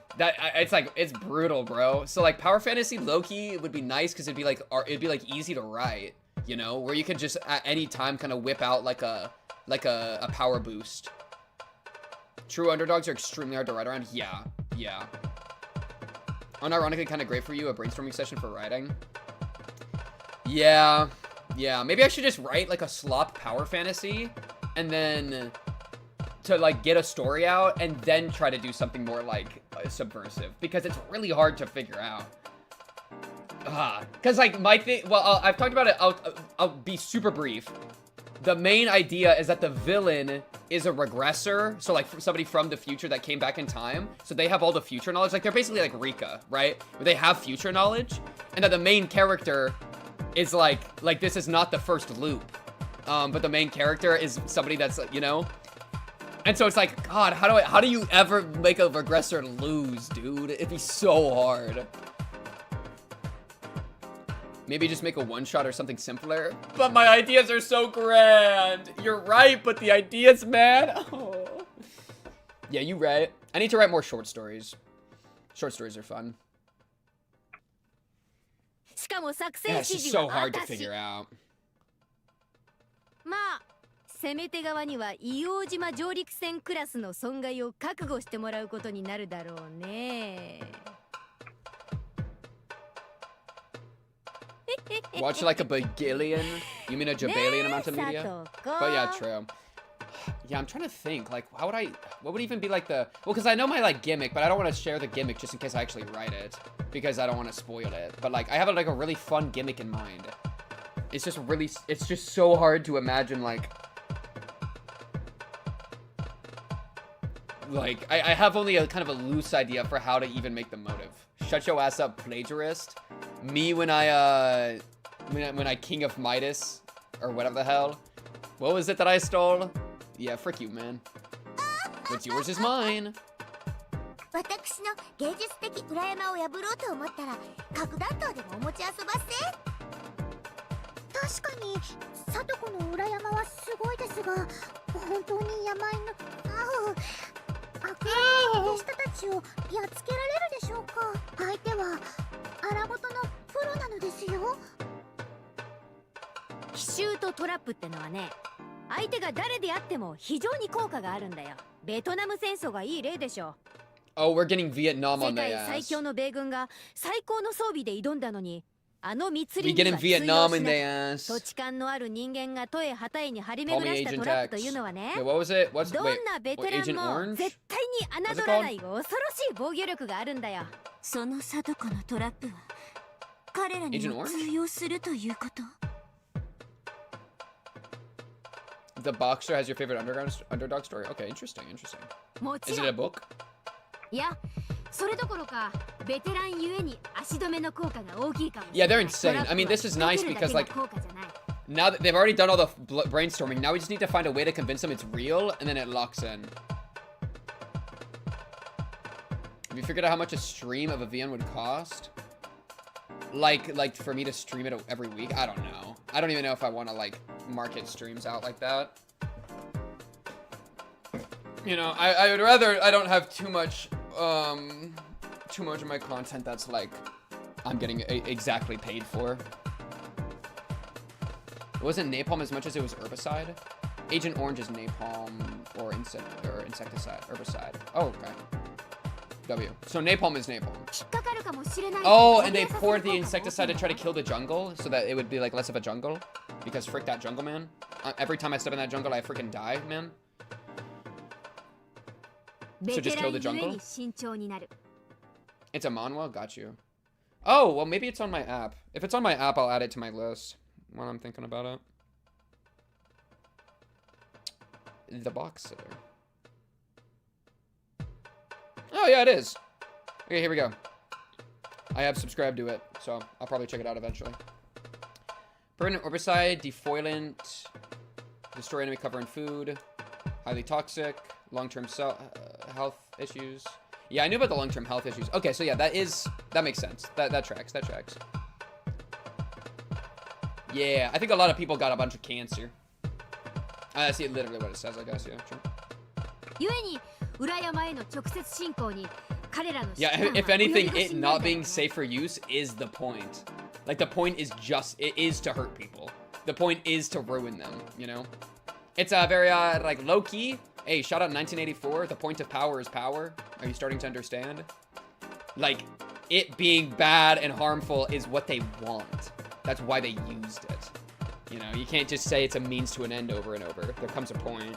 it's like, it's brutal, bro. So like, power fantasy low-key would be nice because it'd be like easy to write, you know? Where you could just at any time kind of whip out like a power boost. True underdogs are extremely hard to write around. Yeah. Unironically kind of great for you, a brainstorming session for writing. Yeah. Maybe I should just write like a slop power fantasy and then to like get a story out and then try to do something more like subversive because it's really hard to figure out. Because like my thing, well, I've talked about it. I'll be super brief. The main idea is that the villain is a regressor, so like somebody from the future that came back in time, so they have all the future knowledge. Like they're basically like Rika, right? Where they have future knowledge, and that the main character is like this is not the first loop, but the main character is somebody that's, you know. And so it's like, God, how do you ever make a regressor lose, dude? It'd be so hard. Maybe just make a one-shot or something simpler. But my ideas are so grand. You're right, but the ideas, man. Oh. Yeah, you right. I need to write more short stories. Short stories are fun. Yeah, it's just so hard to figure out. まあ、攻め手側には硫黄島上陸船クラスの損害を覚悟してもらうことになるだろうね。Watch like a bagillion. You mean a jabalion amount of media? But yeah, true. Yeah, I'm trying to think. Like, what would even be like the... Well, because I know my, like, gimmick, but I don't want to share the gimmick just in case I actually write it. Because I don't want to spoil it. But, like, I have, like, a really fun gimmick in mind. It's just really... It's just so hard to imagine, like... Like, I have only a kind of a loose idea for how to even make the motive. Shut your ass up, plagiarist. Me when I when I King of Midas, or whatever the hell. What was it that I stole? Yeah, frick you, man. What's yours is mine. 私の芸術的裏山を破ろうと思ったら核弾頭でもお持ち遊ばせ。確かにサトコの裏山はすごいですが、本当に山犬悪役の手下たちをやっつけられるでしょうか。相手は荒ごとのプロなのですよ。奇襲とトラップってのはね、相手が誰であっても非常に効果があるんだよ。ベトナム戦争がいい例でしょ。Oh, we're getting Vietnam 世 on 界 their 最 ass. 強の米軍が最高の装備で挑んだのに、あの密 We 林に getting は通 Vietnam 用 in しない their ass. 土地勘のある人間が十重二重に張り Call 巡 me らした Agent トラップと X. いうのはね、 Wait, what was it? What's どん wait? なベテ What, ラ Agent ンも Orange? 絶対に侮らない恐ろしい防御力があるんだよ。そのサトコのトラップは彼らに Agent も Orange? 通用するということ。 The Boxer has your favorite underdog story? Okay, interesting, interesting. もち Is ろ it ん a book? いや、それどころかベテランゆえに足止めの効果が大きいかもし Yeah, れ they're ない。 insane. I mean, this is nice トラップ because は like 効果じゃない。 now that they've already done all the brainstorming, now we just need to find a way to convince them it's real, and then it locks in. Have you figured out how much a stream of a VN would cost? Like for me to stream it every week? I don't know. I don't even know if I want to like market streams out like that. You know, I would rather I don't have too much of my content that's like I'm getting exactly paid for. It wasn't napalm as much as it was herbicide. Agent Orange is napalm or insecticide, herbicide. Oh, okay. W. So napalm is napalm. Oh, and they poured the insecticide to try to kill the jungle so that it would be like less of a jungle. Because frick that jungle, man. Every time I step in that jungle, I freaking die, man. So just kill the jungle? It's a manhwa? Got you. Oh, well, maybe it's on my app. If it's on my app, I'll add it to my list while I'm thinking about it. The Boxer. Oh, yeah, it is. Okay, here we go. I have subscribed to it, so I'll probably check it out eventually. Permanent herbicide, defoilant, destroy enemy cover and food, highly toxic, long-term health issues. Yeah, I knew about the long-term health issues. Okay, so yeah, that makes sense. That tracks. Yeah, I think a lot of people got a bunch of cancer. I see literally what it says, I guess. Yeah, true. Yeah, if anything, it not being safe for use is the point. Like, the point is it is to hurt people. The point is to ruin them, you know? It's a very, like, low-key. Hey, shout out 1984. The point of power is power. Are you starting to understand? Like, it being bad and harmful is what they want. That's why they used it. You know, you can't just say it's a means to an end over and over. There comes a point.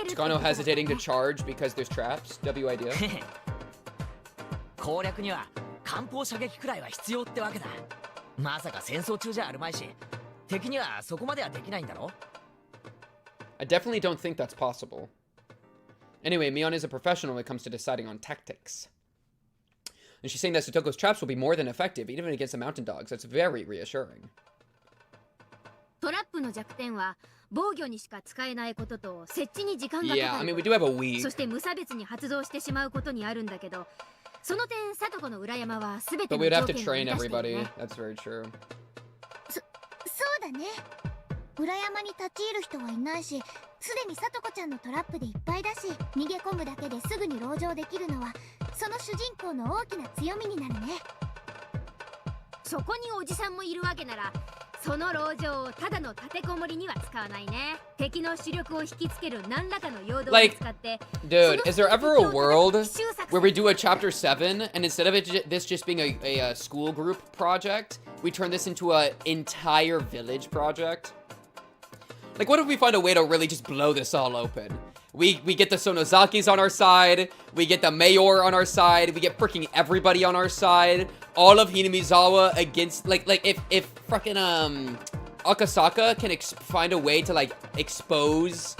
Chicano hesitating to charge because there's traps. W idea. 攻略には艦砲射撃くらいは必要ってわけだ。まさか戦争中じゃあるまいし、敵にはそこまではできないんだろ? I definitely don't think that's possible. Anyway, Mion is a professional when it comes to deciding on tactics. And she's saying that Sutoko's traps will be more than effective, even against the mountain dogs. That's very reassuring. トラップの弱点は防御にしか使えないことと設置に時間がかかる。Yeah, I mean, we do have a week. そして無差別に発動してしまうことにあるんだけど、その点サトコの裏山はすべて But の we'd 条 have to 件を train 満たしている everybody. ね。That's very true. そうだね。裏山に立ち入る人はいないし、すでにサトコちゃんのトラップでいっぱいだし、逃げ込むだけですぐに籠城できるのはその主人公の大きな強みになるね。そこにおじさんもいるわけなら、その籠城をただの立てこもりには使わないね。敵の主力を引きつける何らかの陽動を使って。Dude, is there ever a world where we do a chapter 7 and instead of this just being a school group project, we turn this into an entire village project? Like, what if we find a way to really just blow this all open? We get the Sonozakis on our side, we get the Mayor on our side, we get freaking everybody on our side. All of Hinamizawa against, like if freaking Akasaka can find a way to like expose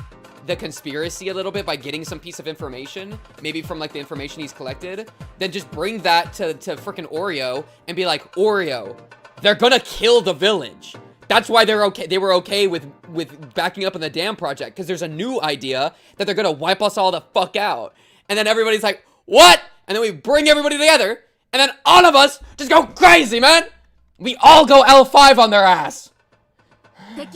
the conspiracy a little bit by getting some piece of information, maybe from like the information he's collected, then just bring that to freaking Oreo and be like, Oreo, they're gonna kill the village. That's why they're okay. They were okay with backing up on the dam project, because there's a new idea that they're gonna wipe us all the fuck out. And then everybody's like, what? And then we bring everybody together, and then all of us just go crazy, man. We all go L5 on their ass. I think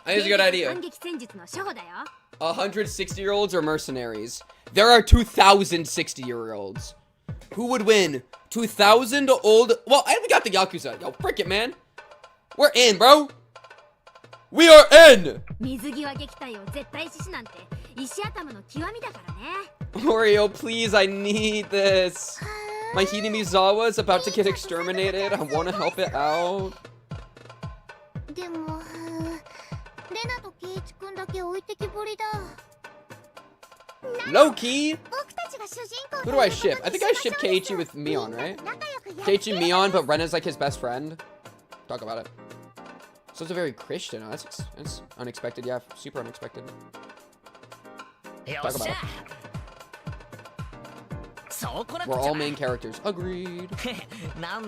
it's a good idea. 160-year-olds or mercenaries? There are 2,000 60-year-olds. Who would win? 2,000 old... Well, we got the Yakuza. Yo, frick it, man. We're in, bro. We are in! Oreo, please, I need this. My Hinamizawa is about to get exterminated. I want to help it out. Low-key? Who do I ship? I think I ship Ch8 with Mion, right? Ch8 Mion, but Rena's like his best friend. Talk about it. So it's a very Christian. Oh, that's unexpected. Yeah, super unexpected. Talk about it. We're all main characters. Agreed. Now,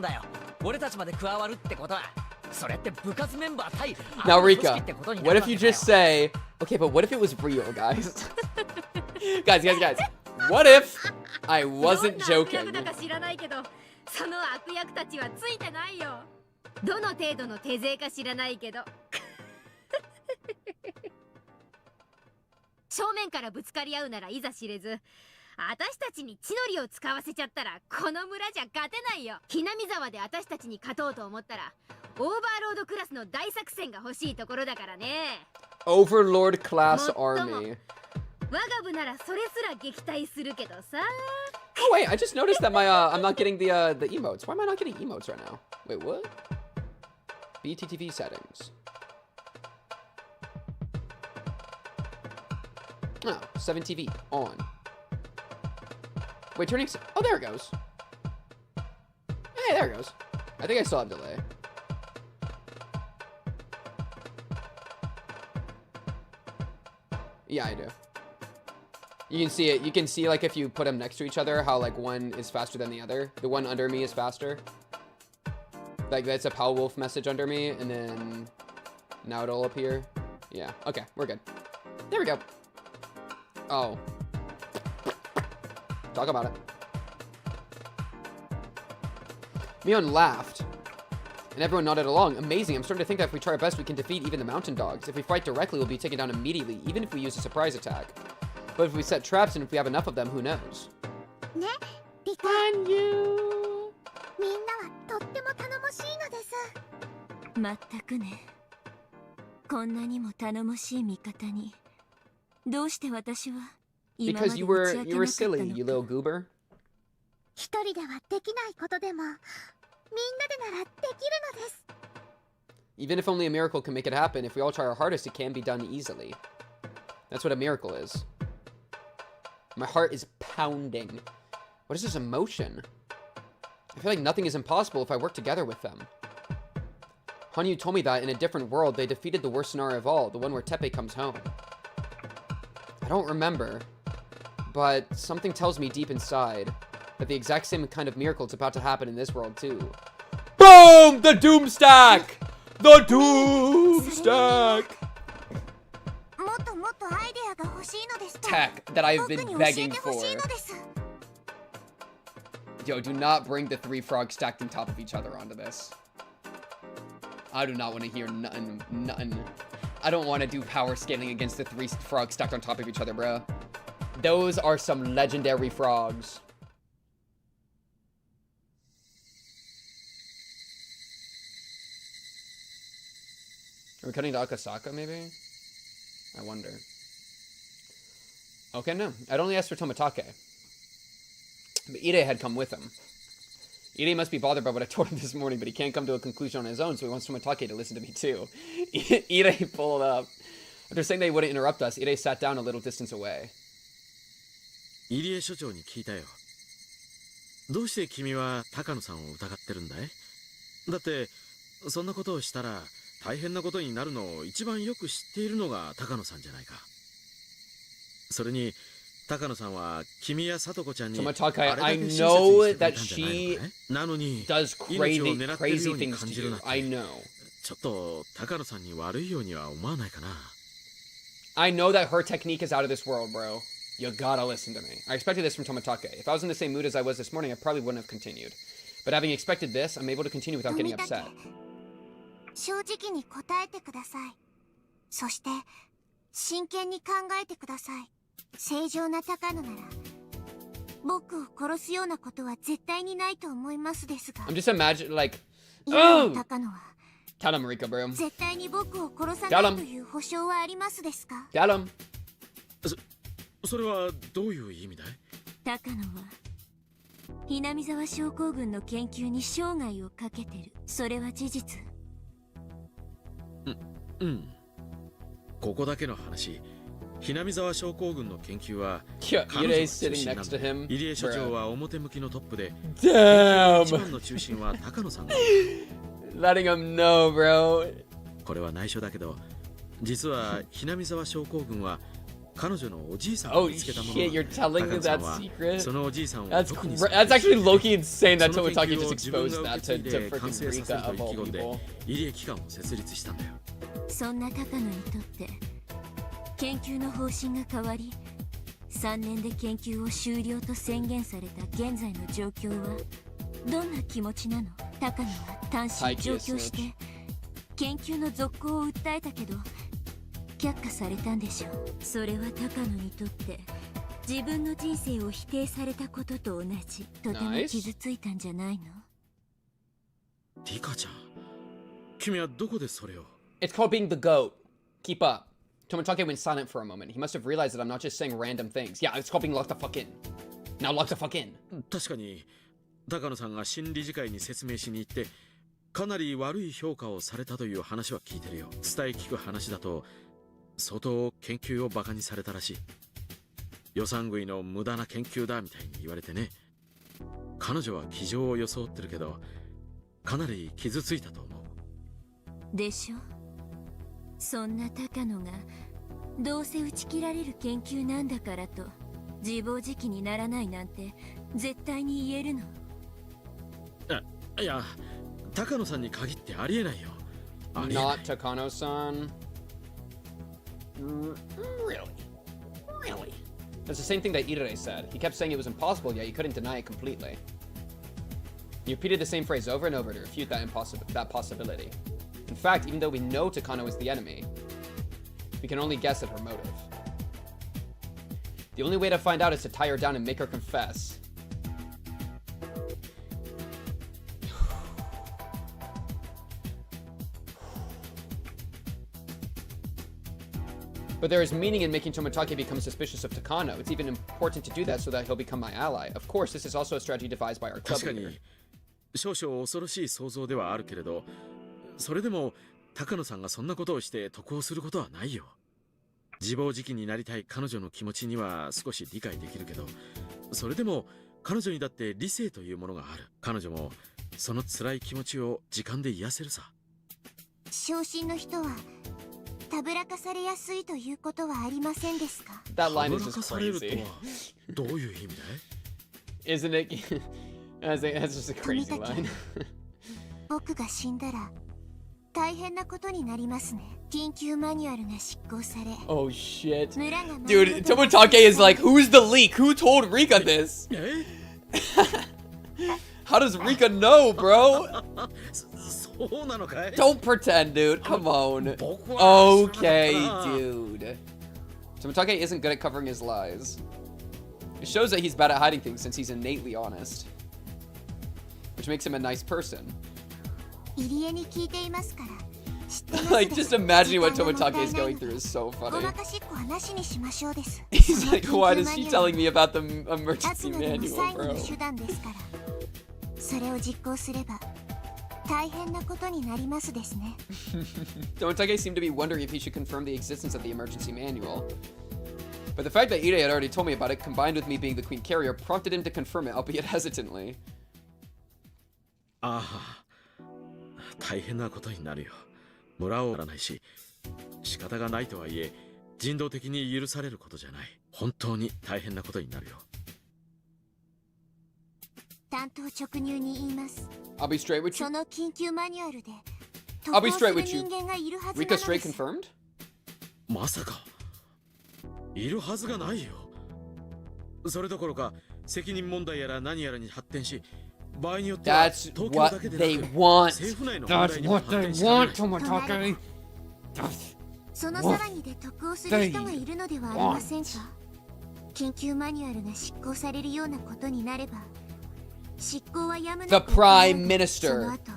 Rika, what if you just say, okay, but what if it was real, guys? guys. What if I wasn't joking? Overlord class army. Oh wait, I just noticed that my I'm not getting the emotes. Why am I not getting emotes right now? Wait, what? BTTV settings. Oh, 7TV on. Wait, turning. Oh, there it goes. Hey, there it goes. I think I still have delay. Yeah, I do. You can see it. You can see, like, if you put them next to each other, how, like, one is faster than the other. The one under me is faster. Like, that's a Pal Wolf message under me, and then now it'll appear. Yeah, okay, we're good. There we go. Oh. Talk about it. Mion laughed, and everyone nodded along. Amazing. I'm starting to think that if we try our best, we can defeat even the mountain dogs. If we fight directly, we'll be taken down immediately, even if we use a surprise attack. But if we set traps and if we have enough of them, who knows? Hanyuu! まったくね。こんなにも頼もしい味方に。どうして私は今まで Because 打ち明け you な were かったの silly, you little goober. 一人ではできないことでもみんなでならできるのです。 Even if only a miracle can make it happen, if we all try our hardest, it can be done easily. That's what a miracle is. My heart is pounding. What is this emotion? I feel like nothing is impossible if I work together with them. Hanyuu told me that in a different world, they defeated the worst scenario of all, the one where Teppei comes home. I don't remember, but something tells me deep inside that the exact same kind of miracle is about to happen in this world too. Boom! The Doom Stack! The Doom Stack! Tech that I've been begging for. Yo, do not bring the 3 frogs stacked on top of each other onto this. I do not want to hear nothing. I don't want to do power scaling against the 3 frogs stacked on top of each other, bro. Those are some legendary frogs. Are we cutting to Akasaka, maybe? I wonder. Okay, no. I'd only asked for Tomitake. But Ide had come with him. Ide must be bothered by what I told him this morning, but he can't come to a conclusion on his own, so he wants Tomitake to listen to me too. Ide pulled up. After saying they wouldn't interrupt us, Ide sat down a little distance away. 入江所長に聞いたよ。どうして君は高野さんを疑ってるんだい？だってそんなことをしたら大変なことになるのを一番よく知っているのが高野さんじゃないか。それに高野さんは君やさとこちゃんに Tomotage, I know that she なのに does 命を crazy, 狙ってる crazy ように things 感 to じる you. なんて I know. ちょっと高野さんに悪いようには思わないかな。 I know that her technique is out of this world, bro. You gotta listen to me. I expected this from Tomotage. If I was in the same mood as I was this morning, I probably wouldn't have continued. But having expected this, I'm able to continue without getting upset. 正直に答えてください。そして真剣に考えてください。正常な高野なら僕を殺すようなことは絶対にないと思いますですが。 I'm just imagining, like, 今の高野は Tell him, Rika, bro. 絶対に僕を殺さないという保証はありますですか？ Tell him. それはどういう意味だい？高野はひなみ沢症候群の研究に生涯をかけてる。それは事実。うん。ここだけの話、ひなみ沢症候群の研究は彼女が中心なんだ。入江所長は表向きのトップで、一番の中心は高野さんだ。Letting him know, bro. これは内緒だけど、実はひなみ沢症候群は彼女のおじいさんを見つけたもの。 Oh shit, you're telling me that secret? そのおじいさんを That's actually low-key insane that Tomotage just exposed that to freaking Rika of all people. 入江機関を設立したんだよ。そんな高野にとって研究の方針が変わり、3年で研究を終了と宣言された現在の状況はどんな気持ちなの？高野は単身上京して研究の続行を訴えたけど却下されたんでしょう。それは高野にとって自分の人生を否定されたことと同じ。とても傷ついたんじゃないの？リカちゃん、君はどこでそれを？ It's called being the goat. Keep up. Tomotage went silent for a moment. He must have realized that I'm not just saying random things. Yeah, it's called being locked the fuck in. Now lock the fuck in. 確かに高野さんが新理事会に説明しに行ってかなり悪い評価をされたという話は聞いてるよ。伝え聞く話だと相当研究をバカにされたらしい。予算食いの無駄な研究だみたいに言われてね。彼女は気丈を装ってるけどかなり傷ついたと思う。でしょ。そんな高野がどうせ打ち切られる研究なんだからと自暴自棄にならないなんて絶対に言えるの？いや、高野さんに限ってありえないよ。Not Takano-san. Really? Really? That's the same thing that Irere said. He kept saying it was impossible, yet you couldn't deny it completely. You repeated the same phrase over and over to refute that possibility. In fact, even though we know Takano is the enemy, we can only guess at her motive. The only way to find out is to tie her down and make her confess. But there is meaning in making Tomotage become suspicious of Takano. It's even important to do that so that he'll become my ally. Of course, this is also a strategy devised by our club leader. 少々恐ろしい想像ではあるけれど、それでも高野さんがそんなことをして得をすることはないよ。自暴自棄になりたい彼女の気持ちには少し理解できるけど、それでも彼女にだって理性というものがある。彼女もその辛い気持ちを時間で癒せるさ。昇進の人はたぶらかされやすいということはありませんですか？ That line is just crazy. どういう意味だい？ Isn't it? That's just a crazy line. 僕が死んだら大変なことになりますね。緊急マニュアルが執行され。Oh shit. Dude, Tomotage is like, who's the leak? Who told Rika this? How does Rika know, bro? Don't pretend, dude. Come on. Okay, dude. Tomotage isn't good at covering his lies. It shows that he's bad at hiding things since he's innately honest. Which makes him a nice person. Like, just imagining what Tomotage is going through is so funny. He's like, why is she telling me about the emergency manual, bro? Tomotage seemed to be wondering if he should confirm the existence of the emergency manual. But the fact that Ide had already told me about it, combined with me being the Queen Carrier, prompted him to confirm it, albeit hesitantly. ああ、大変なことになるよ。村をやらないし、仕方がないとはいえ人道的に許されることじゃない。本当に大変なことになるよ。担当直入に言います。 I'll be straight with you. その緊急マニュアルで I'll be straight 渡航 with する you. 人間がいるはずなの Rika で straight す。 confirmed? まさかいるはずがないよ。それどころか責任問題やら何やらに発展し、場合によっては That's 東京 what だけで they なく want. 政府内の問題 That's にも what 発 they 展しかね want, ない。 Tomotage. そのさらにで得をする人がいるのではありませんか。緊急マニュアルが執行されるようなことになれば、執行はやむなく The Prime その Minister. 後、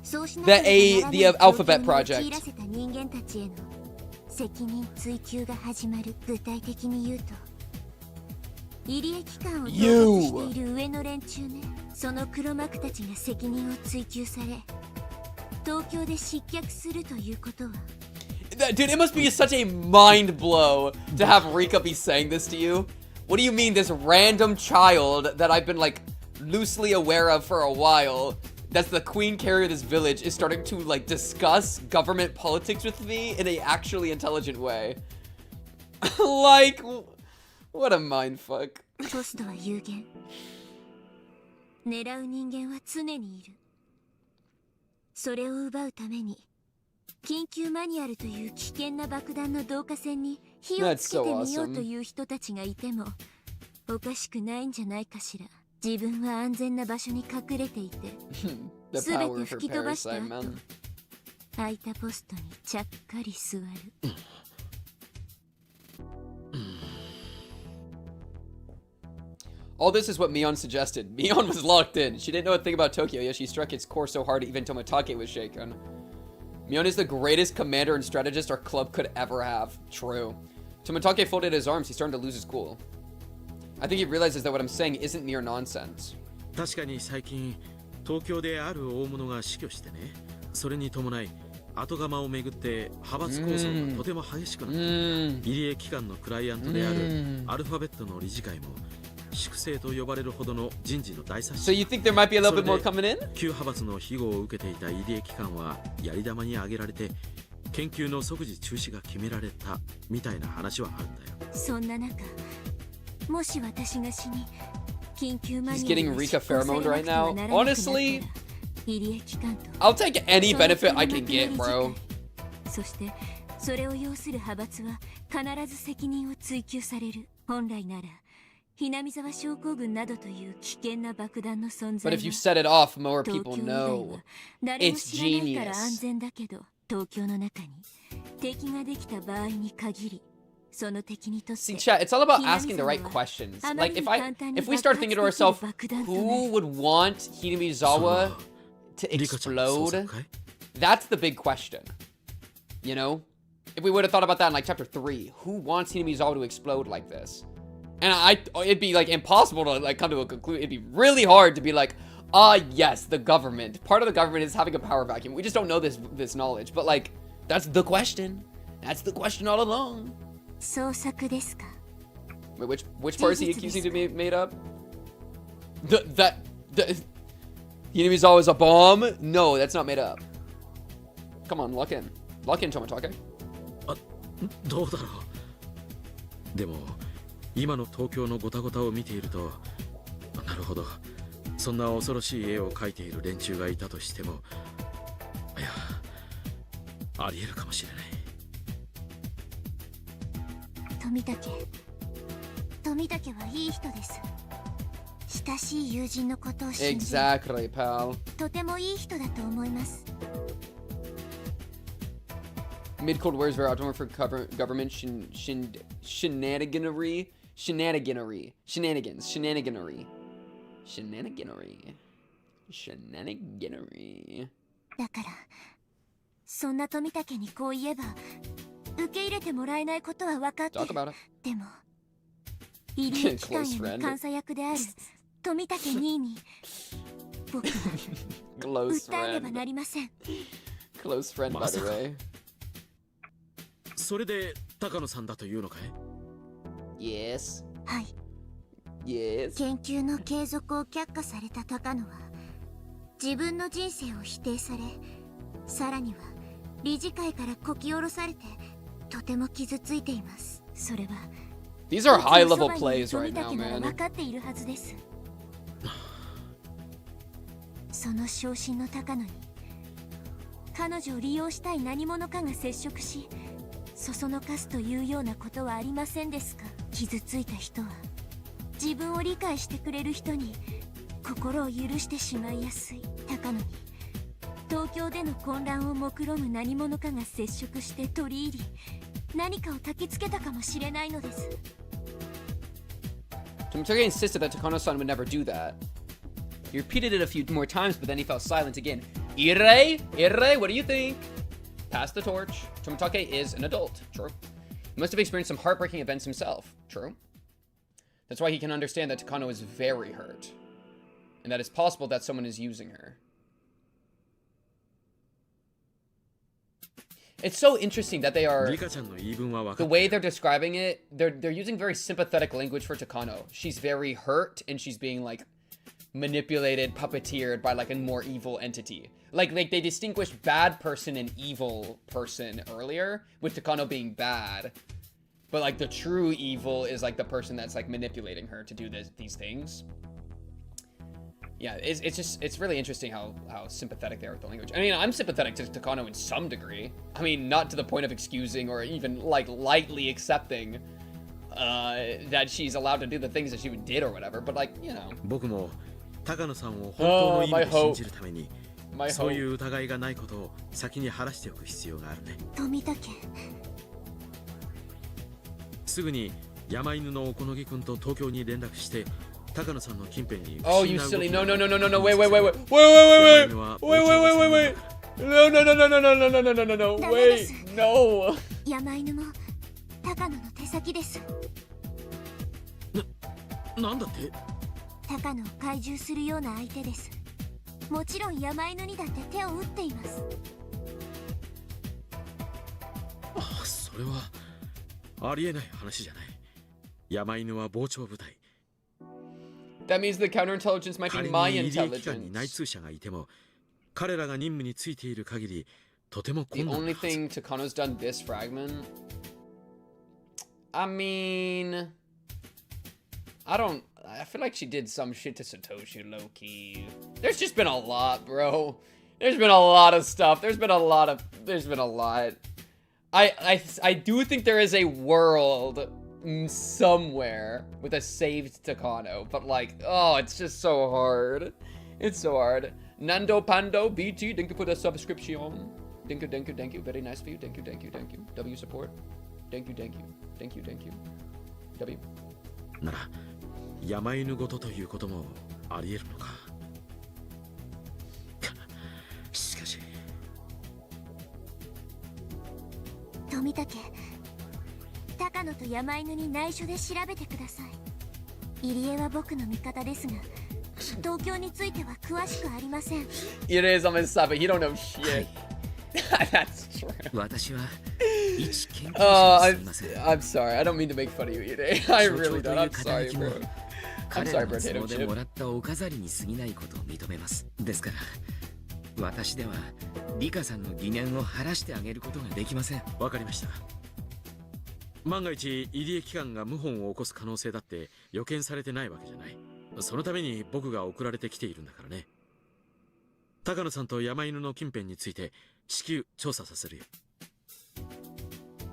そうしな The ければならない Alphabet 状況に Project. 陥らせた人間たちへの責任追及が始まる。具体的に言うと、入江機関を統括している上の連中ね。その黒幕たちが責任を追及され、東京で失脚するということは。 Dude, it must be such a mind blow to have Rika be saying this to you. What do you mean this random child that I've been like loosely aware of for a while, that's the queen carrier of this village, is starting to like discuss government politics with me in a actually intelligent way? Like, what a mindfuck. ポストは有限。狙う人間は常にいる。それを奪うために緊急マニュアルという危険な爆弾の導火線に火をつけてみようという人たちがいてもおかしくないんじゃないかしら。自分は安全な場所に隠れていて全て吹き飛ばした後、空いたポストにちゃっかり座る。All this is what Mion suggested. Mion was locked in. She didn't know a thing about Tokyo, yet she struck its core so hard even Tomitake was shaken. Mion is the greatest commander and strategist our club could ever have. True. Tomitake folded his arms. He's starting to lose his cool. I think he realizes that what I'm saying isn't mere nonsense. 確かに最近東京である大物が死去してね。それに伴い後釜をめぐって派閥構想がとても激しくなって、入江機関のクライアントであるアルファベットの理事会も粛清と呼ばれるほどの人事の大刷新。 So you think there might be a little bit more coming in? 旧派閥の庇護を受けていた入江機関はやり玉に挙げられて研究の即時中止が決められたみたいな話はあるんだよ。そんな中、もし私が死に緊急マニ He's ュア getting ルが Rika 執行さ pheromone れな right くては now. ならなくなったら Honestly, 入江機関と I'll take any benefit I can get, bro. そしてそれを要する派閥は必ず責任を追及される。本来ならひなみ沢症候群などという危険な爆弾の存在 But は if you set it off, more 東 people 京以外は know. 誰も It's 知らないから安 genius. 全だけど、東京の中に敵ができた場合に限りその敵にとって See, chat, it's all about asking the right questions. Like, if we start thinking to ourselves, who would want Hinamizawa to explode? That's the big question. You know? If we would have thought about that in like chapter 3, who wants Hinamizawa to explode like this? And it'd be like impossible to like come to a conclusion. It'd be really hard to be like, yes, the government. Part of the government is having a power vacuum. We just don't know this knowledge. But like, that's the question. That's the question all along. 創作ですか? Wait, which part is he accusing to be made up? The Hinamizawa is a bomb? No, that's not made up. Come on, lock in. Lock in, Tomitake. どうだろう。でも今の東京のゴタゴタを見ていると、なるほど、そんな恐ろしい絵を描いている連中がいたとしても、いや、ありえるかもしれない。富武はいい人です。親しい友人のことを信じ、 Exactly, pal. とてもいい人だと思います。 Mid-Cold War is very optimal for government shenaniganery.だからそんな富武にこう言えば受け入れてもらえないことは分かってる。でも入江機関への監査役である富武兄に僕は訴えねばなりません。 Close friend, by the way. それで高野さんだというのかい？ Yes. はい。 Yes. 研究の継続を却下された高野は自分の人生を否定され、さらには理事会からこき下ろされてとても傷ついています。それは These are high level plays right now, man. 分かっているはずです。その昇進の高野に彼女を利用したい何者かが接触し、そそのかすというようなことはありませんですか。傷ついた人は自分を理解してくれる人に心を許してしまいやすい。高野に東京での混乱を目論む何者かが接触して取り入り、何かを焚きつけたかもしれないのです。Tomotoge insisted that Takano-san would never do that. He repeated it a few more times, but then he fell silent again. Irei, what do you think? Pass the torch. Tomotoge is an adult. True. He must have experienced some heartbreaking events himself. True. That's why he can understand that Takano is very hurt, and that it's possible that someone is using her. It's so interesting that they are, the way they're describing it, they're using very sympathetic language for Takano. She's very hurt, and she's being, like, manipulated, puppeteered by, like, a more evil entity. Like they distinguished bad person and evil person earlier, with Takano being bad. But, like, the true evil is, like, the person that's, like, manipulating her to do these things. Yeah, it's really interesting how sympathetic they are with the language. I mean, I'm sympathetic to Takano in some degree. I mean, not to the point of excusing or even, like, lightly accepting that she's allowed to do the things that she did or whatever, but, like, you know. My hope. My hope. すぐに山犬のおこのぎくんと東京に連絡して Oh, you silly. No. Wait. No. Wait. No. 山犬も高野の手先です。なんだって？高野を懐柔するような相手です。もちろん山犬にだって手を打っています。あ、それはありえない話じゃない。山犬は防潮部隊。 That means the counterintelligence might be my intelligence. The only thing Takano's done this fragment? I mean... I feel like she did some shit to Satoshi low-key. There's just been a lot, bro. There's been a lot of stuff. There's been a lot. I do think there is a world somewhere with a saved Takano, but like, oh, it's just so hard. It's so hard. Nando Pando BT, thank you for the subscription. Thank you. Very nice for you. Thank you. W support. Thank you. W. なら山犬ごとということもあり得るのか。しかし。富武。 高野と山犬に内緒で調べてください。入江は僕の味方ですが、東京については詳しくありません。It is on his side, but he don't know shit. That's true. 私は一研究者です。I'm sorry. I don't mean to make fun of you, Ide. I really don't. I'm sorry, bro. I'm sorry, bro. 彼らの都合でもらったお飾りに過ぎないことを認めます。ですから、私ではリカさんの疑念を晴らしてあげることができません。わかりました。 万が一入江機関が謀反を起こす可能性だって予見されてないわけじゃない。そのために僕が送られてきているんだからね。高野さんと山犬の近辺について至急調査させるよ。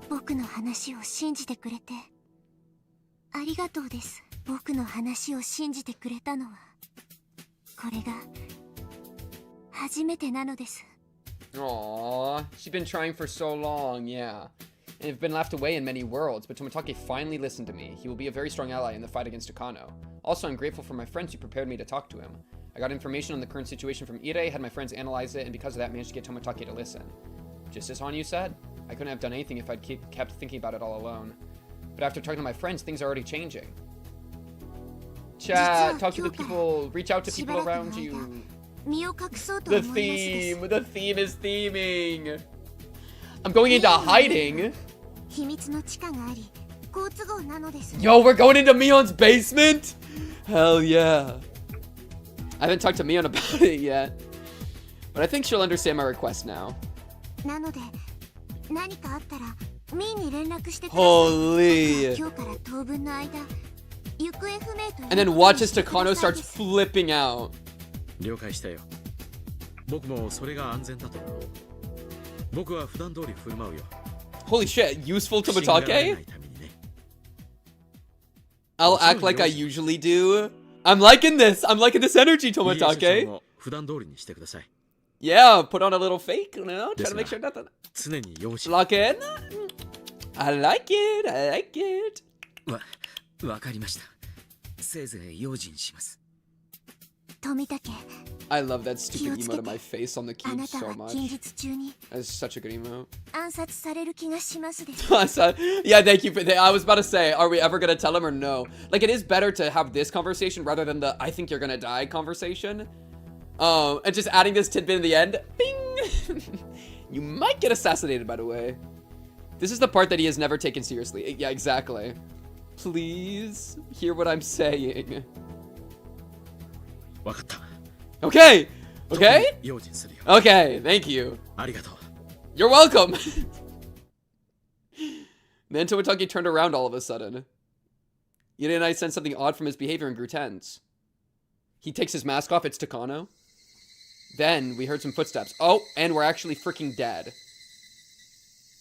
僕の話を信じてくれてありがとうです。僕の話を信じてくれたのはこれが初めてなのです。Aww, she's been trying for so long, yeah. And have been laughed away in many worlds, but Tomotage finally listened to me. He will be a very strong ally in the fight against Takano. Also, I'm grateful for my friends who prepared me to talk to him. I got information on the current situation from Ire, had my friends analyze it, and because of that, managed to get Tomotage to listen. Just as Hanyuu said, I couldn't have done anything if I'd kept thinking about it all alone. But after talking to my friends, things are already changing. Chat, talk to the people, reach out to people around you. The theme is theming. I'm going into hiding. Yo, we're going into Mion's basement? Hell yeah. I haven't talked to Mion about it yet. But I think she'll understand my request now. なので何かあったらミーに連絡してください。 Holy. 今日から当分の間行方不明と And then watch as Takano starts flipping out. 了解したよ。僕もそれが安全だと思う。僕は普段通り振る舞うよ。 Holy shit, useful Tomatake? I'll act like I usually do. I'm liking this energy, Tomatake. 普段通りにしてください。 Yeah, put on a little fake, you know, try to make sure nothing. 常に用心。Lock in? I like it, I like it. わかりました。せいぜい用心します。富武。 I love that stupid emote of my face on the あ cube なた so は much. 近日中に That's such a good emote. 暗殺される気がしますです。 Yeah, thank you for that. I was about to say, are we ever gonna tell him or no? Like, it is better to have this conversation rather than the I think you're gonna die conversation. And just adding this tidbit in the end. Bing! You might get assassinated, by the way. This is the part that he has never taken seriously. Yeah, exactly. Please hear what I'm saying. Okay! Okay? Okay, thank you. You're welcome! Then Tomatake turned around all of a sudden. Yuri and I sensed something odd from his behavior and grew tense. He takes his mask off, it's Takano. Then we heard some footsteps. Oh, and we're actually freaking dead.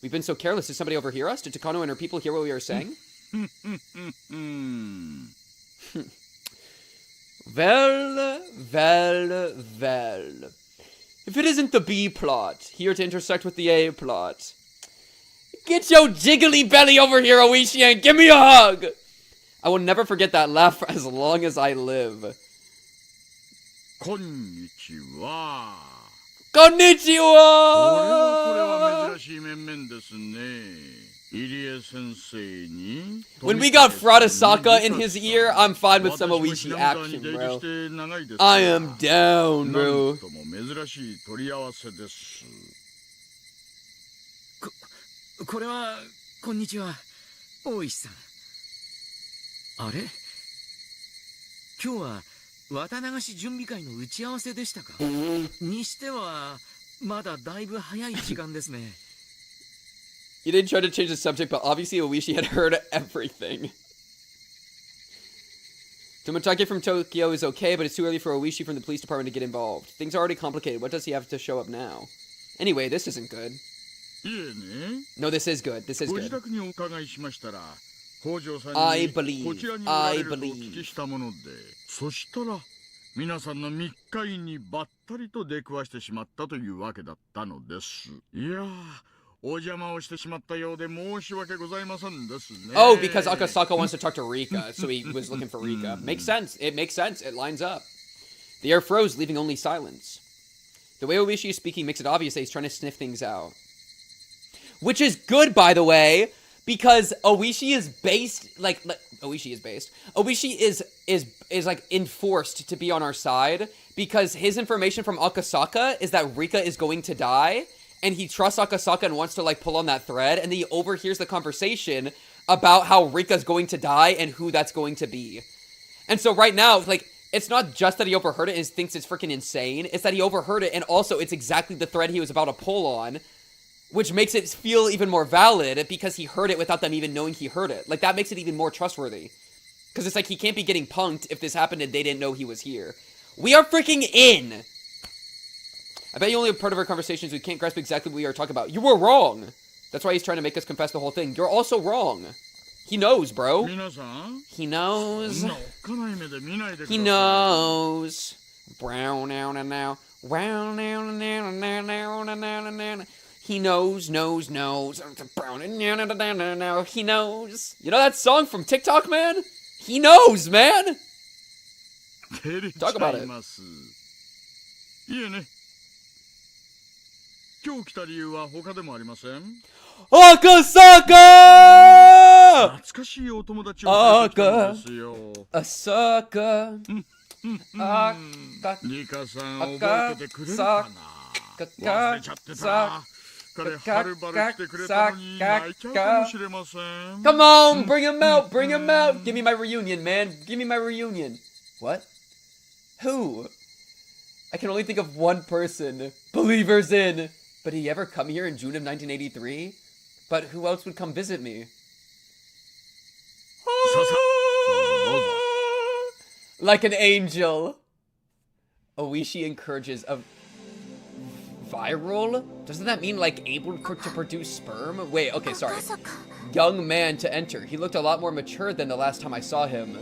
We've been so careless. Did somebody overhear us? Did Takano and her people hear what we were saying? Well. If it isn't the B plot, here to intersect with the A plot. Get your jiggly belly over here, Oishi, and give me a hug! I will never forget that laugh for as long as I live. Konnichiwa. Konnichiwa! これは珍しい面々ですね。入江先生に When we got Fradasaka in his ear, I'm fine with some Oishi action, bro. I am down, bro. 珍しい取り合わせです。これはこんにちは、大石さん。あれ？今日は綿流し準備会の打ち合わせでしたか？にしてはまだだいぶ早い時間ですね。You didn't try to change the subject, but obviously Oishi had heard everything. Tomatake from Tokyo is okay, but it's too early for Oishi from the police department to get involved. Things are already complicated. What does he have to show up now? Anyway, this isn't good. No, this is good. This is good. I believe. そしたら皆さんの密会にばったりと出くわしてしまったというわけだったのです。いやー、お邪魔をしてしまったようで申し訳ございませんですね。Oh, because Akasaka wants to talk to Rika, so he was looking for Rika. Makes sense. It makes sense. It lines up. The air froze, leaving only silence. The way Oishi is speaking makes it obvious that he's trying to sniff things out. Which is good, by the way, because Oishi is based, Oishi is like enforced to be on our side, because his information from Akasaka is that Rika is going to die, and he trusts Akasaka and wants to like pull on that thread, and then he overhears the conversation about how Rika's going to die and who that's going to be. And so right now, like, it's not just that he overheard it and thinks it's freaking insane, it's that he overheard it, and also it's exactly the thread he was about to pull on, which makes it feel even more valid because he heard it without them even knowing he heard it. Like, that makes it even more trustworthy. Because it's like he can't be getting punked if this happened and they didn't know he was here. We are freaking in! I bet you only have part of our conversations we can't grasp exactly what we are talking about. You were wrong! That's why he's trying to make us confess the whole thing. You're also wrong. He knows, bro. He knows. He knows. Brown now and now. Brown now and now and now and now and now. He knows. Brown and now. He knows. You know that song from TikTok, man? He knows, man. Talk about it. いえね。今日来た理由は他でもありません。Akasaka! 懐かしいお友達を連れてきたんですよ。Asaka. リカさん覚えててくれるかな。忘れちゃってた。彼はるばる来てくれたのに泣いちゃうかもしれません。Come on, bring him out, bring him out. Give me my reunion, man. Give me my reunion. What? Who? I can only think of one person. Believers in But did he ever come here in June of 1983? But who else would come visit me? Like an angel. Oishi encourages a viral? Doesn't that mean like able to produce sperm? Wait, okay, sorry. Young man to enter. He looked a lot more mature than the last time I saw him.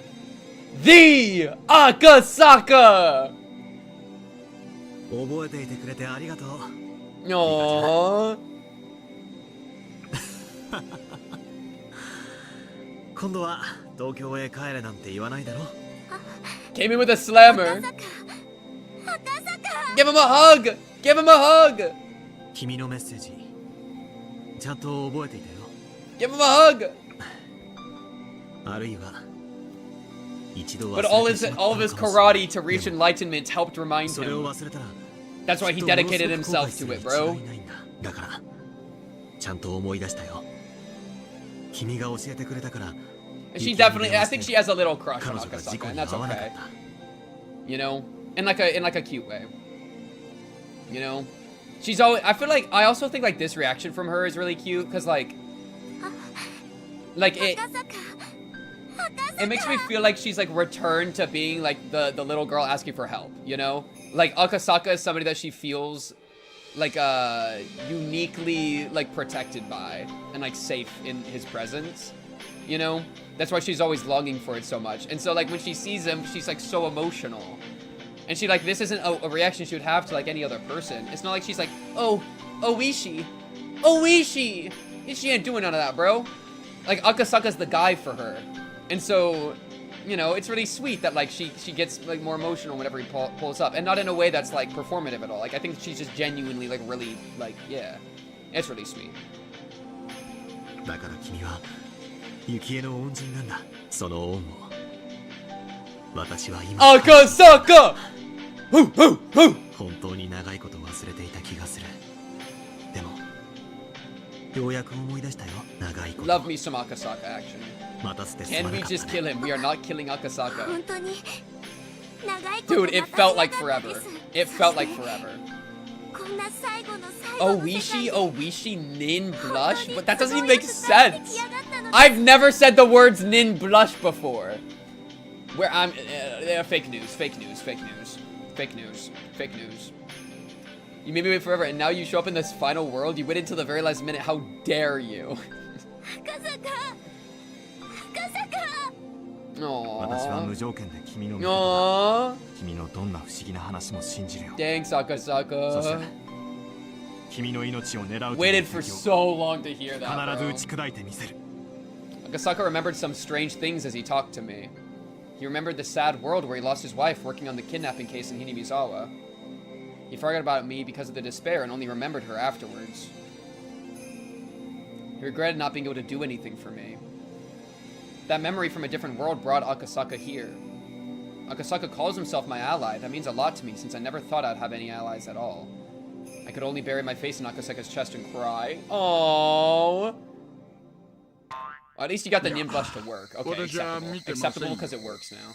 The Akasaka! Aww. 今度は東京へ帰れなんて言わないだろ Came in with a slammer. Give him a hug! Give him a hug! 君のメッセージちゃんと覚えていたよ Give him a hug! あるいは But all of his karate to reach enlightenment helped remind him. That's why he dedicated himself to it, bro. だからちゃんと思い出したよ君が教えてくれたから She definitely, I think she has a little crush on Akasaka, and that's okay. You know, in like a cute way. You know, she's always. I feel like I also think like this reaction from her is really cute because like it makes me feel like she's like returned to being like the little girl asking for help. You know, like Akasaka is somebody that she feels like uniquely like protected by and like safe in his presence. You know, that's why she's always longing for it so much. And so like when she sees him, she's like so emotional. And she like, this isn't a reaction she would have to like any other person. It's not like she's like, oh, Oishi. Oishi! She ain't doing none of that, bro. Like Akasaka's the guy for her. And so, you know, it's really sweet that like she gets like more emotional whenever he pulls up. And not in a way that's like performative at all. Like I think she's just genuinely like really like, yeah. It's really sweet. だから君は雪絵の恩人なんだその恩を私は今赤坂本当に長いこと忘れていた気がするでもようやく思い出したよ長いこと Love me some Akasaka action Can we just kill him? We are not killing Akasaka Dude, it felt like forever It felt like forever Oishi Nin blush? But that doesn't even make sense. I've never said the words Nin blush before. Where I'm fake news. You made me wait forever and now you show up in this final world? You waited until the very last minute. How dare you? Dang, Sakasaka. Waited for so long to hear that, bro. Akasaka remembered some strange things as he talked to me. He remembered the sad world where he lost his wife working on the kidnapping case in Hinamizawa. He forgot about me because of the despair and only remembered her afterwards. He regretted not being able to do anything for me. That memory from a different world brought Akasaka here. Akasaka calls himself my ally. That means a lot to me since I never thought I'd have any allies at all. I could only bury my face in Akasaka's chest and cry. Aww. At least you got the Nin blush to work. Okay, acceptable. Acceptable because it works now.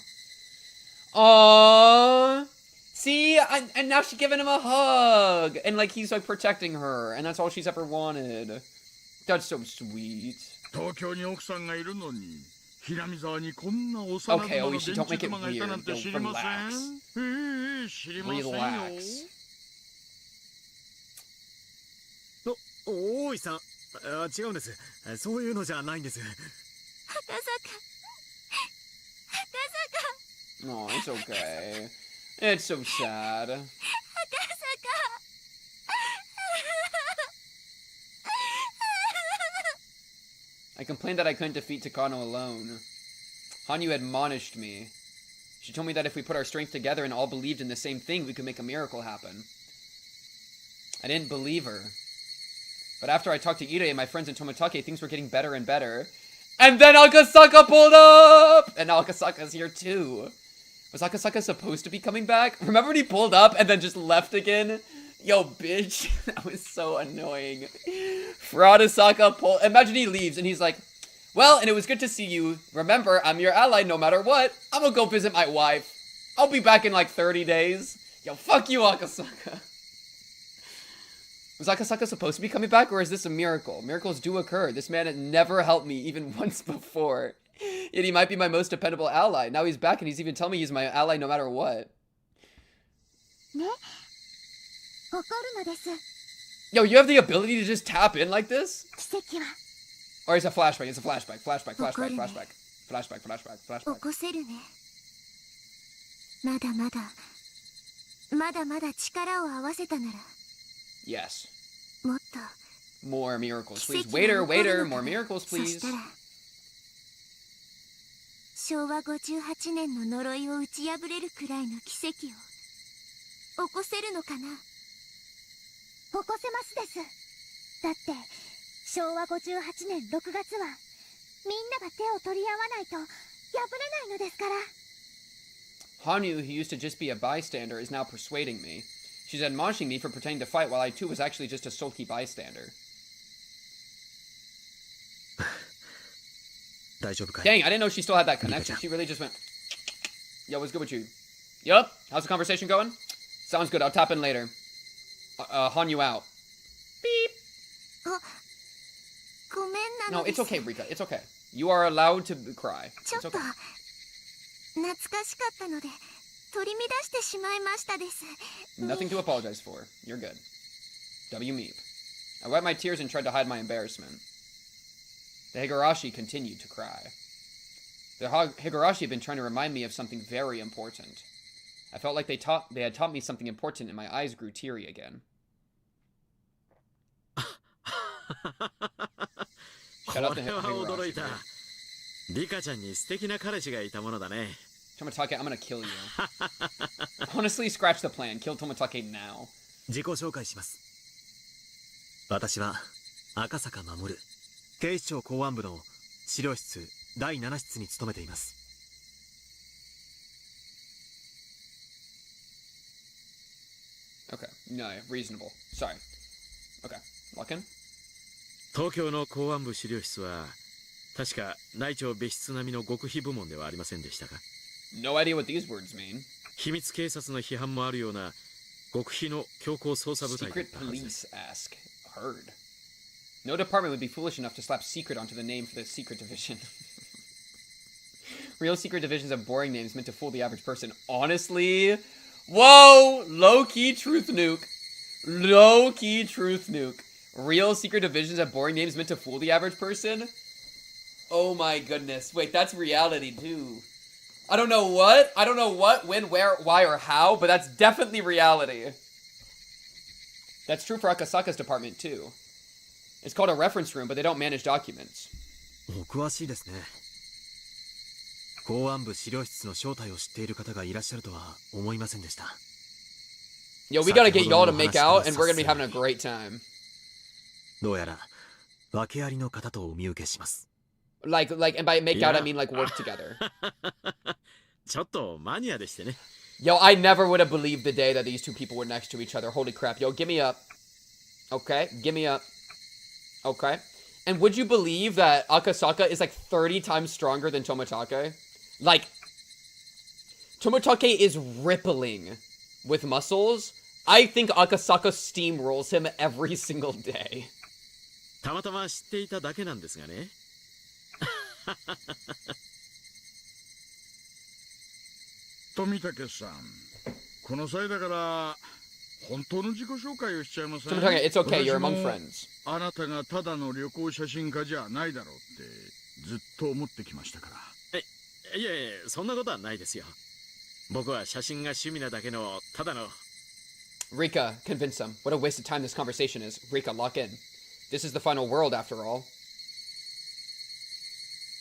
Aww. See, and now she's giving him a hug. And like he's like protecting her. And that's all she's ever wanted. That's so sweet. Okay, Oishi, don't make it weird. Don't relax. Relax. 大井さん、違うんです。そういうのじゃないんです。No, it's okay. It's so sad. I complained that I couldn't defeat Takano alone. Hanyuu admonished me. She told me that if we put our strength together and all believed in the same thing, we could make a miracle happen. I didn't believe her. But after I talked to Ire and my friends in Tomitake, things were getting better and better. And then Akasaka pulled up! And now Akasaka's here too. Was Akasaka supposed to be coming back? Remember when he pulled up and then just left again? Yo, bitch. That was so annoying. Fraudasaka pulled... Imagine he leaves and he's like, well, and it was good to see you. Remember, I'm your ally no matter what. I'm gonna go visit my wife. I'll be back in like 30 days. Yo, fuck you, Akasaka. Was Akasaka supposed to be coming back, or is this a miracle? Miracles do occur. This man had never helped me even once before. Yet he might be my most dependable ally. Now he's back and he's even telling me he's my ally no matter what. Yo, you have the ability to just tap in like this? Or it's a flashback, it's a flashback, flashback. Yes. More miracles, please. Waiter, more miracles, please. 昭和58年の呪いを打ち破れるくらいの奇跡を起こせるのかな。起こせますです。だって昭和58年6月はみんなが手を取り合わないと破れないのですから。Hanu, who used to just be a bystander, is now persuading me. She's admonishing me for pretending to fight while I too was actually just a sulky bystander. Dang, I didn't know she still had that connection. She really just went, yo, what's good with you? Yup, how's the conversation going? Sounds good, I'll tap in later. Hanyuu out. Beep. No, it's okay, Rika, it's okay. You are allowed to cry. It's okay. 懐かしかったので取り乱してしまいましたです。 Nothing to apologize for. You're good. W meep. I wiped my tears and tried to hide my embarrassment. The Higurashi continued to cry. The Higurashi had been trying to remind me of something very important. I felt like they had taught me something important and my eyes grew teary again. Shut up the Higurashi. Tomotage, I'm gonna kill you. Honestly, scratch the plan. Kill Tomotage now. 自己紹介します。私は赤坂守、警視庁公安部の資料室第7室に勤めています。Okay, no, reasonable. Sorry. Okay, lock in. 東京の公安部資料室は確か内調別室並みの極秘部門ではありませんでしたか？ No idea what these words mean. 秘密警察の批判もあるような極秘の強行捜査部隊だったはずです。 Secret police ask. Heard. No department would be foolish enough to slap secret onto the name for the secret division. Real secret divisions have boring names meant to fool the average person. Honestly? Whoa! Low-key truth nuke. Low-key truth nuke. Real secret divisions have boring names meant to fool the average person? Oh my goodness. Wait, that's reality too. I don't know what, when, where, why, or how, but that's definitely reality. That's true for Akasaka's department too. It's called a reference room, but they don't manage documents. お詳しいですね。公安部資料室の正体を知っている方がいらっしゃるとは思いませんでした。 Yo, we gotta get y'all to make out, and we're gonna be having a great time. どうやら訳ありの方とお見受けします。 Like, and by make out I mean like work together. ちょっとマニアでしてね。 Yo, I never would have believed the day that these two people were next to each other. Holy crap. Yo, give me up. Okay, give me up. Okay. And would you believe that Akasaka is like 30 times stronger than Tomotage? Like, Tomotage is rippling with muscles. I think Akasaka steamrolls him every single day. たまたま知っていただけなんですがね。富武さん、この際だから本当の自己紹介をしちゃいません。 Tomotage, it's okay, you're among friends. あなたがただの旅行写真家じゃないだろうってずっと思ってきましたから。いやいや、そんなことはないですよ。僕は写真が趣味なだけのただの。 Rika, convince them. What a waste of time this conversation is. Rika, lock in. This is the final world after all.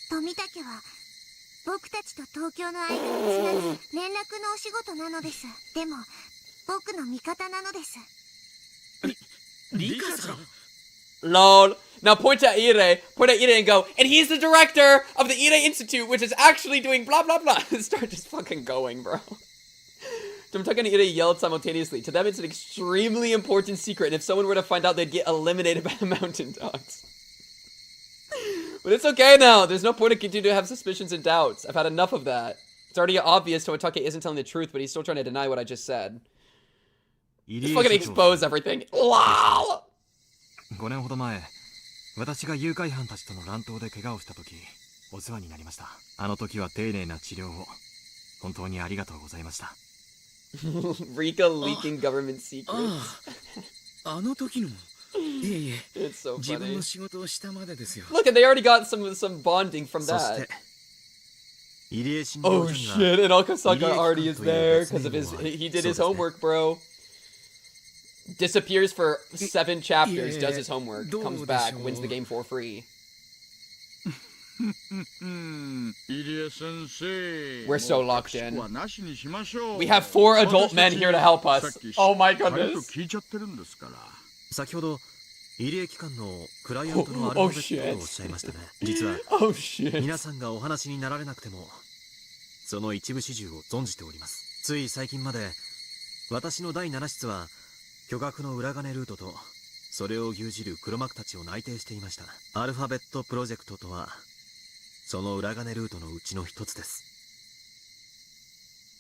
富武は僕たちと東京の間につなぐ連絡のお仕事なのです。でも僕の味方なのです。リカさん。 Lol. Now point at Ire and go, and he's the director of the Ire Institute, which is actually doing blah blah blah. Start just fucking going, bro. Tomotage and Ire yelled simultaneously. To them, it's an extremely important secret, and if someone were to find out, they'd get eliminated by the mountain dogs. But it's okay now. There's no point in continuing to have suspicions and doubts. I've had enough of that. It's already obvious Tomotage isn't telling the truth, but he's still trying to deny what I just said. Just fucking expose everything. LOL! 5年ほど前、私が誘拐犯たちとの乱闘で怪我をした時、お世話になりました。あの時は丁寧な治療を本当にありがとうございました。Rika leaking government secrets. あの時の。いえいえ。It's so funny. 自分の仕事をしたまでですよ。Look, and they already got some bonding from that. Oh shit, and Akasaka already is there because of he did his homework, bro. Disappears for 7 chapters, does his homework, comes back, wins the game for free. We're so locked in. We have 4 adult men here to help us. Oh my goodness. 先ほど入江機関のクライアントのアルファベットとおっしゃいましたね。実は皆さんがお話になられなくてもその一部始終を存じております。つい最近まで私の第7室は巨額の裏金ルートとそれを牛耳る黒幕たちを内定していました。アルファベットプロジェクトとはその裏金ルートのうちの一つです。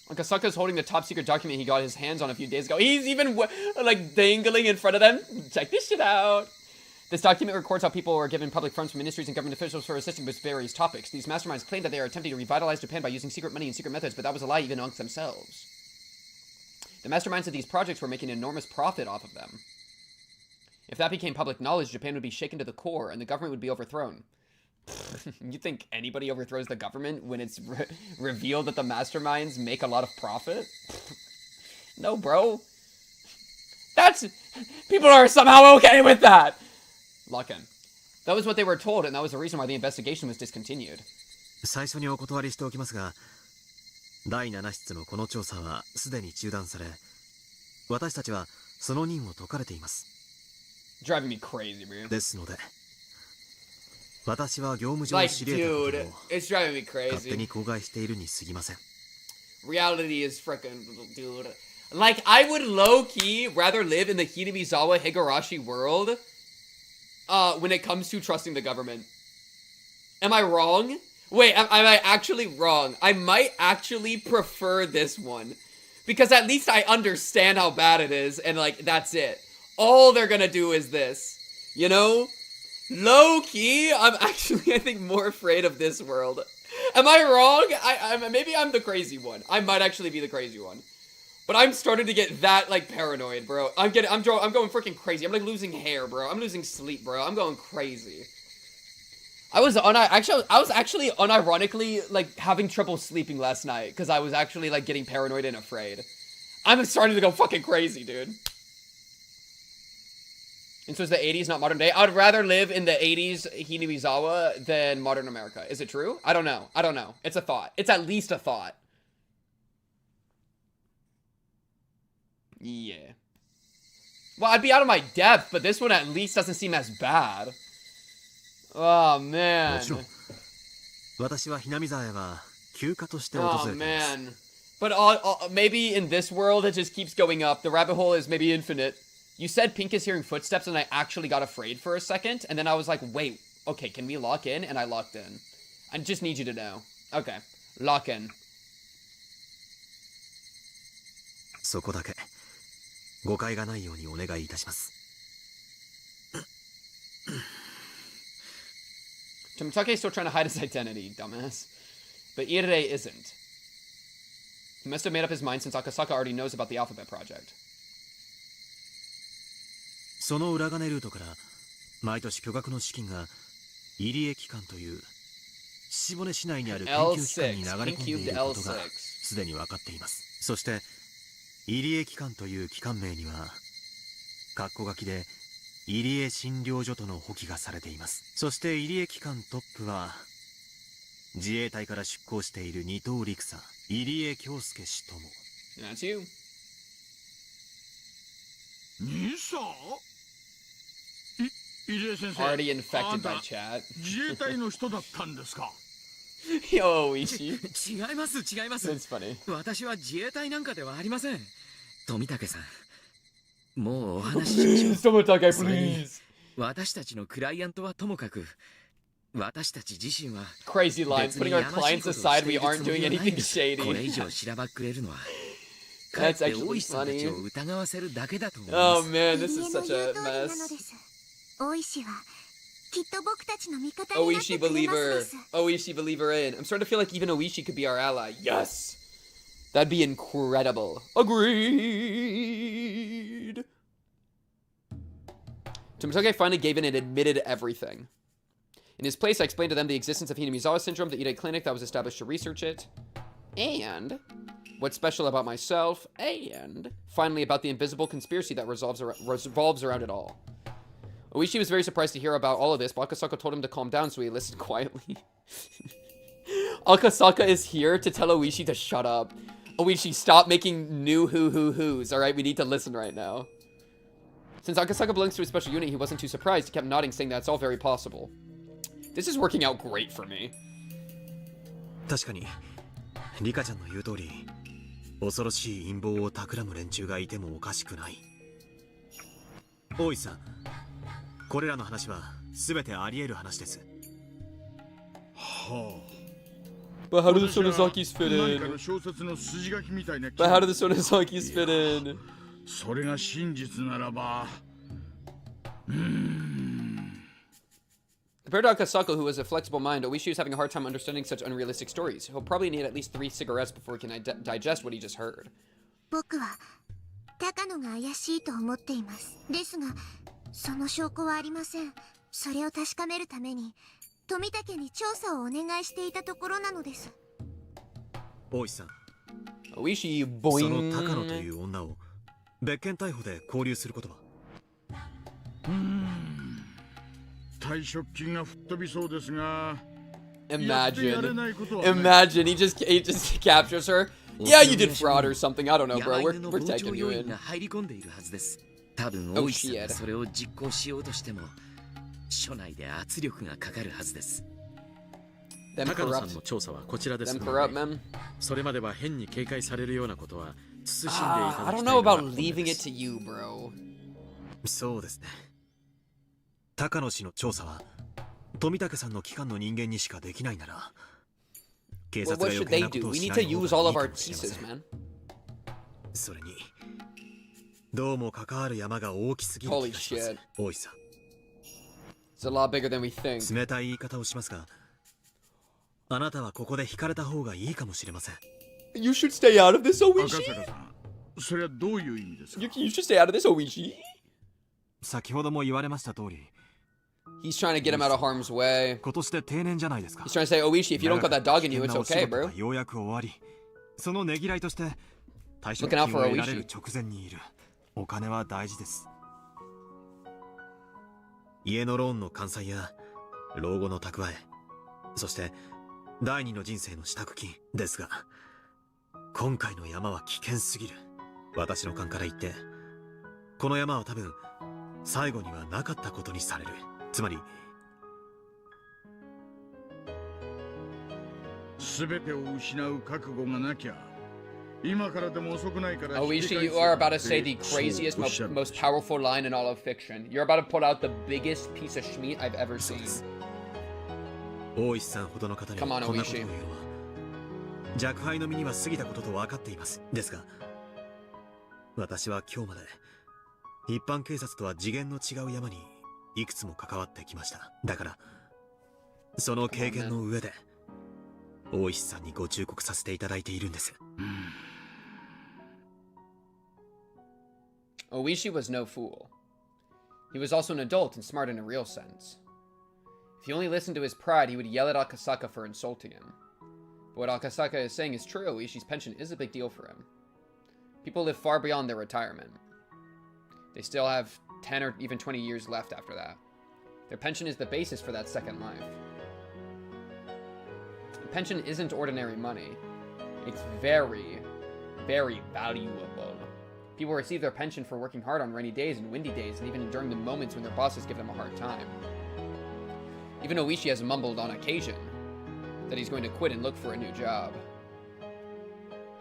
Akasaka's holding the top secret document he got his hands on a few days ago. He's even like dangling in front of them. Check this shit out. This document records how people are given public funds from ministries and government officials for assisting with various topics. These masterminds claim that they are attempting to revitalize Japan by using secret money and secret methods, but that was a lie even amongst themselves. The masterminds of these projects were making an enormous profit off of them. If that became public knowledge, Japan would be shaken to the core and the government would be overthrown. You think anybody overthrows the government when it's revealed that the masterminds make a lot of profit? No, bro. People are somehow okay with that. Lock-in. That was what they were told, and that was the reason why the investigation was discontinued. 最初にお断りしておきますが、第7室のこの調査はすでに中断され、私たちはその任を解かれています。Driving me crazy, man. ですので、私は業務上知り得たことを勝手に口外しているに過ぎません。Reality is frickin' dude. Like, I would low-key rather live in the Hinamizawa Higurashi world when it comes to trusting the government. Am I wrong? Wait, am I actually wrong? I might actually prefer this one. Because at least I understand how bad it is, and like, that's it. All they're gonna do is this. You know? Low-key, I'm actually, I think, more afraid of this world. Am I wrong? Maybe I'm the crazy one. I might actually be the crazy one. But I'm starting to get that, like, paranoid, bro. I'm going freaking crazy. I'm, like, losing hair, bro. I'm losing sleep, bro. I'm going crazy. I was actually unironically, like, having trouble sleeping last night. Because I was actually, like, getting paranoid and afraid. I'm starting to go fucking crazy, dude. And so is the 80s not modern day? I'd rather live in the 80s Hinamizawa than modern America. Is it true? I don't know. I don't know. It's a thought. It's at least a thought. Yeah. Well, I'd be out of my depth, but this one at least doesn't seem as bad. Oh, man. Oh, man. But maybe in this world it just keeps going up. The rabbit hole is maybe infinite. You said Pink is hearing footsteps, and I actually got afraid for a second, and then I was like, wait, okay, can we lock in? And I locked in. I just need you to know. Okay, lock in. そこだけ誤解がないようにお願いいたします。Tomitake is still trying to hide his identity, dumbass. But Irei isn't. He must have made up his mind since Akasaka already knows about the Alphabet Project. その裏金ルートから毎年巨額の資金が入江機関という下根市内にある研究機関に流れ込んでいることがすでに分かっています。そして入江機関という機関名には括弧書きで入江診療所との補記がされています。そして入江機関トップは自衛隊から出向している二等陸佐入江京介氏とも。That's you. 兄さん入江先生 Already infected by chat. 自衛隊の人だったんですかYo, Oishi. 違います。That's funny. 私は自衛隊なんかではありません。富武さん、もうお話ししましょう。Tomitake, please. 私たちのクライアントはともかく、私たち自身は Crazy lines. Putting our clients aside, we aren't doing anything shady. これ以上しらばっくれるのは。That's actually funny. Oh man, this is such a mess. Oishi はきっと僕たちの味方になってくれますです。 Oishi believer in. I'm starting to feel like even Oishi could be our ally. Yes! That'd be incredible. Agreed! Tomotoge finally gave in and admitted everything. In his place, I explained to them the existence of Hinamizawa syndrome, the Ide clinic that was established to research it, and what's special about myself, and finally about the invisible conspiracy that revolves around it all. Oishi was very surprised to hear about all of this, but Akasaka told him to calm down, so he listened quietly. Akasaka is here to tell Oishi to shut up. Oishi, stop making new who's, alright? We need to listen right now. Since Akasaka belongs to a special unit, he wasn't too surprised. He kept nodding, saying that's all very possible. This is working out great for me. 確かに、リカちゃんの言う通り、恐ろしい陰謀を企む連中がいてもおかしくない。大石さん、これらの話は全てあり得る話です。はあ。But how do the Sonozakis fit in? But how do the Sonozakis fit in? それが真実ならば。Compared to Akasaka, who has a flexible mind, Oishi is having a hard time understanding such unrealistic stories. He'll probably need at least 3 cigarettes before he can digest what he just heard. 僕は高野が怪しいと思っています。ですが、その証拠はありません。それを確かめるために、富武に調査をお願いしていたところなのです。大石さん、Oishi boing。その高野という女を別件逮捕で勾留することは？退職金が吹っ飛びそうですが。Imagine, he just captures her. Yeah, you did fraud or something. I don't know, bro. We're taking you in. Oh shit. それを実行しようとしても、署内で圧力がかかるはずです。高野さんの調査はこちらですので、それまでは変に警戒されるようなことは慎んでいただきたいと思います。I don't know about leaving it to you, bro. そうですね。高野氏の調査は富武さんの機関の人間にしかできないなら、警察が余計なことをしない方がいいかもしれません。それにどうも関わる山が大きすぎる気がします。大石さん。It's a lot bigger than we think. 冷たい言い方をしますが、あなたはここで引かれた方がいいかもしれません。You should stay out of this, Oishi. 赤坂さん、それはどういう意味ですか？ You should stay out of this, Oishi. 先ほども言われました通り。He's trying to get him out of harm's way. 今年で定年じゃないですか。He's trying to say, Oishi, if you don't got that dog in you, it's okay, bro. ようやく終わり、そのねぎらいとして退職金を得られる直前にいる。お金は大事です。家のローンの完済や老後の蓄え、そして第二の人生の支度金ですが、今回の山は危険すぎる。私の勘から言って、この山は多分最後にはなかったことにされる。つまり全てを失う覚悟がなきゃ今からでも遅くないから。 Oishi, you are about to say the craziest, most powerful line in all of fiction. You're about to put out the biggest piece of schmeat I've ever seen. 大石さんほどの方にこんなことを言うのは若輩の身には過ぎたことと分かっています。ですが私は今日まで一般警察とは次元の違う山にいくつも関わってきました。だからその経験の上で大石さんにご忠告させていただいているんです。Oishi was no fool. He was also an adult and smart in a real sense. If he only listened to his pride, he would yell at Akasaka for insulting him. But what Akasaka is saying is true. Oishi's pension is a big deal for him. People live far beyond their retirement. They still have 10 or even 20 years left after that. Their pension is the basis for that second life. A pension isn't ordinary money. It's very, very valuable. People receive their pension for working hard on rainy days and windy days, and even during the moments when their bosses give them a hard time. Even Oishi has mumbled on occasion that he's going to quit and look for a new job.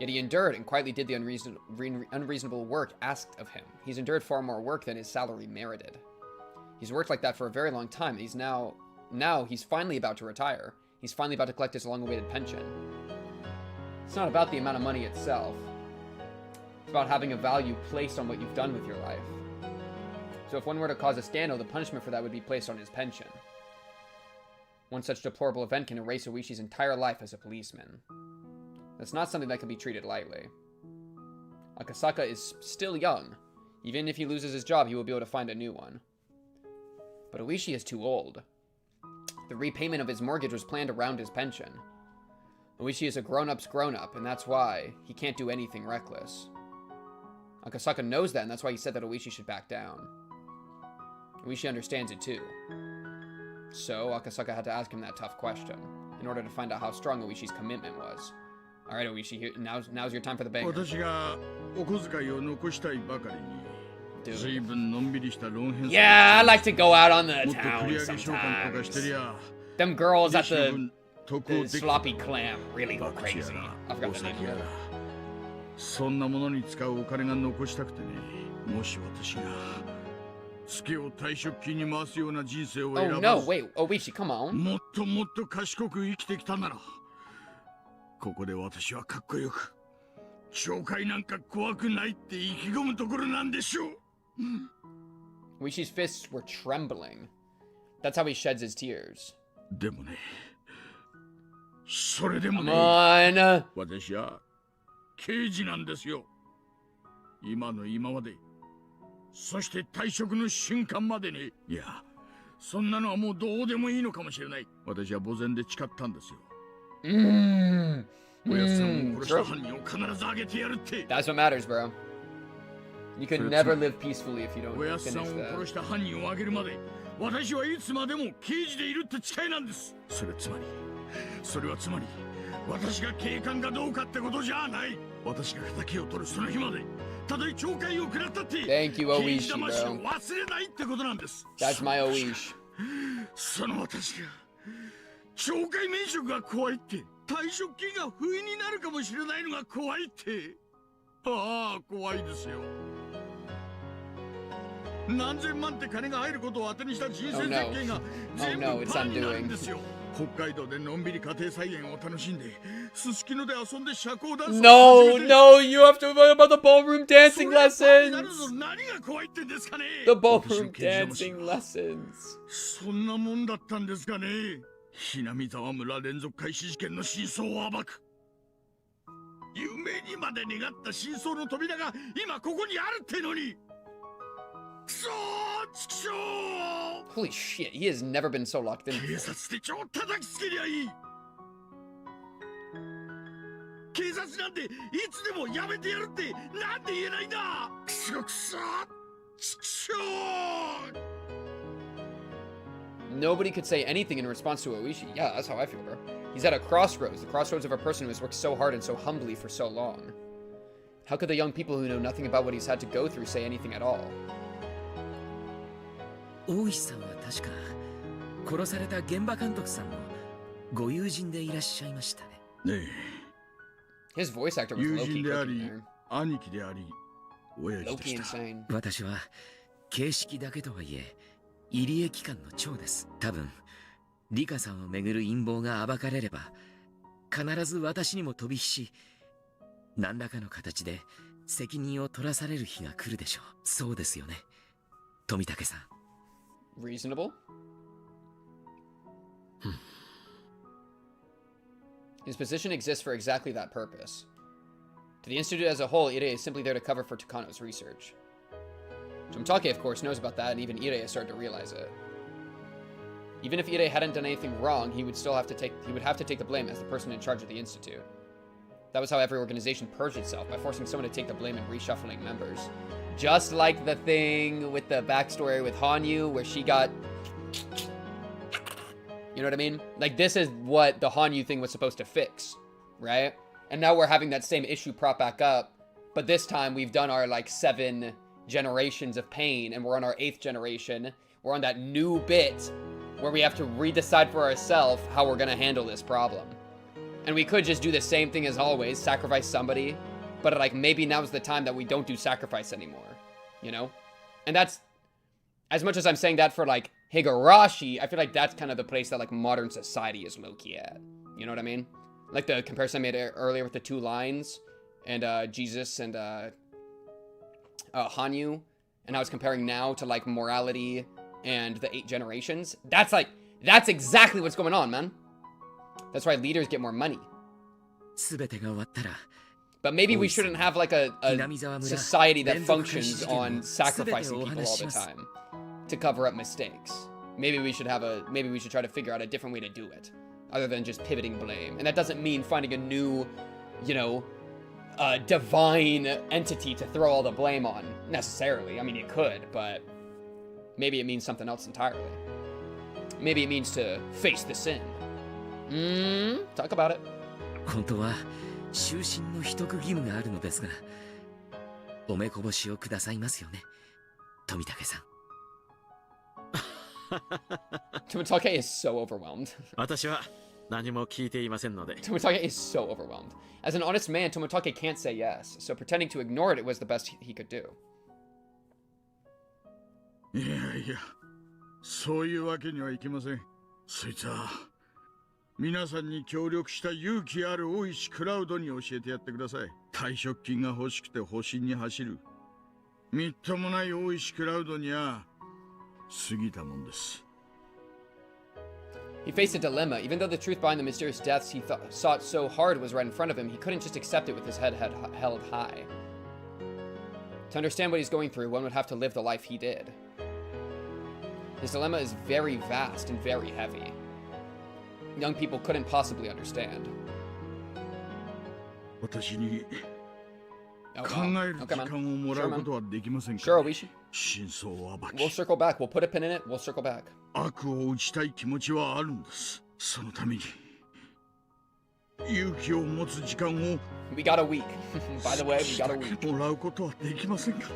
Yet he endured and quietly did the unreasonable work asked of him. He's endured far more work than his salary merited. He's worked like that for a very long time. He's now he's finally about to retire. He's finally about to collect his long-awaited pension. It's not about the amount of money itself. It's about having a value placed on what you've done with your life. So if one were to cause a scandal, the punishment for that would be placed on his pension. One such deplorable event can erase Oishi's entire life as a policeman. That's not something that can be treated lightly. Akasaka is still young. Even if he loses his job, he will be able to find a new one. But Oishi is too old. The repayment of his mortgage was planned around his pension. Oishi is a grown-up's grown-up, and that's why he can't do anything reckless. Akasaka knows that, and that's why he said that Oishi should back down. Oishi understands it too. So, Akasaka had to ask him that tough question, in order to find out how strong Oishi's commitment was. Alright, Oishi, now's your time for the banger. Dude. Yeah, I like to go out on the town sometimes. Them girls at the sloppy clam really go crazy. I forgot the name of it. そんなものに使うお金が残したくてね。もし私が月を退職金に回すような人生を選ばず、 Oh no, wait, Oishi, come on. もっともっと賢く生きてきたなら、ここで私はかっこよく、懲戒なんか怖くないって意気込むところなんでしょう。Oishi's fists were trembling. That's how he sheds his tears. でもね、それでもね、 Come on. 私は刑事なんですよ。今の今まで、そして退職の瞬間までね。いや、そんなのはもうどうでもいいのかもしれない。私は墓前で誓ったんですよ。おやつさんを殺した犯人を必ずあげてやるって。That's what matters, bro. You can never live peacefully if you don't おやつさんを finish that. 殺した犯人をあげるまで、私はいつまでも刑事でいるって誓いなんです。それはつまり、私が警官かどうかってことじゃない。私が敵を取るその日まで、たとえ懲戒を食らったって、Thank you, 刑事 Oishi, 魂を bro. 忘れないってことなんです。 That's my Oishi. その私が懲戒免職が怖いって、退職金が不意になるかもしれないのが怖いって、ああ怖いですよ。何千万って金が入ることを当てにした人生設計が全部パーになるんですよ。北海道でのんびり家庭菜園を楽しんで、すすきので遊んで社交ダンスを No, no, you have to learn about the ballroom dancing lessons. 何が怖いってんですかね。 The ballroom dancing lessons. そんなもんだったんですかね。ひなみ沢村連続開始事件の真相を暴く。夢にまで願った真相の扉が今ここにあるってのに。くそー、ちくしょー。 Holy shit, he has never been so locked in. 警察手帳を叩きつけりゃいい。警察なんていつでもやめてやるってなんで言えないんだ。くそくそ、ちくしょー。 Nobody could say anything in response to Oishi. Yeah, that's how I feel, bro. He's at a crossroads, the crossroads of a person who has worked so hard and so humbly for so long. How could the young people who know nothing about what he's had to go through say anything at all? 大石さんは確か殺された現場監督さんのご友人でいらっしゃいましたね。ねえ。His voice actor was 友 low-key 人であ cooking り、 there. 兄貴であり、親父で Low-key した。 insane. 私は形式だけとはいえ入江機関の長です。多分リカさんをめぐる陰謀が暴かれれば必ず私にも飛び火し、何らかの形で責任を取らされる日が来るでしょう。そうですよね、富武さん。Reasonable? His position exists for exactly that purpose. To the Institute as a whole, Irei is simply there to cover for Takano's research. Jomtake, of course, knows about that, and even Irei has started to realize it. Even if Irei hadn't done anything wrong, he would have to take the blame as the person in charge of the Institute. That was how every organization purged itself, by forcing someone to take the blame and reshuffling members. Just like the thing with the backstory with Hanyuu, where she got... You know what I mean? Like, this is what the Hanyuu thing was supposed to fix, right? And now we're having that same issue prop back up, but this time we've done our, like, 7 generations of pain, and we're on our 8th generation. We're on that new bit where we have to redecide for ourselves how we're gonna handle this problem. And we could just do the same thing as always, sacrifice somebody, but like maybe now's the time that we don't do sacrifice anymore, you know? And that's, as much as I'm saying that for like Higurashi, I feel like that's kind of the place that like modern society is low-key at. You know what I mean? Like the comparison I made earlier with the 2 lines and Jesus and Hanyuu and I was comparing now to like morality and the 8 generations, that's exactly what's going on, man. That's why leaders get more money. But maybe we shouldn't have like a society that functions on sacrificing people all the time to cover up mistakes. Maybe we should try to figure out a different way to do it, other than just pivoting blame. And that doesn't mean finding a new, you know, divine entity to throw all the blame on, necessarily. I mean, you could, but maybe it means something else entirely. Maybe it means to face the sin. Talk about it. 本当は終身の秘匿義務があるのですが、お目こぼしをくださいますよね、富武さん。Tomitake is so overwhelmed. 私は何も聞いていませんので。Tomitake is so overwhelmed. As an honest man, Tomitake can't say yes, so pretending to ignore it was the best he could do. いやいや、そういうわけにはいきません。そいつは皆さんに協力した勇気ある大石クラウドに教えてやってください。退職金が欲しくて保身に走る。みっともない大石クラウドには過ぎたもんです。He faced a dilemma. Even though the truth behind the mysterious deaths he sought so hard was right in front of him, he couldn't just accept it with his head held high. To understand what he's going through, one would have to live the life he did. His dilemma is very vast and very heavy. Young people couldn't possibly understand. 私に考える時間をもらうことはできませんか。Sure, Oishi. 真相を暴き。We'll circle back. We'll put a pin in it. We'll circle back. 悪を打ちたい気持ちはあるんです。そのために勇気を持つ時間を We got a week. By the way, we got a week. もらうことはできませんか。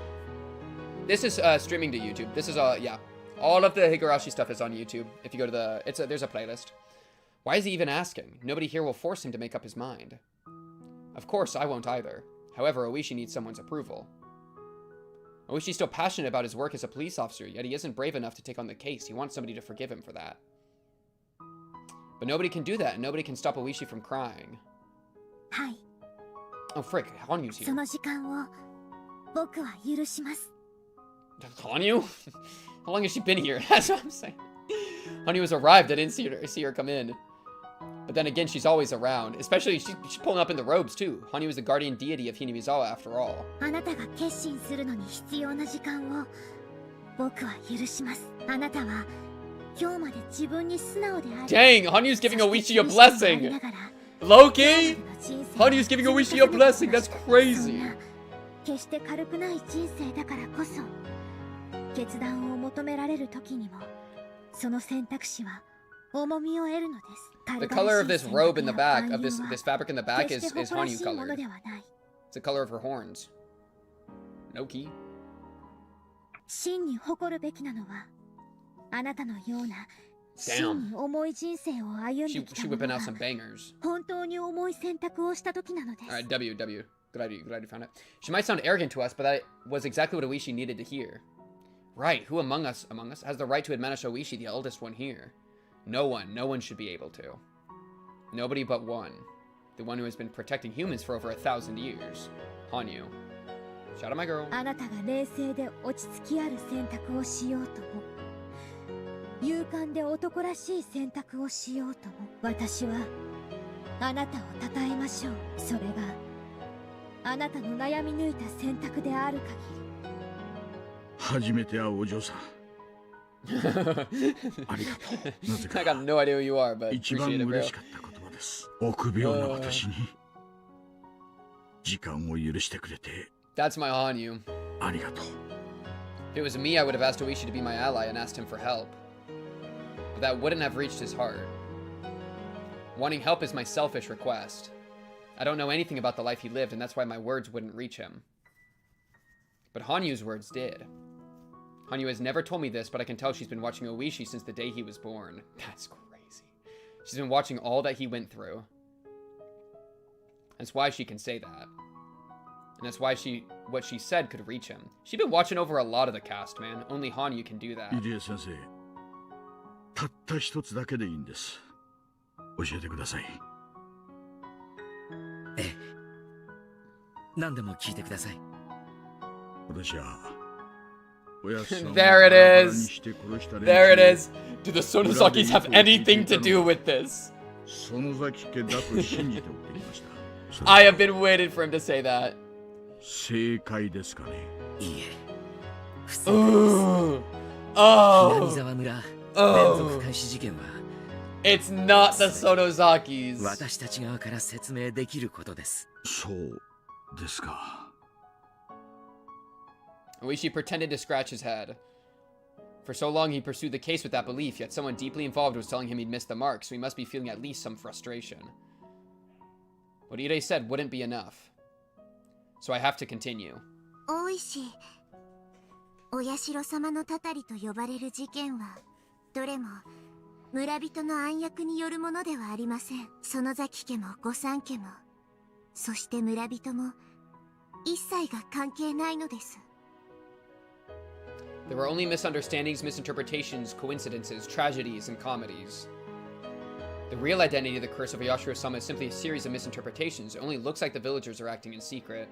This is streaming to YouTube. This is yeah. All of the Higurashi stuff is on YouTube. If you go to the there's a playlist. Why is he even asking? Nobody here will force him to make up his mind. Of course, I won't either. However, Oishi needs someone's approval. Oishi's still passionate about his work as a police officer, yet he isn't brave enough to take on the case. He wants somebody to forgive him for that. But nobody can do that, and nobody can stop Oishi from crying. Hi. Oh, frick. Hanyu's here. その時間を僕は許します。Hanyuu? How long has she been here? That's what I'm saying. Hanyuu has arrived. I didn't see her come in. But then again, she's always around. Especially, she's pulling up in the robes, too. Hanyuu is the guardian deity of Hinamizawa, after all. あなたが決心するのに必要な時間を僕は許します。あなたは今日まで自分に素直であり。Dang, Hanyu's giving Oishi a blessing. Loki? Hanyu's giving Oishi a blessing. That's crazy. 決して軽くない人生だからこそ、決断を求められる時にも、その選択肢は重みを得るのです。The color of this robe in the back, of this fabric in the back is Hanyuu colored. It's the color of her horns. No key. 真に誇るべきなのは、あなたのような真に重い人生を歩んできた者が本当に重い選択をした時なのです。Alright, W. Good idea, found it. She might sound arrogant to us, but that was exactly what Oishi needed to hear. Right, who among us has the right to admonish Oishi, the eldest one here? No one should be able to. Nobody but one. The one who has been protecting humans for over 1,000 years. Hanyuu. Shout out my girl. あなたが冷静で落ち着きある選択をしようとも、勇敢で男らしい選択をしようとも、私はあなたを称えましょう。それがあなたの悩み抜いた選択である限り。初めて会うお嬢さん。ありがとう。なぜか I got no idea who you are, but 一番 appreciate it, 嬉 bro. しかった言葉です。臆病な私に時間を許してくれて That's my Hanyuu. ありがとう。If it was me, I would have asked Oishi to be my ally and asked him for help. But that wouldn't have reached his heart. Wanting help is my selfish request. I don't know anything about the life he lived, and that's why my words wouldn't reach him. But Hanyuu's words did. Hanyuu has never told me this, but I can tell she's been watching Oishi since the day he was born. That's crazy. She's been watching all that he went through. That's why she can say that. And that's why what she said could reach him. She's been watching over a lot of the cast, man. Only Hanyuu can do that. 入江先生、たった一つだけでいいんです。教えてください。ええ。何でも聞いてください。私は There it is. There it is. Do the Sonozakis have anything to do with this? I have been waiting for him to say that. Ooh. Oh. Oh. It's not the Sonozakis. Oishi pretended to scratch his head. For so long he pursued the case with that belief, yet someone deeply involved was telling him he'd missed the mark, so he must be feeling at least some frustration. What Ide said wouldn't be enough. So I have to continue. Oishi, お社様のたたりと呼ばれる事件は、どれも村人の暗躍によるものではありません。園崎家も御三家も、そして村人も、一切が関係ないのです。There were only misunderstandings, misinterpretations, coincidences, tragedies, and comedies. The real identity of the curse of Oyashiro-sama is simply a series of misinterpretations. It only looks like the villagers are acting in secret.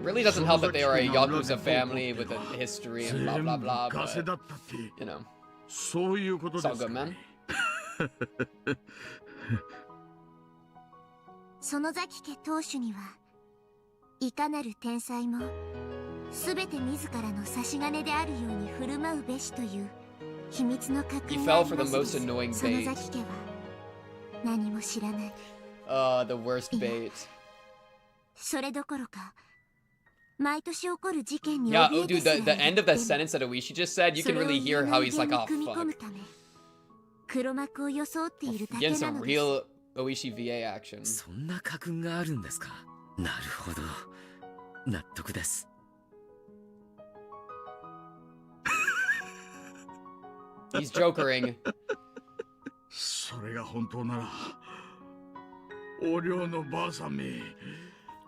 Really doesn't help that they are a Yakuza family with a history and blah blah blah, but, you know, it's all good, man. 園崎家当主にはいかなる天才もすべて自らの差し金であるように振る舞うべしという秘密の確認がありますです。園崎家は何も知らない。The worst bait. それどころか毎年起こる事件に Yeah, oh dude, the end of that sentence that Oishi just said, you can really hear how he's like, oh fuck. 黒幕を装っているだけ Getting な some のです。 real Oishi VA action. そんな家訓があるんですか。なるほど。納得です。He's jokering. それが本当なら、お寮のばあさんめ。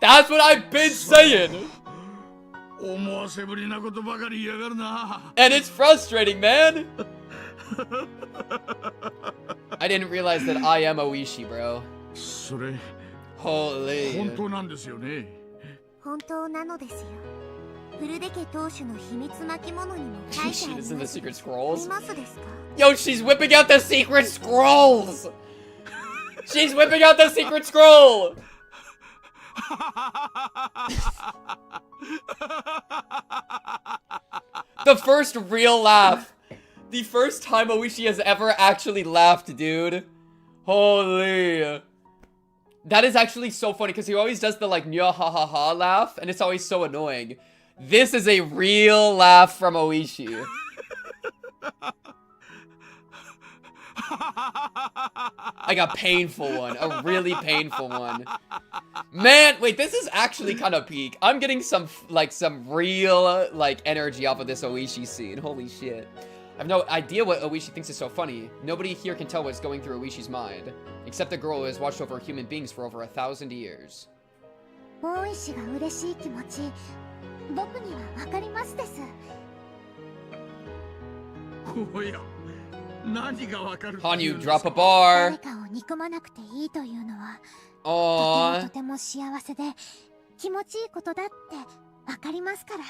That's what I've been saying. 思わせぶりなことばかり言いやがるな。And it's frustrating, man. I didn't realize that I am Oishi, bro. それ、Holy. 本当なんですよね。本当なのですよ。古出家当主の秘密巻物にも書いてあります。 She's in the secret scrolls. 見ますですか? Yo, she's whipping out the secret scrolls. She's whipping out the secret scroll. The first real laugh. The first time Oishi has ever actually laughed, dude. Holy. That is actually so funny because he always does the like nya ha ha ha laugh and it's always so annoying. This is a real laugh from Oishi. Like a painful one, a really painful one. Man, wait, this is actually kind of peak. I'm getting some real like energy off of this Oishi scene. Holy shit. I have no idea what Oishi thinks is so funny. Nobody here can tell what's going through Oishi's mind, except the girl who has watched over human beings for over 1,000 years. 大石が嬉しい気持ち、僕にはわかりますです。おや、何がわかる。Hanyuu, drop a bar. 誰かを憎まなくていいというのは、とても幸せで気持ちいいことだってわかりますから。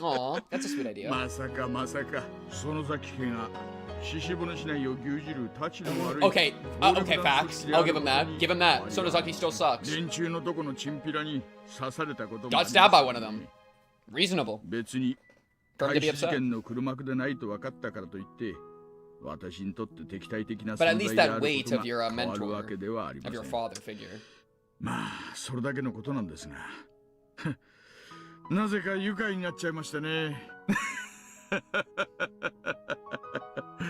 Aw, that's a sweet idea. まさかまさか、園崎家が獅子骨市内を牛耳るたちの悪い。Okay, okay, facts. I'll give him that. Give him that. Sonozaki still sucks. 連中のどこのチンピラに刺されたことも。Got stabbed by one of them. Reasonable. 別に。 For him to be upset. But at least that weight of your mentor, of your father figure. まあ、それだけのことなんですが。なぜか愉快になっちゃいましたね。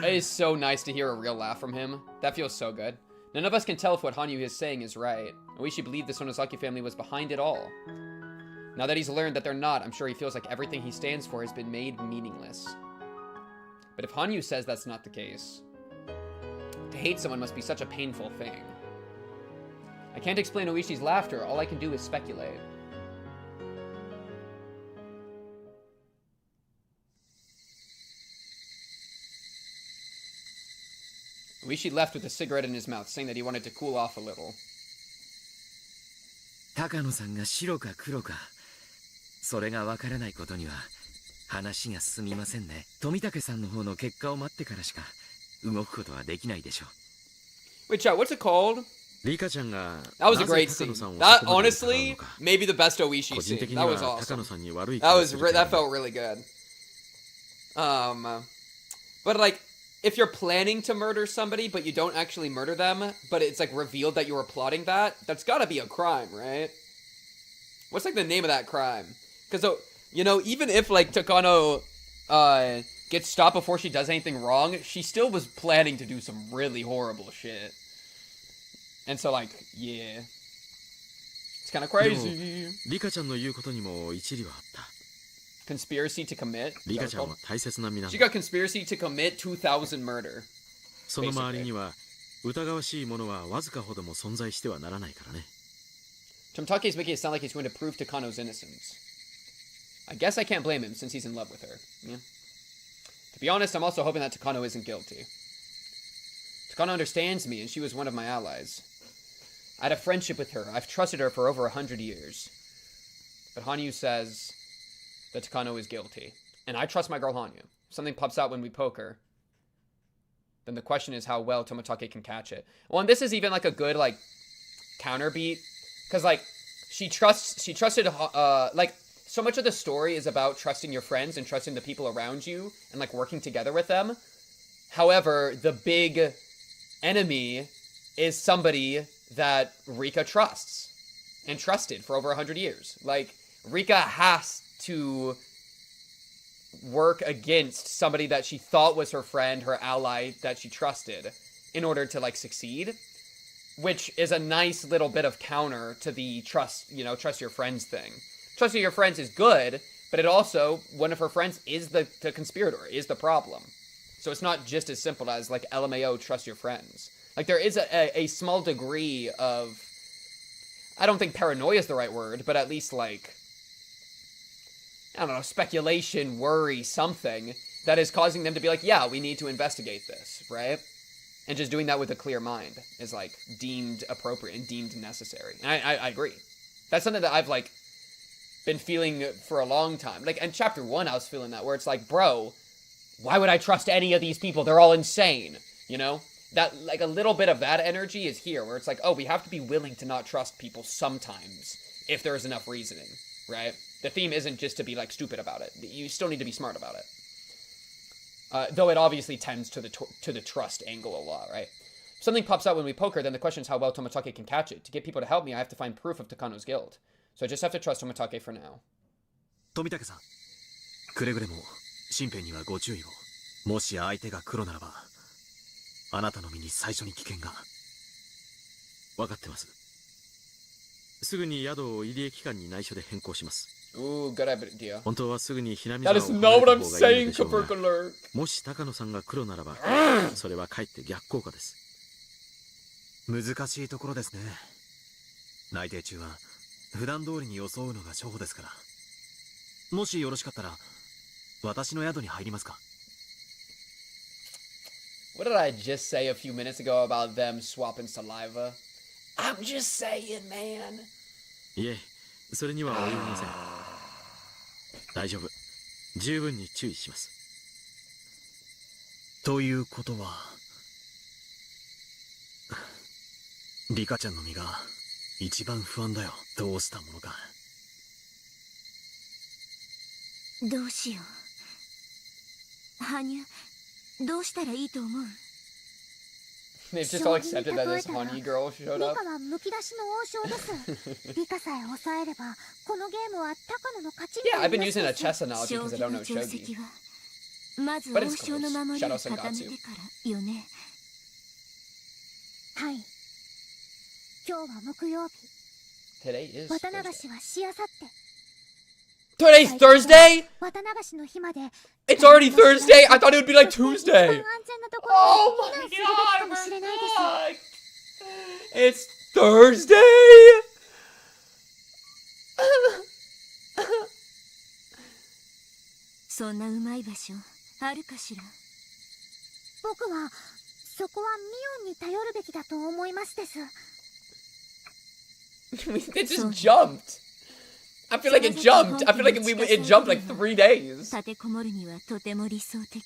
It is so nice to hear a real laugh from him. That feels so good. None of us can tell if what Hanyuu is saying is right. Oishi believed the Sonozaki family was behind it all. Now that he's learned that they're not, I'm sure he feels like everything he stands for has been made meaningless. But if Hanyuu says that's not the case, to hate someone must be such a painful thing. I can't explain Oishi's laughter, all I can do is speculate. Oishi left with a cigarette in his mouth, saying that he wanted to cool off a little. 高野さんが白か黒か、それがわからないことには話が進みませんね。富武さんの方の結果を待ってからしか動くことはできないでしょう。Wait, chat, what's it called? リカちゃんが That was a great scene. That honestly maybe the best Oishi scene. That was awesome. That felt really good. But like, if you're planning to murder somebody but you don't actually murder them, but it's like revealed that you were plotting that, that's got to be a crime, right? What's like the name of that crime? Because you know, even if like Takano gets stopped before she does anything wrong, she still was planning to do some really horrible shit. And so, like, yeah. It's kind of crazy. リカちゃんの言うことにも一理はあった。Conspiracy to commit? リカちゃんは大切な身なんだ。She got conspiracy to commit 2,000 murder. その周りには疑わしいものはわずかほども存在してはならないからね。Tomitake is making it sound like he's going to prove Takano's innocence. I guess I can't blame him since he's in love with her. Yeah. To be honest, I'm also hoping that Takano isn't guilty. Takano understands me, and she was one of my allies. I had a friendship with her. I've trusted her for over 100 years. But Hanyuu says that Takano is guilty. And I trust my girl Hanyuu. If something pops out when we poker, then the question is how well Tomitake can catch it. Well, and this is even like a good like counter beat. Because like she trusted like so much of the story is about trusting your friends and trusting the people around you and like working together with them. However, the big enemy is somebody that Rika trusts and trusted for over 100 years. Like, Rika has to work against somebody that she thought was her friend, her ally, that she trusted in order to, like, succeed. Which is a nice little bit of counter to the trust your friends thing. Trusting your friends is good, but it also, one of her friends is the conspirator, is the problem. So it's not just as simple as, like, LMAO, trust your friends. Like, there is a small degree of, I don't think paranoia is the right word, but at least, like, I don't know, speculation, worry, something that is causing them to be like, yeah, we need to investigate this, right? And just doing that with a clear mind is, like, deemed appropriate and deemed necessary. And I agree. That's something that I've, like, been feeling for a long time. Like, in Chapter 1, I was feeling that, where it's like, bro, why would I trust any of these people? They're all insane, you know? That, like, a little bit of that energy is here, where it's like, oh, we have to be willing to not trust people sometimes, if there is enough reasoning, right? The theme isn't just to be, like, stupid about it. You still need to be smart about it. Though it obviously tends to the trust angle a lot, right? If something pops out when we poker, then the question is how well Tomitake can catch it. To get people to help me, I have to find proof of Takano's guilt. So I just have to trust Tomitake for now. 富武さん、くれぐれも身辺にはご注意を。もし相手が黒ならば、あなたの身に最初に危険が。分かってます。すぐに宿を入り江機関に内緒で変更します。Ooh, good idea. 本当はすぐにひなみ沢を That is not what I'm saying, Kaperkaler. もし高野さんが黒ならば、それはかえって逆効果です。難しいところですね。内定中は普段通りに装うのが処方ですから。もしよろしかったら、私の宿に入りますか。What did I just say a few minutes ago about them swapping saliva? I'm just saying, man. いえ、それには及びません。大丈夫。十分に注意します。ということは、リカちゃんの身が一番不安だよ。どうしたものか。どうしよう。羽生、どうしたらいいと思う？ They've just all accepted that this Hanyuu girl showed up. リカはむき出しの王将です。リカさえ抑えれば、このゲームは高野の勝ちに Yeah, I've been using a chess analogy because I don't know shogi. まず王将の守りを固めてからよね。はい。今日は木曜日。Today is 綿流しはしあさって。Today's Thursday? 綿流しの日まで。It's already Thursday? I thought it would be like Tuesday. Oh my god! It's Thursday? そんなうまい場所あるかしら。僕はそこはミオンに頼るべきだと思いますです。It just jumped. I feel like it jumped. I feel like it jumped like 3 days. 立てこもるにはとても理想的。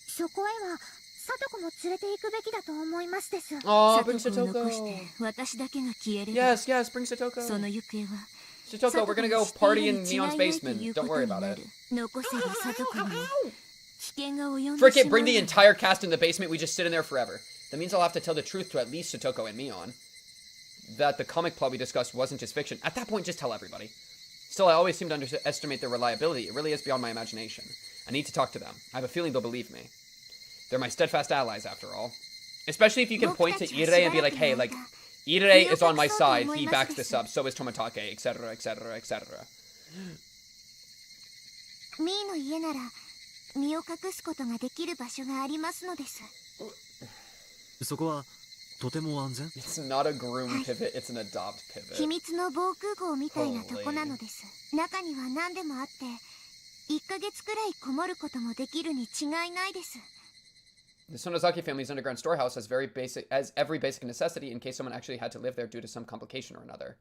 そこへはサトコも連れて行くべきだと思いますです。Oh, bring サトコを Satoko. 残して私だけが消えれば。 Yes, yes, bring Satoko. その行方は。Satoko, we're gonna go party in Neon's basement. Don't worry about it. 残せばサトコに危険が及んでしまう。Frick it, bring the entire cast in the basement. We just sit in there forever. That means I'll have to tell the truth to at least Satoko and Neon. That the comic plot we discussed wasn't just fiction. At that point, just tell everybody. Still, I always seem to underestimate their reliability. It really is beyond my imagination. I need to talk to them. I have a feeling they'll believe me. They're my steadfast allies, after all. Especially if you can point to Irei and be like, hey, like, Irei is on my side. He backs this up. So is Toмотake, etc., etc., etc. ミーの家なら身を隠すことができる場所がありますのです。そこはとても安全？ It's not a groom pivot, it's an adopt pivot. 秘密の防空壕みたいなとこなのです。中には何でもあって、1ヶ月くらいこもることもできるに違いないです。The Sonozaki family's underground storehouse has every basic necessity in case someone actually had to live there due to some complication or another.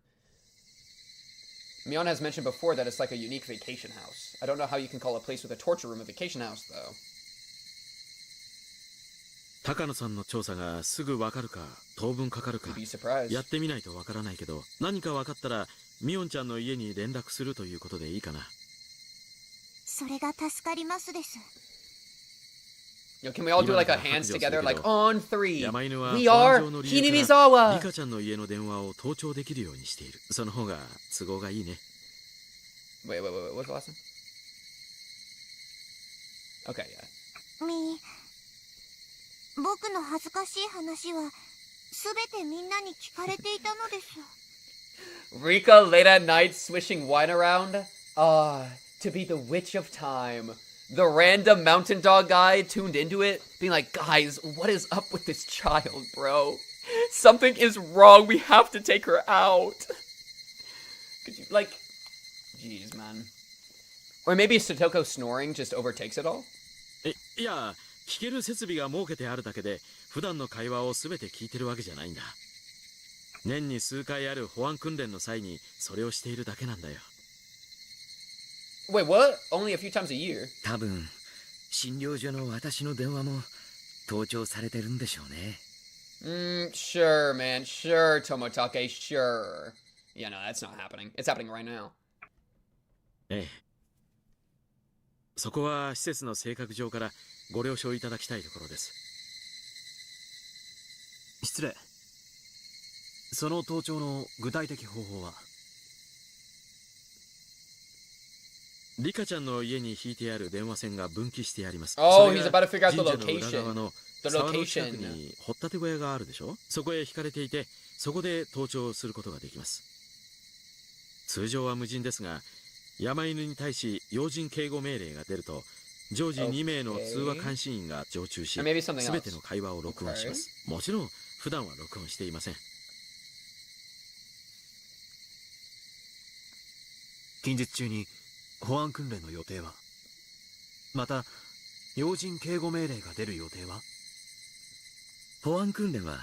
Mion has mentioned before that it's like a unique vacation house. I don't know how you can call a place with a torture room a vacation house, though. 高野さんの調査がすぐわかるか当分かかるかやってみないとわからないけど、何かわかったらミオンちゃんの家に連絡するということでいいかな。それが助かりますです。Yo, can we all do like a hands together, like on 3? 山犬は We are Hinimizawa! リカちゃんの家の電話を盗聴できるようにしている。その方が都合がいいね。Wait, what's the last one? Okay, yeah. 僕の恥ずかしい話はすべてみんなに聞かれていたのです。Rika late at night swishing wine around? To be the witch of time. The random mountain dog guy tuned into it, being like, guys, what is up with this child, bro? Something is wrong, we have to take her out. Could you, like, jeez, man. Or maybe Satoko snoring just overtakes it all? いや、聞ける設備が設けてあるだけで、普段の会話をすべて聞いてるわけじゃないんだ。年に数回ある保安訓練の際にそれをしているだけなんだよ。Wait, what? Only a few times a year? 多分、診療所の私の電話も盗聴されてるんでしょうね。Sure, man. Sure, Tomotake, sure. Yeah, no, that's not happening. It's happening right now. ええ。そこは施設の性格上からご了承いただきたいところです。失礼。その盗聴の具体的方法は？リカちゃんの家に引いてある電話線が分岐してあります。Oh, he's about to figure out the 神社の裏側 location. の The 沢の location. 近くに掘ったて小屋があるでしょ。そこへ引かれていて、そこで盗聴することができます。通常は無人ですが、山犬に対し要人警護命令が出ると、常時2名の通話監視員が常駐し、すべての会話を録音します。もちろん、普段は録音していません。近日中に保安訓練の予定は？また、要人警護命令が出る予定は？保安訓練は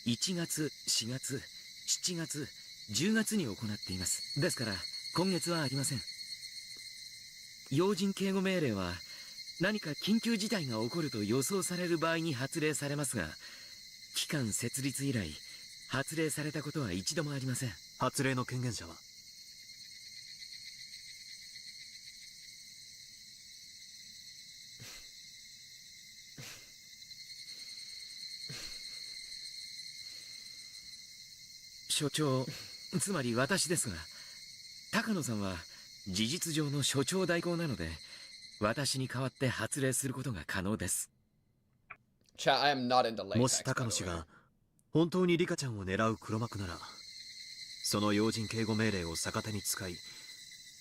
1月、4月、7月、10月に行っています。ですから今月はありません。要人警護命令は何か緊急事態が起こると予想される場合に発令されますが、機関設立以来発令されたことは一度もありません。発令の権限者は？所長、つまり私ですが、高野さんは事実上の所長代行なので、私に代わって発令することが可能です。もし高野氏が本当にリカちゃんを狙う黒幕なら、その要人警護命令を逆手に使い、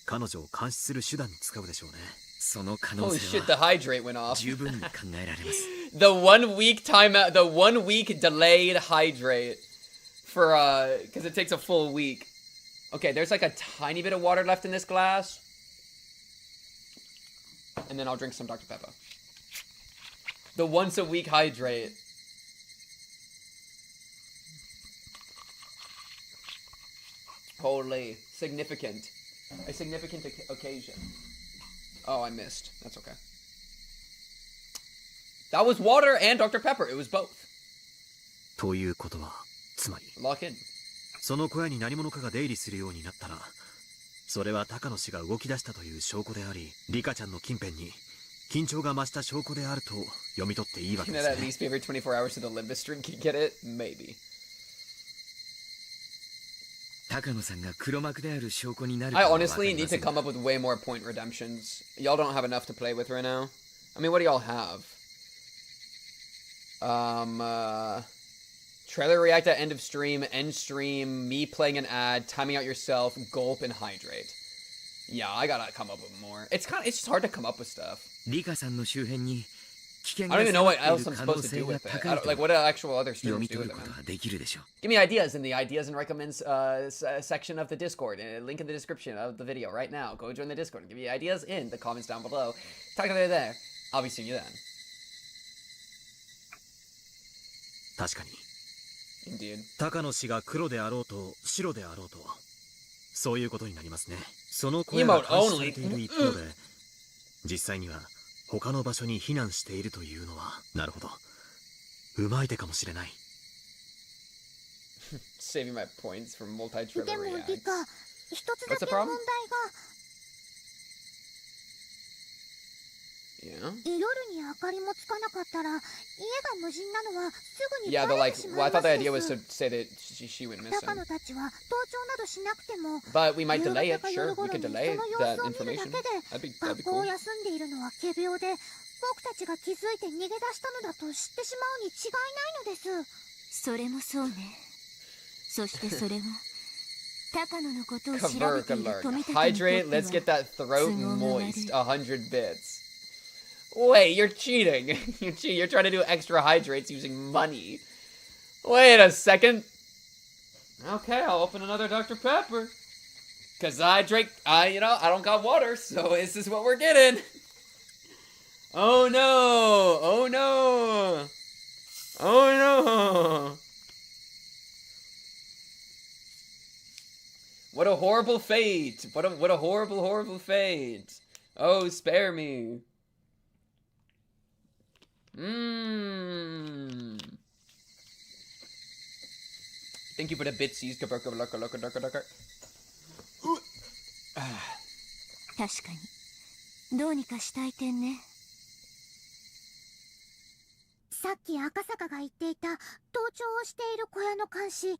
彼女を監視する手段に使うでしょうね。その可能性は十分に考えられます。The 1 week delayed hydrate. For, because it takes a full week. Okay, there's like a tiny bit of water left in this glass. And then I'll drink some Dr. Pepper. The once a week hydrate. Holy. Significant. A significant occasion. Oh, I missed. That's okay. That was water and Dr. Pepper. It was both. ということは、つまり、 Lock in. その小屋に何者かが出入りするようになったら、それは高野氏が動き出したという証拠であり、リカちゃんの近辺に緊張が増した証拠であると読み取っていいわけですね。At least every 24 hours to the Limbus stream can get it? Maybe. 高野さんが黒幕である証拠になる I honestly need to come up with way more point redemptions. Y'all don't have enough to play with right now. I mean, what do y'all have? Trailer react at end of stream, end stream, me playing an ad, timing out yourself, gulp, and hydrate. Yeah, I gotta come up with more. It's just hard to come up with stuff. リカさんの周辺に危険 I が don't even know 迫 what ってい else る I'm 可能 supposed to 性 do が with it. 高いと Like, what do actual other 読 streamers み do 取 with る it, こと man? ができるでしょう。 Give me ideas in the ideas and recommends section of the Discord. Link in the description of the video right now. Go join the Discord. Give me ideas in the comments down below. Talk to me there. I'll be seeing you then. 確かに。Indeed. 高野氏が黒であろうと白であろうと、そういうことになりますね。その小屋が監視されている一方で、実際には他の場所に避難しているというのは、なるほど。うまい手かもしれない。Saving my points from multi-trigger でも reacts. リカ、一つだ What's the け問 problem? 題が。Yeah. 夜に明かりもつかなかったら、家が無人なのはすぐに Yeah, バ they're レ like, てし well, ま I い thought ま the す idea で was す。 to say that she went 高野 missing. たちは盗聴などしなくても、 But we might 夕 delay 方 it. か Sure, 夜 we 頃 could にその delay 様 that 子を見るだ information. けで、 That'd be 学校を休んでいるのは仮病で、僕たちが気づいて逃げ出したのだと知ってしまうに違いないのです。それもそうね。そしてそれは高野のことを調べ Kavurk ている alert. 富田 Hydrate, に let's とっ get ては that throat 都合が悪い。 moist. 100 bits. Wait, you're cheating. You're cheating. You're trying to do extra hydrates using money. Wait a second. Okay, I'll open another Dr. Pepper. Cause I drink, I don't got water, so this is what we're getting. Oh no! Oh no! Oh no! What a horrible fate! What a horrible fate! Oh, spare me! Thank you for the bitsies. 確かにどうにかしたい点ね。さっき赤坂が言っていた盗聴をしている小屋の監視、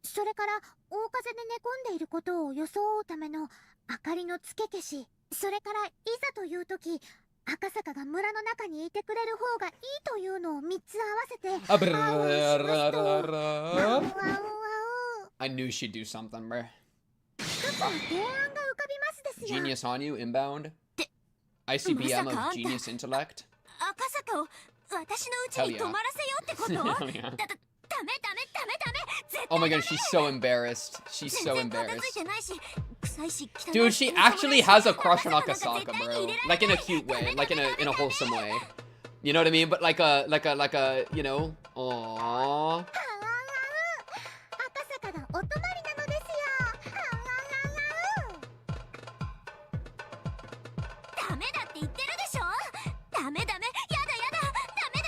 それから大風で寝込んでいることを装うための明かりのつけ消し、それからいざという時赤坂が村の中にいてくれる方がいいというのを3つ合わせて I knew she'd do something, bruh. 一つの提案が浮かびますですよ。 Genius Hanu inbound. ICBM of genius intellect. 赤坂を私のうちに泊まらせようってこと？ Hell yeah. ダメ。 Oh my god, she's so embarrassed. She's so embarrassed. Dude, she actually has a crush on Akasaka, bro. Like in a cute way, like in a wholesome way. You know what I mean? But like a, you know, aww. 赤坂がお泊まりなのですよ。ダメだって言ってるでしょ。ダメ。やだ。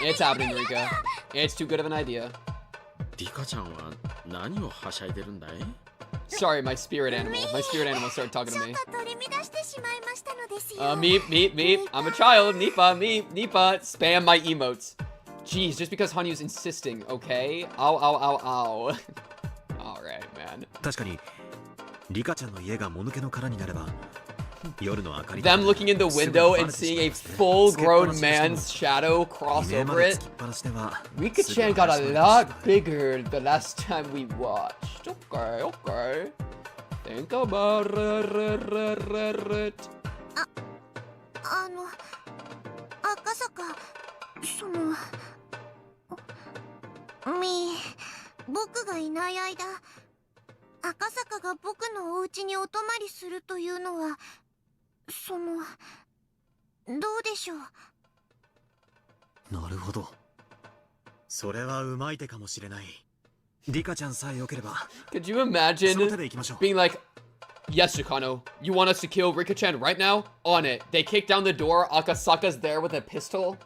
It's happening, Rika. It's too good of an idea. リカちゃんは何をはしゃいでるんだい？ Sorry, my spirit animal. My spirit animal started talking to me. 取り乱してしまいましたのですよ。Meep. I'm a child. Nipa. Spam my emotes. Jeez, just because Hanyu's insisting, okay? Ow. Alright, man. 確かに、リカちゃんの家がもぬけの殻になれば、夜の明かり Them looking in the window and seeing a full-grown man's shadow cross over it. Rika-chan got a lot bigger the last time we watched. Okay. Think about it. 赤坂、僕がいない間、赤坂が僕のお家にお泊まりするというのは、どうでしょう。なるほど。それはうまい手かもしれない。リカちゃんさえ良ければ。Could you imagine being like, yes, Shikano, you want us to kill Rika-chan right now? On it. They kick down the door, Akasaka's there with a pistol.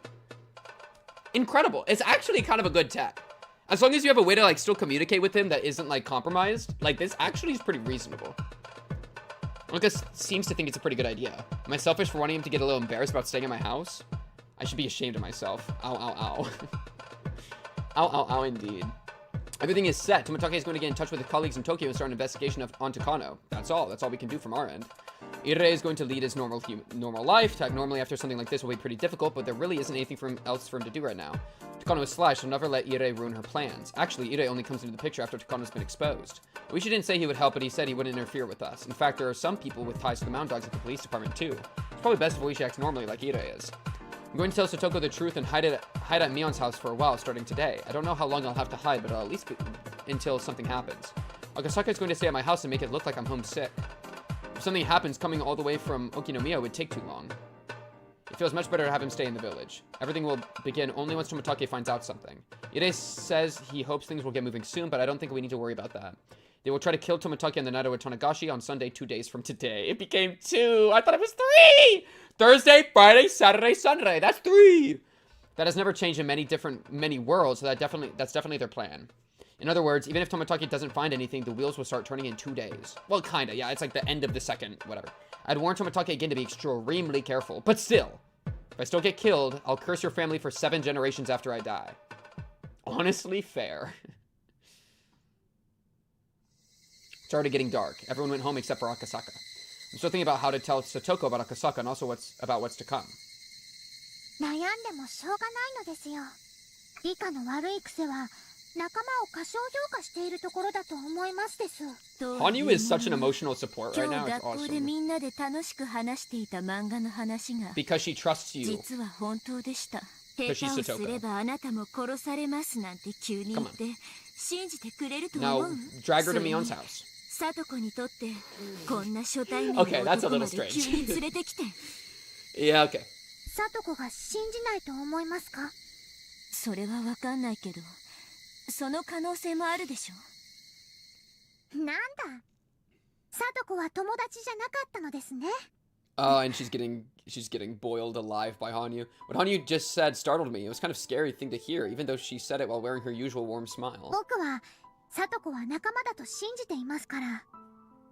Incredible. It's actually kind of a good tech. As long as you have a way to like still communicate with him that isn't like compromised, like this actually is pretty reasonable. Lucas seems to think it's a pretty good idea. Am I selfish for wanting him to get a little embarrassed about staying at my house? I should be ashamed of myself. Ow, ow, ow. Ow, ow, ow, indeed. Everything is set. Tomotage is going to get in touch with his colleagues in Tokyo and start an investigation on Takano. That's all. That's all we can do from our end. Ire is going to lead his normal life. To act normally after something like this will be pretty difficult, but there really isn't anything else for him to do right now. Takano is sly. She'll never let Ire ruin her plans. Actually, Ire only comes into the picture after Takano's been exposed. Oishi didn't say he would help, but he said he wouldn't interfere with us. In fact, there are some people with ties to the Mountain Dogs at the police department too. It's probably best if Oishi acts normally like Ire is. I'm going to tell Satoko the truth and hide at Mion's house for a while, starting today. I don't know how long I'll have to hide, but I'll at least until something happens. Akasaka is going to stay at my house and make it look like I'm homesick. If something happens, coming all the way from Okinomiya would take too long. It feels much better to have him stay in the village. Everything will begin only once Tomotage finds out something. Ire says he hopes things will get moving soon, but I don't think we need to worry about that. They will try to kill Tomotage and the Naito at Tanagashi on Sunday 2 days from today. It became 2. I thought it was 3! Thursday, Friday, Saturday, Sunday. That's 3! That has never changed in many worlds, so that's definitely their plan. In other words, even if Tomotage doesn't find anything, the wheels will start turning in 2 days. Well, kinda, yeah, it's like the end of the second, whatever. I'd warn Tomotage again to be extremely careful, but still. If I still get killed, I'll curse your family for 7 generations after I die. Honestly, fair. It's already getting dark. Everyone went home except for Akasaka. I'm still thinking about how to tell Satoko about Akasaka and also about what's to come. 悩んでもしょうがないのですよ。リカの悪い癖は仲間を過小評価しているところだと思いますです。Hanyuu is such an emotional support right now. It's 学校で awesome. みんなで楽しく話していた漫画の話が Because she trusts you. 実は本当でした。 Because 下 she's 手をすれ Satoko. ばあなたも殺されますなんて急に言って信じてくれると思 Now, う。 drag her to それに Mion's house. サトコにとってこんな初対面の Okay, that's a 男 little まで strange. 急に連れてきて Yeah, okay. サトコが信じないと思いますか？それはわかんないけどその可能性もあるでしょ。なんだ、サトコは友達じゃなかったのですね。 Oh, and she's getting boiled alive by Hanyuu. What Hanyuu just said startled me. It was kind of a scary thing to hear, even though she said it while wearing her usual warm smile. 僕はサトコは仲間だと信じていますから。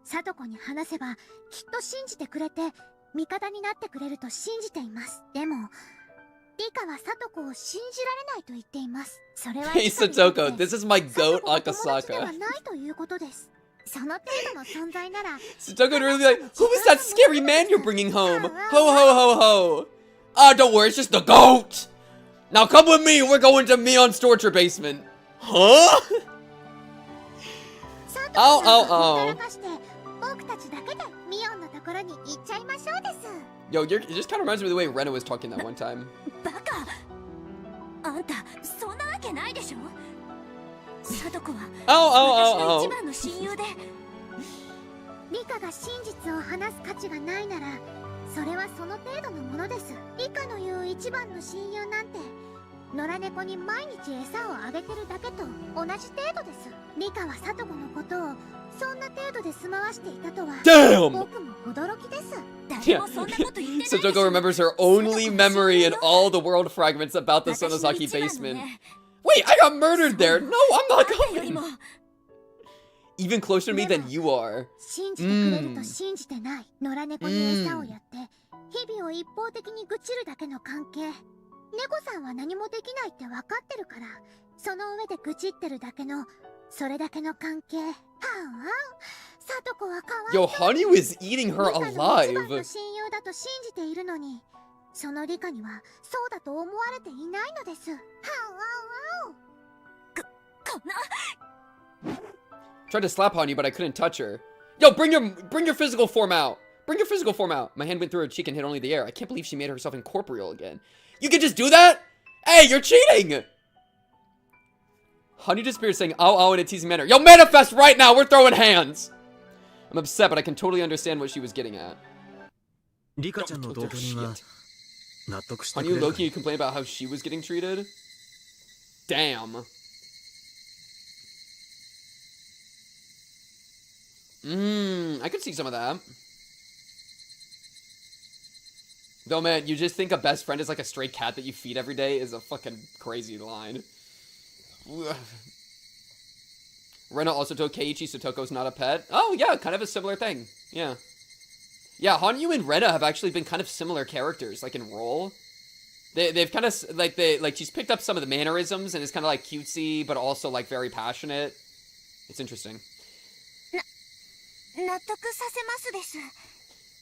サトコに話せばきっと信じてくれて味方になってくれると信じています。でもリカはサトコを信じられないと言っています。それは Hey, Satoko, this is my goat 友達では Akasaka. ないということです。その程度の存在なら Satoko would really be like, who is that scary man you're bringing home? Ho, ho, ho, ho. Ah, don't worry, it's just the goat. Now come with me, we're going to Mion's torture basement. Huh? Ow, ow, ow. 僕たちだけでミオンのところに行っちゃいましょうです。 Yo, it just kind of reminds me of the way Rena was talking that one time. バカあんたそんなわけないでしょ。サトコは私の一番の親友でリカが真実を話す価値がないならそれはその程度のものです。リカの言う一番の親友なんて野良猫に毎日餌をあげてるだけと同じ程度です。リカはサトコのことをそんな程度で済まわしていたとは Damn! 僕も驚きです。 Yeah. Satoko remembers her only memory in all the world fragments about the Sonosaki basement. Wait, I got murdered there! No, I'm not going! Even closer to me than you are. 信じてくれると信じてない野良猫に餌をやって日々を一方的に愚痴るだけの関係。猫さんは何もできないって分かってるからその上で愚痴ってるだけのそれだけの関係。はあ、サトコはかわいそう。 Yo, Hanu is eating her リカの一番 alive. の親友だと信じているのにそのリカにはそうだと思われていないのです。はあ、こんな Tried to slap Hanu, but I couldn't touch her. Yo, bring your physical form out. Bring your physical form out. My hand went through her cheek and hit only the air. I can't believe she made herself incorporeal again. You can just do that? Hey, you're cheating! Hanu disappeared saying ow ow in a teasing manner. Yo, manifest right now! We're throwing hands! I'm upset, but I can totally understand what she was getting at. リカちゃんの同居人は Hanyuu low-key complained about how she was getting treated? Damn. I could see some of that. Though, man, you just think a best friend is like a stray cat that you feed every day is a fucking crazy line. Rena also told Keiichi Satoko's not a pet. Oh, yeah, kind of a similar thing. Yeah. Yeah, Hanyuu and Rena have actually been kind of similar characters, like in role. They've kind of, like, she's picked up some of the mannerisms and is kind of, like, cutesy, but also, like, very passionate. It's interesting.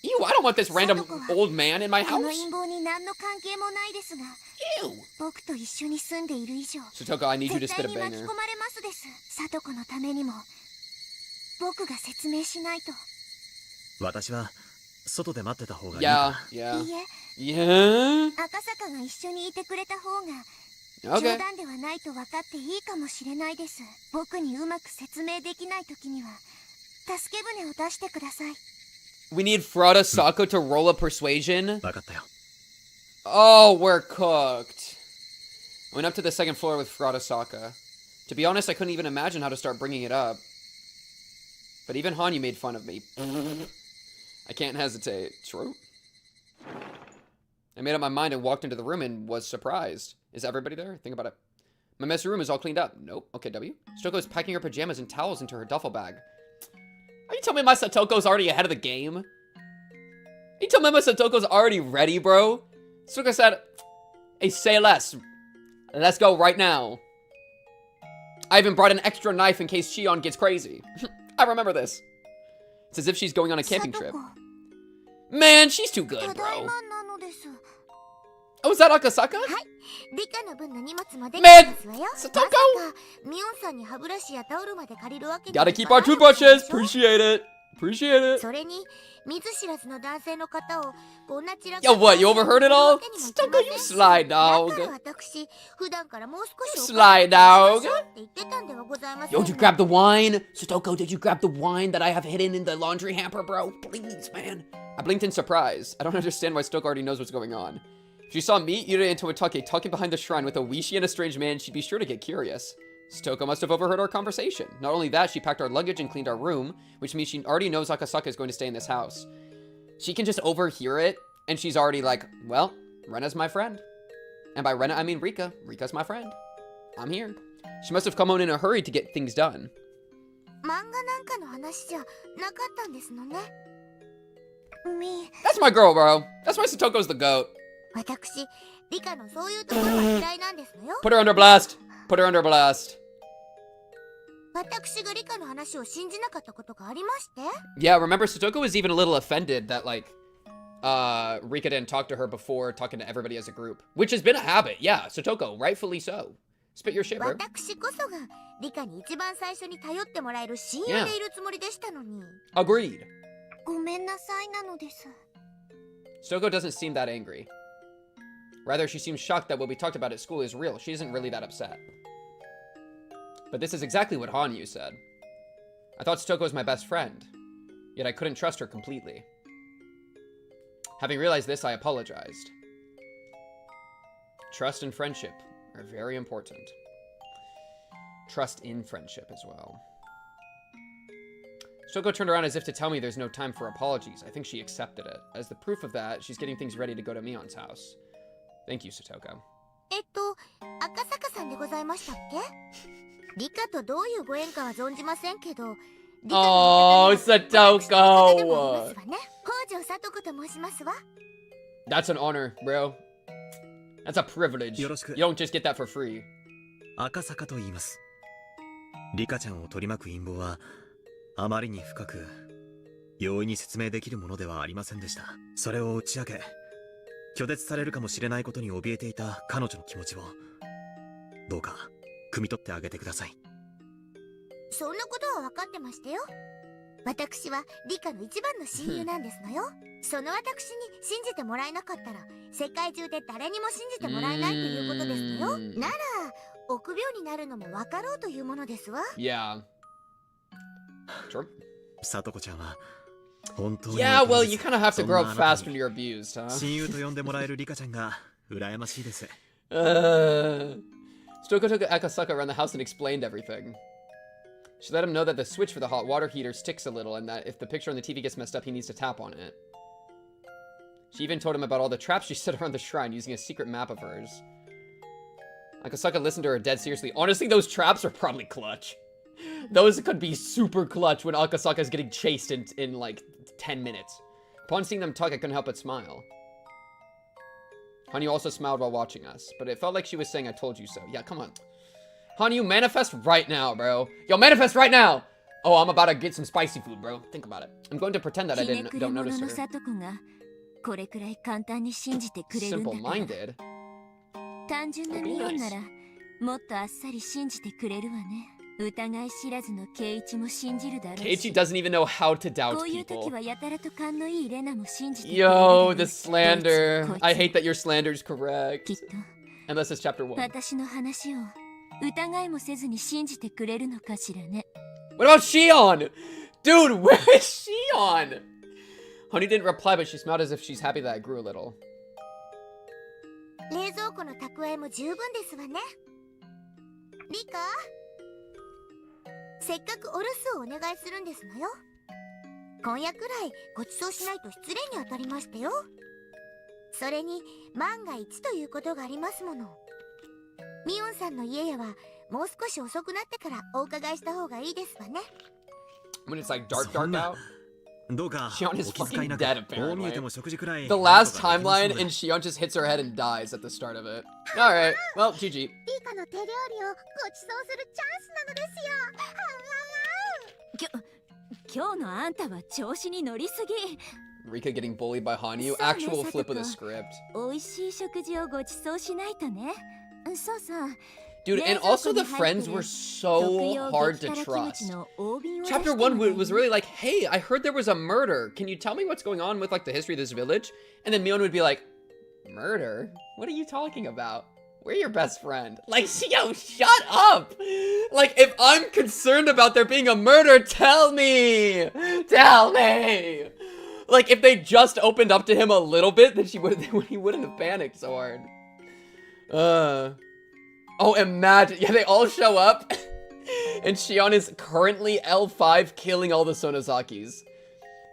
Ew, I don't want this random old man in my house. Ew. Satoko, I need you to spit a banger. Yeah. Okay. We need Sako to roll a persuasion. Oh, we're cooked. I went up to the second floor with Saka. To be honest, I couldn't even imagine how to start bringing it up. But even Hanyuu made fun of me. I can't hesitate. True. I made up my mind and walked into the room and was surprised. Is everybody there? Think about it. My messy room is all cleaned up. Nope. Okay, W. Satoko is packing her pajamas and towels into her duffel bag. Are you telling me my Satoko's already ahead of the game? Are you telling me my Satoko's already ready, bro? Satoko said, hey, say less. Let's go right now. I even brought an extra knife in case Shion gets crazy. I remember this. It's as if she's going on a camping trip. Man, she's too good, bro. Oh, is that Akasaka? Man, Satoko! Gotta keep our toothbrushes. Appreciate it. Appreciate it. Yo, what? You overheard it all? Satoko, you sly dog. You sly dog. Yo, did you grab the wine? Satoko, did you grab the wine that I have hidden in the laundry hamper, bro? Please, man. I blinked in surprise. I don't understand why Satoko already knows what's going on. If she saw me, Ira, and Tomotage talking behind the shrine with Oishi and a strange man, she'd be sure to get curious. Satoko must have overheard our conversation. Not only that, she packed our luggage and cleaned our room, which means she already knows Akasaka is going to stay in this house. She can just overhear it, and she's already like, well, Rena's my friend. And by Rena, I mean Rika. Rika's my friend. I'm here. She must have come on in a hurry to get things done. That's my girl, bro. That's why Satoko's the GOAT. Put her under blast. Put her under blast. Yeah, remember Satoko was even a little offended that, like, Rika didn't talk to her before talking to everybody as a group. Which has been a habit. Yeah, Satoko, rightfully so. Spit your shit, bro. Yeah. Agreed. Satoko doesn't seem that angry. Rather, she seems shocked that what we talked about at school is real. She isn't really that upset. But this is exactly what Hanyuu said. I thought Satoko was my best friend, yet I couldn't trust her completely. Having realized this, I apologized. Trust and friendship are very important. Trust in friendship as well. Satoko turned around as if to tell me there's no time for apologies. I think she accepted it. As the proof of that, she's getting things ready to go to Mion's house. Thank you, Satoko. Oh, Satoko! That's an honor, bro. That's a privilege. You don't just get that for free. 赤坂と言います。リカちゃんを取り巻く陰謀はあまりに深く容易に説明できるものではありませんでした。それを打ち明け、拒絶されるかもしれないことに怯えていた彼女の気持ちをどうか汲み取ってあげてください。そんなことは分かってましたよ。私はリカの一番の親友なんですのよ。その私に信じてもらえなかったら世界中で誰にも信じてもらえないということですのよ。なら臆病になるのも分かろうというものですわ。Yeah. Sure. さとこちゃんは Yeah, well, you kind of have to grow up fast when you're abused, huh? 親友と呼んでもらえるリカちゃんが羨ましいです。Stoko took Akasaka around the house and explained everything. She let him know that the switch for the hot water heater sticks a little and that if the picture on the TV gets messed up, he needs to tap on it. She even told him about all the traps she set around the shrine using a secret map of hers. Akasaka listened to her dead seriously. Honestly, those traps are probably clutch. Those could be super clutch when Akasaka is getting chased in like 10 minutes. Upon seeing them talk, I couldn't help but smile. Hanyuu also smiled while watching us, but it felt like she was saying, I told you so. Yeah, come on. Hanyuu, manifest right now, bro. Yo, manifest right now! Oh, I'm about to get some spicy food, bro. Think about it. I'm going to pretend that I don't notice her. Simple-minded? 単純なミオンならもっとあっさり信じてくれるわね。疑い知らずのケイイチも信じるだろうし。Keiichi doesn't even know how to doubt こういう people. 時はやたらと勘のいいレナも信じてくれる。 Yo, the slander. I hate that your slander is correct. きっと Unless it's chapter 1. 私の話を疑いもせずに信じてくれるのかしらね。 What about Shion? Dude, where is Shion? Honey didn't reply, but she smiled as if she's happy that I grew a little. 冷蔵庫の蓄えも十分ですわね。リカ、せっかくお留守をお願いするんですのよ。今夜くらいご馳走しないと失礼に当たりましたよ。それに万が一ということがありますもの。ミオンさんの家へはもう少し遅くなってからお伺いした方がいいですわね。 When it's like dark out? どうか Shion is お気遣い fucking なく dead こう見え apparently. ても食事くらい The last timeline and Shion just hits her head and dies at the start of it. Alright, well, GG. リカの手料理をご馳走するチャンスなのですよ。今日のあんたは調子に乗りすぎ。 Rika getting bullied by Hanyuu. Actual flip of the script. 美味しい食事をご馳走しないとね。そうそう。 Dude, and also the friends were so hard to trust. Chapter 1 was really like, hey, I heard there was a murder. Can you tell me what's going on with like the history of this village? And then Mion would be like, murder? What are you talking about? We're your best friend. Like, yo, shut up! Like, if I'm concerned about there being a murder, tell me! Tell me! Like, if they just opened up to him a little bit, then he wouldn't have panicked so hard. Oh, imagine. Yeah, they all show up. And Shion is currently L5 killing all the Sonozakis.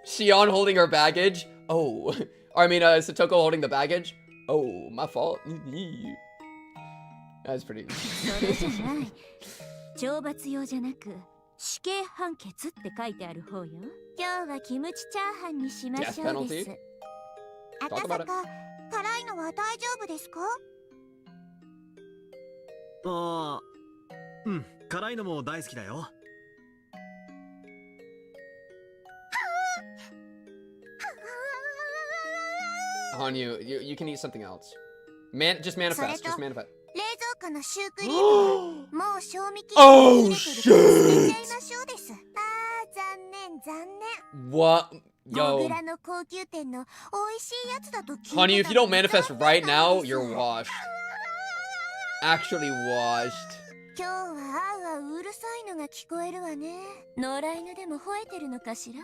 Shion holding her baggage. Oh. Or, I mean, Satoko holding the baggage. Oh, my fault. That's pretty. 懲罰用じゃなく死刑判決って書いてある方よ。今日はキムチチャーハンにしましょうです。赤坂、辛いのは大丈夫ですか？ああ、うん、辛いのも大好きだよ。Hanyuu, you can eat something else. Just manifest. Just manifest. 冷蔵庫のシュークリームもう賞味期限切れてるから捨てちゃいましょうです。あー、残念残念。 What? モ Yo. グラの高級店の美味しいやつだと聞いてた。 Hanyuu, if you don't manifest right now, you're washed. Actually washed. 今日はあうあううるさいのが聞こえるわね。野良犬でも吠えてるのかしら。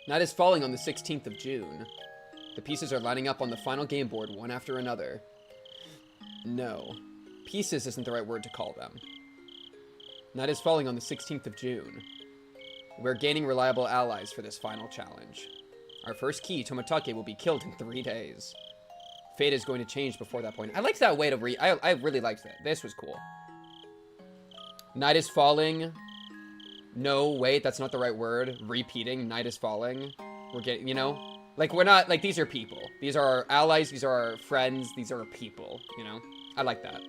Night is falling on the 16th of June. The pieces are lining up on the final game board one after another. No. Pieces isn't the right word to call them. Night is falling on the 16th of June. We're gaining reliable allies for this final challenge. Our first key, Tomitake, will be killed in 3 days. Fate is going to change before that point. I liked that way to read. I really liked that. This was cool. Night is falling. No, wait, that's not the right word. Repeating. Night is falling. We're getting, you know? Like, we're not, like, these are people. These are our allies. These are our friends. These are our people, you know? I like that.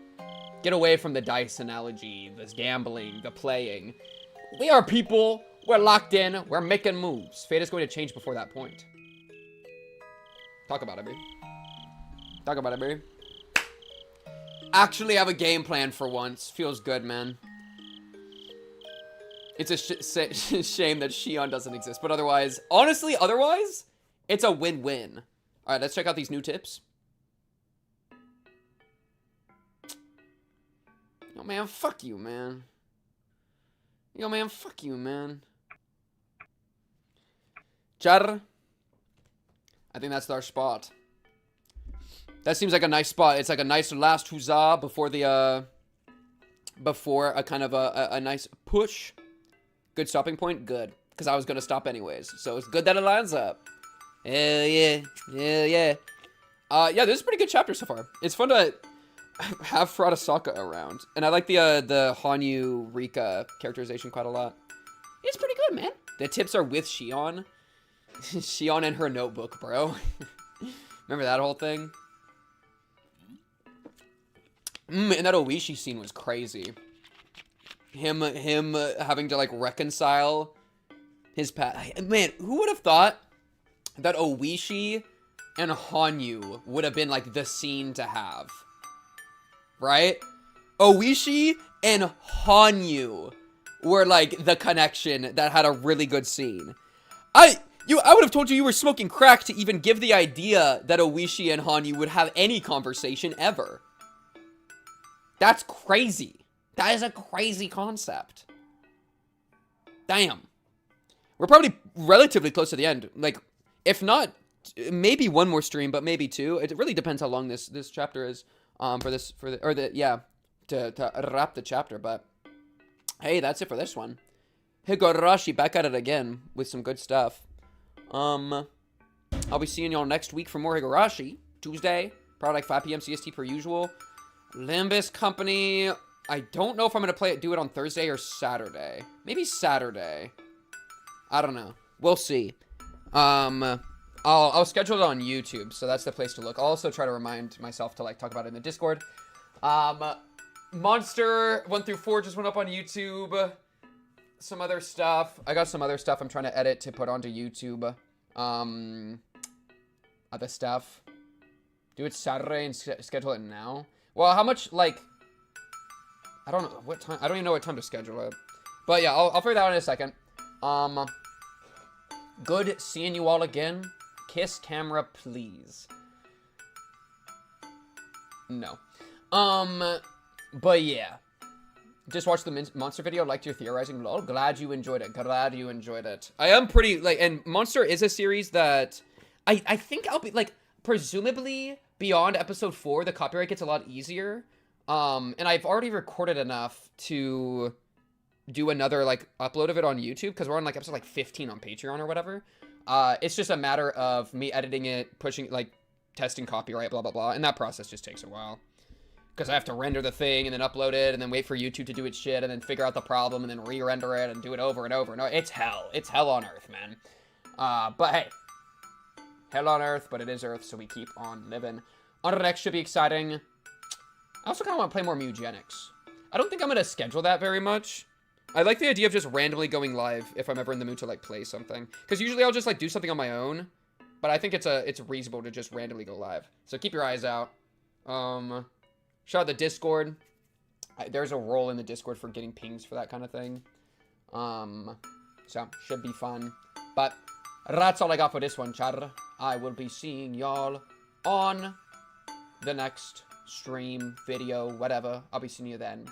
Get away from the dice analogy, the gambling, the playing. We are people. We're locked in. We're making moves. Fate is going to change before that point. Talk about it, baby. Talk about it, baby. Actually have a game plan for once. Feels good, man. It's a shame that Shion doesn't exist. But otherwise, honestly, otherwise, it's a win-win. All right, let's check out these new tips. Yo, man, fuck you, man. Yo, man, fuck you, man. Char. I think that's our spot. That seems like a nice spot. It's like a nice last huzzah before the, before a kind of a nice push. Good stopping point? Good. Because I was going to stop anyways. So it's good that it lines up. Hell yeah. Hell yeah. Yeah, this is a pretty good chapter so far. It's fun to have Furasaka around. And I like the Hanyuu Rika characterization quite a lot. It's pretty good, man. The tips are with Shion. Shion and her notebook, bro. Remember that whole thing? And that Oishi scene was crazy. Him having to, like, reconcile his past. Man, who would have thought that Oishi and Hanyuu would have been, like, the scene to have? Right? Oishi and Hanyuu were, like, the connection that had a really good scene. I would have told you were smoking crack to even give the idea that Oishi and Hanyuu would have any conversation ever. That's crazy. That is a crazy concept. Damn. We're probably relatively close to the end. Like, if not, maybe one more stream, but maybe two. It really depends how long this chapter is. To wrap the chapter. But hey, that's it for this one. Higurashi back at it again with some good stuff. I'll be seeing y'all next week for more Higurashi. Tuesday, probably like 5 p.m. CST per usual. Limbus Company. I don't know if I'm gonna do it on Thursday or Saturday. Maybe Saturday. I don't know. We'll see. I'll schedule it on YouTube, so that's the place to look. I'll also try to remind myself to, like, talk about it in the Discord. Monster 1 through 4 just went up on YouTube. Some other stuff. I got some other stuff I'm trying to edit to put onto YouTube. Other stuff. Do it Saturday and schedule it now. Well, how much, like, I don't know what time. I don't even know what time to schedule it. But yeah, I'll figure that out in a second. Good seeing you all again. Kiss camera, please. No. But yeah. Just watched the Monster video, liked your theorizing, lol. Glad you enjoyed it. Glad you enjoyed it. I am pretty, like, and Monster is a series that I think I'll be, like, presumably beyond episode 4, the copyright gets a lot easier. And I've already recorded enough to do another, like, upload of it on YouTube, because we're on, like, episode, like, 15 on Patreon or whatever. It's just a matter of me editing it, pushing, like, testing copyright, blah, blah, blah, and that process just takes a while. Because I have to render the thing, and then upload it, and then wait for YouTube to do its shit, and then figure out the problem, and then re-render it, and do it over and over and over. It's hell. It's hell on Earth, man. But hey. Hell on Earth, but it is Earth, so we keep on living. On next should be exciting. I also kind of want to play more Mugenics. I don't think I'm going to schedule that very much. I like the idea of just randomly going live if I'm ever in the mood to, like, play something. Because usually I'll just, like, do something on my own. But I think it's reasonable to just randomly go live. So keep your eyes out. Shout out the Discord. There's a role in the Discord for getting pings for that kind of thing. So, should be fun. But that's all I got for this one, Char. I will be seeing y'all on the next stream, video, whatever. I'll be seeing you then.